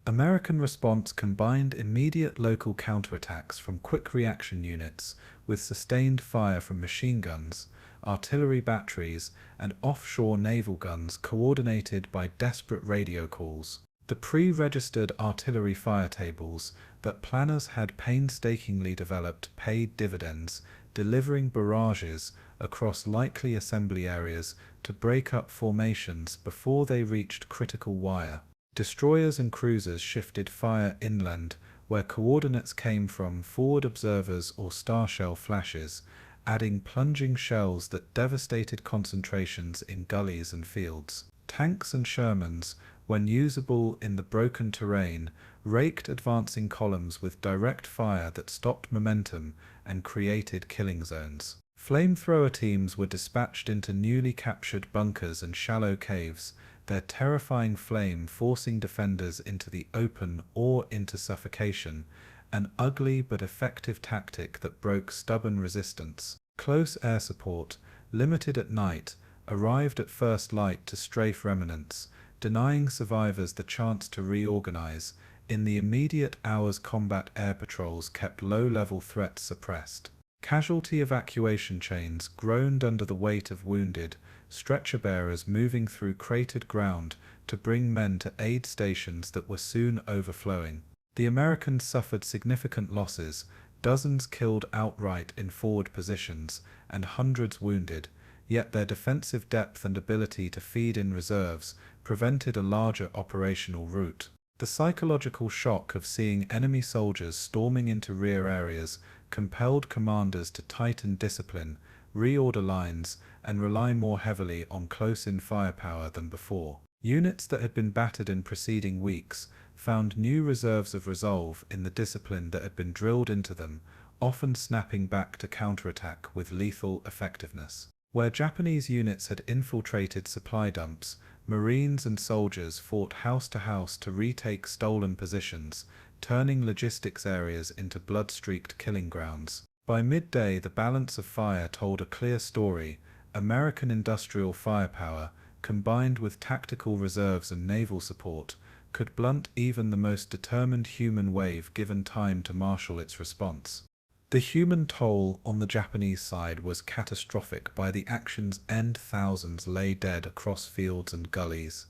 American response combined immediate local counterattacks from quick reaction units with sustained fire from machine guns, artillery batteries, and offshore naval guns coordinated by desperate radio calls. The pre-registered artillery fire tables that planners had painstakingly developed paid dividends, delivering barrages across likely assembly areas to break up formations before they reached critical wire. Destroyers and cruisers shifted fire inland, where coordinates came from forward observers or starshell flashes, adding plunging shells that devastated concentrations in gullies and fields. Tanks and Shermans, when usable in the broken terrain, raked advancing columns with direct fire that stopped momentum and created killing zones. Flamethrower teams were dispatched into newly captured bunkers and shallow caves, their terrifying flame forcing defenders into the open or into suffocation, an ugly but effective tactic that broke stubborn resistance. Close air support, limited at night, arrived at first light to strafe remnants, denying survivors the chance to reorganize. In the immediate hours, combat air patrols kept low-level threats suppressed. Casualty evacuation chains groaned under the weight of wounded, stretcher-bearers moving through cratered ground to bring men to aid stations that were soon overflowing. The Americans suffered significant losses, dozens killed outright in forward positions, and hundreds wounded, yet their defensive depth and ability to feed in reserves prevented a larger operational route. The psychological shock of seeing enemy soldiers storming into rear areas compelled commanders to tighten discipline, reorder lines, and rely more heavily on close-in firepower than before. Units that had been battered in preceding weeks found new reserves of resolve in the discipline that had been drilled into them, often snapping back to counterattack with lethal effectiveness. Where Japanese units had infiltrated supply dumps, Marines and soldiers fought house to house to retake stolen positions, turning logistics areas into blood-streaked killing grounds. By midday, the balance of fire told a clear story. American industrial firepower, combined with tactical reserves and naval support, could blunt even the most determined human wave given time to marshal its response. The human toll on the Japanese side was catastrophic. By the action's end, thousands lay dead across fields and gullies,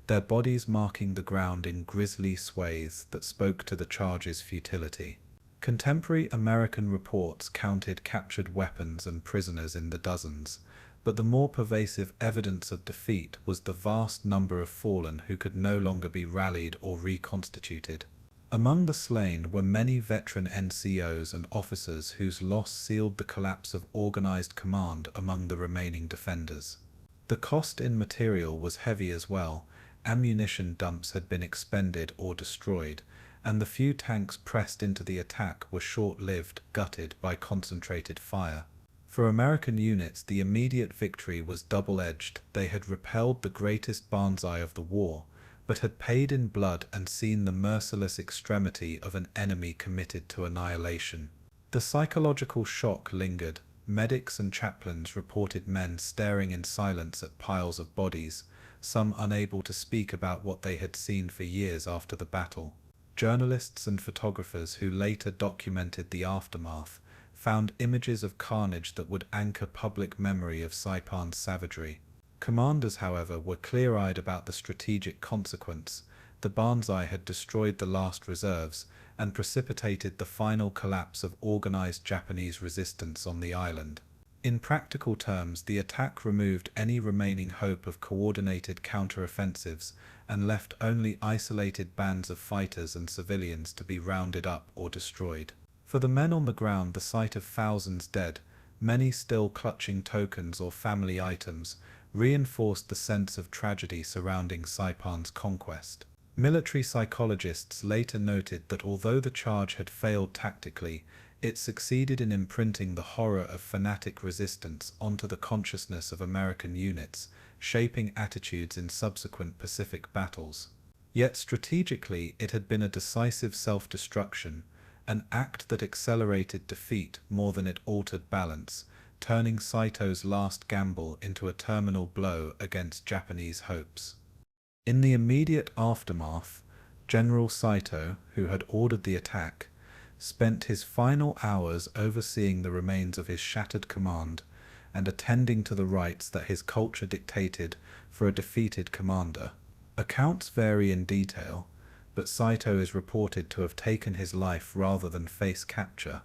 their bodies marking the ground in grisly swathes that spoke to the charge's futility. Contemporary American reports counted captured weapons and prisoners in the dozens, but the more pervasive evidence of defeat was the vast number of fallen who could no longer be rallied or reconstituted. Among the slain were many veteran NCOs and officers whose loss sealed the collapse of organized command among the remaining defenders. The cost in material was heavy as well. Ammunition dumps had been expended or destroyed, and the few tanks pressed into the attack were short-lived, gutted by concentrated fire. For American units, the immediate victory was double-edged. They had repelled the greatest Banzai of the war, but had paid in blood and seen the merciless extremity of an enemy committed to annihilation. The psychological shock lingered. Medics and chaplains reported men staring in silence at piles of bodies, some unable to speak about what they had seen for years after the battle. Journalists and photographers who later documented the aftermath found images of carnage that would anchor public memory of Saipan's savagery. Commanders, however, were clear-eyed about the strategic consequence. The Banzai had destroyed the last reserves and precipitated the final collapse of organized Japanese resistance on the island. In practical terms, the attack removed any remaining hope of coordinated counteroffensives and left only isolated bands of fighters and civilians to be rounded up or destroyed. For the men on the ground, the sight of thousands dead, many still clutching tokens or family items, reinforced the sense of tragedy surrounding Saipan's conquest. Military psychologists later noted that although the charge had failed tactically, it succeeded in imprinting the horror of fanatic resistance onto the consciousness of American units, shaping attitudes in subsequent Pacific battles. Yet strategically, it had been a decisive self-destruction, an act that accelerated defeat more than it altered balance, turning Saito's last gamble into a terminal blow against Japanese hopes. In the immediate aftermath, General Saito, who had ordered the attack, spent his final hours overseeing the remains of his shattered command and attending to the rites that his culture dictated for a defeated commander. Accounts vary in detail, but Saito is reported to have taken his life rather than face capture,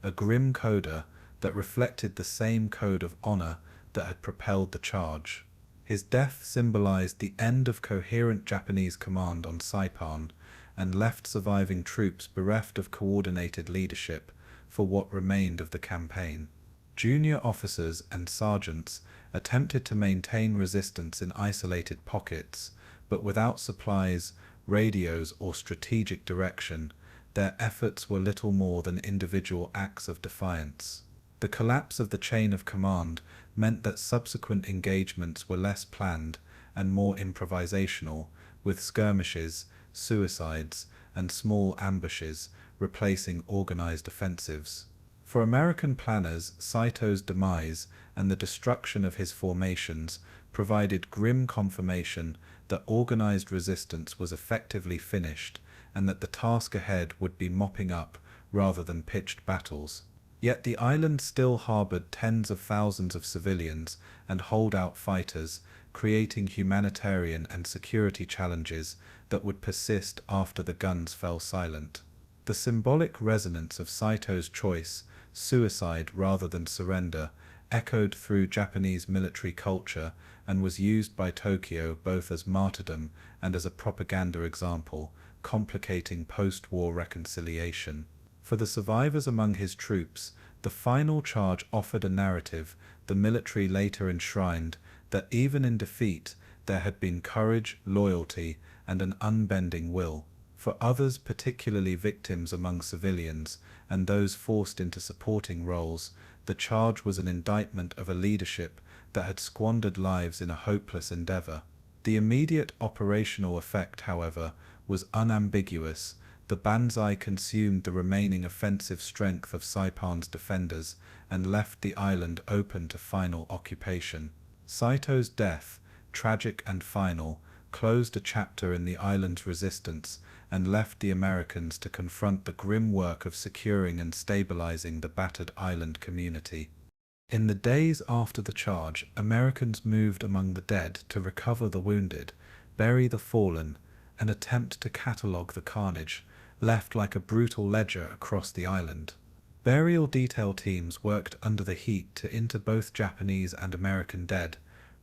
a grim coda that reflected the same code of honor that had propelled the charge. His death symbolized the end of coherent Japanese command on Saipan and left surviving troops bereft of coordinated leadership for what remained of the campaign. Junior officers and sergeants attempted to maintain resistance in isolated pockets, but without supplies, radios, or strategic direction, their efforts were little more than individual acts of defiance. The collapse of the chain of command meant that subsequent engagements were less planned and more improvisational, with skirmishes, suicides, and small ambushes replacing organized offensives. For American planners, Saito's demise and the destruction of his formations provided grim confirmation that organized resistance was effectively finished and that the task ahead would be mopping up rather than pitched battles. Yet the island still harbored tens of thousands of civilians and holdout fighters, creating humanitarian and security challenges that would persist after the guns fell silent. The symbolic resonance of Saito's choice, suicide rather than surrender, echoed through Japanese military culture and was used by Tokyo both as martyrdom and as a propaganda example, complicating post-war reconciliation. For the survivors among his troops, the final charge offered a narrative the military later enshrined that even in defeat there had been courage, loyalty, and an unbending will. For others, particularly victims among civilians and those forced into supporting roles, the charge was an indictment of a leadership that had squandered lives in a hopeless endeavor. The immediate operational effect, however, was unambiguous. The Banzai consumed the remaining offensive strength of Saipan's defenders and left the island open to final occupation. Saito's death, tragic and final, closed a chapter in the island's resistance and left the Americans to confront the grim work of securing and stabilizing the battered island community. In the days after the charge, Americans moved among the dead to recover the wounded, bury the fallen, and attempt to catalogue the carnage, left like a brutal ledger across the island. Burial detail teams worked under the heat to inter both Japanese and American dead,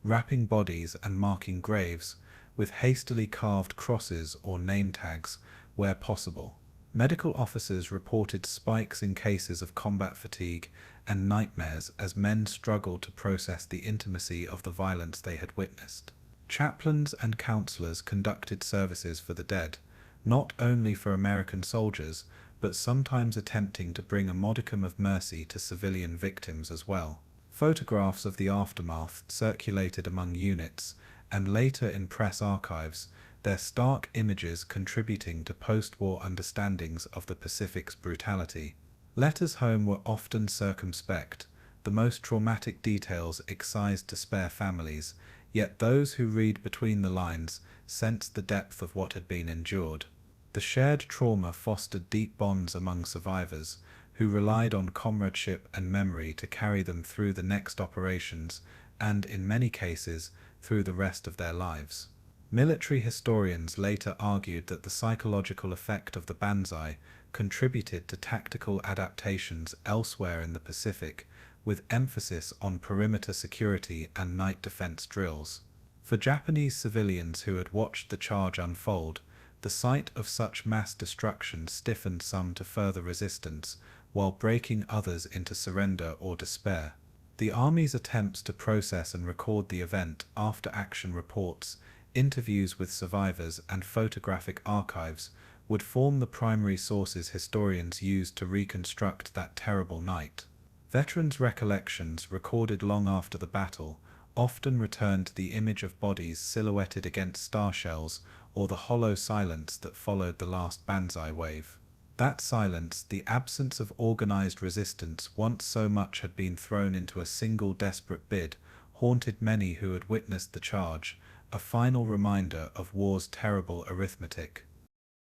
wrapping bodies and marking graves, with hastily carved crosses or name tags where possible. Medical officers reported spikes in cases of combat fatigue and nightmares as men struggled to process the intimacy of the violence they had witnessed. Chaplains and counselors conducted services for the dead, not only for American soldiers, but sometimes attempting to bring a modicum of mercy to civilian victims as well. Photographs of the aftermath circulated among units, and later in press archives, their stark images contributing to post-war understandings of the Pacific's brutality. Letters home were often circumspect, the most traumatic details excised to spare families, yet those who read between the lines sensed the depth of what had been endured. The shared trauma fostered deep bonds among survivors, who relied on comradeship and memory to carry them through the next operations and, in many cases, through the rest of their lives. Military historians later argued that the psychological effect of the Banzai contributed to tactical adaptations elsewhere in the Pacific, with emphasis on perimeter security and night defense drills. For Japanese civilians who had watched the charge unfold, the sight of such mass destruction stiffened some to further resistance, while breaking others into surrender or despair. The Army's attempts to process and record the event, after-action reports, interviews with survivors, and photographic archives would form the primary sources historians used to reconstruct that terrible night. Veterans' recollections, recorded long after the battle, often returned to the image of bodies silhouetted against star shells or the hollow silence that followed the last Banzai wave. That silence, the absence of organized resistance once so much had been thrown into a single desperate bid, haunted many who had witnessed the charge, a final reminder of war's terrible arithmetic.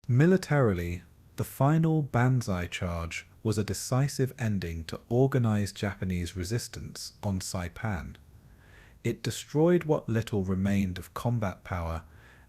Militarily, the final Banzai charge was a decisive ending to organized Japanese resistance on Saipan. It destroyed what little remained of combat power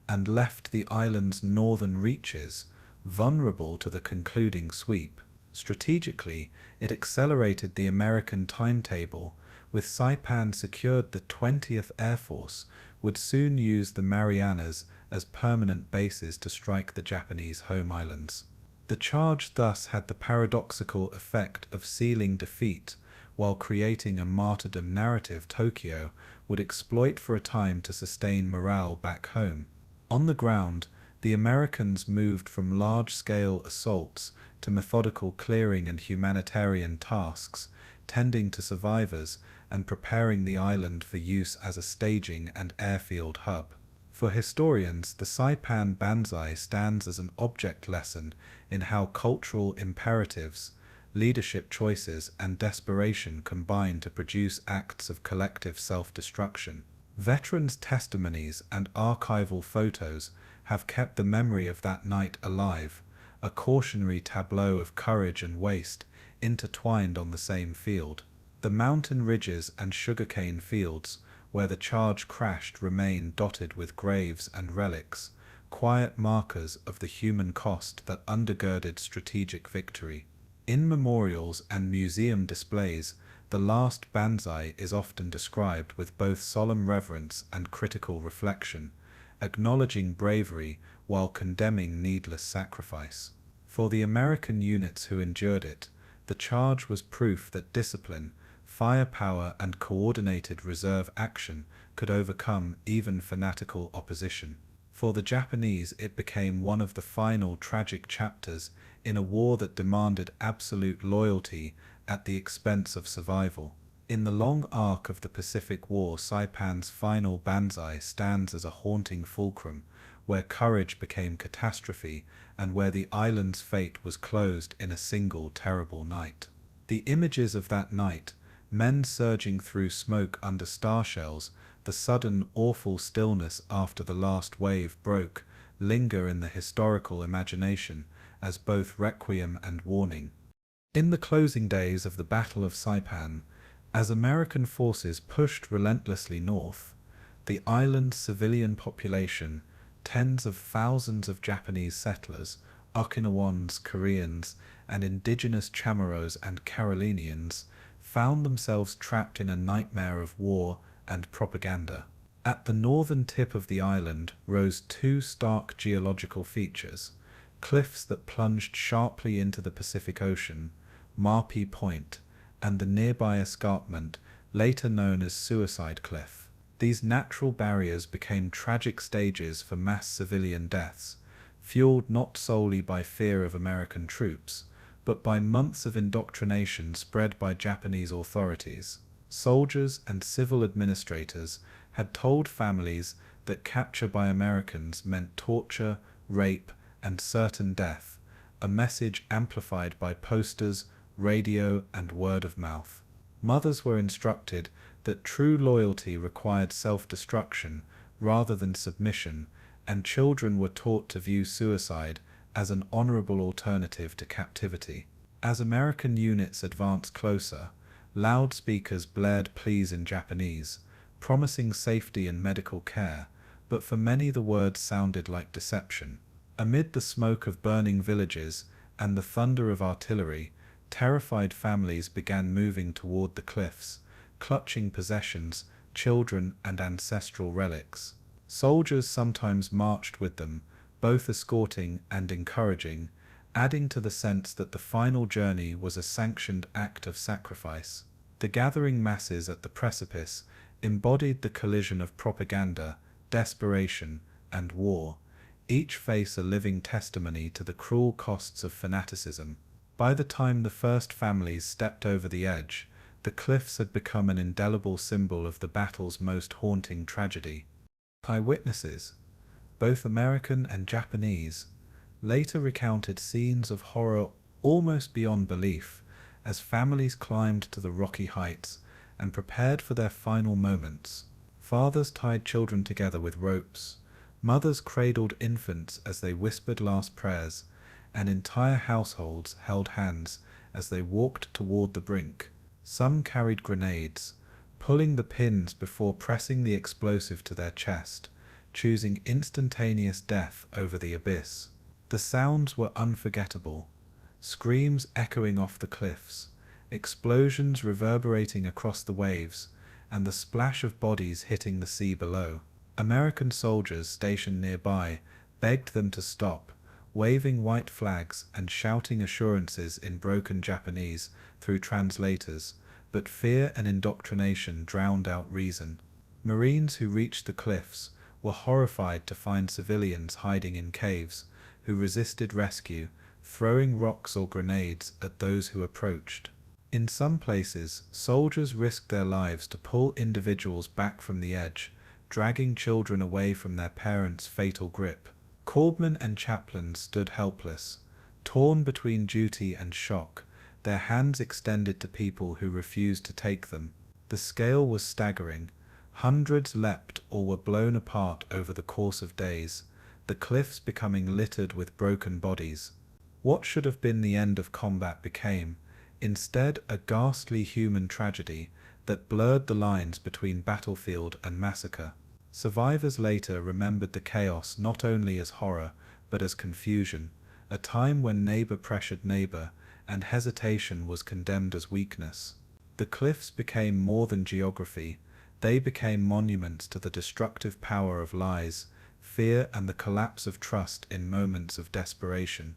and left the island's northern reaches vulnerable to the concluding sweep. Strategically, it accelerated the American timetable. With Saipan secured, the 20th Air Force would soon use the Marianas as permanent bases to strike the Japanese home islands. The charge thus had the paradoxical effect of sealing defeat while creating a martyrdom narrative Tokyo would exploit for a time to sustain morale back home. On the ground, the Americans moved from large-scale assaults to methodical clearing and humanitarian tasks, tending to survivors and preparing the island for use as a staging and airfield hub. For historians, the Saipan Banzai stands as an object lesson in how cultural imperatives, leadership choices, and desperation combine to produce acts of collective self-destruction. Veterans' testimonies and archival photos have kept the memory of that night alive, a cautionary tableau of courage and waste intertwined on the same field. The mountain ridges and sugarcane fields where the charge crashed remain dotted with graves and relics, quiet markers of the human cost that undergirded strategic victory. In memorials and museum displays, the last Banzai is often described with both solemn reverence and critical reflection, acknowledging bravery while condemning needless sacrifice. For the American units who endured it, the charge was proof that discipline, firepower, and coordinated reserve action could overcome even fanatical opposition. For the Japanese, it became one of the final tragic chapters in a war that demanded absolute loyalty at the expense of survival. In the long arc of the Pacific War, Saipan's final Banzai stands as a haunting fulcrum, where courage became catastrophe and where the island's fate was closed in a single terrible night. The images of that night, men surging through smoke under starshells, the sudden awful stillness after the last wave broke, linger in the historical imagination as both requiem and warning. In the closing days of the Battle of Saipan, as American forces pushed relentlessly north, the island's civilian population, tens of thousands of Japanese settlers, Okinawans, Koreans, and indigenous Chamorros and Carolinians, found themselves trapped in a nightmare of war and propaganda. At the northern tip of the island rose two stark geological features, cliffs that plunged sharply into the Pacific Ocean, Marpi Point, and the nearby escarpment, later known as Suicide Cliff. These natural barriers became tragic stages for mass civilian deaths, fueled not solely by fear of American troops, but by months of indoctrination spread by Japanese authorities. Soldiers and civil administrators had told families that capture by Americans meant torture, rape, and certain death, a message amplified by posters, radio, and word of mouth. Mothers were instructed that true loyalty required self-destruction rather than submission, and children were taught to view suicide as an honorable alternative to captivity. As American units advanced closer, loudspeakers blared pleas in Japanese, promising safety and medical care, but for many the words sounded like deception. Amid the smoke of burning villages and the thunder of artillery, terrified families began moving toward the cliffs, clutching possessions, children, and ancestral relics. Soldiers sometimes marched with them, both escorting and encouraging, adding to the sense that the final journey was a sanctioned act of sacrifice. The gathering masses at the precipice embodied the collision of propaganda, desperation, and war, each face a living testimony to the cruel costs of fanaticism. By the time the first families stepped over the edge, the cliffs had become an indelible symbol of the battle's most haunting tragedy. Eyewitnesses, both American and Japanese, later recounted scenes of horror almost beyond belief as families climbed to the rocky heights and prepared for their final moments. Fathers tied children together with ropes, mothers cradled infants as they whispered last prayers, and entire households held hands as they walked toward the brink. Some carried grenades, pulling the pins before pressing the explosive to their chest, choosing instantaneous death over the abyss. The sounds were unforgettable, screams echoing off the cliffs, explosions reverberating across the waves, and the splash of bodies hitting the sea below. American soldiers stationed nearby begged them to stop, waving white flags and shouting assurances in broken Japanese through translators, but fear and indoctrination drowned out reason. Marines who reached the cliffs were horrified to find civilians hiding in caves, who resisted rescue, throwing rocks or grenades at those who approached. In some places, soldiers risked their lives to pull individuals back from the edge, dragging children away from their parents' fatal grip. Corpsmen and chaplains stood helpless, torn between duty and shock, their hands extended to people who refused to take them. The scale was staggering. Hundreds leapt or were blown apart over the course of days, the cliffs becoming littered with broken bodies. What should have been the end of combat became, instead, a ghastly human tragedy that blurred the lines between battlefield and massacre. Survivors later remembered the chaos not only as horror, but as confusion, a time when neighbor pressured neighbor, and hesitation was condemned as weakness. The cliffs became more than geography, they became monuments to the destructive power of lies, fear, and the collapse of trust in moments of desperation.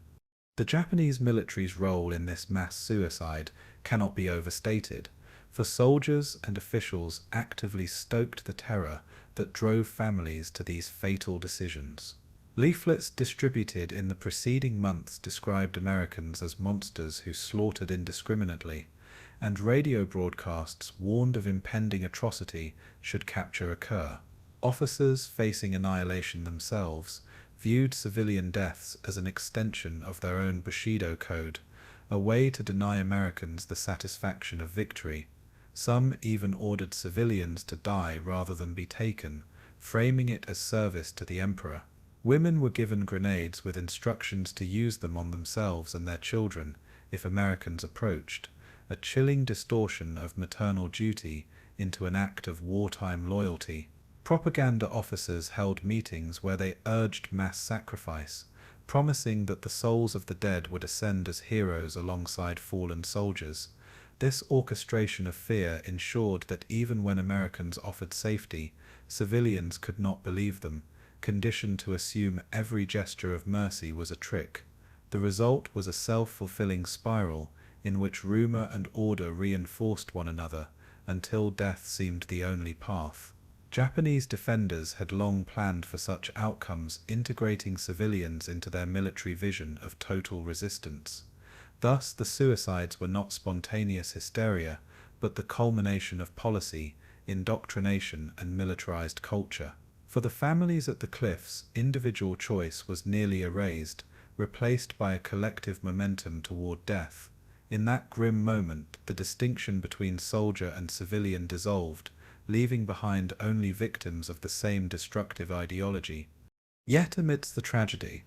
The Japanese military's role in this mass suicide cannot be overstated, for soldiers and officials actively stoked the terror that drove families to these fatal decisions. Leaflets distributed in the preceding months described Americans as monsters who slaughtered indiscriminately, and radio broadcasts warned of impending atrocity should capture occur. Officers facing annihilation themselves viewed civilian deaths as an extension of their own Bushido code, a way to deny Americans the satisfaction of victory. Some even ordered civilians to die rather than be taken, framing it as service to the emperor. Women were given grenades with instructions to use them on themselves and their children if Americans approached, a chilling distortion of maternal duty into an act of wartime loyalty. Propaganda officers held meetings where they urged mass sacrifice, promising that the souls of the dead would ascend as heroes alongside fallen soldiers. This orchestration of fear ensured that even when Americans offered safety, civilians could not believe them, conditioned to assume every gesture of mercy was a trick. The result was a self-fulfilling spiral in which rumor and order reinforced one another until death seemed the only path. Japanese defenders had long planned for such outcomes, integrating civilians into their military vision of total resistance. Thus, the suicides were not spontaneous hysteria, but the culmination of policy, indoctrination, and militarized culture. For the families at the cliffs, individual choice was nearly erased, replaced by a collective momentum toward death. In that grim moment, the distinction between soldier and civilian dissolved, leaving behind only victims of the same destructive ideology. Yet amidst the tragedy,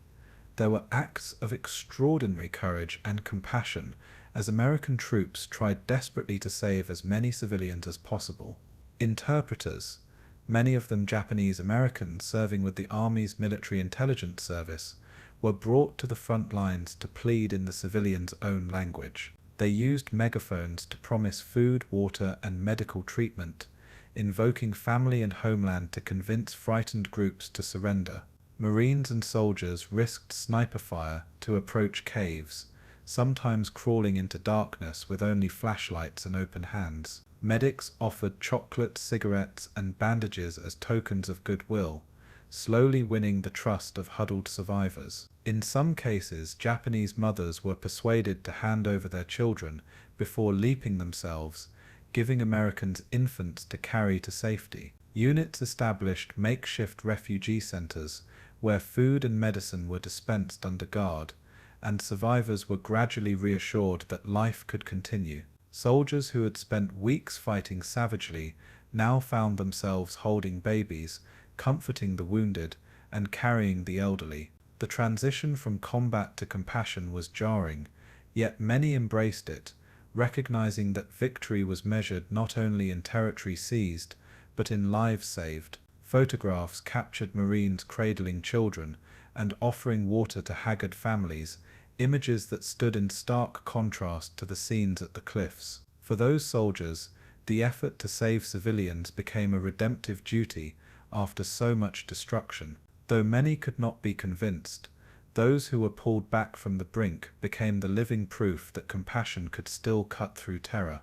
there were acts of extraordinary courage and compassion as American troops tried desperately to save as many civilians as possible. Interpreters, many of them Japanese Americans serving with the Army's military intelligence service, were brought to the front lines to plead in the civilians' own language. They used megaphones to promise food, water, and medical treatment, invoking family and homeland to convince frightened groups to surrender. Marines and soldiers risked sniper fire to approach caves, sometimes crawling into darkness with only flashlights and open hands. Medics offered chocolate, cigarettes, and bandages as tokens of goodwill, slowly winning the trust of huddled survivors. In some cases, Japanese mothers were persuaded to hand over their children before leaping themselves, giving Americans infants to carry to safety. Units established makeshift refugee centers where food and medicine were dispensed under guard, and survivors were gradually reassured that life could continue. Soldiers who had spent weeks fighting savagely now found themselves holding babies, comforting the wounded, and carrying the elderly. The transition from combat to compassion was jarring, yet many embraced it, recognizing that victory was measured not only in territory seized, but in lives saved. Photographs captured Marines cradling children and offering water to haggard families, images that stood in stark contrast to the scenes at the cliffs. For those soldiers, the effort to save civilians became a redemptive duty after so much destruction. Though many could not be convinced, those who were pulled back from the brink became the living proof that compassion could still cut through terror.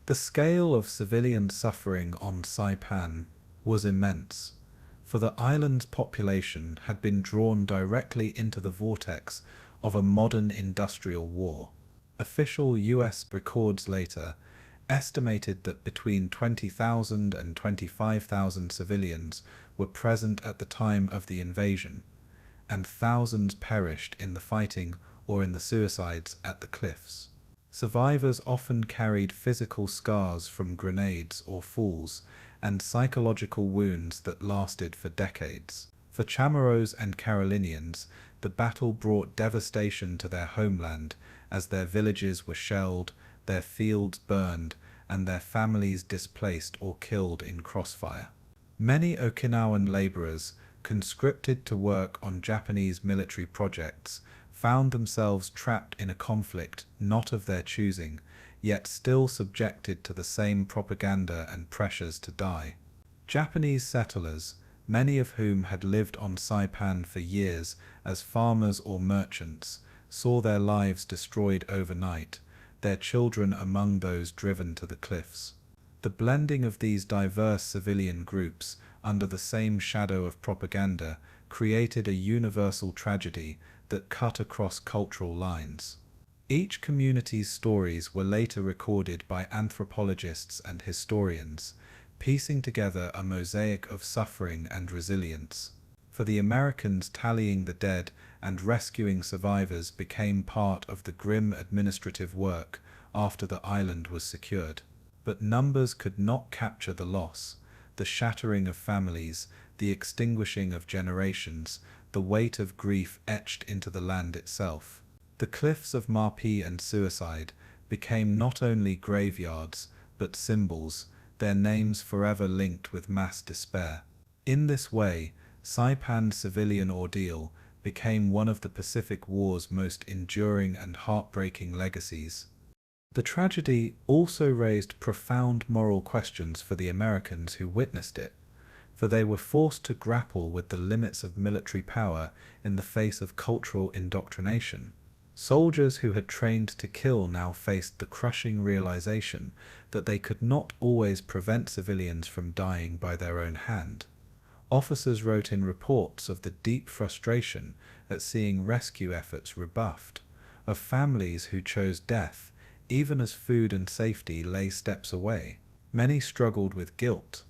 The scale of civilian suffering on Saipan was immense, for the island's population had been drawn directly into the vortex of a modern industrial war. Official U.S. records later estimated that between 20,000 and 25,000 civilians were present at the time of the invasion, and thousands perished in the fighting or in the suicides at the cliffs. Survivors often carried physical scars from grenades or falls, and psychological wounds that lasted for decades. For Chamorros and Carolinians, the battle brought devastation to their homeland as their villages were shelled, their fields burned, and their families displaced or killed in crossfire. Many Okinawan laborers, conscripted to work on Japanese military projects, found themselves trapped in a conflict not of their choosing, yet still subjected to the same propaganda and pressures to die. Japanese settlers, many of whom had lived on Saipan for years as farmers or merchants, saw their lives destroyed overnight, their children among those driven to the cliffs. The blending of these diverse civilian groups under the same shadow of propaganda created a universal tragedy that cut across cultural lines. Each community's stories were later recorded by anthropologists and historians, piecing together a mosaic of suffering and resilience. For the Americans, tallying the dead and rescuing survivors became part of the grim administrative work after the island was secured. But numbers could not capture the loss, the shattering of families, the extinguishing of generations, the weight of grief etched into the land itself. The cliffs of Marpi and Suicide became not only graveyards, but symbols, their names forever linked with mass despair. In this way, Saipan's civilian ordeal became one of the Pacific War's most enduring and heartbreaking legacies. The tragedy also raised profound moral questions for the Americans who witnessed it, for they were forced to grapple with the limits of military power in the face of cultural indoctrination. Soldiers who had trained to kill now faced the crushing realization that they could not always prevent civilians from dying by their own hand. Officers wrote in reports of the deep frustration at seeing rescue efforts rebuffed, of families who chose death even as food and safety lay steps away. Many struggled with guilt,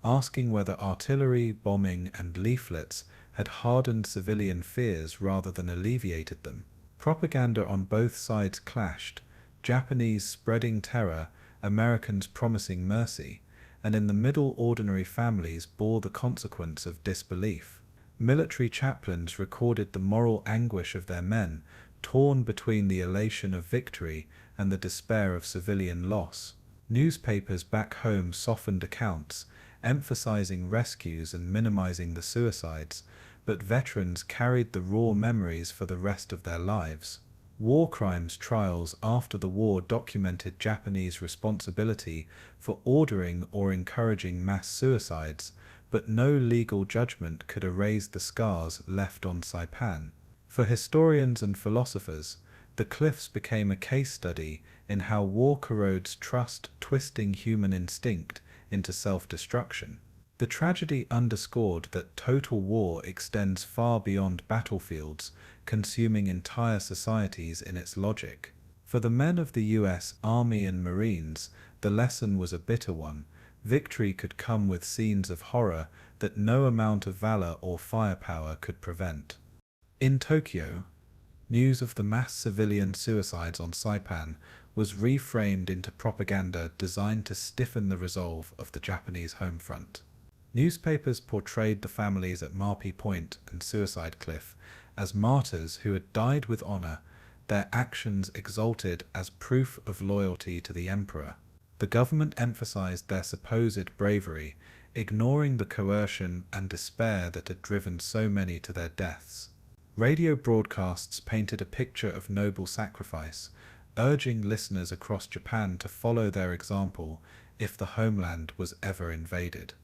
asking whether artillery, bombing, and leaflets had hardened civilian fears rather than alleviated them. Propaganda on both sides clashed, Japanese spreading terror, Americans promising mercy, and in the middle ordinary families bore the consequence of disbelief. Military chaplains recorded the moral anguish of their men, torn between the elation of victory and the despair of civilian loss. Newspapers back home softened accounts, emphasizing rescues and minimizing the suicides, but veterans carried the raw memories for the rest of their lives. War crimes trials after the war documented Japanese responsibility for ordering or encouraging mass suicides, but no legal judgment could erase the scars left on Saipan. For historians and philosophers, the cliffs became a case study in how war corrodes trust, twisting human instinct into self-destruction. The tragedy underscored that total war extends far beyond battlefields, consuming entire societies in its logic. For the men of the U.S. Army and Marines, the lesson was a bitter one. Victory could come with scenes of horror that no amount of valor or firepower could prevent. In Tokyo, news of the mass civilian suicides on Saipan was reframed into propaganda designed to stiffen the resolve of the Japanese home front. Newspapers portrayed the families at Marpi Point and Suicide Cliff as martyrs who had died with honor, their actions exalted as proof of loyalty to the emperor. The government emphasized their supposed bravery, ignoring the coercion and despair that had driven so many to their deaths. Radio broadcasts painted a picture of noble sacrifice, urging listeners across Japan to follow their example if the homeland was ever invaded.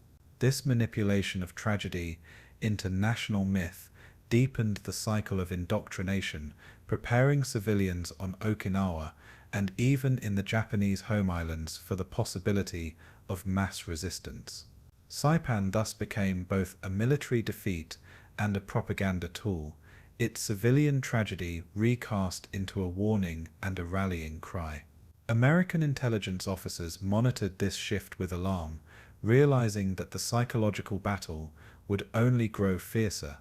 This manipulation of tragedy into national myth deepened the cycle of indoctrination, preparing civilians on Okinawa and even in the Japanese home islands for the possibility of mass resistance. Saipan thus became both a military defeat and a propaganda tool, its civilian tragedy recast into a warning and a rallying cry. American intelligence officers monitored this shift with alarm, realizing that the psychological battle would only grow fiercer.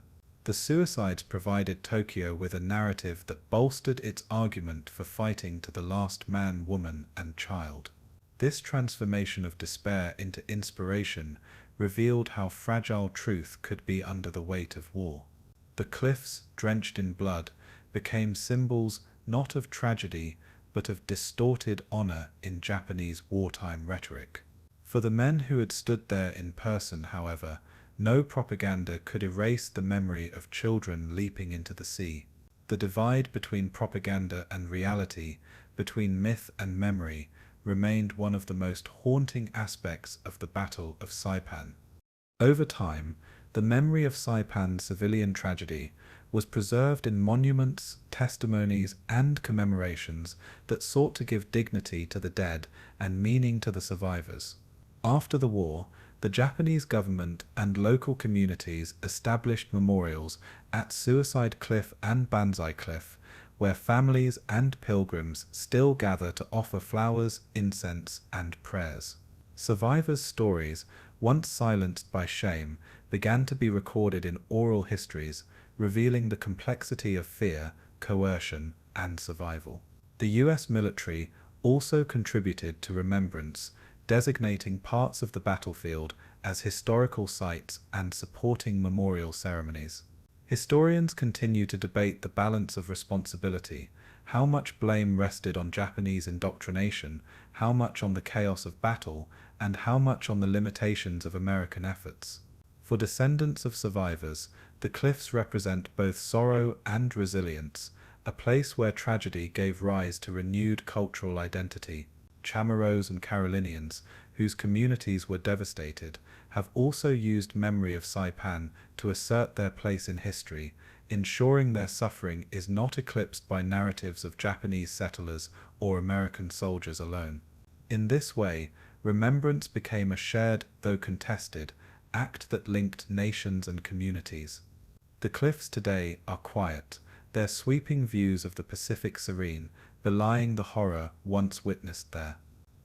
The suicides provided Tokyo with a narrative that bolstered its argument for fighting to the last man, woman, and child. This transformation of despair into inspiration revealed how fragile truth could be under the weight of war. The cliffs, drenched in blood, became symbols not of tragedy, but of distorted honor in Japanese wartime rhetoric. For the men who had stood there in person, however, no propaganda could erase the memory of children leaping into the sea. The divide between propaganda and reality, between myth and memory, remained one of the most haunting aspects of the Battle of Saipan. Over time, the memory of Saipan's civilian tragedy was preserved in monuments, testimonies, and commemorations that sought to give dignity to the dead and meaning to the survivors. After the war, the Japanese government and local communities established memorials at Suicide Cliff and Banzai Cliff, where families and pilgrims still gather to offer flowers, incense, and prayers. Survivors' stories, once silenced by shame, began to be recorded in oral histories, revealing the complexity of fear, coercion, and survival. The US military also contributed to remembrance, designating parts of the battlefield as historical sites and supporting memorial ceremonies. Historians continue to debate the balance of responsibility, how much blame rested on Japanese indoctrination, how much on the chaos of battle, and how much on the limitations of American efforts. For descendants of survivors, the cliffs represent both sorrow and resilience, a place where tragedy gave rise to renewed cultural identity. Chamorros and Carolinians, whose communities were devastated, have also used memory of Saipan to assert their place in history, ensuring their suffering is not eclipsed by narratives of Japanese settlers or American soldiers alone. In this way, remembrance became a shared, though contested, act that linked nations and communities. The cliffs today are quiet, their sweeping views of the Pacific serene, belying the horror once witnessed there.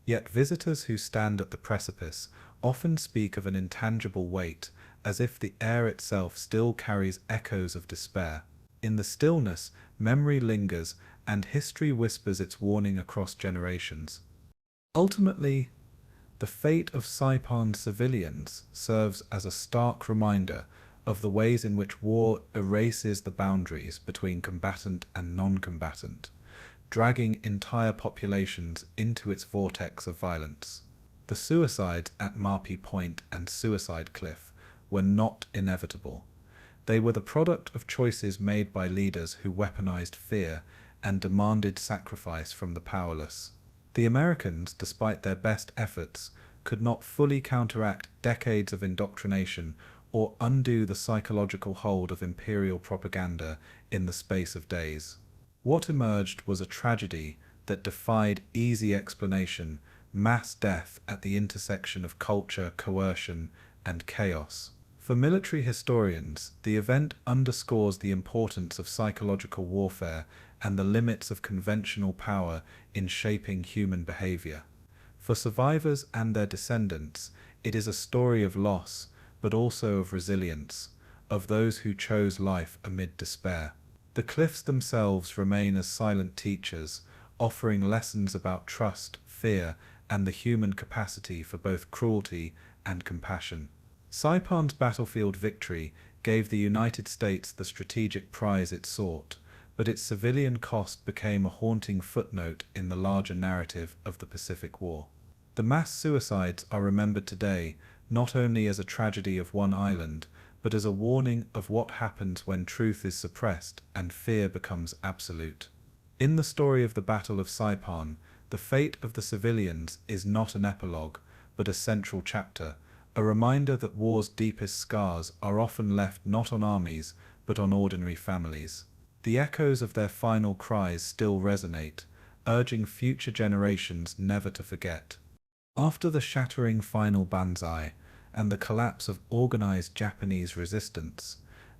Yet visitors who stand at the precipice often speak of an intangible weight, as if the air itself still carries echoes of despair. In the stillness, memory lingers, and history whispers its warning across generations. Ultimately, the fate of Saipan's civilians serves as a stark reminder of the ways in which war erases the boundaries between combatant and non-combatant, dragging entire populations into its vortex of violence. The suicides at Marpi Point and Suicide Cliff were not inevitable. They were the product of choices made by leaders who weaponized fear and demanded sacrifice from the powerless. The Americans, despite their best efforts, could not fully counteract decades of indoctrination or undo the psychological hold of imperial propaganda in the space of days. What emerged was a tragedy that defied easy explanation, mass death at the intersection of culture, coercion, and chaos. For military historians, the event underscores the importance of psychological warfare and the limits of conventional power in shaping human behavior. For survivors and their descendants, It is a story of loss, but also of resilience, of those who chose life amid despair. The cliffs themselves remain as silent teachers, offering lessons about trust, fear, and the human capacity for both cruelty and compassion. Saipan's battlefield victory gave the United States the strategic prize it sought, but its civilian cost became a haunting footnote in the larger narrative of the Pacific War. The mass suicides are remembered today not only as a tragedy of one island, but as a warning of what happens when truth is suppressed and fear becomes absolute. In the story of the Battle of Saipan, the fate of the civilians is not an epilogue, but a central chapter, a reminder that war's deepest scars are often left not on armies, but on ordinary families. The echoes of their final cries still resonate, urging future generations never to forget. After the shattering final Banzai and the collapse of organized Japanese resistance,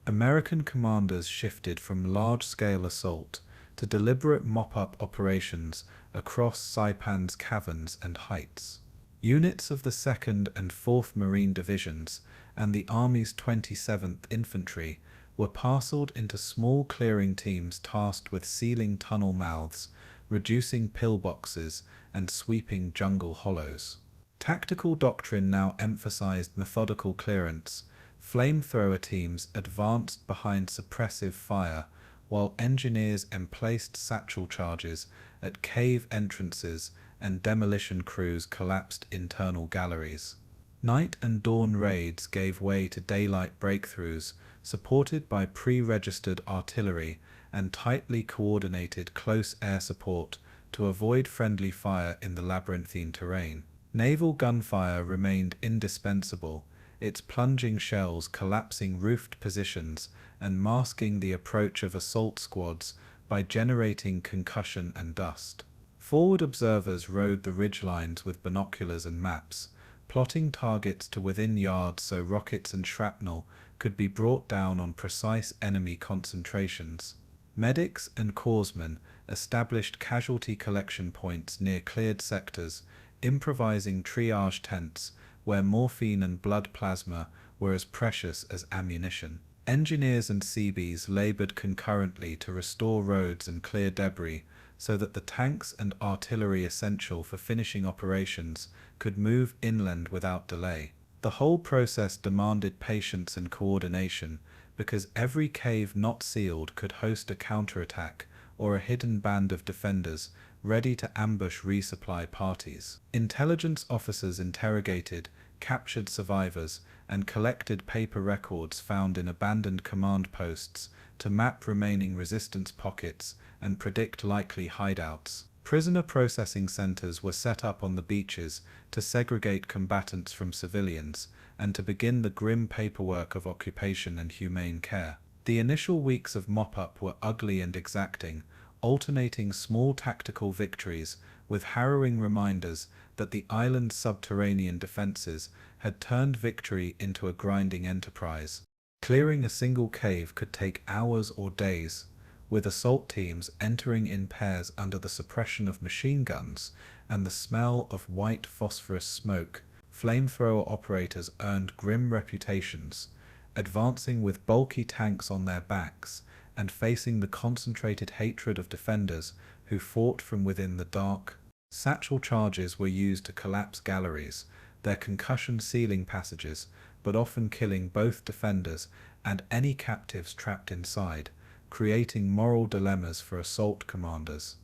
American commanders shifted from large-scale assault to deliberate mop-up operations across Saipan's caverns and heights. Units of the 2nd and 4th Marine Divisions and the Army's 27th Infantry were parceled into small clearing teams tasked with sealing tunnel mouths, reducing pillboxes, and sweeping jungle hollows. Tactical doctrine now emphasized methodical clearance. Flamethrower teams advanced behind suppressive fire, while engineers emplaced satchel charges at cave entrances and demolition crews collapsed internal galleries. Night and dawn raids gave way to daylight breakthroughs, supported by pre-registered artillery and tightly coordinated close air support to avoid friendly fire in the labyrinthine terrain. Naval gunfire remained indispensable, its plunging shells collapsing roofed positions and masking the approach of assault squads by generating concussion and dust. Forward observers rode the ridgelines with binoculars and maps, plotting targets to within yards so rockets and shrapnel could be brought down on precise enemy concentrations. Medics and corpsmen established casualty collection points near cleared sectors, improvising triage tents where morphine and blood plasma were as precious as ammunition. Engineers and Seabees labored concurrently to restore roads and clear debris so that the tanks and artillery essential for finishing operations could move inland without delay. The whole process demanded patience and coordination, because every cave not sealed could host a counterattack or a hidden band of defenders ready to ambush resupply parties. Intelligence officers interrogated, captured survivors, and collected paper records found in abandoned command posts to map remaining resistance pockets and predict likely hideouts. Prisoner processing centers were set up on the beaches to segregate combatants from civilians and to begin the grim paperwork of occupation and humane care. The initial weeks of mop-up were ugly and exacting, alternating small tactical victories with harrowing reminders that the island's subterranean defenses had turned victory into a grinding enterprise. Clearing a single cave could take hours or days, with assault teams entering in pairs under the suppression of machine guns and the smell of white phosphorus smoke. Flamethrower operators earned grim reputations, advancing with bulky tanks on their backs and facing the concentrated hatred of defenders who fought from within the dark. Satchel charges were used to collapse galleries, their concussion sealing passages, but often killing both defenders and any captives trapped inside, creating moral dilemmas for assault commanders.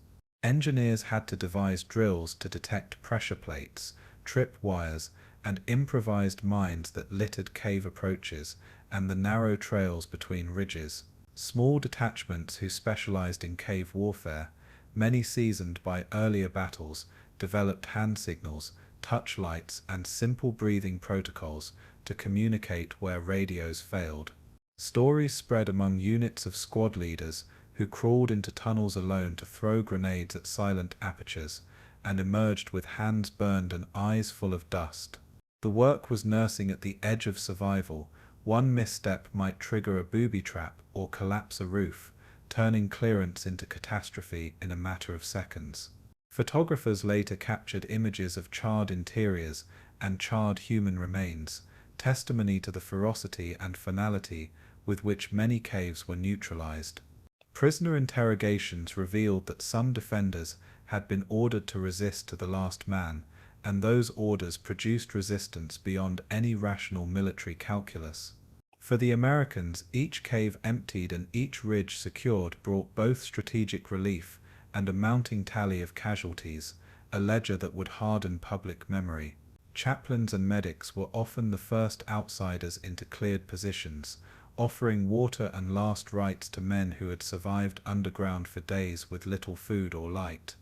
Engineers had to devise drills to detect pressure plates, trip wires, and improvised mines that littered cave approaches and the narrow trails between ridges. Small detachments who specialized in cave warfare, many seasoned by earlier battles, developed hand signals, touch lights, and simple breathing protocols to communicate where radios failed. Stories spread among units of squad leaders who crawled into tunnels alone to throw grenades at silent apertures and emerged with hands burned and eyes full of dust. The work was nursing at the edge of survival. One misstep might trigger a booby trap or collapse a roof, turning clearance into catastrophe in a matter of seconds. Photographers later captured images of charred interiors and charred human remains, testimony to the ferocity and finality with which many caves were neutralized. Prisoner interrogations revealed that some defenders had been ordered to resist to the last man, and those orders produced resistance beyond any rational military calculus. For the Americans, each cave emptied and each ridge secured brought both strategic relief and a mounting tally of casualties, a ledger that would harden public memory. Chaplains and medics were often the first outsiders into cleared positions, offering water and last rites to men who had survived underground for days with little food or light.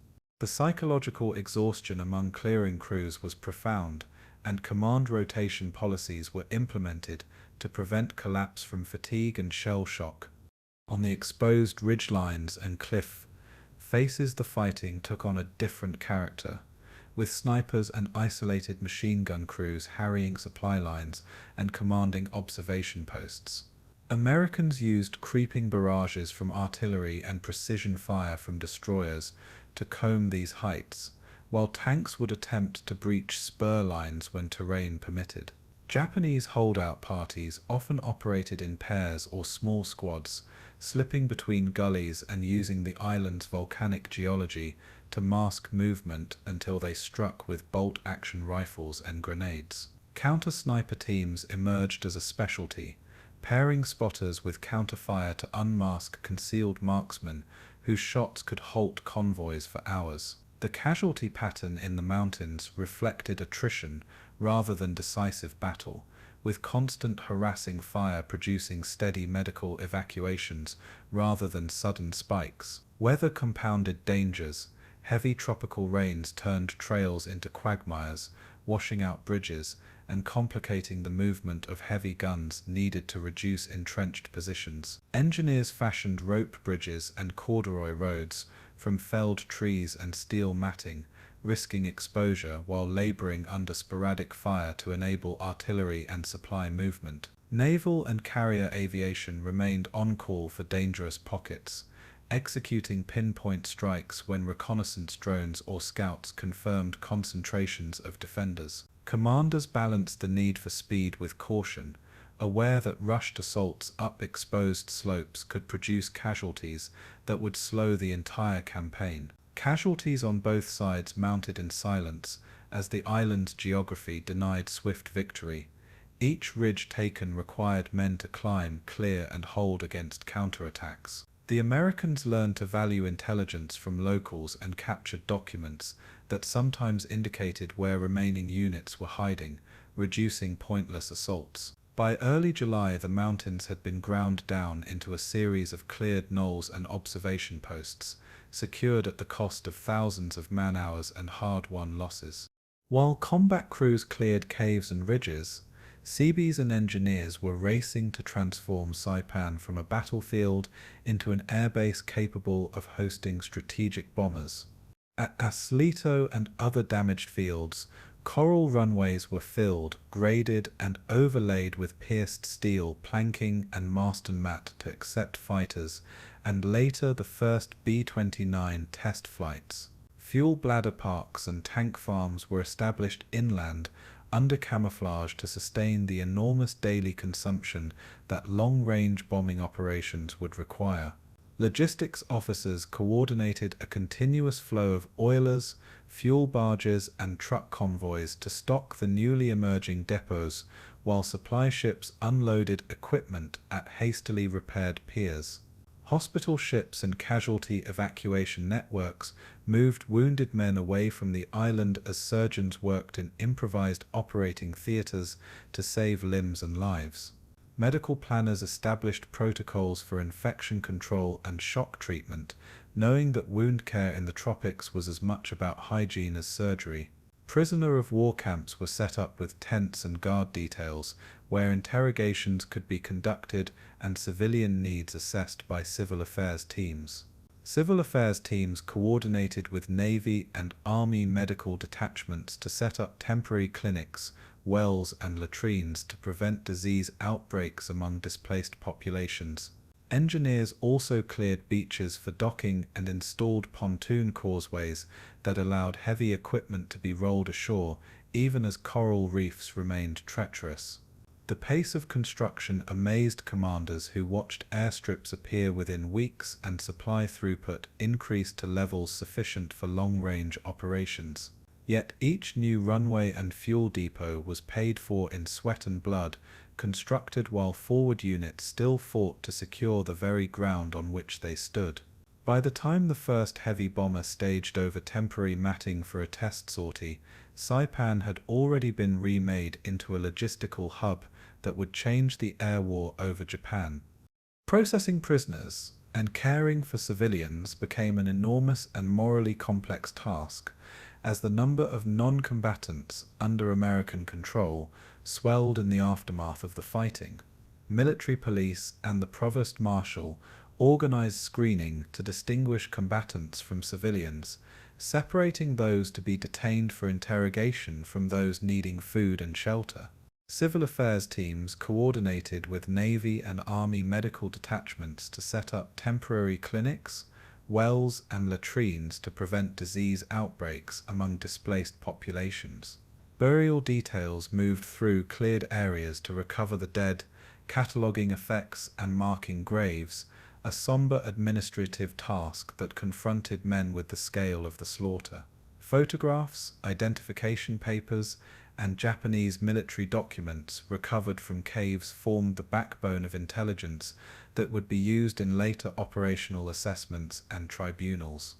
The psychological exhaustion among clearing crews was profound, and command rotation policies were implemented to prevent collapse from fatigue and shell shock. On the exposed ridgelines and cliff faces, the fighting took on a different character, with snipers and isolated machine gun crews harrying supply lines and commanding observation posts. Americans used creeping barrages from artillery and precision fire from destroyers to comb these heights, while tanks would attempt to breach spur lines when terrain permitted. Japanese holdout parties often operated in pairs or small squads, slipping between gullies and using the island's volcanic geology to mask movement until they struck with bolt-action rifles and grenades. Counter-sniper teams emerged as a specialty, pairing spotters with counterfire to unmask concealed marksmen whose shots could halt convoys for hours. The casualty pattern in the mountains reflected attrition rather than decisive battle, with constant harassing fire producing steady medical evacuations rather than sudden spikes. Weather compounded dangers. Heavy tropical rains turned trails into quagmires, washing out bridges and complicating the movement of heavy guns needed to reduce entrenched positions. Engineers fashioned rope bridges and corduroy roads from felled trees and steel matting, risking exposure while laboring under sporadic fire to enable artillery and supply movement. Naval and carrier aviation remained on call for dangerous pockets, executing pinpoint strikes when reconnaissance drones or scouts confirmed concentrations of defenders. Commanders balanced the need for speed with caution, aware that rushed assaults up exposed slopes could produce casualties that would slow the entire campaign. Casualties on both sides mounted in silence as the island's geography denied swift victory. Each ridge taken required men to climb, clear, and hold against counterattacks. The Americans learned to value intelligence from locals and captured documents that sometimes indicated where remaining units were hiding, reducing pointless assaults. By early July, the mountains had been ground down into a series of cleared knolls and observation posts, secured at the cost of thousands of man-hours and hard-won losses. While combat crews cleared caves and ridges, Seabees and engineers were racing to transform Saipan from a battlefield into an airbase capable of hosting strategic bombers. At Aslito and other damaged fields, coral runways were filled, graded, and overlaid with pierced steel planking and mast and mat to accept fighters, and later the first B-29 test flights. Fuel bladder parks and tank farms were established inland, under camouflage to sustain the enormous daily consumption that long-range bombing operations would require. Logistics officers coordinated a continuous flow of oilers, fuel barges, and truck convoys to stock the newly emerging depots, while supply ships unloaded equipment at hastily repaired piers. Hospital ships and casualty evacuation networks moved wounded men away from the island as surgeons worked in improvised operating theaters to save limbs and lives. Medical planners established protocols for infection control and shock treatment, knowing that wound care in the tropics was as much about hygiene as surgery. Prisoner of war camps were set up with tents and guard details, where interrogations could be conducted and civilian needs assessed by civil affairs teams. Civil affairs teams coordinated with Navy and Army medical detachments to set up temporary clinics, wells, and latrines to prevent disease outbreaks among displaced populations. Engineers also cleared beaches for docking and installed pontoon causeways that allowed heavy equipment to be rolled ashore even as coral reefs remained treacherous. The pace of construction amazed commanders who watched airstrips appear within weeks and supply throughput increased to levels sufficient for long-range operations. Yet each new runway and fuel depot was paid for in sweat and blood, constructed while forward units still fought to secure the very ground on which they stood. By the time the first heavy bomber staged over temporary matting for a test sortie, Saipan had already been remade into a logistical hub that would change the air war over Japan. Processing prisoners and caring for civilians became an enormous and morally complex task, as the number of non-combatants under American control swelled in the aftermath of the fighting. Military police and the provost marshal organized screening to distinguish combatants from civilians, separating those to be detained for interrogation from those needing food and shelter. Civil affairs teams coordinated with Navy and Army medical detachments to set up temporary clinics, wells and latrines to prevent disease outbreaks among displaced populations. Burial details moved through cleared areas to recover the dead, cataloguing effects and marking graves, a somber administrative task that confronted men with the scale of the slaughter. Photographs, identification papers, and Japanese military documents recovered from caves formed the backbone of intelligence that would be used in later operational assessments and tribunals.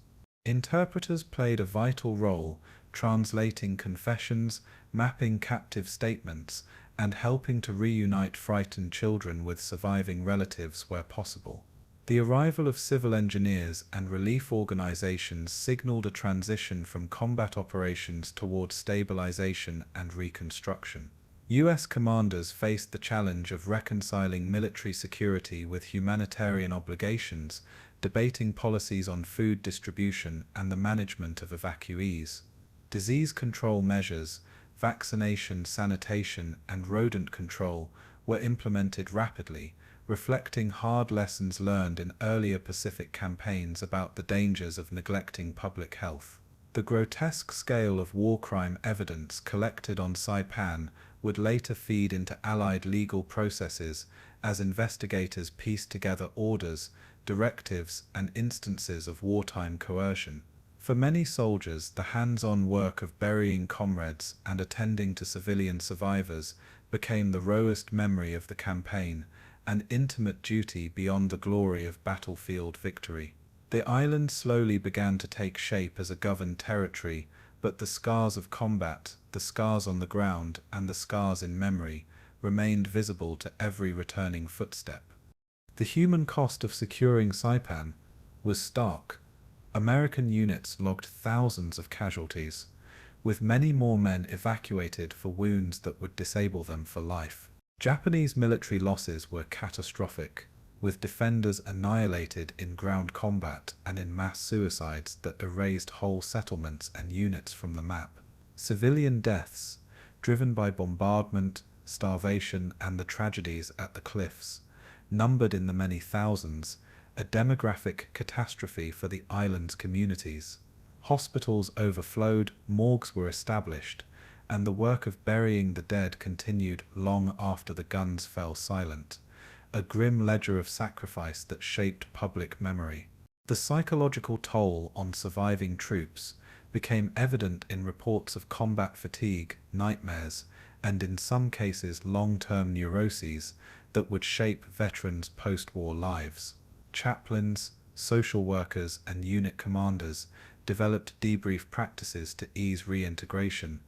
Interpreters played a vital role, translating confessions, mapping captive statements, and helping to reunite frightened children with surviving relatives where possible. The arrival of civil engineers and relief organizations signaled a transition from combat operations toward stabilization and reconstruction. U.S. commanders faced the challenge of reconciling military security with humanitarian obligations, debating policies on food distribution and the management of evacuees. Disease control measures, vaccination, sanitation, and rodent control were implemented rapidly, reflecting hard lessons learned in earlier Pacific campaigns about the dangers of neglecting public health. The grotesque scale of war crime evidence collected on Saipan would later feed into Allied legal processes as investigators pieced together orders, directives, and instances of wartime coercion. For many soldiers, the hands-on work of burying comrades and attending to civilian survivors became the rawest memory of the campaign, an intimate duty beyond the glory of battlefield victory. The island slowly began to take shape as a governed territory, but the scars of combat, the scars on the ground, and the scars in memory remained visible to every returning footstep. The human cost of securing Saipan was stark. American units logged thousands of casualties, with many more men evacuated for wounds that would disable them for life. Japanese military losses were catastrophic, with defenders annihilated in ground combat and in mass suicides that erased whole settlements and units from the map. Civilian deaths, driven by bombardment, starvation, and the tragedies at the cliffs, numbered in the many thousands, a demographic catastrophe for the island's communities. Hospitals overflowed, morgues were established, and the work of burying the dead continued long after the guns fell silent, a grim ledger of sacrifice that shaped public memory. The psychological toll on surviving troops became evident in reports of combat fatigue, nightmares, and in some cases long-term neuroses that would shape veterans' post-war lives. Chaplains, social workers, and unit commanders developed debrief practices to ease reintegration,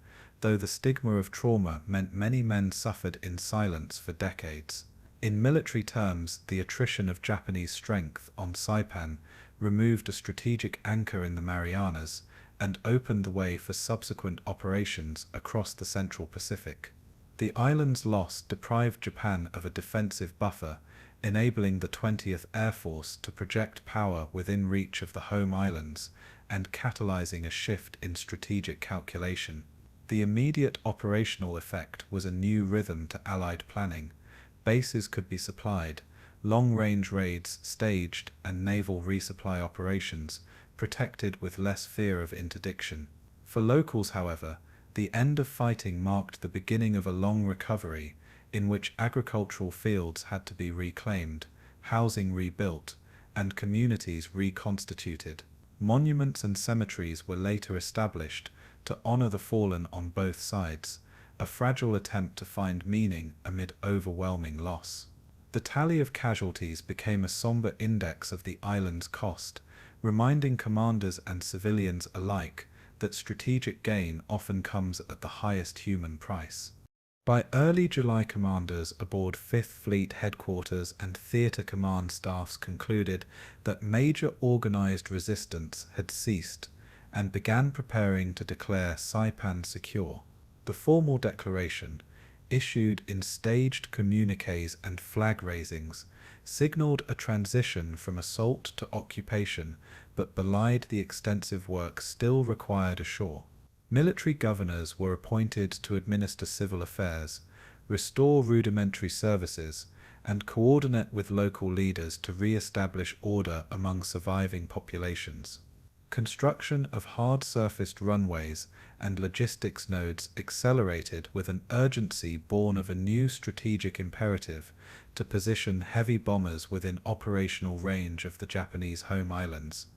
though the stigma of trauma meant many men suffered in silence for decades. In military terms, the attrition of Japanese strength on Saipan removed a strategic anchor in the Marianas and opened the way for subsequent operations across the Central Pacific. The island's loss deprived Japan of a defensive buffer, enabling the 20th Air Force to project power within reach of the home islands and catalyzing a shift in strategic calculation. The immediate operational effect was a new rhythm to Allied planning. Bases could be supplied, long-range raids staged, and naval resupply operations protected with less fear of interdiction. For locals, however, the end of fighting marked the beginning of a long recovery in which agricultural fields had to be reclaimed, housing rebuilt, and communities reconstituted. Monuments and cemeteries were later established to honor the fallen on both sides, a fragile attempt to find meaning amid overwhelming loss. The tally of casualties became a somber index of the island's cost, reminding commanders and civilians alike that strategic gain often comes at the highest human price. By early July, commanders aboard 5th Fleet headquarters and theatre command staffs concluded that major organized resistance had ceased and began preparing to declare Saipan secure. The formal declaration, issued in staged communiques and flag raisings, signaled a transition from assault to occupation, but belied the extensive work still required ashore. Military governors were appointed to administer civil affairs, restore rudimentary services, and coordinate with local leaders to re-establish order among surviving populations. Construction of hard-surfaced runways and logistics nodes accelerated with an urgency born of a new strategic imperative to position heavy bombers within operational range of the Japanese home islands.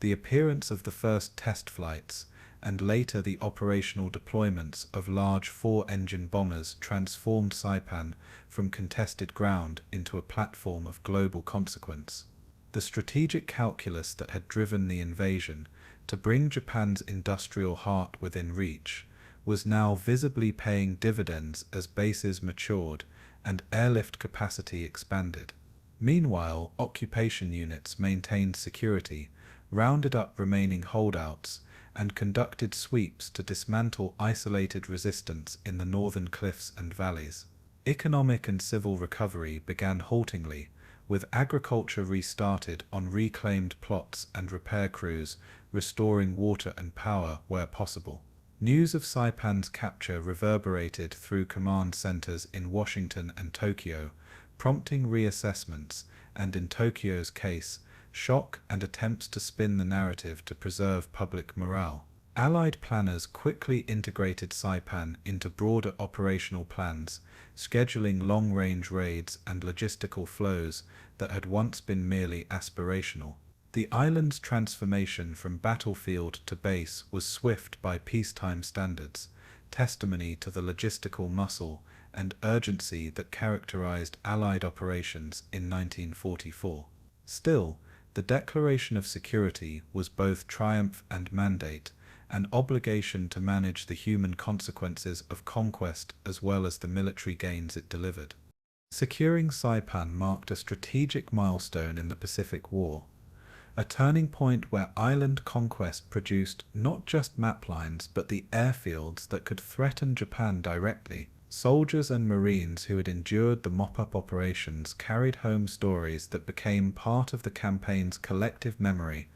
The appearance of the first test flights and later the operational deployments of large 4-engine bombers transformed Saipan from contested ground into a platform of global consequence. The strategic calculus that had driven the invasion to bring Japan's industrial heart within reach was now visibly paying dividends as bases matured and airlift capacity expanded. Meanwhile, occupation units maintained security, rounded up remaining holdouts, and conducted sweeps to dismantle isolated resistance in the northern cliffs and valleys. Economic and civil recovery began haltingly, with agriculture restarted on reclaimed plots and repair crews restoring water and power where possible. News of Saipan's capture reverberated through command centers in Washington and Tokyo, prompting reassessments and, in Tokyo's case, shock and attempts to spin the narrative to preserve public morale. Allied planners quickly integrated Saipan into broader operational plans, scheduling long-range raids and logistical flows that had once been merely aspirational. The island's transformation from battlefield to base was swift by peacetime standards, testimony to the logistical muscle and urgency that characterized Allied operations in 1944. Still, the declaration of security was both triumph and mandate, an obligation to manage the human consequences of conquest as well as the military gains it delivered. Securing Saipan marked a strategic milestone in the Pacific War, a turning point where island conquest produced not just map lines but the airfields that could threaten Japan directly. Soldiers and Marines who had endured the mop-up operations carried home stories that became part of the campaign's collective memory,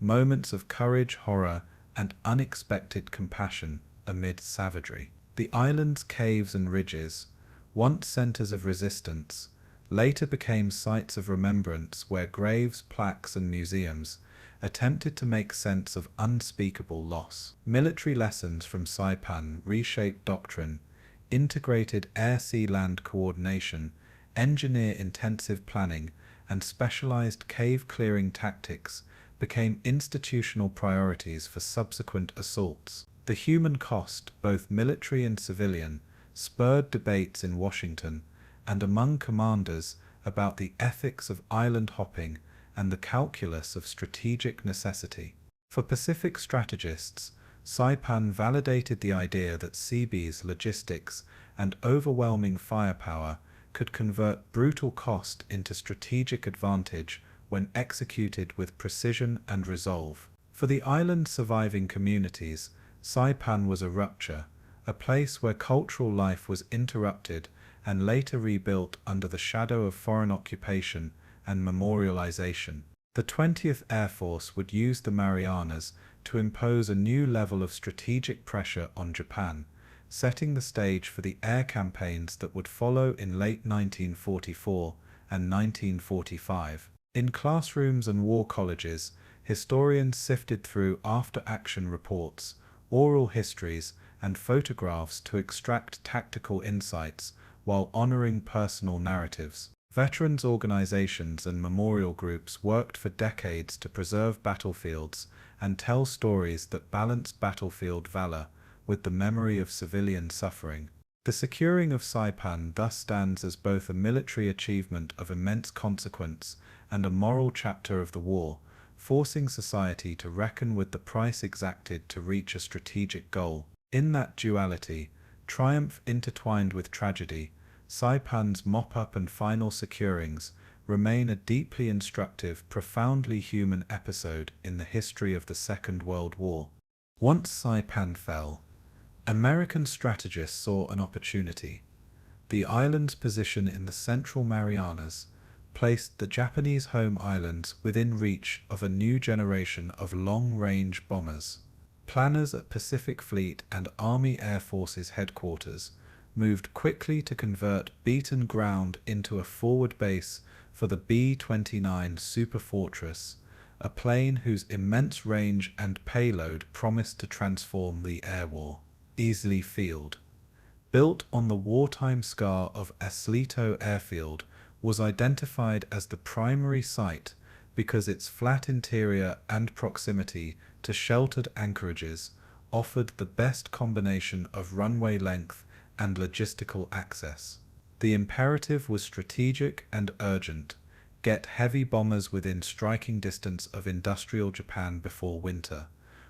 moments of courage, horror, and unexpected compassion amid savagery. The island's caves and ridges, once centers of resistance, later became sites of remembrance where graves, plaques, and museums attempted to make sense of unspeakable loss. Military lessons from Saipan reshaped doctrine, integrated air-sea-land coordination, engineer-intensive planning, and specialized cave-clearing tactics became institutional priorities for subsequent assaults. The human cost, both military and civilian, spurred debates in Washington and among commanders about the ethics of island hopping and the calculus of strategic necessity. For Pacific strategists, Saipan validated the idea that Seabee's logistics and overwhelming firepower could convert brutal cost into strategic advantage when executed with precision and resolve. For the island's surviving communities, Saipan was a rupture, a place where cultural life was interrupted and later rebuilt under the shadow of foreign occupation and memorialization. The 20th Air Force would use the Marianas to impose a new level of strategic pressure on Japan, setting the stage for the air campaigns that would follow in late 1944 and 1945. In classrooms and war colleges, historians sifted through after-action reports, oral histories, and photographs to extract tactical insights while honoring personal narratives. Veterans organizations and memorial groups worked for decades to preserve battlefields and tell stories that balance battlefield valor with the memory of civilian suffering. The securing of Saipan thus stands as both a military achievement of immense consequence and a moral chapter of the war, forcing society to reckon with the price exacted to reach a strategic goal. In that duality, triumph intertwined with tragedy, Saipan's mop-up and final securings remain a deeply instructive, profoundly human episode in the history of the Second World War. Once Saipan fell, American strategists saw an opportunity. The island's position in the central Marianas placed the Japanese home islands within reach of a new generation of long-range bombers. Planners at Pacific Fleet and Army Air Forces headquarters moved quickly to convert beaten ground into a forward base for the B-29 Superfortress, a plane whose immense range and payload promised to transform the air war. Easley Field, built on the wartime scar of Aslito Airfield, was identified as the primary site because its flat interior and proximity to sheltered anchorages offered the best combination of runway length and logistical access. The imperative was strategic and urgent: get heavy bombers within striking distance of industrial Japan before winter,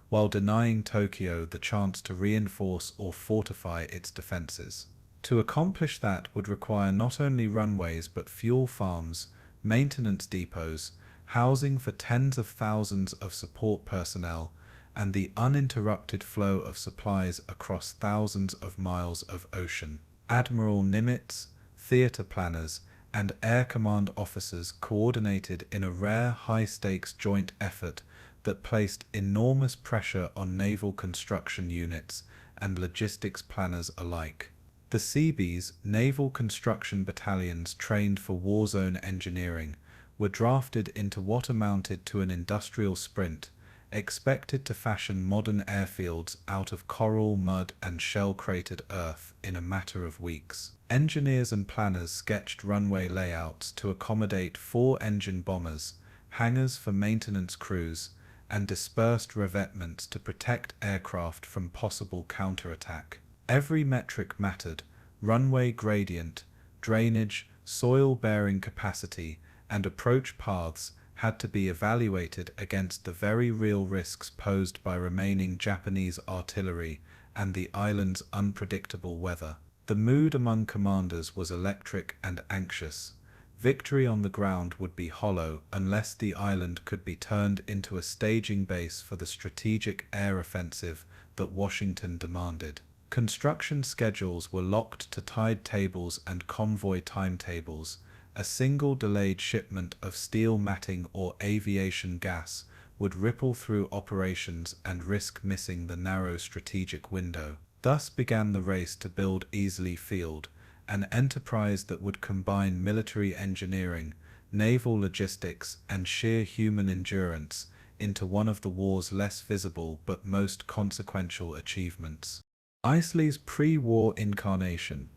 while denying Tokyo the chance to reinforce or fortify its defenses. To accomplish that would require not only runways but fuel farms, maintenance depots, housing for tens of thousands of support personnel, and the uninterrupted flow of supplies across thousands of miles of ocean. Admiral Nimitz, theater planners, and air command officers coordinated in a rare high-stakes joint effort that placed enormous pressure on naval construction units and logistics planners alike. The Seabees, naval construction battalions trained for war zone engineering, were drafted into what amounted to an industrial sprint, expected to fashion modern airfields out of coral, mud, and shell-cratered earth in a matter of weeks. Engineers and planners sketched runway layouts to accommodate 4 engine bombers, hangars for maintenance crews, and dispersed revetments to protect aircraft from possible counterattack. Every metric mattered: runway gradient, drainage, soil-bearing capacity, and approach paths had to be evaluated against the very real risks posed by remaining Japanese artillery and the island's unpredictable weather. The mood among commanders was electric and anxious. Victory on the ground would be hollow unless the island could be turned into a staging base for the strategic air offensive that Washington demanded. Construction schedules were locked to tide tables and convoy timetables. A single delayed shipment of steel matting or aviation gas would ripple through operations and risk missing the narrow strategic window. Thus began the race to build Easley Field, an enterprise that would combine military engineering, naval logistics, and sheer human endurance into one of the war's less visible but most consequential achievements. Easley's pre-war incarnation,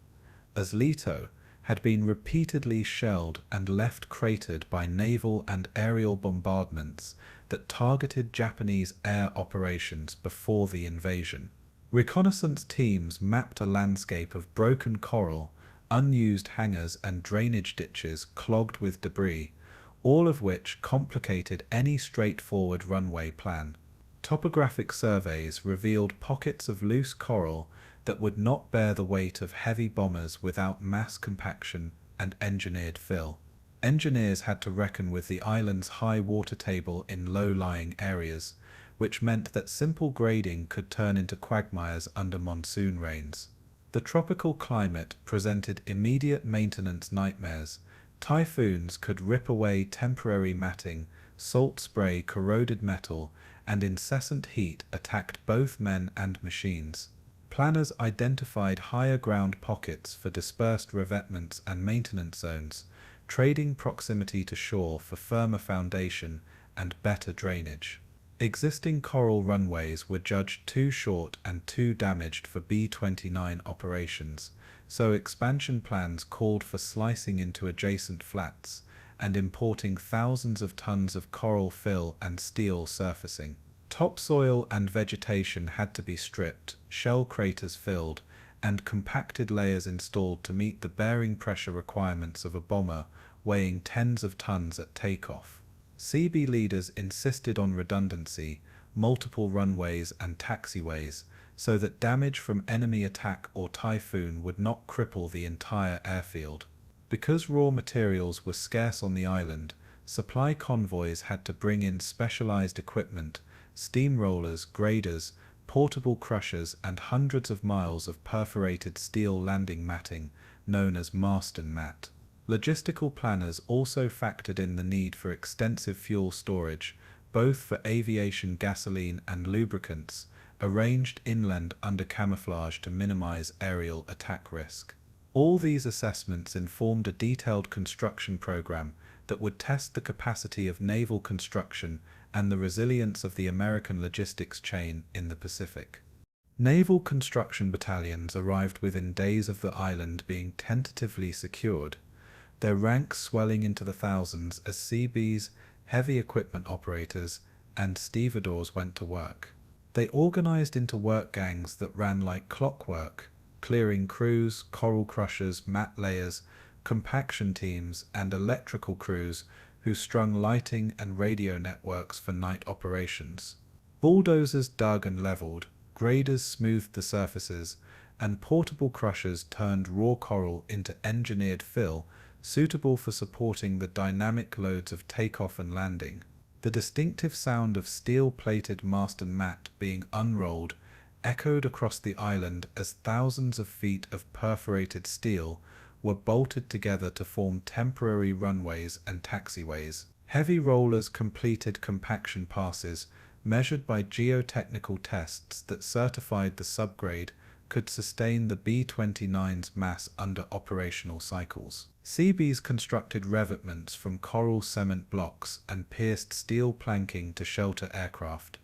Aslito, had been repeatedly shelled and left cratered by naval and aerial bombardments that targeted Japanese air operations before the invasion. Reconnaissance teams mapped a landscape of broken coral, unused hangars, and drainage ditches clogged with debris, all of which complicated any straightforward runway plan. Topographic surveys revealed pockets of loose coral that would not bear the weight of heavy bombers without mass compaction and engineered fill. Engineers had to reckon with the island's high water table in low-lying areas, which meant that simple grading could turn into quagmires under monsoon rains. The tropical climate presented immediate maintenance nightmares. Typhoons could rip away temporary matting, salt spray corroded metal, and incessant heat attacked both men and machines. Planners identified higher ground pockets for dispersed revetments and maintenance zones, trading proximity to shore for firmer foundation and better drainage. Existing coral runways were judged too short and too damaged for B-29 operations, so expansion plans called for slicing into adjacent flats and importing thousands of tons of coral fill and steel surfacing. Topsoil and vegetation had to be stripped, shell craters filled, and compacted layers installed to meet the bearing pressure requirements of a bomber weighing tens of tons at takeoff. CB leaders insisted on redundancy, multiple runways and taxiways, so that damage from enemy attack or typhoon would not cripple the entire airfield. Because raw materials were scarce on the island, supply convoys had to bring in specialized equipment, steamrollers, graders, portable crushers, and hundreds of miles of perforated steel landing matting, known as Marston mat. Logistical planners also factored in the need for extensive fuel storage, both for aviation gasoline and lubricants, arranged inland under camouflage to minimize aerial attack risk. All these assessments informed a detailed construction program that would test the capacity of naval construction and the resilience of the American logistics chain in the Pacific. Naval construction battalions arrived within days of the island being tentatively secured, their ranks swelling into the thousands as CBs, heavy equipment operators, and stevedores went to work. They organized into work gangs that ran like clockwork, clearing crews, coral crushers, mat layers, compaction teams, and electrical crews who strung lighting and radio networks for night operations. Bulldozers dug and leveled, graders smoothed the surfaces, and portable crushers turned raw coral into engineered fill suitable for supporting the dynamic loads of takeoff and landing. The distinctive sound of steel-plated Marston mat being unrolled echoed across the island as thousands of feet of perforated steel were bolted together to form temporary runways and taxiways. Heavy rollers completed compaction passes, measured by geotechnical tests that certified the subgrade could sustain the B-29's mass under operational cycles. CBs constructed revetments from coral cement blocks and pierced steel planking to shelter aircraft,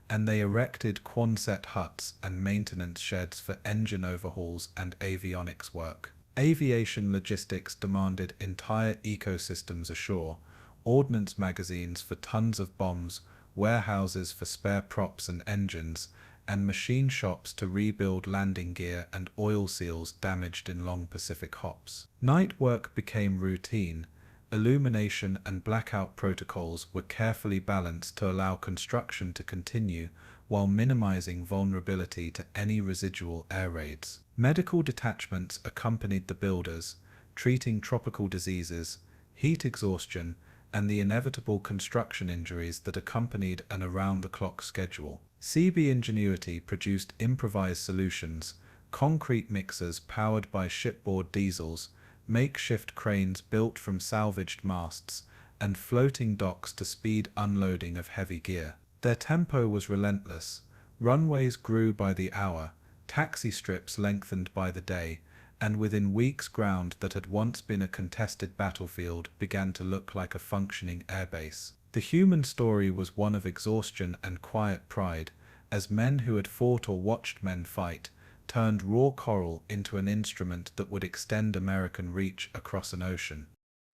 and they erected Quonset huts and maintenance sheds for engine overhauls and avionics work. Aviation logistics demanded entire ecosystems ashore, ordnance magazines for tons of bombs, warehouses for spare props and engines, and machine shops to rebuild landing gear and oil seals damaged in long Pacific hops. Night work became routine. Illumination and blackout protocols were carefully balanced to allow construction to continue while minimizing vulnerability to any residual air raids. Medical detachments accompanied the builders, treating tropical diseases, heat exhaustion, and the inevitable construction injuries that accompanied an around-the-clock schedule. CB ingenuity produced improvised solutions, concrete mixers powered by shipboard diesels, makeshift cranes built from salvaged masts, and floating docks to speed unloading of heavy gear. Their tempo was relentless. Runways grew by the hour, taxi strips lengthened by the day, and within weeks ground that had once been a contested battlefield began to look like a functioning airbase. The human story was one of exhaustion and quiet pride, as men who had fought or watched men fight turned raw coral into an instrument that would extend American reach across an ocean.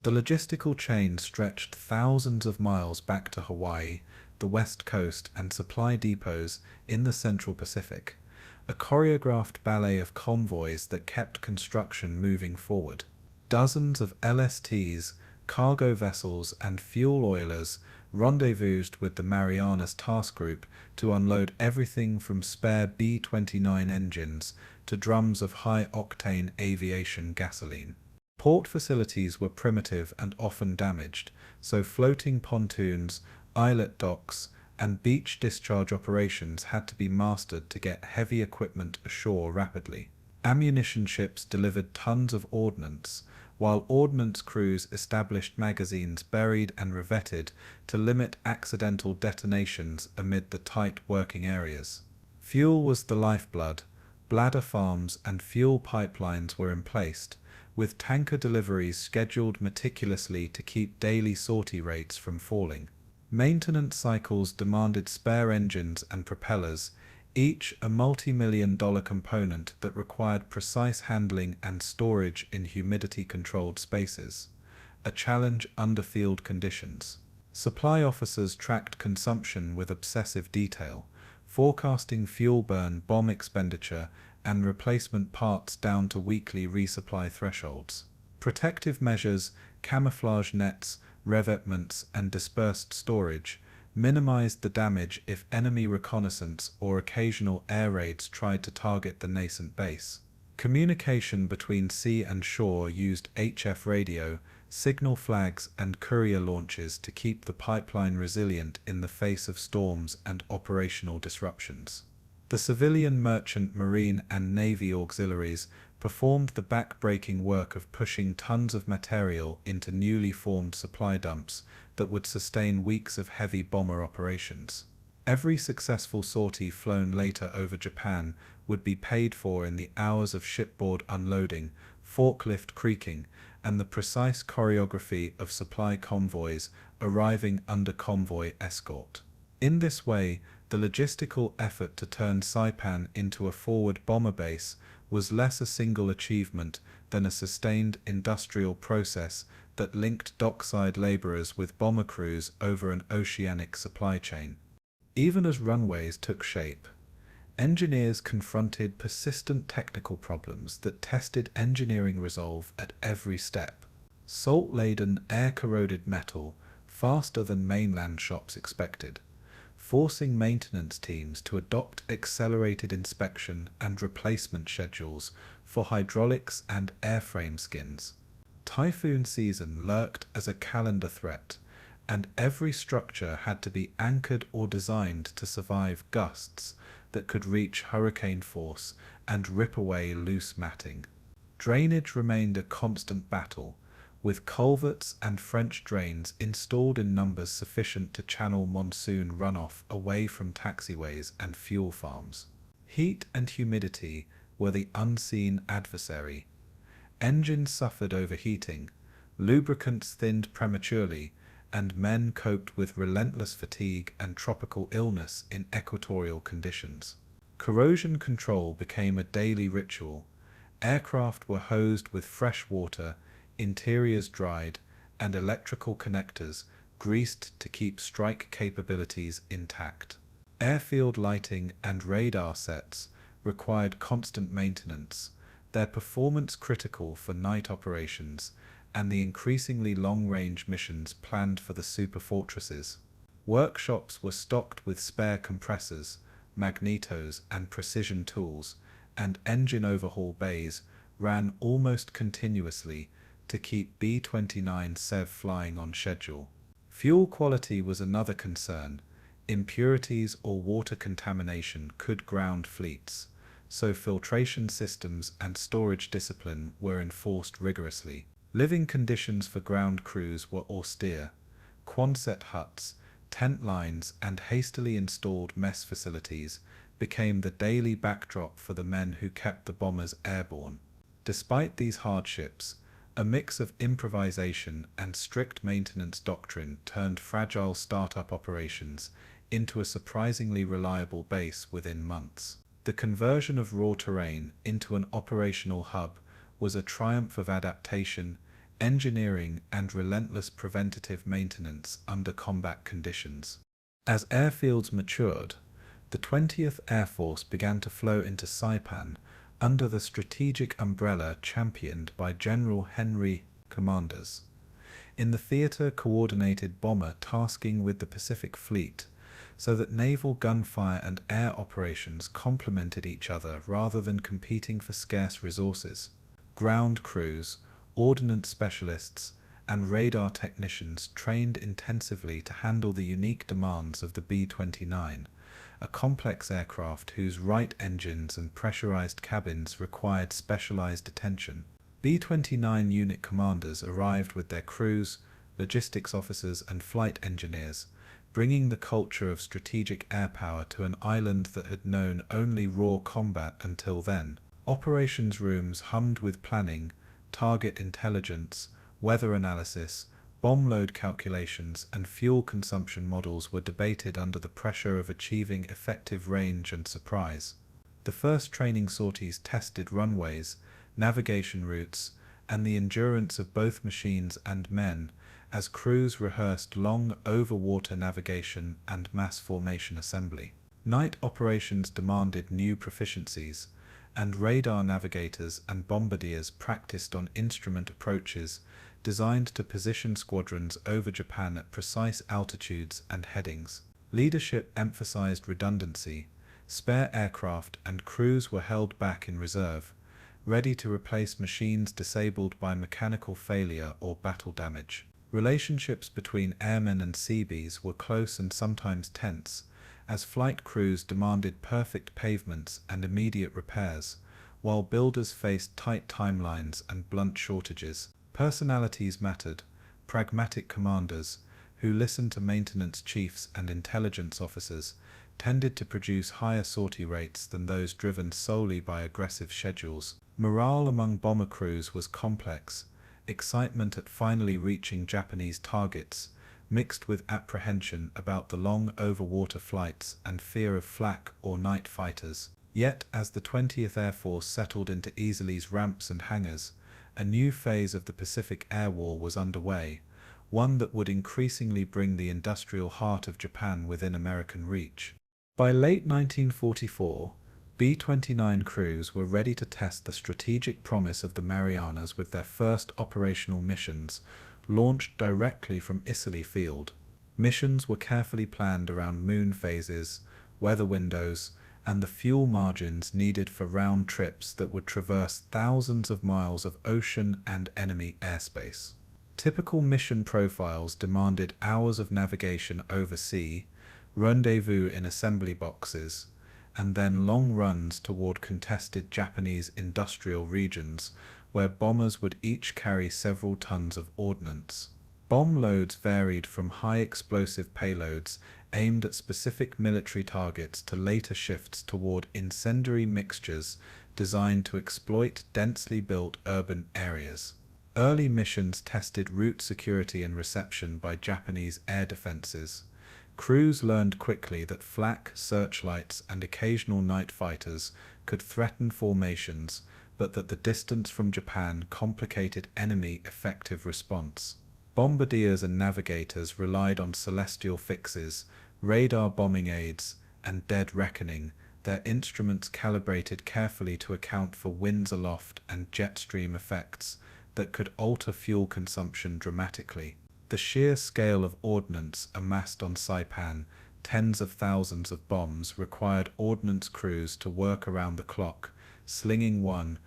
The logistical chain stretched thousands of miles back to Hawaii, the West Coast, and supply depots in the Central Pacific, a choreographed ballet of convoys that kept construction moving forward. Dozens of LSTs, cargo vessels, and fuel oilers rendezvoused with the Marianas task group to unload everything from spare B-29 engines to drums of high-octane aviation gasoline. Port facilities were primitive and often damaged, so floating pontoons, islet docks, and beach discharge operations had to be mastered to get heavy equipment ashore rapidly. Ammunition ships delivered tons of ordnance, while ordnance crews established magazines buried and revetted to limit accidental detonations amid the tight working areas. Fuel was the lifeblood. Bladder farms and fuel pipelines were in place, with tanker deliveries scheduled meticulously to keep daily sortie rates from falling. Maintenance cycles demanded spare engines and propellers, each a multi-million-dollar component that required precise handling and storage in humidity-controlled spaces, a challenge under field conditions. Supply officers tracked consumption with obsessive detail, forecasting fuel burn, bomb expenditure, and replacement parts down to weekly resupply thresholds. Protective measures, camouflage nets, revetments, and dispersed storage minimized the damage if enemy reconnaissance or occasional air raids tried to target the nascent base. Communication between sea and shore used HF radio, signal flags, and courier launches to keep the pipeline resilient in the face of storms and operational disruptions. The civilian, merchant, marine, and navy auxiliaries performed the back-breaking work of pushing tons of material into newly formed supply dumps that would sustain weeks of heavy bomber operations. Every successful sortie flown later over Japan would be paid for in the hours of shipboard unloading, forklift creaking, and the precise choreography of supply convoys arriving under convoy escort. In this way, the logistical effort to turn Saipan into a forward bomber base was less a single achievement than a sustained industrial process that linked dockside laborers with bomber crews over an oceanic supply chain. Even as runways took shape, engineers confronted persistent technical problems that tested engineering resolve at every step. Salt-laden, air-corroded metal, faster than mainland shops expected, forcing maintenance teams to adopt accelerated inspection and replacement schedules for hydraulics and airframe skins. Typhoon season lurked as a calendar threat, and every structure had to be anchored or designed to survive gusts that could reach hurricane force and rip away loose matting. Drainage remained a constant battle, with culverts and French drains installed in numbers sufficient to channel monsoon runoff away from taxiways and fuel farms. Heat and humidity were the unseen adversary. Engines suffered overheating, lubricants thinned prematurely, and men coped with relentless fatigue and tropical illness in equatorial conditions. Corrosion control became a daily ritual. Aircraft were hosed with fresh water, interiors dried, and electrical connectors greased to keep strike capabilities intact. Airfield lighting and radar sets required constant maintenance, their performance critical for night operations and the increasingly long-range missions planned for the superfortresses. Workshops were stocked with spare compressors, magnetos, and precision tools, and engine overhaul bays ran almost continuously to keep B-29 SEV flying on schedule. Fuel quality was another concern. Impurities or water contamination could ground fleets, so filtration systems and storage discipline were enforced rigorously. Living conditions for ground crews were austere. Quonset huts, tent lines, and hastily installed mess facilities became the daily backdrop for the men who kept the bombers airborne. Despite these hardships, a mix of improvisation and strict maintenance doctrine turned fragile startup operations into a surprisingly reliable base within months. The conversion of raw terrain into an operational hub was a triumph of adaptation, engineering, and relentless preventative maintenance under combat conditions. As airfields matured, the 20th Air Force began to flow into Saipan under the strategic umbrella championed by General Henry Commanders. In the theater, coordinated bomber tasking with the Pacific Fleet, so that naval gunfire and air operations complemented each other rather than competing for scarce resources. Ground crews, ordnance specialists, and radar technicians trained intensively to handle the unique demands of the B-29, a complex aircraft whose Wright engines and pressurized cabins required specialized attention. B-29 unit commanders arrived with their crews, logistics officers, and flight engineers, bringing the culture of strategic air power to an island that had known only raw combat until then. Operations rooms hummed with planning, target intelligence, weather analysis, bomb load calculations, and fuel consumption models were debated under the pressure of achieving effective range and surprise. The first training sorties tested runways, navigation routes, and the endurance of both machines and men, as crews rehearsed long over-water navigation and mass formation assembly. Night operations demanded new proficiencies, and radar navigators and bombardiers practiced on instrument approaches designed to position squadrons over Japan at precise altitudes and headings. Leadership emphasized redundancy. Spare aircraft and crews were held back in reserve, ready to replace machines disabled by mechanical failure or battle damage. Relationships between airmen and Seabees were close and sometimes tense, as flight crews demanded perfect pavements and immediate repairs, while builders faced tight timelines and blunt shortages. Personalities mattered. Pragmatic commanders, who listened to maintenance chiefs and intelligence officers, tended to produce higher sortie rates than those driven solely by aggressive schedules. Morale among bomber crews was complex. Excitement at finally reaching Japanese targets, mixed with apprehension about the long overwater flights and fear of flak or night fighters. Yet, as the 20th Air Force settled into Easley's ramps and hangars, a new phase of the Pacific Air War was underway, one that would increasingly bring the industrial heart of Japan within American reach. By late 1944, B-29 crews were ready to test the strategic promise of the Marianas with their first operational missions, launched directly from Easley Field. Missions were carefully planned around moon phases, weather windows, and the fuel margins needed for round trips that would traverse thousands of miles of ocean and enemy airspace. Typical mission profiles demanded hours of navigation over sea, rendezvous in assembly boxes, and then long runs toward contested Japanese industrial regions where bombers would each carry several tons of ordnance. Bomb loads varied from high explosive payloads aimed at specific military targets to later shifts toward incendiary mixtures designed to exploit densely built urban areas. Early missions tested route security and reception by Japanese air defenses. Crews learned quickly that flak, searchlights, and occasional night fighters could threaten formations, but that the distance from Japan complicated enemy effective response. Bombardiers and navigators relied on celestial fixes, radar bombing aids, and dead reckoning, their instruments calibrated carefully to account for winds aloft and jet stream effects that could alter fuel consumption dramatically. The sheer scale of ordnance amassed on Saipan, tens of thousands of bombs, required ordnance crews to work around the clock, slinging 1,000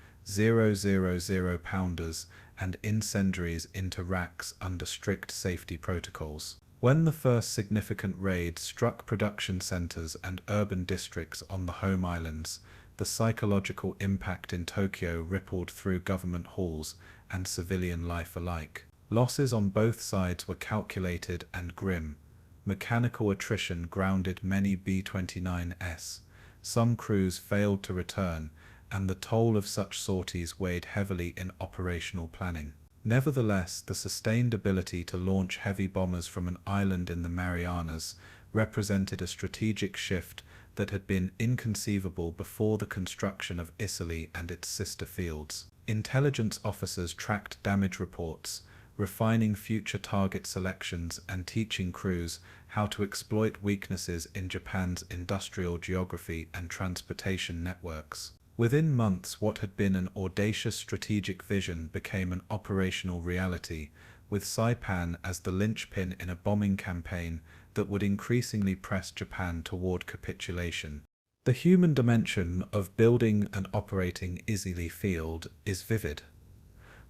pounders and incendiaries into racks under strict safety protocols. When the first significant raid struck production centers and urban districts on the home islands, the psychological impact in Tokyo rippled through government halls and civilian life alike. Losses on both sides were calculated and grim. Mechanical attrition grounded many B-29s. Some crews failed to return, and the toll of such sorties weighed heavily in operational planning. Nevertheless, the sustained ability to launch heavy bombers from an island in the Marianas represented a strategic shift that had been inconceivable before the construction of Easley and its sister fields. Intelligence officers tracked damage reports, refining future target selections and teaching crews how to exploit weaknesses in Japan's industrial geography and transportation networks. Within months, what had been an audacious strategic vision became an operational reality, with Saipan as the linchpin in a bombing campaign that would increasingly press Japan toward capitulation. The human dimension of building and operating Easley Field is vivid.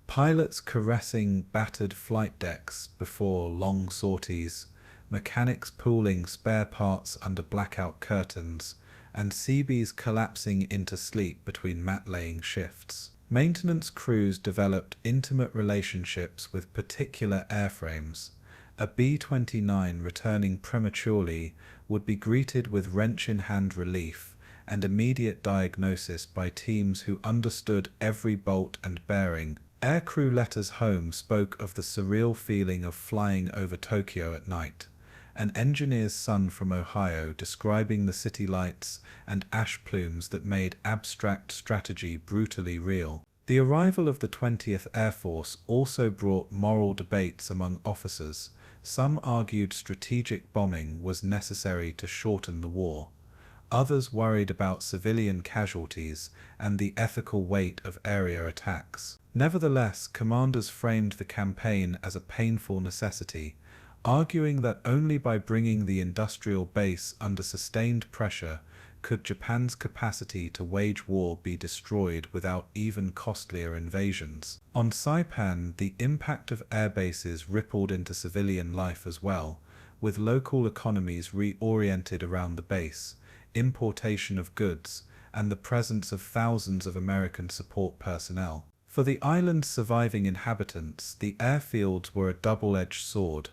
Pilots caressing battered flight decks before long sorties, mechanics pooling spare parts under blackout curtains, and Seabees collapsing into sleep between mat-laying shifts. Maintenance crews developed intimate relationships with particular airframes. A B-29 returning prematurely would be greeted with wrench-in-hand relief and immediate diagnosis by teams who understood every bolt and bearing Aircrew letters home spoke of the surreal feeling of flying over Tokyo at night. An engineer's son from Ohio describing the city lights and ash plumes that made abstract strategy brutally real. The arrival of the 20th Air Force also brought moral debates among officers. Some argued strategic bombing was necessary to shorten the war. Others worried about civilian casualties and the ethical weight of area attacks. Nevertheless, commanders framed the campaign as a painful necessity, arguing that only by bringing the industrial base under sustained pressure could Japan's capacity to wage war be destroyed without even costlier invasions. On Saipan, the impact of air bases rippled into civilian life as well, with local economies reoriented around the base, importation of goods, and the presence of thousands of American support personnel. For the island's surviving inhabitants, the airfields were a double-edged sword,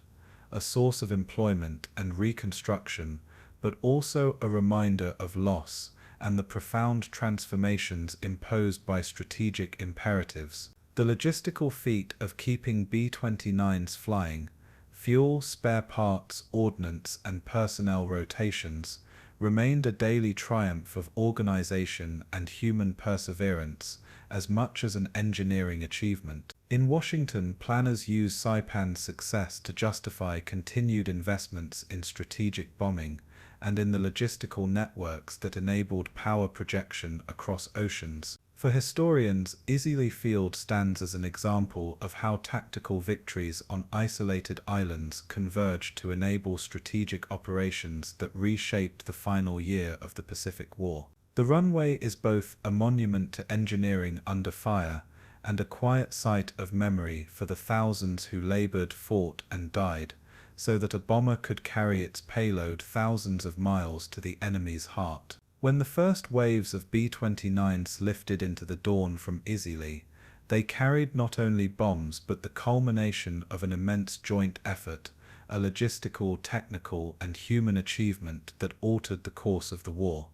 a source of employment and reconstruction, but also a reminder of loss and the profound transformations imposed by strategic imperatives. The logistical feat of keeping B-29s flying, fuel, spare parts, ordnance, and personnel rotations, remained a daily triumph of organization and human perseverance, as much as an engineering achievement. In Washington, planners used Saipan's success to justify continued investments in strategic bombing and in the logistical networks that enabled power projection across oceans. For historians, Izili Field stands as an example of how tactical victories on isolated islands converged to enable strategic operations that reshaped the final year of the Pacific War. The runway is both a monument to engineering under fire and a quiet site of memory for the thousands who labored, fought, and died, so that a bomber could carry its payload thousands of miles to the enemy's heart. When the first waves of B-29s lifted into the dawn from Izili, they carried not only bombs but the culmination of an immense joint effort, a logistical, technical, and human achievement that altered the course of the war.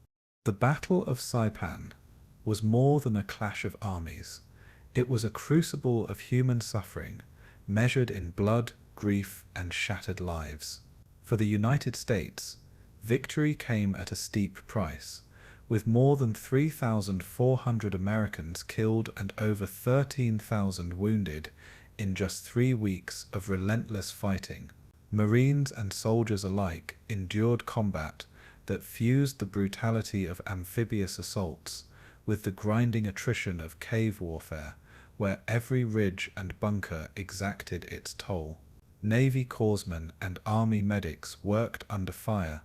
The Battle of Saipan was more than a clash of armies. It was a crucible of human suffering, measured in blood, grief, and shattered lives. For the United States, victory came at a steep price, with more than 3,400 Americans killed and over 13,000 wounded in just 3 weeks of relentless fighting. Marines and soldiers alike endured combat that fused the brutality of amphibious assaults with the grinding attrition of cave warfare, where every ridge and bunker exacted its toll. Navy corpsmen and Army medics worked under fire,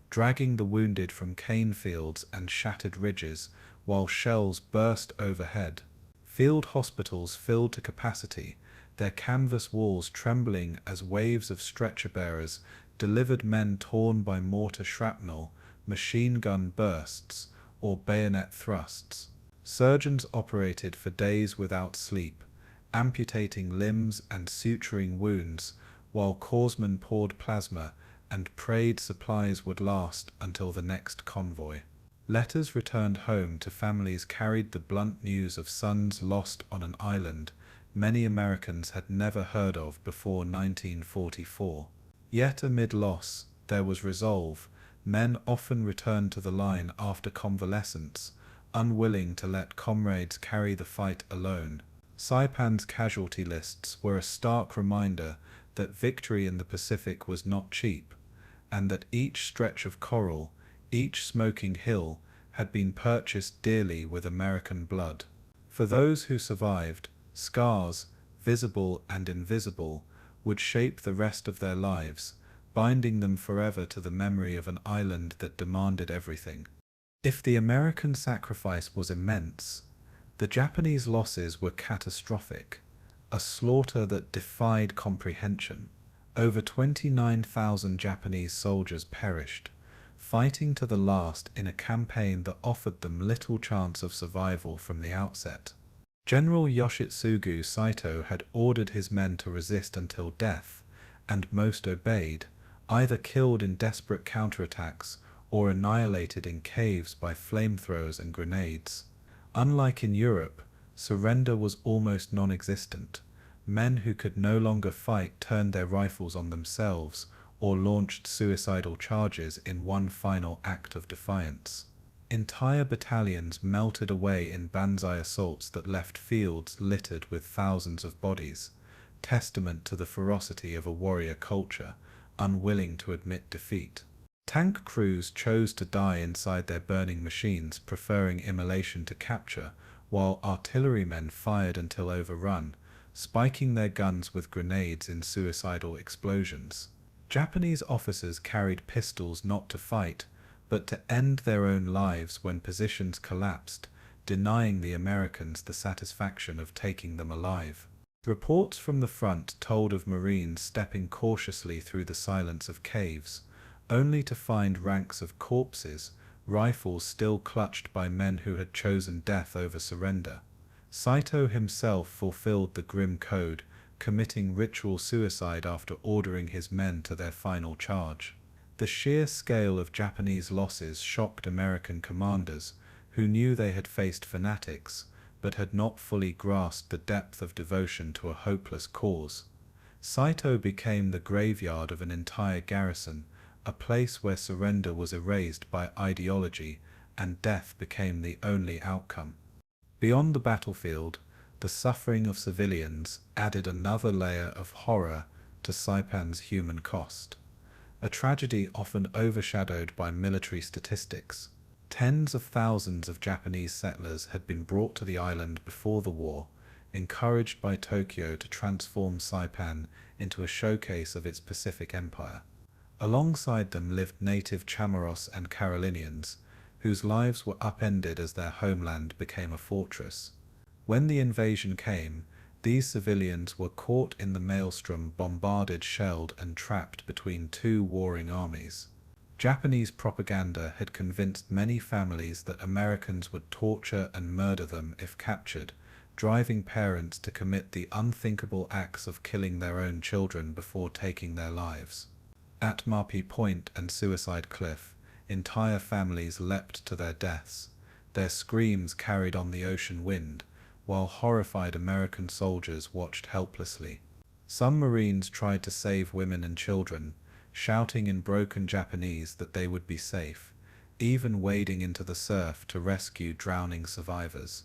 dragging the wounded from cane fields and shattered ridges while shells burst overhead. Field hospitals filled to capacity, their canvas walls trembling as waves of stretcher-bearers delivered men torn by mortar shrapnel, machine gun bursts, or bayonet thrusts. Surgeons operated for days without sleep, amputating limbs and suturing wounds, while corpsmen poured plasma and prayed supplies would last until the next convoy. Letters returned home to families carried the blunt news of sons lost on an island many Americans had never heard of before 1944. Yet amid loss, there was resolve. Men often returned to the line after convalescence, unwilling to let comrades carry the fight alone. Saipan's casualty lists were a stark reminder that victory in the Pacific was not cheap, and that each stretch of coral, each smoking hill, had been purchased dearly with American blood. For those who survived, scars, visible and invisible, would shape the rest of their lives, binding them forever to the memory of an island that demanded everything. If the American sacrifice was immense, the Japanese losses were catastrophic, a slaughter that defied comprehension. Over 29,000 Japanese soldiers perished, fighting to the last in a campaign that offered them little chance of survival from the outset. General Yoshitsugu Saito had ordered his men to resist until death, and most obeyed, either killed in desperate counterattacks or annihilated in caves by flamethrowers and grenades. Unlike in Europe, Surrender was almost non-existent. Men who could no longer fight turned their rifles on themselves or launched suicidal charges in one final act of defiance. Entire battalions melted away in Banzai assaults that left fields littered with thousands of bodies, testament to the ferocity of a warrior culture, unwilling to admit defeat. Tank crews chose to die inside their burning machines, preferring immolation to capture, while artillerymen fired until overrun, spiking their guns with grenades in suicidal explosions. Japanese officers carried pistols not to fight, but to end their own lives when positions collapsed, denying the Americans the satisfaction of taking them alive. Reports from the front told of Marines stepping cautiously through the silence of caves, only to find ranks of corpses, rifles still clutched by men who had chosen death over surrender. Saito himself fulfilled the grim code, committing ritual suicide after ordering his men to their final charge. The sheer scale of Japanese losses shocked American commanders, who knew they had faced fanatics, but had not fully grasped the depth of devotion to a hopeless cause. Saito became the graveyard of an entire garrison, a place where surrender was erased by ideology and death became the only outcome. Beyond the battlefield, the suffering of civilians added another layer of horror to Saipan's human cost. A tragedy often overshadowed by military statistics. Tens of thousands of Japanese settlers had been brought to the island before the war, encouraged by Tokyo to transform Saipan into a showcase of its Pacific Empire. Alongside them lived native Chamorros and Carolinians, whose lives were upended as their homeland became a fortress. When the invasion came, these civilians were caught in the maelstrom, bombarded, shelled, and trapped between two warring armies. Japanese propaganda had convinced many families that Americans would torture and murder them if captured, driving parents to commit the unthinkable acts of killing their own children before taking their lives. At Marpi Point and Suicide Cliff, entire families leapt to their deaths, their screams carried on the ocean wind, while horrified American soldiers watched helplessly. Some Marines tried to save women and children, shouting in broken Japanese that they would be safe, even wading into the surf to rescue drowning survivors.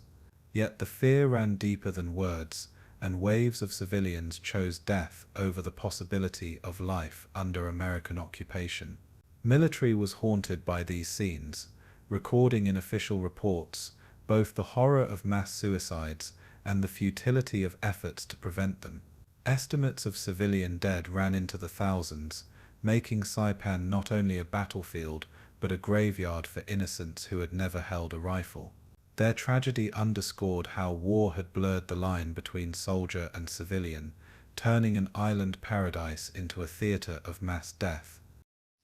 Yet the fear ran deeper than words, and waves of civilians chose death over the possibility of life under American occupation. Military was haunted by these scenes, recording in official reports both the horror of mass suicides and the futility of efforts to prevent them. Estimates of civilian dead ran into the thousands, making Saipan not only a battlefield but a graveyard for innocents who had never held a rifle. Their tragedy underscored how war had blurred the line between soldier and civilian, turning an island paradise into a theater of mass death.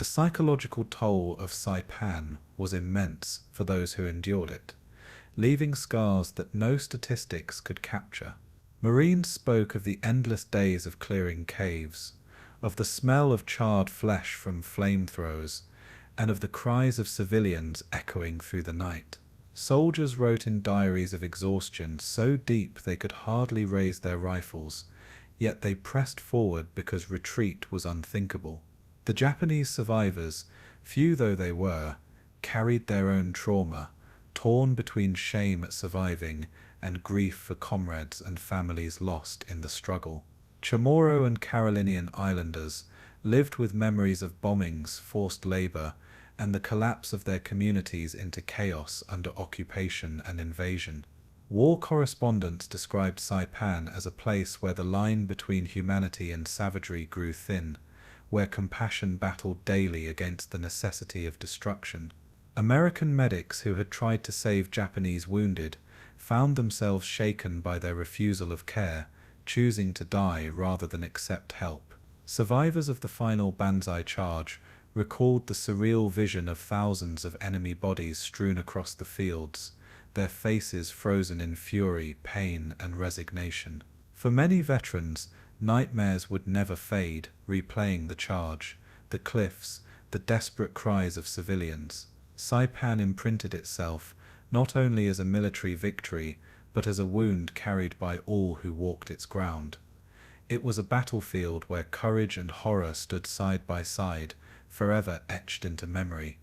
The psychological toll of Saipan was immense for those who endured it, leaving scars that no statistics could capture. Marines spoke of the endless days of clearing caves, of the smell of charred flesh from flamethrowers, and of the cries of civilians echoing through the night. Soldiers wrote in diaries of exhaustion so deep they could hardly raise their rifles, yet they pressed forward because retreat was unthinkable. The Japanese survivors, few though they were, carried their own trauma, torn between shame at surviving and grief for comrades and families lost in the struggle. Chamorro and Carolinian islanders lived with memories of bombings, forced labor, and the collapse of their communities into chaos under occupation and invasion. War correspondents described Saipan as a place where the line between humanity and savagery grew thin, where compassion battled daily against the necessity of destruction. American medics who had tried to save Japanese wounded found themselves shaken by their refusal of care, choosing to die rather than accept help. Survivors of the final Banzai charge recalled the surreal vision of thousands of enemy bodies strewn across the fields, their faces frozen in fury, pain, and resignation. For many veterans, nightmares would never fade, replaying the charge, the cliffs, the desperate cries of civilians. Saipan imprinted itself not only as a military victory, but as a wound carried by all who walked its ground. It was a battlefield where courage and horror stood side by side, forever etched into memory.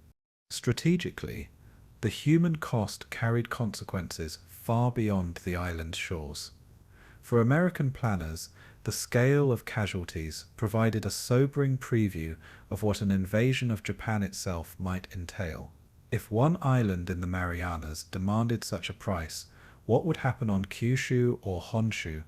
Strategically, the human cost carried consequences far beyond the island's shores. For American planners, the scale of casualties provided a sobering preview of what an invasion of Japan itself might entail. If one island in the Marianas demanded such a price, what would happen on Kyushu or Honshu,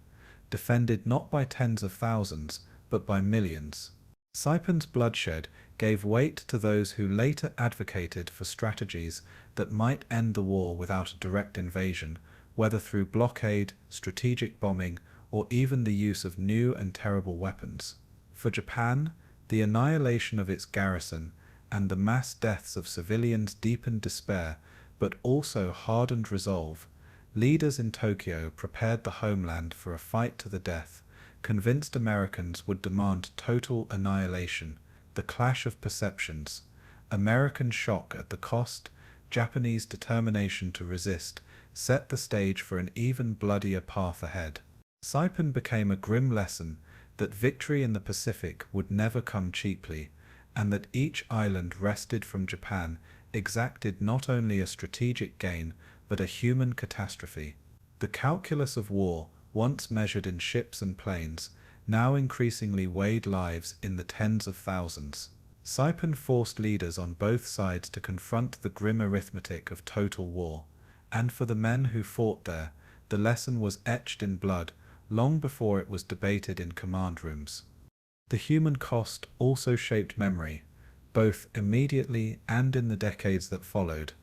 defended not by tens of thousands, but by millions? Saipan's bloodshed gave weight to those who later advocated for strategies that might end the war without a direct invasion, whether through blockade, strategic bombing, or even the use of new and terrible weapons. For Japan, the annihilation of its garrison and the mass deaths of civilians deepened despair, but also hardened resolve. Leaders in Tokyo prepared the homeland for a fight to the death, convinced Americans would demand total annihilation. The clash of perceptions, American shock at the cost, Japanese determination to resist, set the stage for an even bloodier path ahead. Saipan became a grim lesson that victory in the Pacific would never come cheaply, and that each island wrested from Japan exacted not only a strategic gain, but a human catastrophe. The calculus of war, once measured in ships and planes, now increasingly weighed lives in the tens of thousands. Saipan forced leaders on both sides to confront the grim arithmetic of total war, and for the men who fought there, the lesson was etched in blood long before it was debated in command rooms. The human cost also shaped memory, both immediately and in the decades that followed,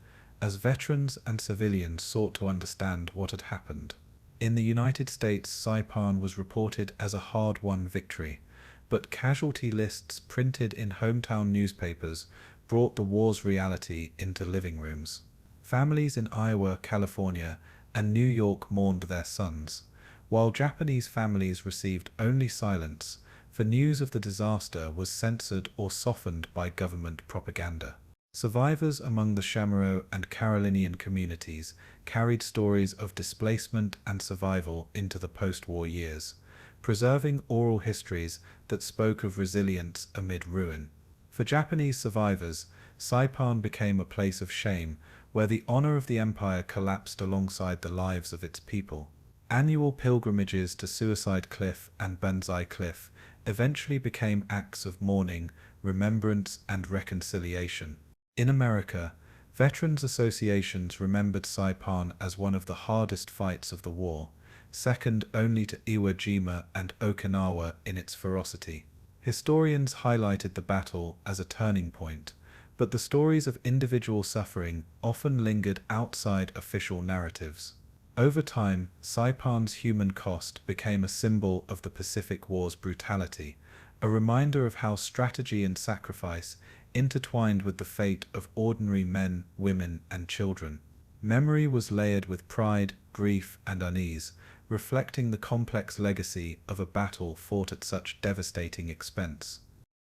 as veterans and civilians sought to understand what had happened. In the United States, Saipan was reported as a hard-won victory, but casualty lists printed in hometown newspapers brought the war's reality into living rooms. Families in Iowa, California, and New York mourned their sons, while Japanese families received only silence, for news of the disaster was censored or softened by government propaganda. Survivors among the Chamorro and Carolinian communities carried stories of displacement and survival into the post-war years, preserving oral histories that spoke of resilience amid ruin. For Japanese survivors, Saipan became a place of shame where the honor of the empire collapsed alongside the lives of its people. Annual pilgrimages to Suicide Cliff and Banzai Cliff eventually became acts of mourning, remembrance, and reconciliation. In America, veterans associations remembered Saipan as one of the hardest fights of the war, second only to Iwo Jima and Okinawa in its ferocity. Historians highlighted the battle as a turning point, but the stories of individual suffering often lingered outside official narratives. Over time, Saipan's human cost became a symbol of the Pacific War's brutality, a reminder of how strategy and sacrifice intertwined with the fate of ordinary men, women, and children. Memory was layered with pride, grief, and unease, reflecting the complex legacy of a battle fought at such devastating expense.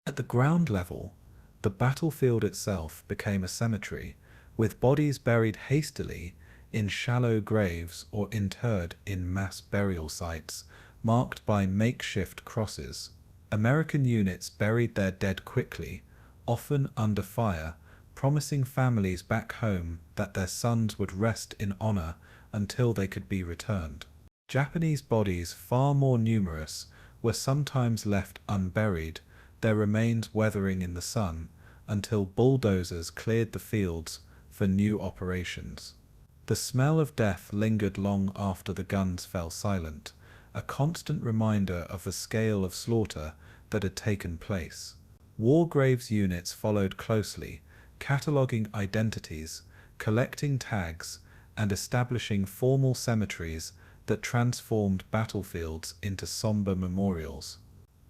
At the ground level, the battlefield itself became a cemetery, with bodies buried hastily in shallow graves or interred in mass burial sites marked by makeshift crosses. American units buried their dead quickly, often under fire, promising families back home that their sons would rest in honor until they could be returned. Japanese bodies, far more numerous, were sometimes left unburied, their remains weathering in the sun, until bulldozers cleared the fields for new operations. The smell of death lingered long after the guns fell silent, a constant reminder of the scale of slaughter that had taken place. War graves units followed closely, cataloguing identities, collecting tags, and establishing formal cemeteries that transformed battlefields into somber memorials.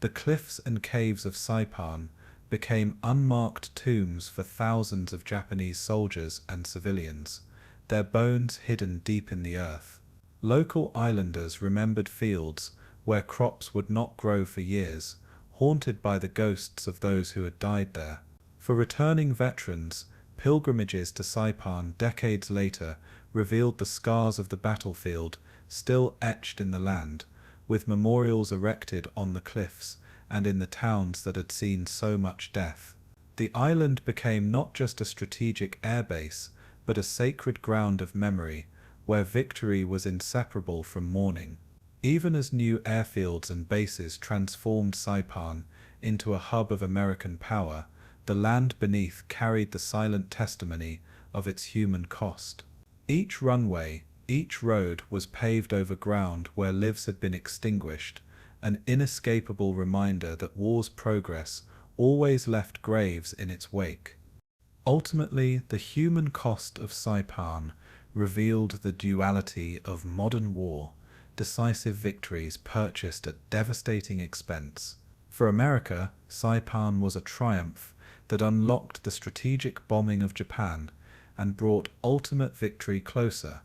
The cliffs and caves of Saipan became unmarked tombs for thousands of Japanese soldiers and civilians, their bones hidden deep in the earth. Local islanders remembered fields where crops would not grow for years, haunted by the ghosts of those who had died there. For returning veterans, pilgrimages to Saipan decades later revealed the scars of the battlefield still etched in the land, with memorials erected on the cliffs and in the towns that had seen so much death. The island became not just a strategic airbase, but a sacred ground of memory, where victory was inseparable from mourning. Even as new airfields and bases transformed Saipan into a hub of American power, the land beneath carried the silent testimony of its human cost. Each runway, each road was paved over ground where lives had been extinguished, an inescapable reminder that war's progress always left graves in its wake. Ultimately, the human cost of Saipan revealed the duality of modern war, decisive victories purchased at devastating expense. For America, Saipan was a triumph that unlocked the strategic bombing of Japan and brought ultimate victory closer,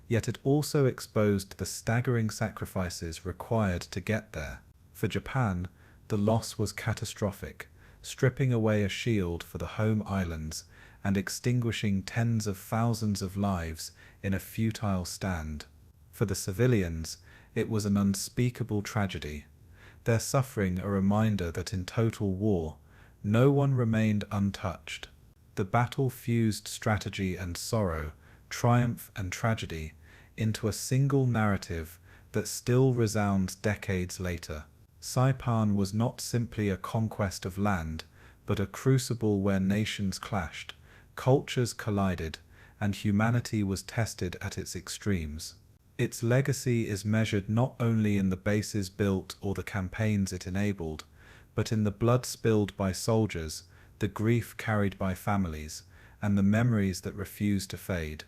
yet it also exposed the staggering sacrifices required to get there. For Japan, the loss was catastrophic, stripping away a shield for the home islands and extinguishing tens of thousands of lives in a futile stand. For the civilians, it was an unspeakable tragedy, their suffering a reminder that in total war, no one remained untouched. The battle fused strategy and sorrow, triumph and tragedy, into a single narrative that still resounds decades later. Saipan was not simply a conquest of land, but a crucible where nations clashed, cultures collided, and humanity was tested at its extremes. Its legacy is measured not only in the bases built or the campaigns it enabled, but in the blood spilled by soldiers, the grief carried by families, and the memories that refuse to fade.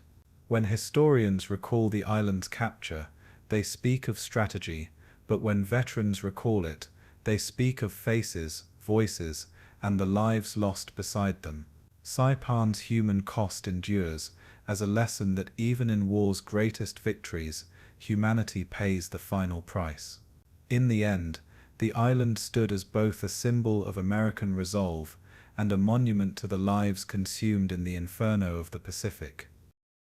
When historians recall the island's capture, they speak of strategy, but when veterans recall it, they speak of faces, voices, and the lives lost beside them. Saipan's human cost endures as a lesson that even in war's greatest victories, humanity pays the final price. In the end, the island stood as both a symbol of American resolve and a monument to the lives consumed in the inferno of the Pacific.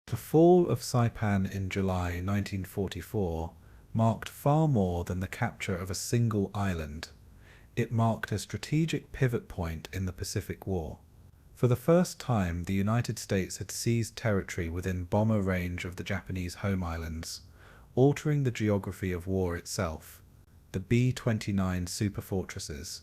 The fall of Saipan in July 1944 marked far more than the capture of a single island. It marked a strategic pivot point in the Pacific War. For the first time, the United States had seized territory within bomber range of the Japanese home islands, altering the geography of war itself. The B-29 superfortresses,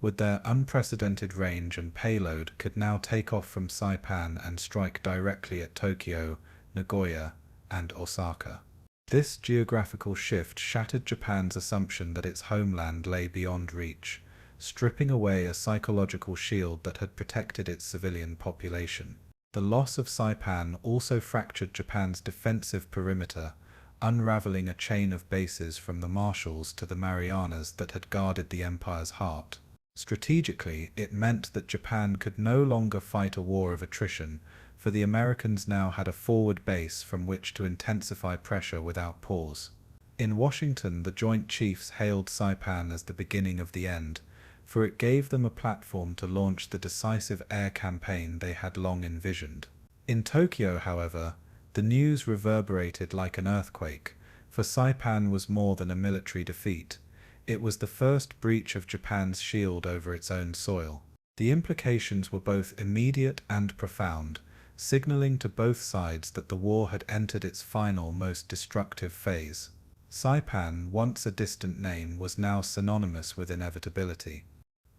with their unprecedented range and payload, could now take off from Saipan and strike directly at Tokyo, Nagoya, and Osaka. This geographical shift shattered Japan's assumption that its homeland lay beyond reach, stripping away a psychological shield that had protected its civilian population. The loss of Saipan also fractured Japan's defensive perimeter, unraveling a chain of bases from the Marshalls to the Marianas that had guarded the empire's heart. Strategically, it meant that Japan could no longer fight a war of attrition, for the Americans now had a forward base from which to intensify pressure without pause. In Washington, the Joint Chiefs hailed Saipan as the beginning of the end, for it gave them a platform to launch the decisive air campaign they had long envisioned. In Tokyo, however, the news reverberated like an earthquake, for Saipan was more than a military defeat. It was the first breach of Japan's shield over its own soil. The implications were both immediate and profound, signaling to both sides that the war had entered its final, most destructive phase. Saipan, once a distant name, was now synonymous with inevitability.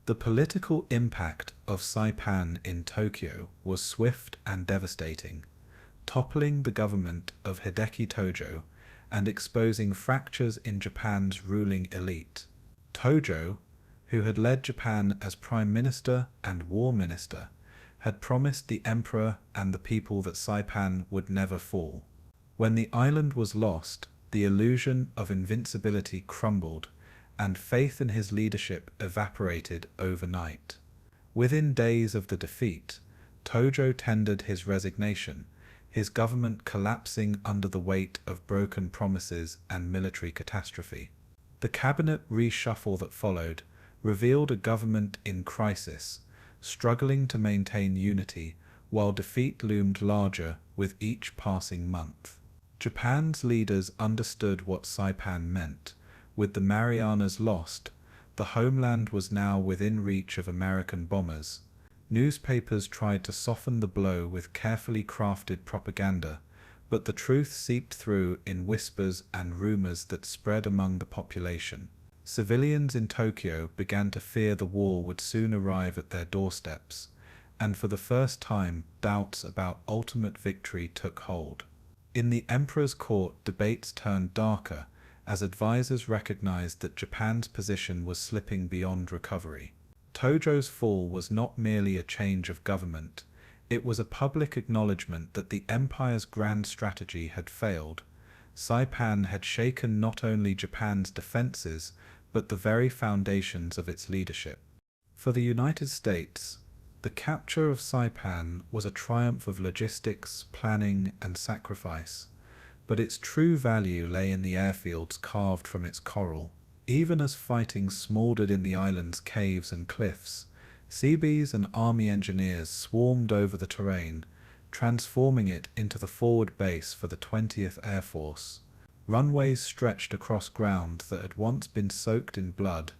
The political impact of Saipan in Tokyo was swift and devastating, toppling the government of Hideki Tojo and exposing fractures in Japan's ruling elite. Tojo, who had led Japan as prime minister and war minister, had promised the emperor and the people that Saipan would never fall. When the island was lost, the illusion of invincibility crumbled, and faith in his leadership evaporated overnight. Within days of the defeat, Tojo tendered his resignation, his government collapsing under the weight of broken promises and military catastrophe. The cabinet reshuffle that followed revealed a government in crisis, struggling to maintain unity while defeat loomed larger with each passing month. Japan's leaders understood what Saipan meant. With the Marianas lost, the homeland was now within reach of American bombers. Newspapers tried to soften the blow with carefully crafted propaganda, but the truth seeped through in whispers and rumors that spread among the population. Civilians in Tokyo began to fear the war would soon arrive at their doorsteps, and for the first time doubts about ultimate victory took hold. In the emperor's court, debates turned darker as advisors recognized that Japan's position was slipping beyond recovery. Tojo's fall was not merely a change of government, it was a public acknowledgement that the empire's grand strategy had failed. Saipan had shaken not only Japan's defenses, but the very foundations of its leadership. For the United States, the capture of Saipan was a triumph of logistics, planning, and sacrifice, but its true value lay in the airfields carved from its coral. Even as fighting smouldered in the island's caves and cliffs, Seabees and army engineers swarmed over the terrain, transforming it into the forward base for the 20th Air Force. Runways stretched across ground that had once been soaked in blood,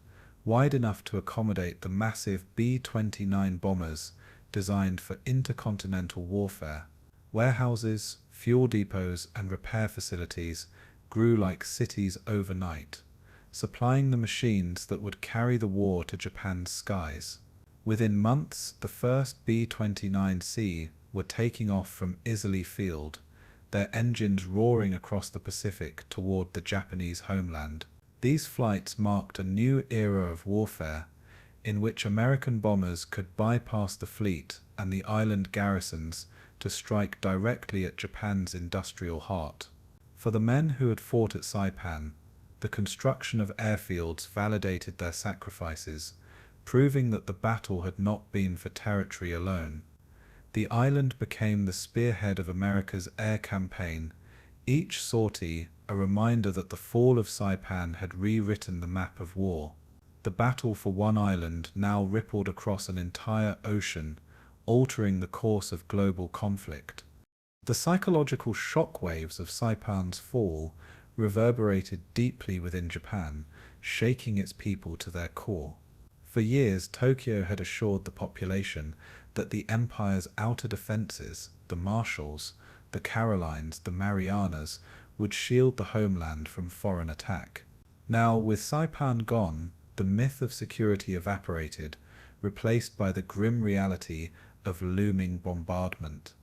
wide enough to accommodate the massive B-29 bombers designed for intercontinental warfare. Warehouses, fuel depots, and repair facilities grew like cities overnight, supplying the machines that would carry the war to Japan's skies. Within months, the first B-29C were taking off from Islay Field, their engines roaring across the Pacific toward the Japanese homeland. These flights marked a new era of warfare, in which American bombers could bypass the fleet and the island garrisons to strike directly at Japan's industrial heart. For the men who had fought at Saipan, the construction of airfields validated their sacrifices, proving that the battle had not been for territory alone. The island became the spearhead of America's air campaign, each sortie a reminder that the fall of Saipan had rewritten the map of war. The battle for one island now rippled across an entire ocean, altering the course of global conflict. The psychological shockwaves of Saipan's fall reverberated deeply within Japan, shaking its people to their core. For years, Tokyo had assured the population that the empire's outer defenses, the Marshalls, the Carolines, the Marianas, would shield the homeland from foreign attack. Now, with Saipan gone, the myth of security evaporated, replaced by the grim reality of looming bombardment.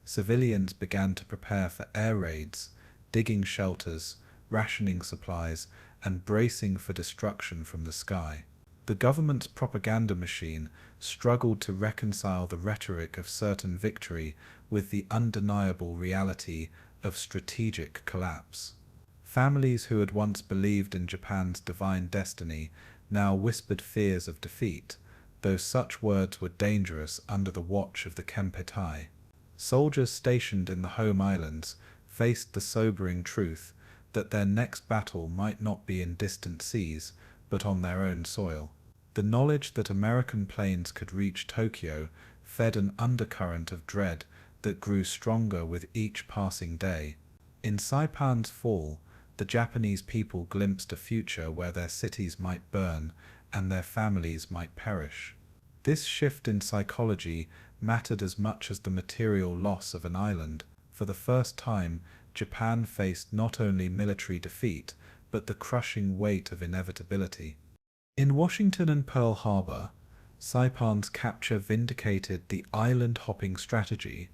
Civilians began to prepare for air raids, digging shelters, rationing supplies, and bracing for destruction from the sky. The government's propaganda machine struggled to reconcile the rhetoric of certain victory with the undeniable reality of strategic collapse. Families who had once believed in Japan's divine destiny now whispered fears of defeat, though such words were dangerous under the watch of the Kempeitai. Soldiers stationed in the home islands faced the sobering truth that their next battle might not be in distant seas, but on their own soil. The knowledge that American planes could reach Tokyo fed an undercurrent of dread that grew stronger with each passing day. In Saipan's fall, the Japanese people glimpsed a future where their cities might burn and their families might perish. This shift in psychology mattered as much as the material loss of an island. For the first time, Japan faced not only military defeat, but the crushing weight of inevitability. In Washington and Pearl Harbor, Saipan's capture vindicated the island-hopping strategy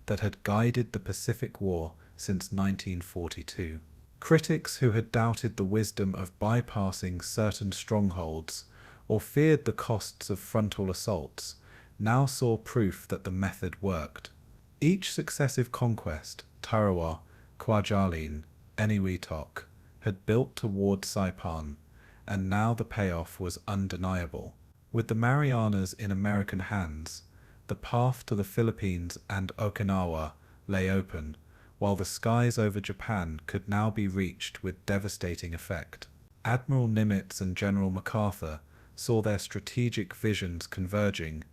that had guided the Pacific War since 1942. Critics who had doubted the wisdom of bypassing certain strongholds or feared the costs of frontal assaults now saw proof that the method worked. Each successive conquest, Tarawa, Kwajalein, Eniwetok, had built toward Saipan, and now the payoff was undeniable. With the Marianas in American hands, the path to the Philippines and Okinawa lay open, while the skies over Japan could now be reached with devastating effect. Admiral Nimitz and General MacArthur saw their strategic visions converging,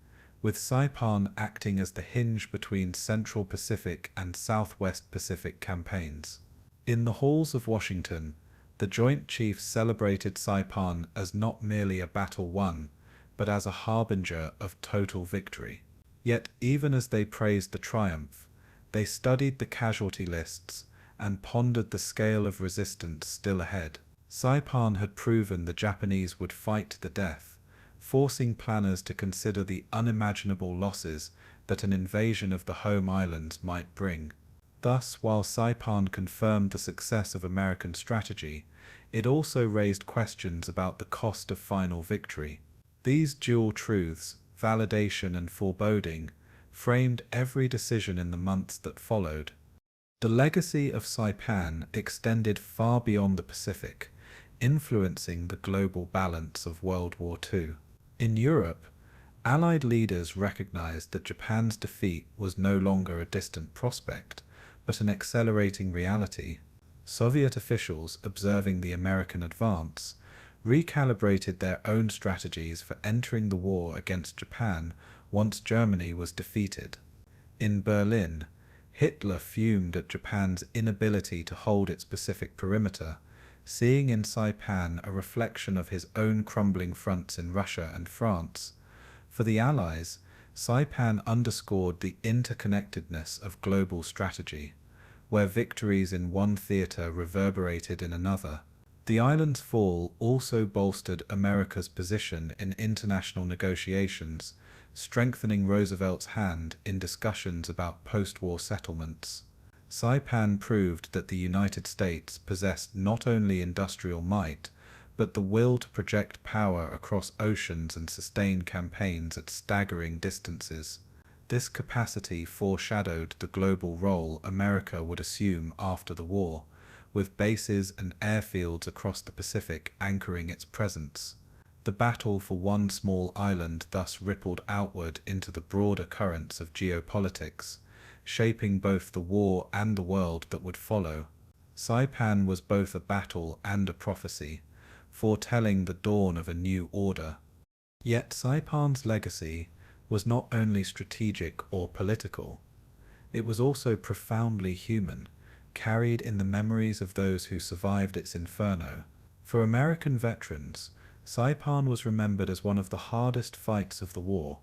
with Saipan acting as the hinge between Central Pacific and Southwest Pacific campaigns. In the halls of Washington, the Joint Chiefs celebrated Saipan as not merely a battle won, but as a harbinger of total victory. Yet even as they praised the triumph, they studied the casualty lists and pondered the scale of resistance still ahead. Saipan had proven the Japanese would fight to the death, forcing planners to consider the unimaginable losses that an invasion of the home islands might bring. Thus, while Saipan confirmed the success of American strategy, it also raised questions about the cost of final victory. These dual truths, validation and foreboding, framed every decision in the months that followed. The legacy of Saipan extended far beyond the Pacific, influencing the global balance of World War II. In Europe, Allied leaders recognized that Japan's defeat was no longer a distant prospect, but an accelerating reality. Soviet officials, observing the American advance, recalibrated their own strategies for entering the war against Japan once Germany was defeated. In Berlin, Hitler fumed at Japan's inability to hold its Pacific perimeter, seeing in Saipan a reflection of his own crumbling fronts in Russia and France. For the Allies, Saipan underscored the interconnectedness of global strategy, where victories in one theater reverberated in another. The island's fall also bolstered America's position in international negotiations, strengthening Roosevelt's hand in discussions about post-war settlements. Saipan proved that the United States possessed not only industrial might, but the will to project power across oceans and sustain campaigns at staggering distances. This capacity foreshadowed the global role America would assume after the war, with bases and airfields across the Pacific anchoring its presence. The battle for one small island thus rippled outward into the broader currents of geopolitics, shaping both the war and the world that would follow. Saipan was both a battle and a prophecy, foretelling the dawn of a new order. Yet Saipan's legacy was not only strategic or political, it was also profoundly human, carried in the memories of those who survived its inferno. For American veterans, Saipan was remembered as one of the hardest fights of the war,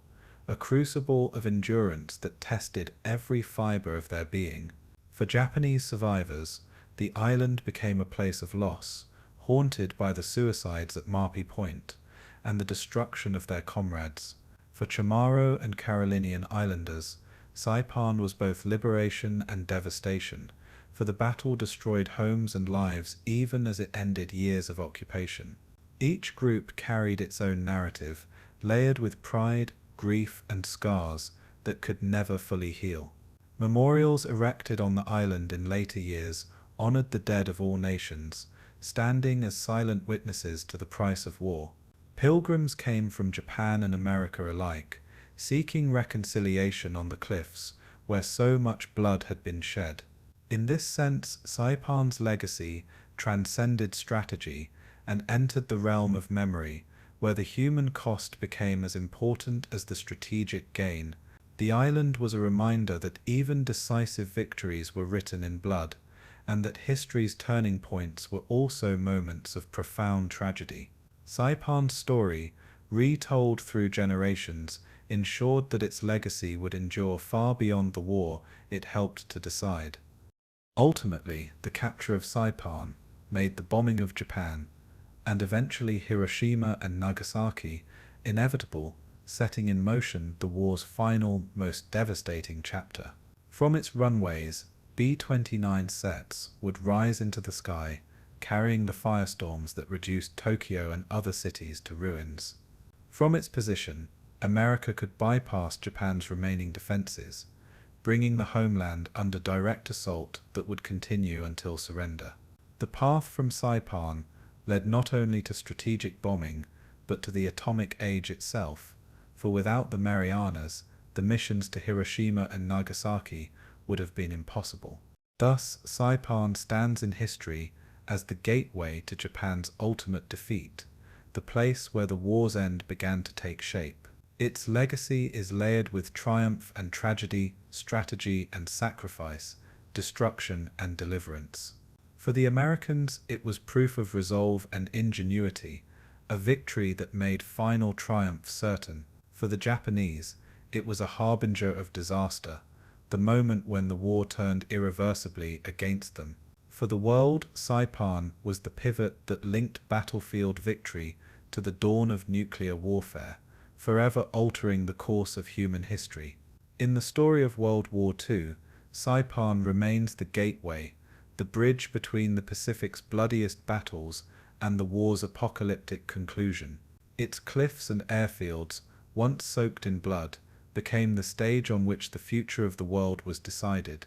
a crucible of endurance that tested every fiber of their being. For Japanese survivors, the island became a place of loss, haunted by the suicides at Marpi Point and the destruction of their comrades. For Chamorro and Carolinian islanders, Saipan was both liberation and devastation, for the battle destroyed homes and lives even as it ended years of occupation. Each group carried its own narrative, layered with pride, grief, and scars that could never fully heal. Memorials erected on the island in later years honored the dead of all nations, standing as silent witnesses to the price of war. Pilgrims came from Japan and America alike, seeking reconciliation on the cliffs where so much blood had been shed. In this sense, Saipan's legacy transcended strategy and entered the realm of memory, where the human cost became as important as the strategic gain. The island was a reminder that even decisive victories were written in blood, and that history's turning points were also moments of profound tragedy. Saipan's story, retold through generations, ensured that its legacy would endure far beyond the war it helped to decide. Ultimately, the capture of Saipan made the bombing of Japan, and eventually Hiroshima and Nagasaki, inevitable, setting in motion the war's final, most devastating chapter. From its runways, B-29 sets would rise into the sky, carrying the firestorms that reduced Tokyo and other cities to ruins. From its position, America could bypass Japan's remaining defenses, bringing the homeland under direct assault that would continue until surrender. The path from Saipan led not only to strategic bombing, but to the atomic age itself, for without the Marianas, the missions to Hiroshima and Nagasaki would have been impossible. Thus, Saipan stands in history as the gateway to Japan's ultimate defeat, the place where the war's end began to take shape. Its legacy is layered with triumph and tragedy, strategy and sacrifice, destruction and deliverance. For the Americans, it was proof of resolve and ingenuity, a victory that made final triumph certain. For the Japanese, it was a harbinger of disaster, the moment when the war turned irreversibly against them. For the world, Saipan was the pivot that linked battlefield victory to the dawn of nuclear warfare, forever altering the course of human history. In the story of World War II, Saipan remains the gateway, the bridge between the Pacific's bloodiest battles and the war's apocalyptic conclusion. Its cliffs and airfields, once soaked in blood, became the stage on which the future of the world was decided.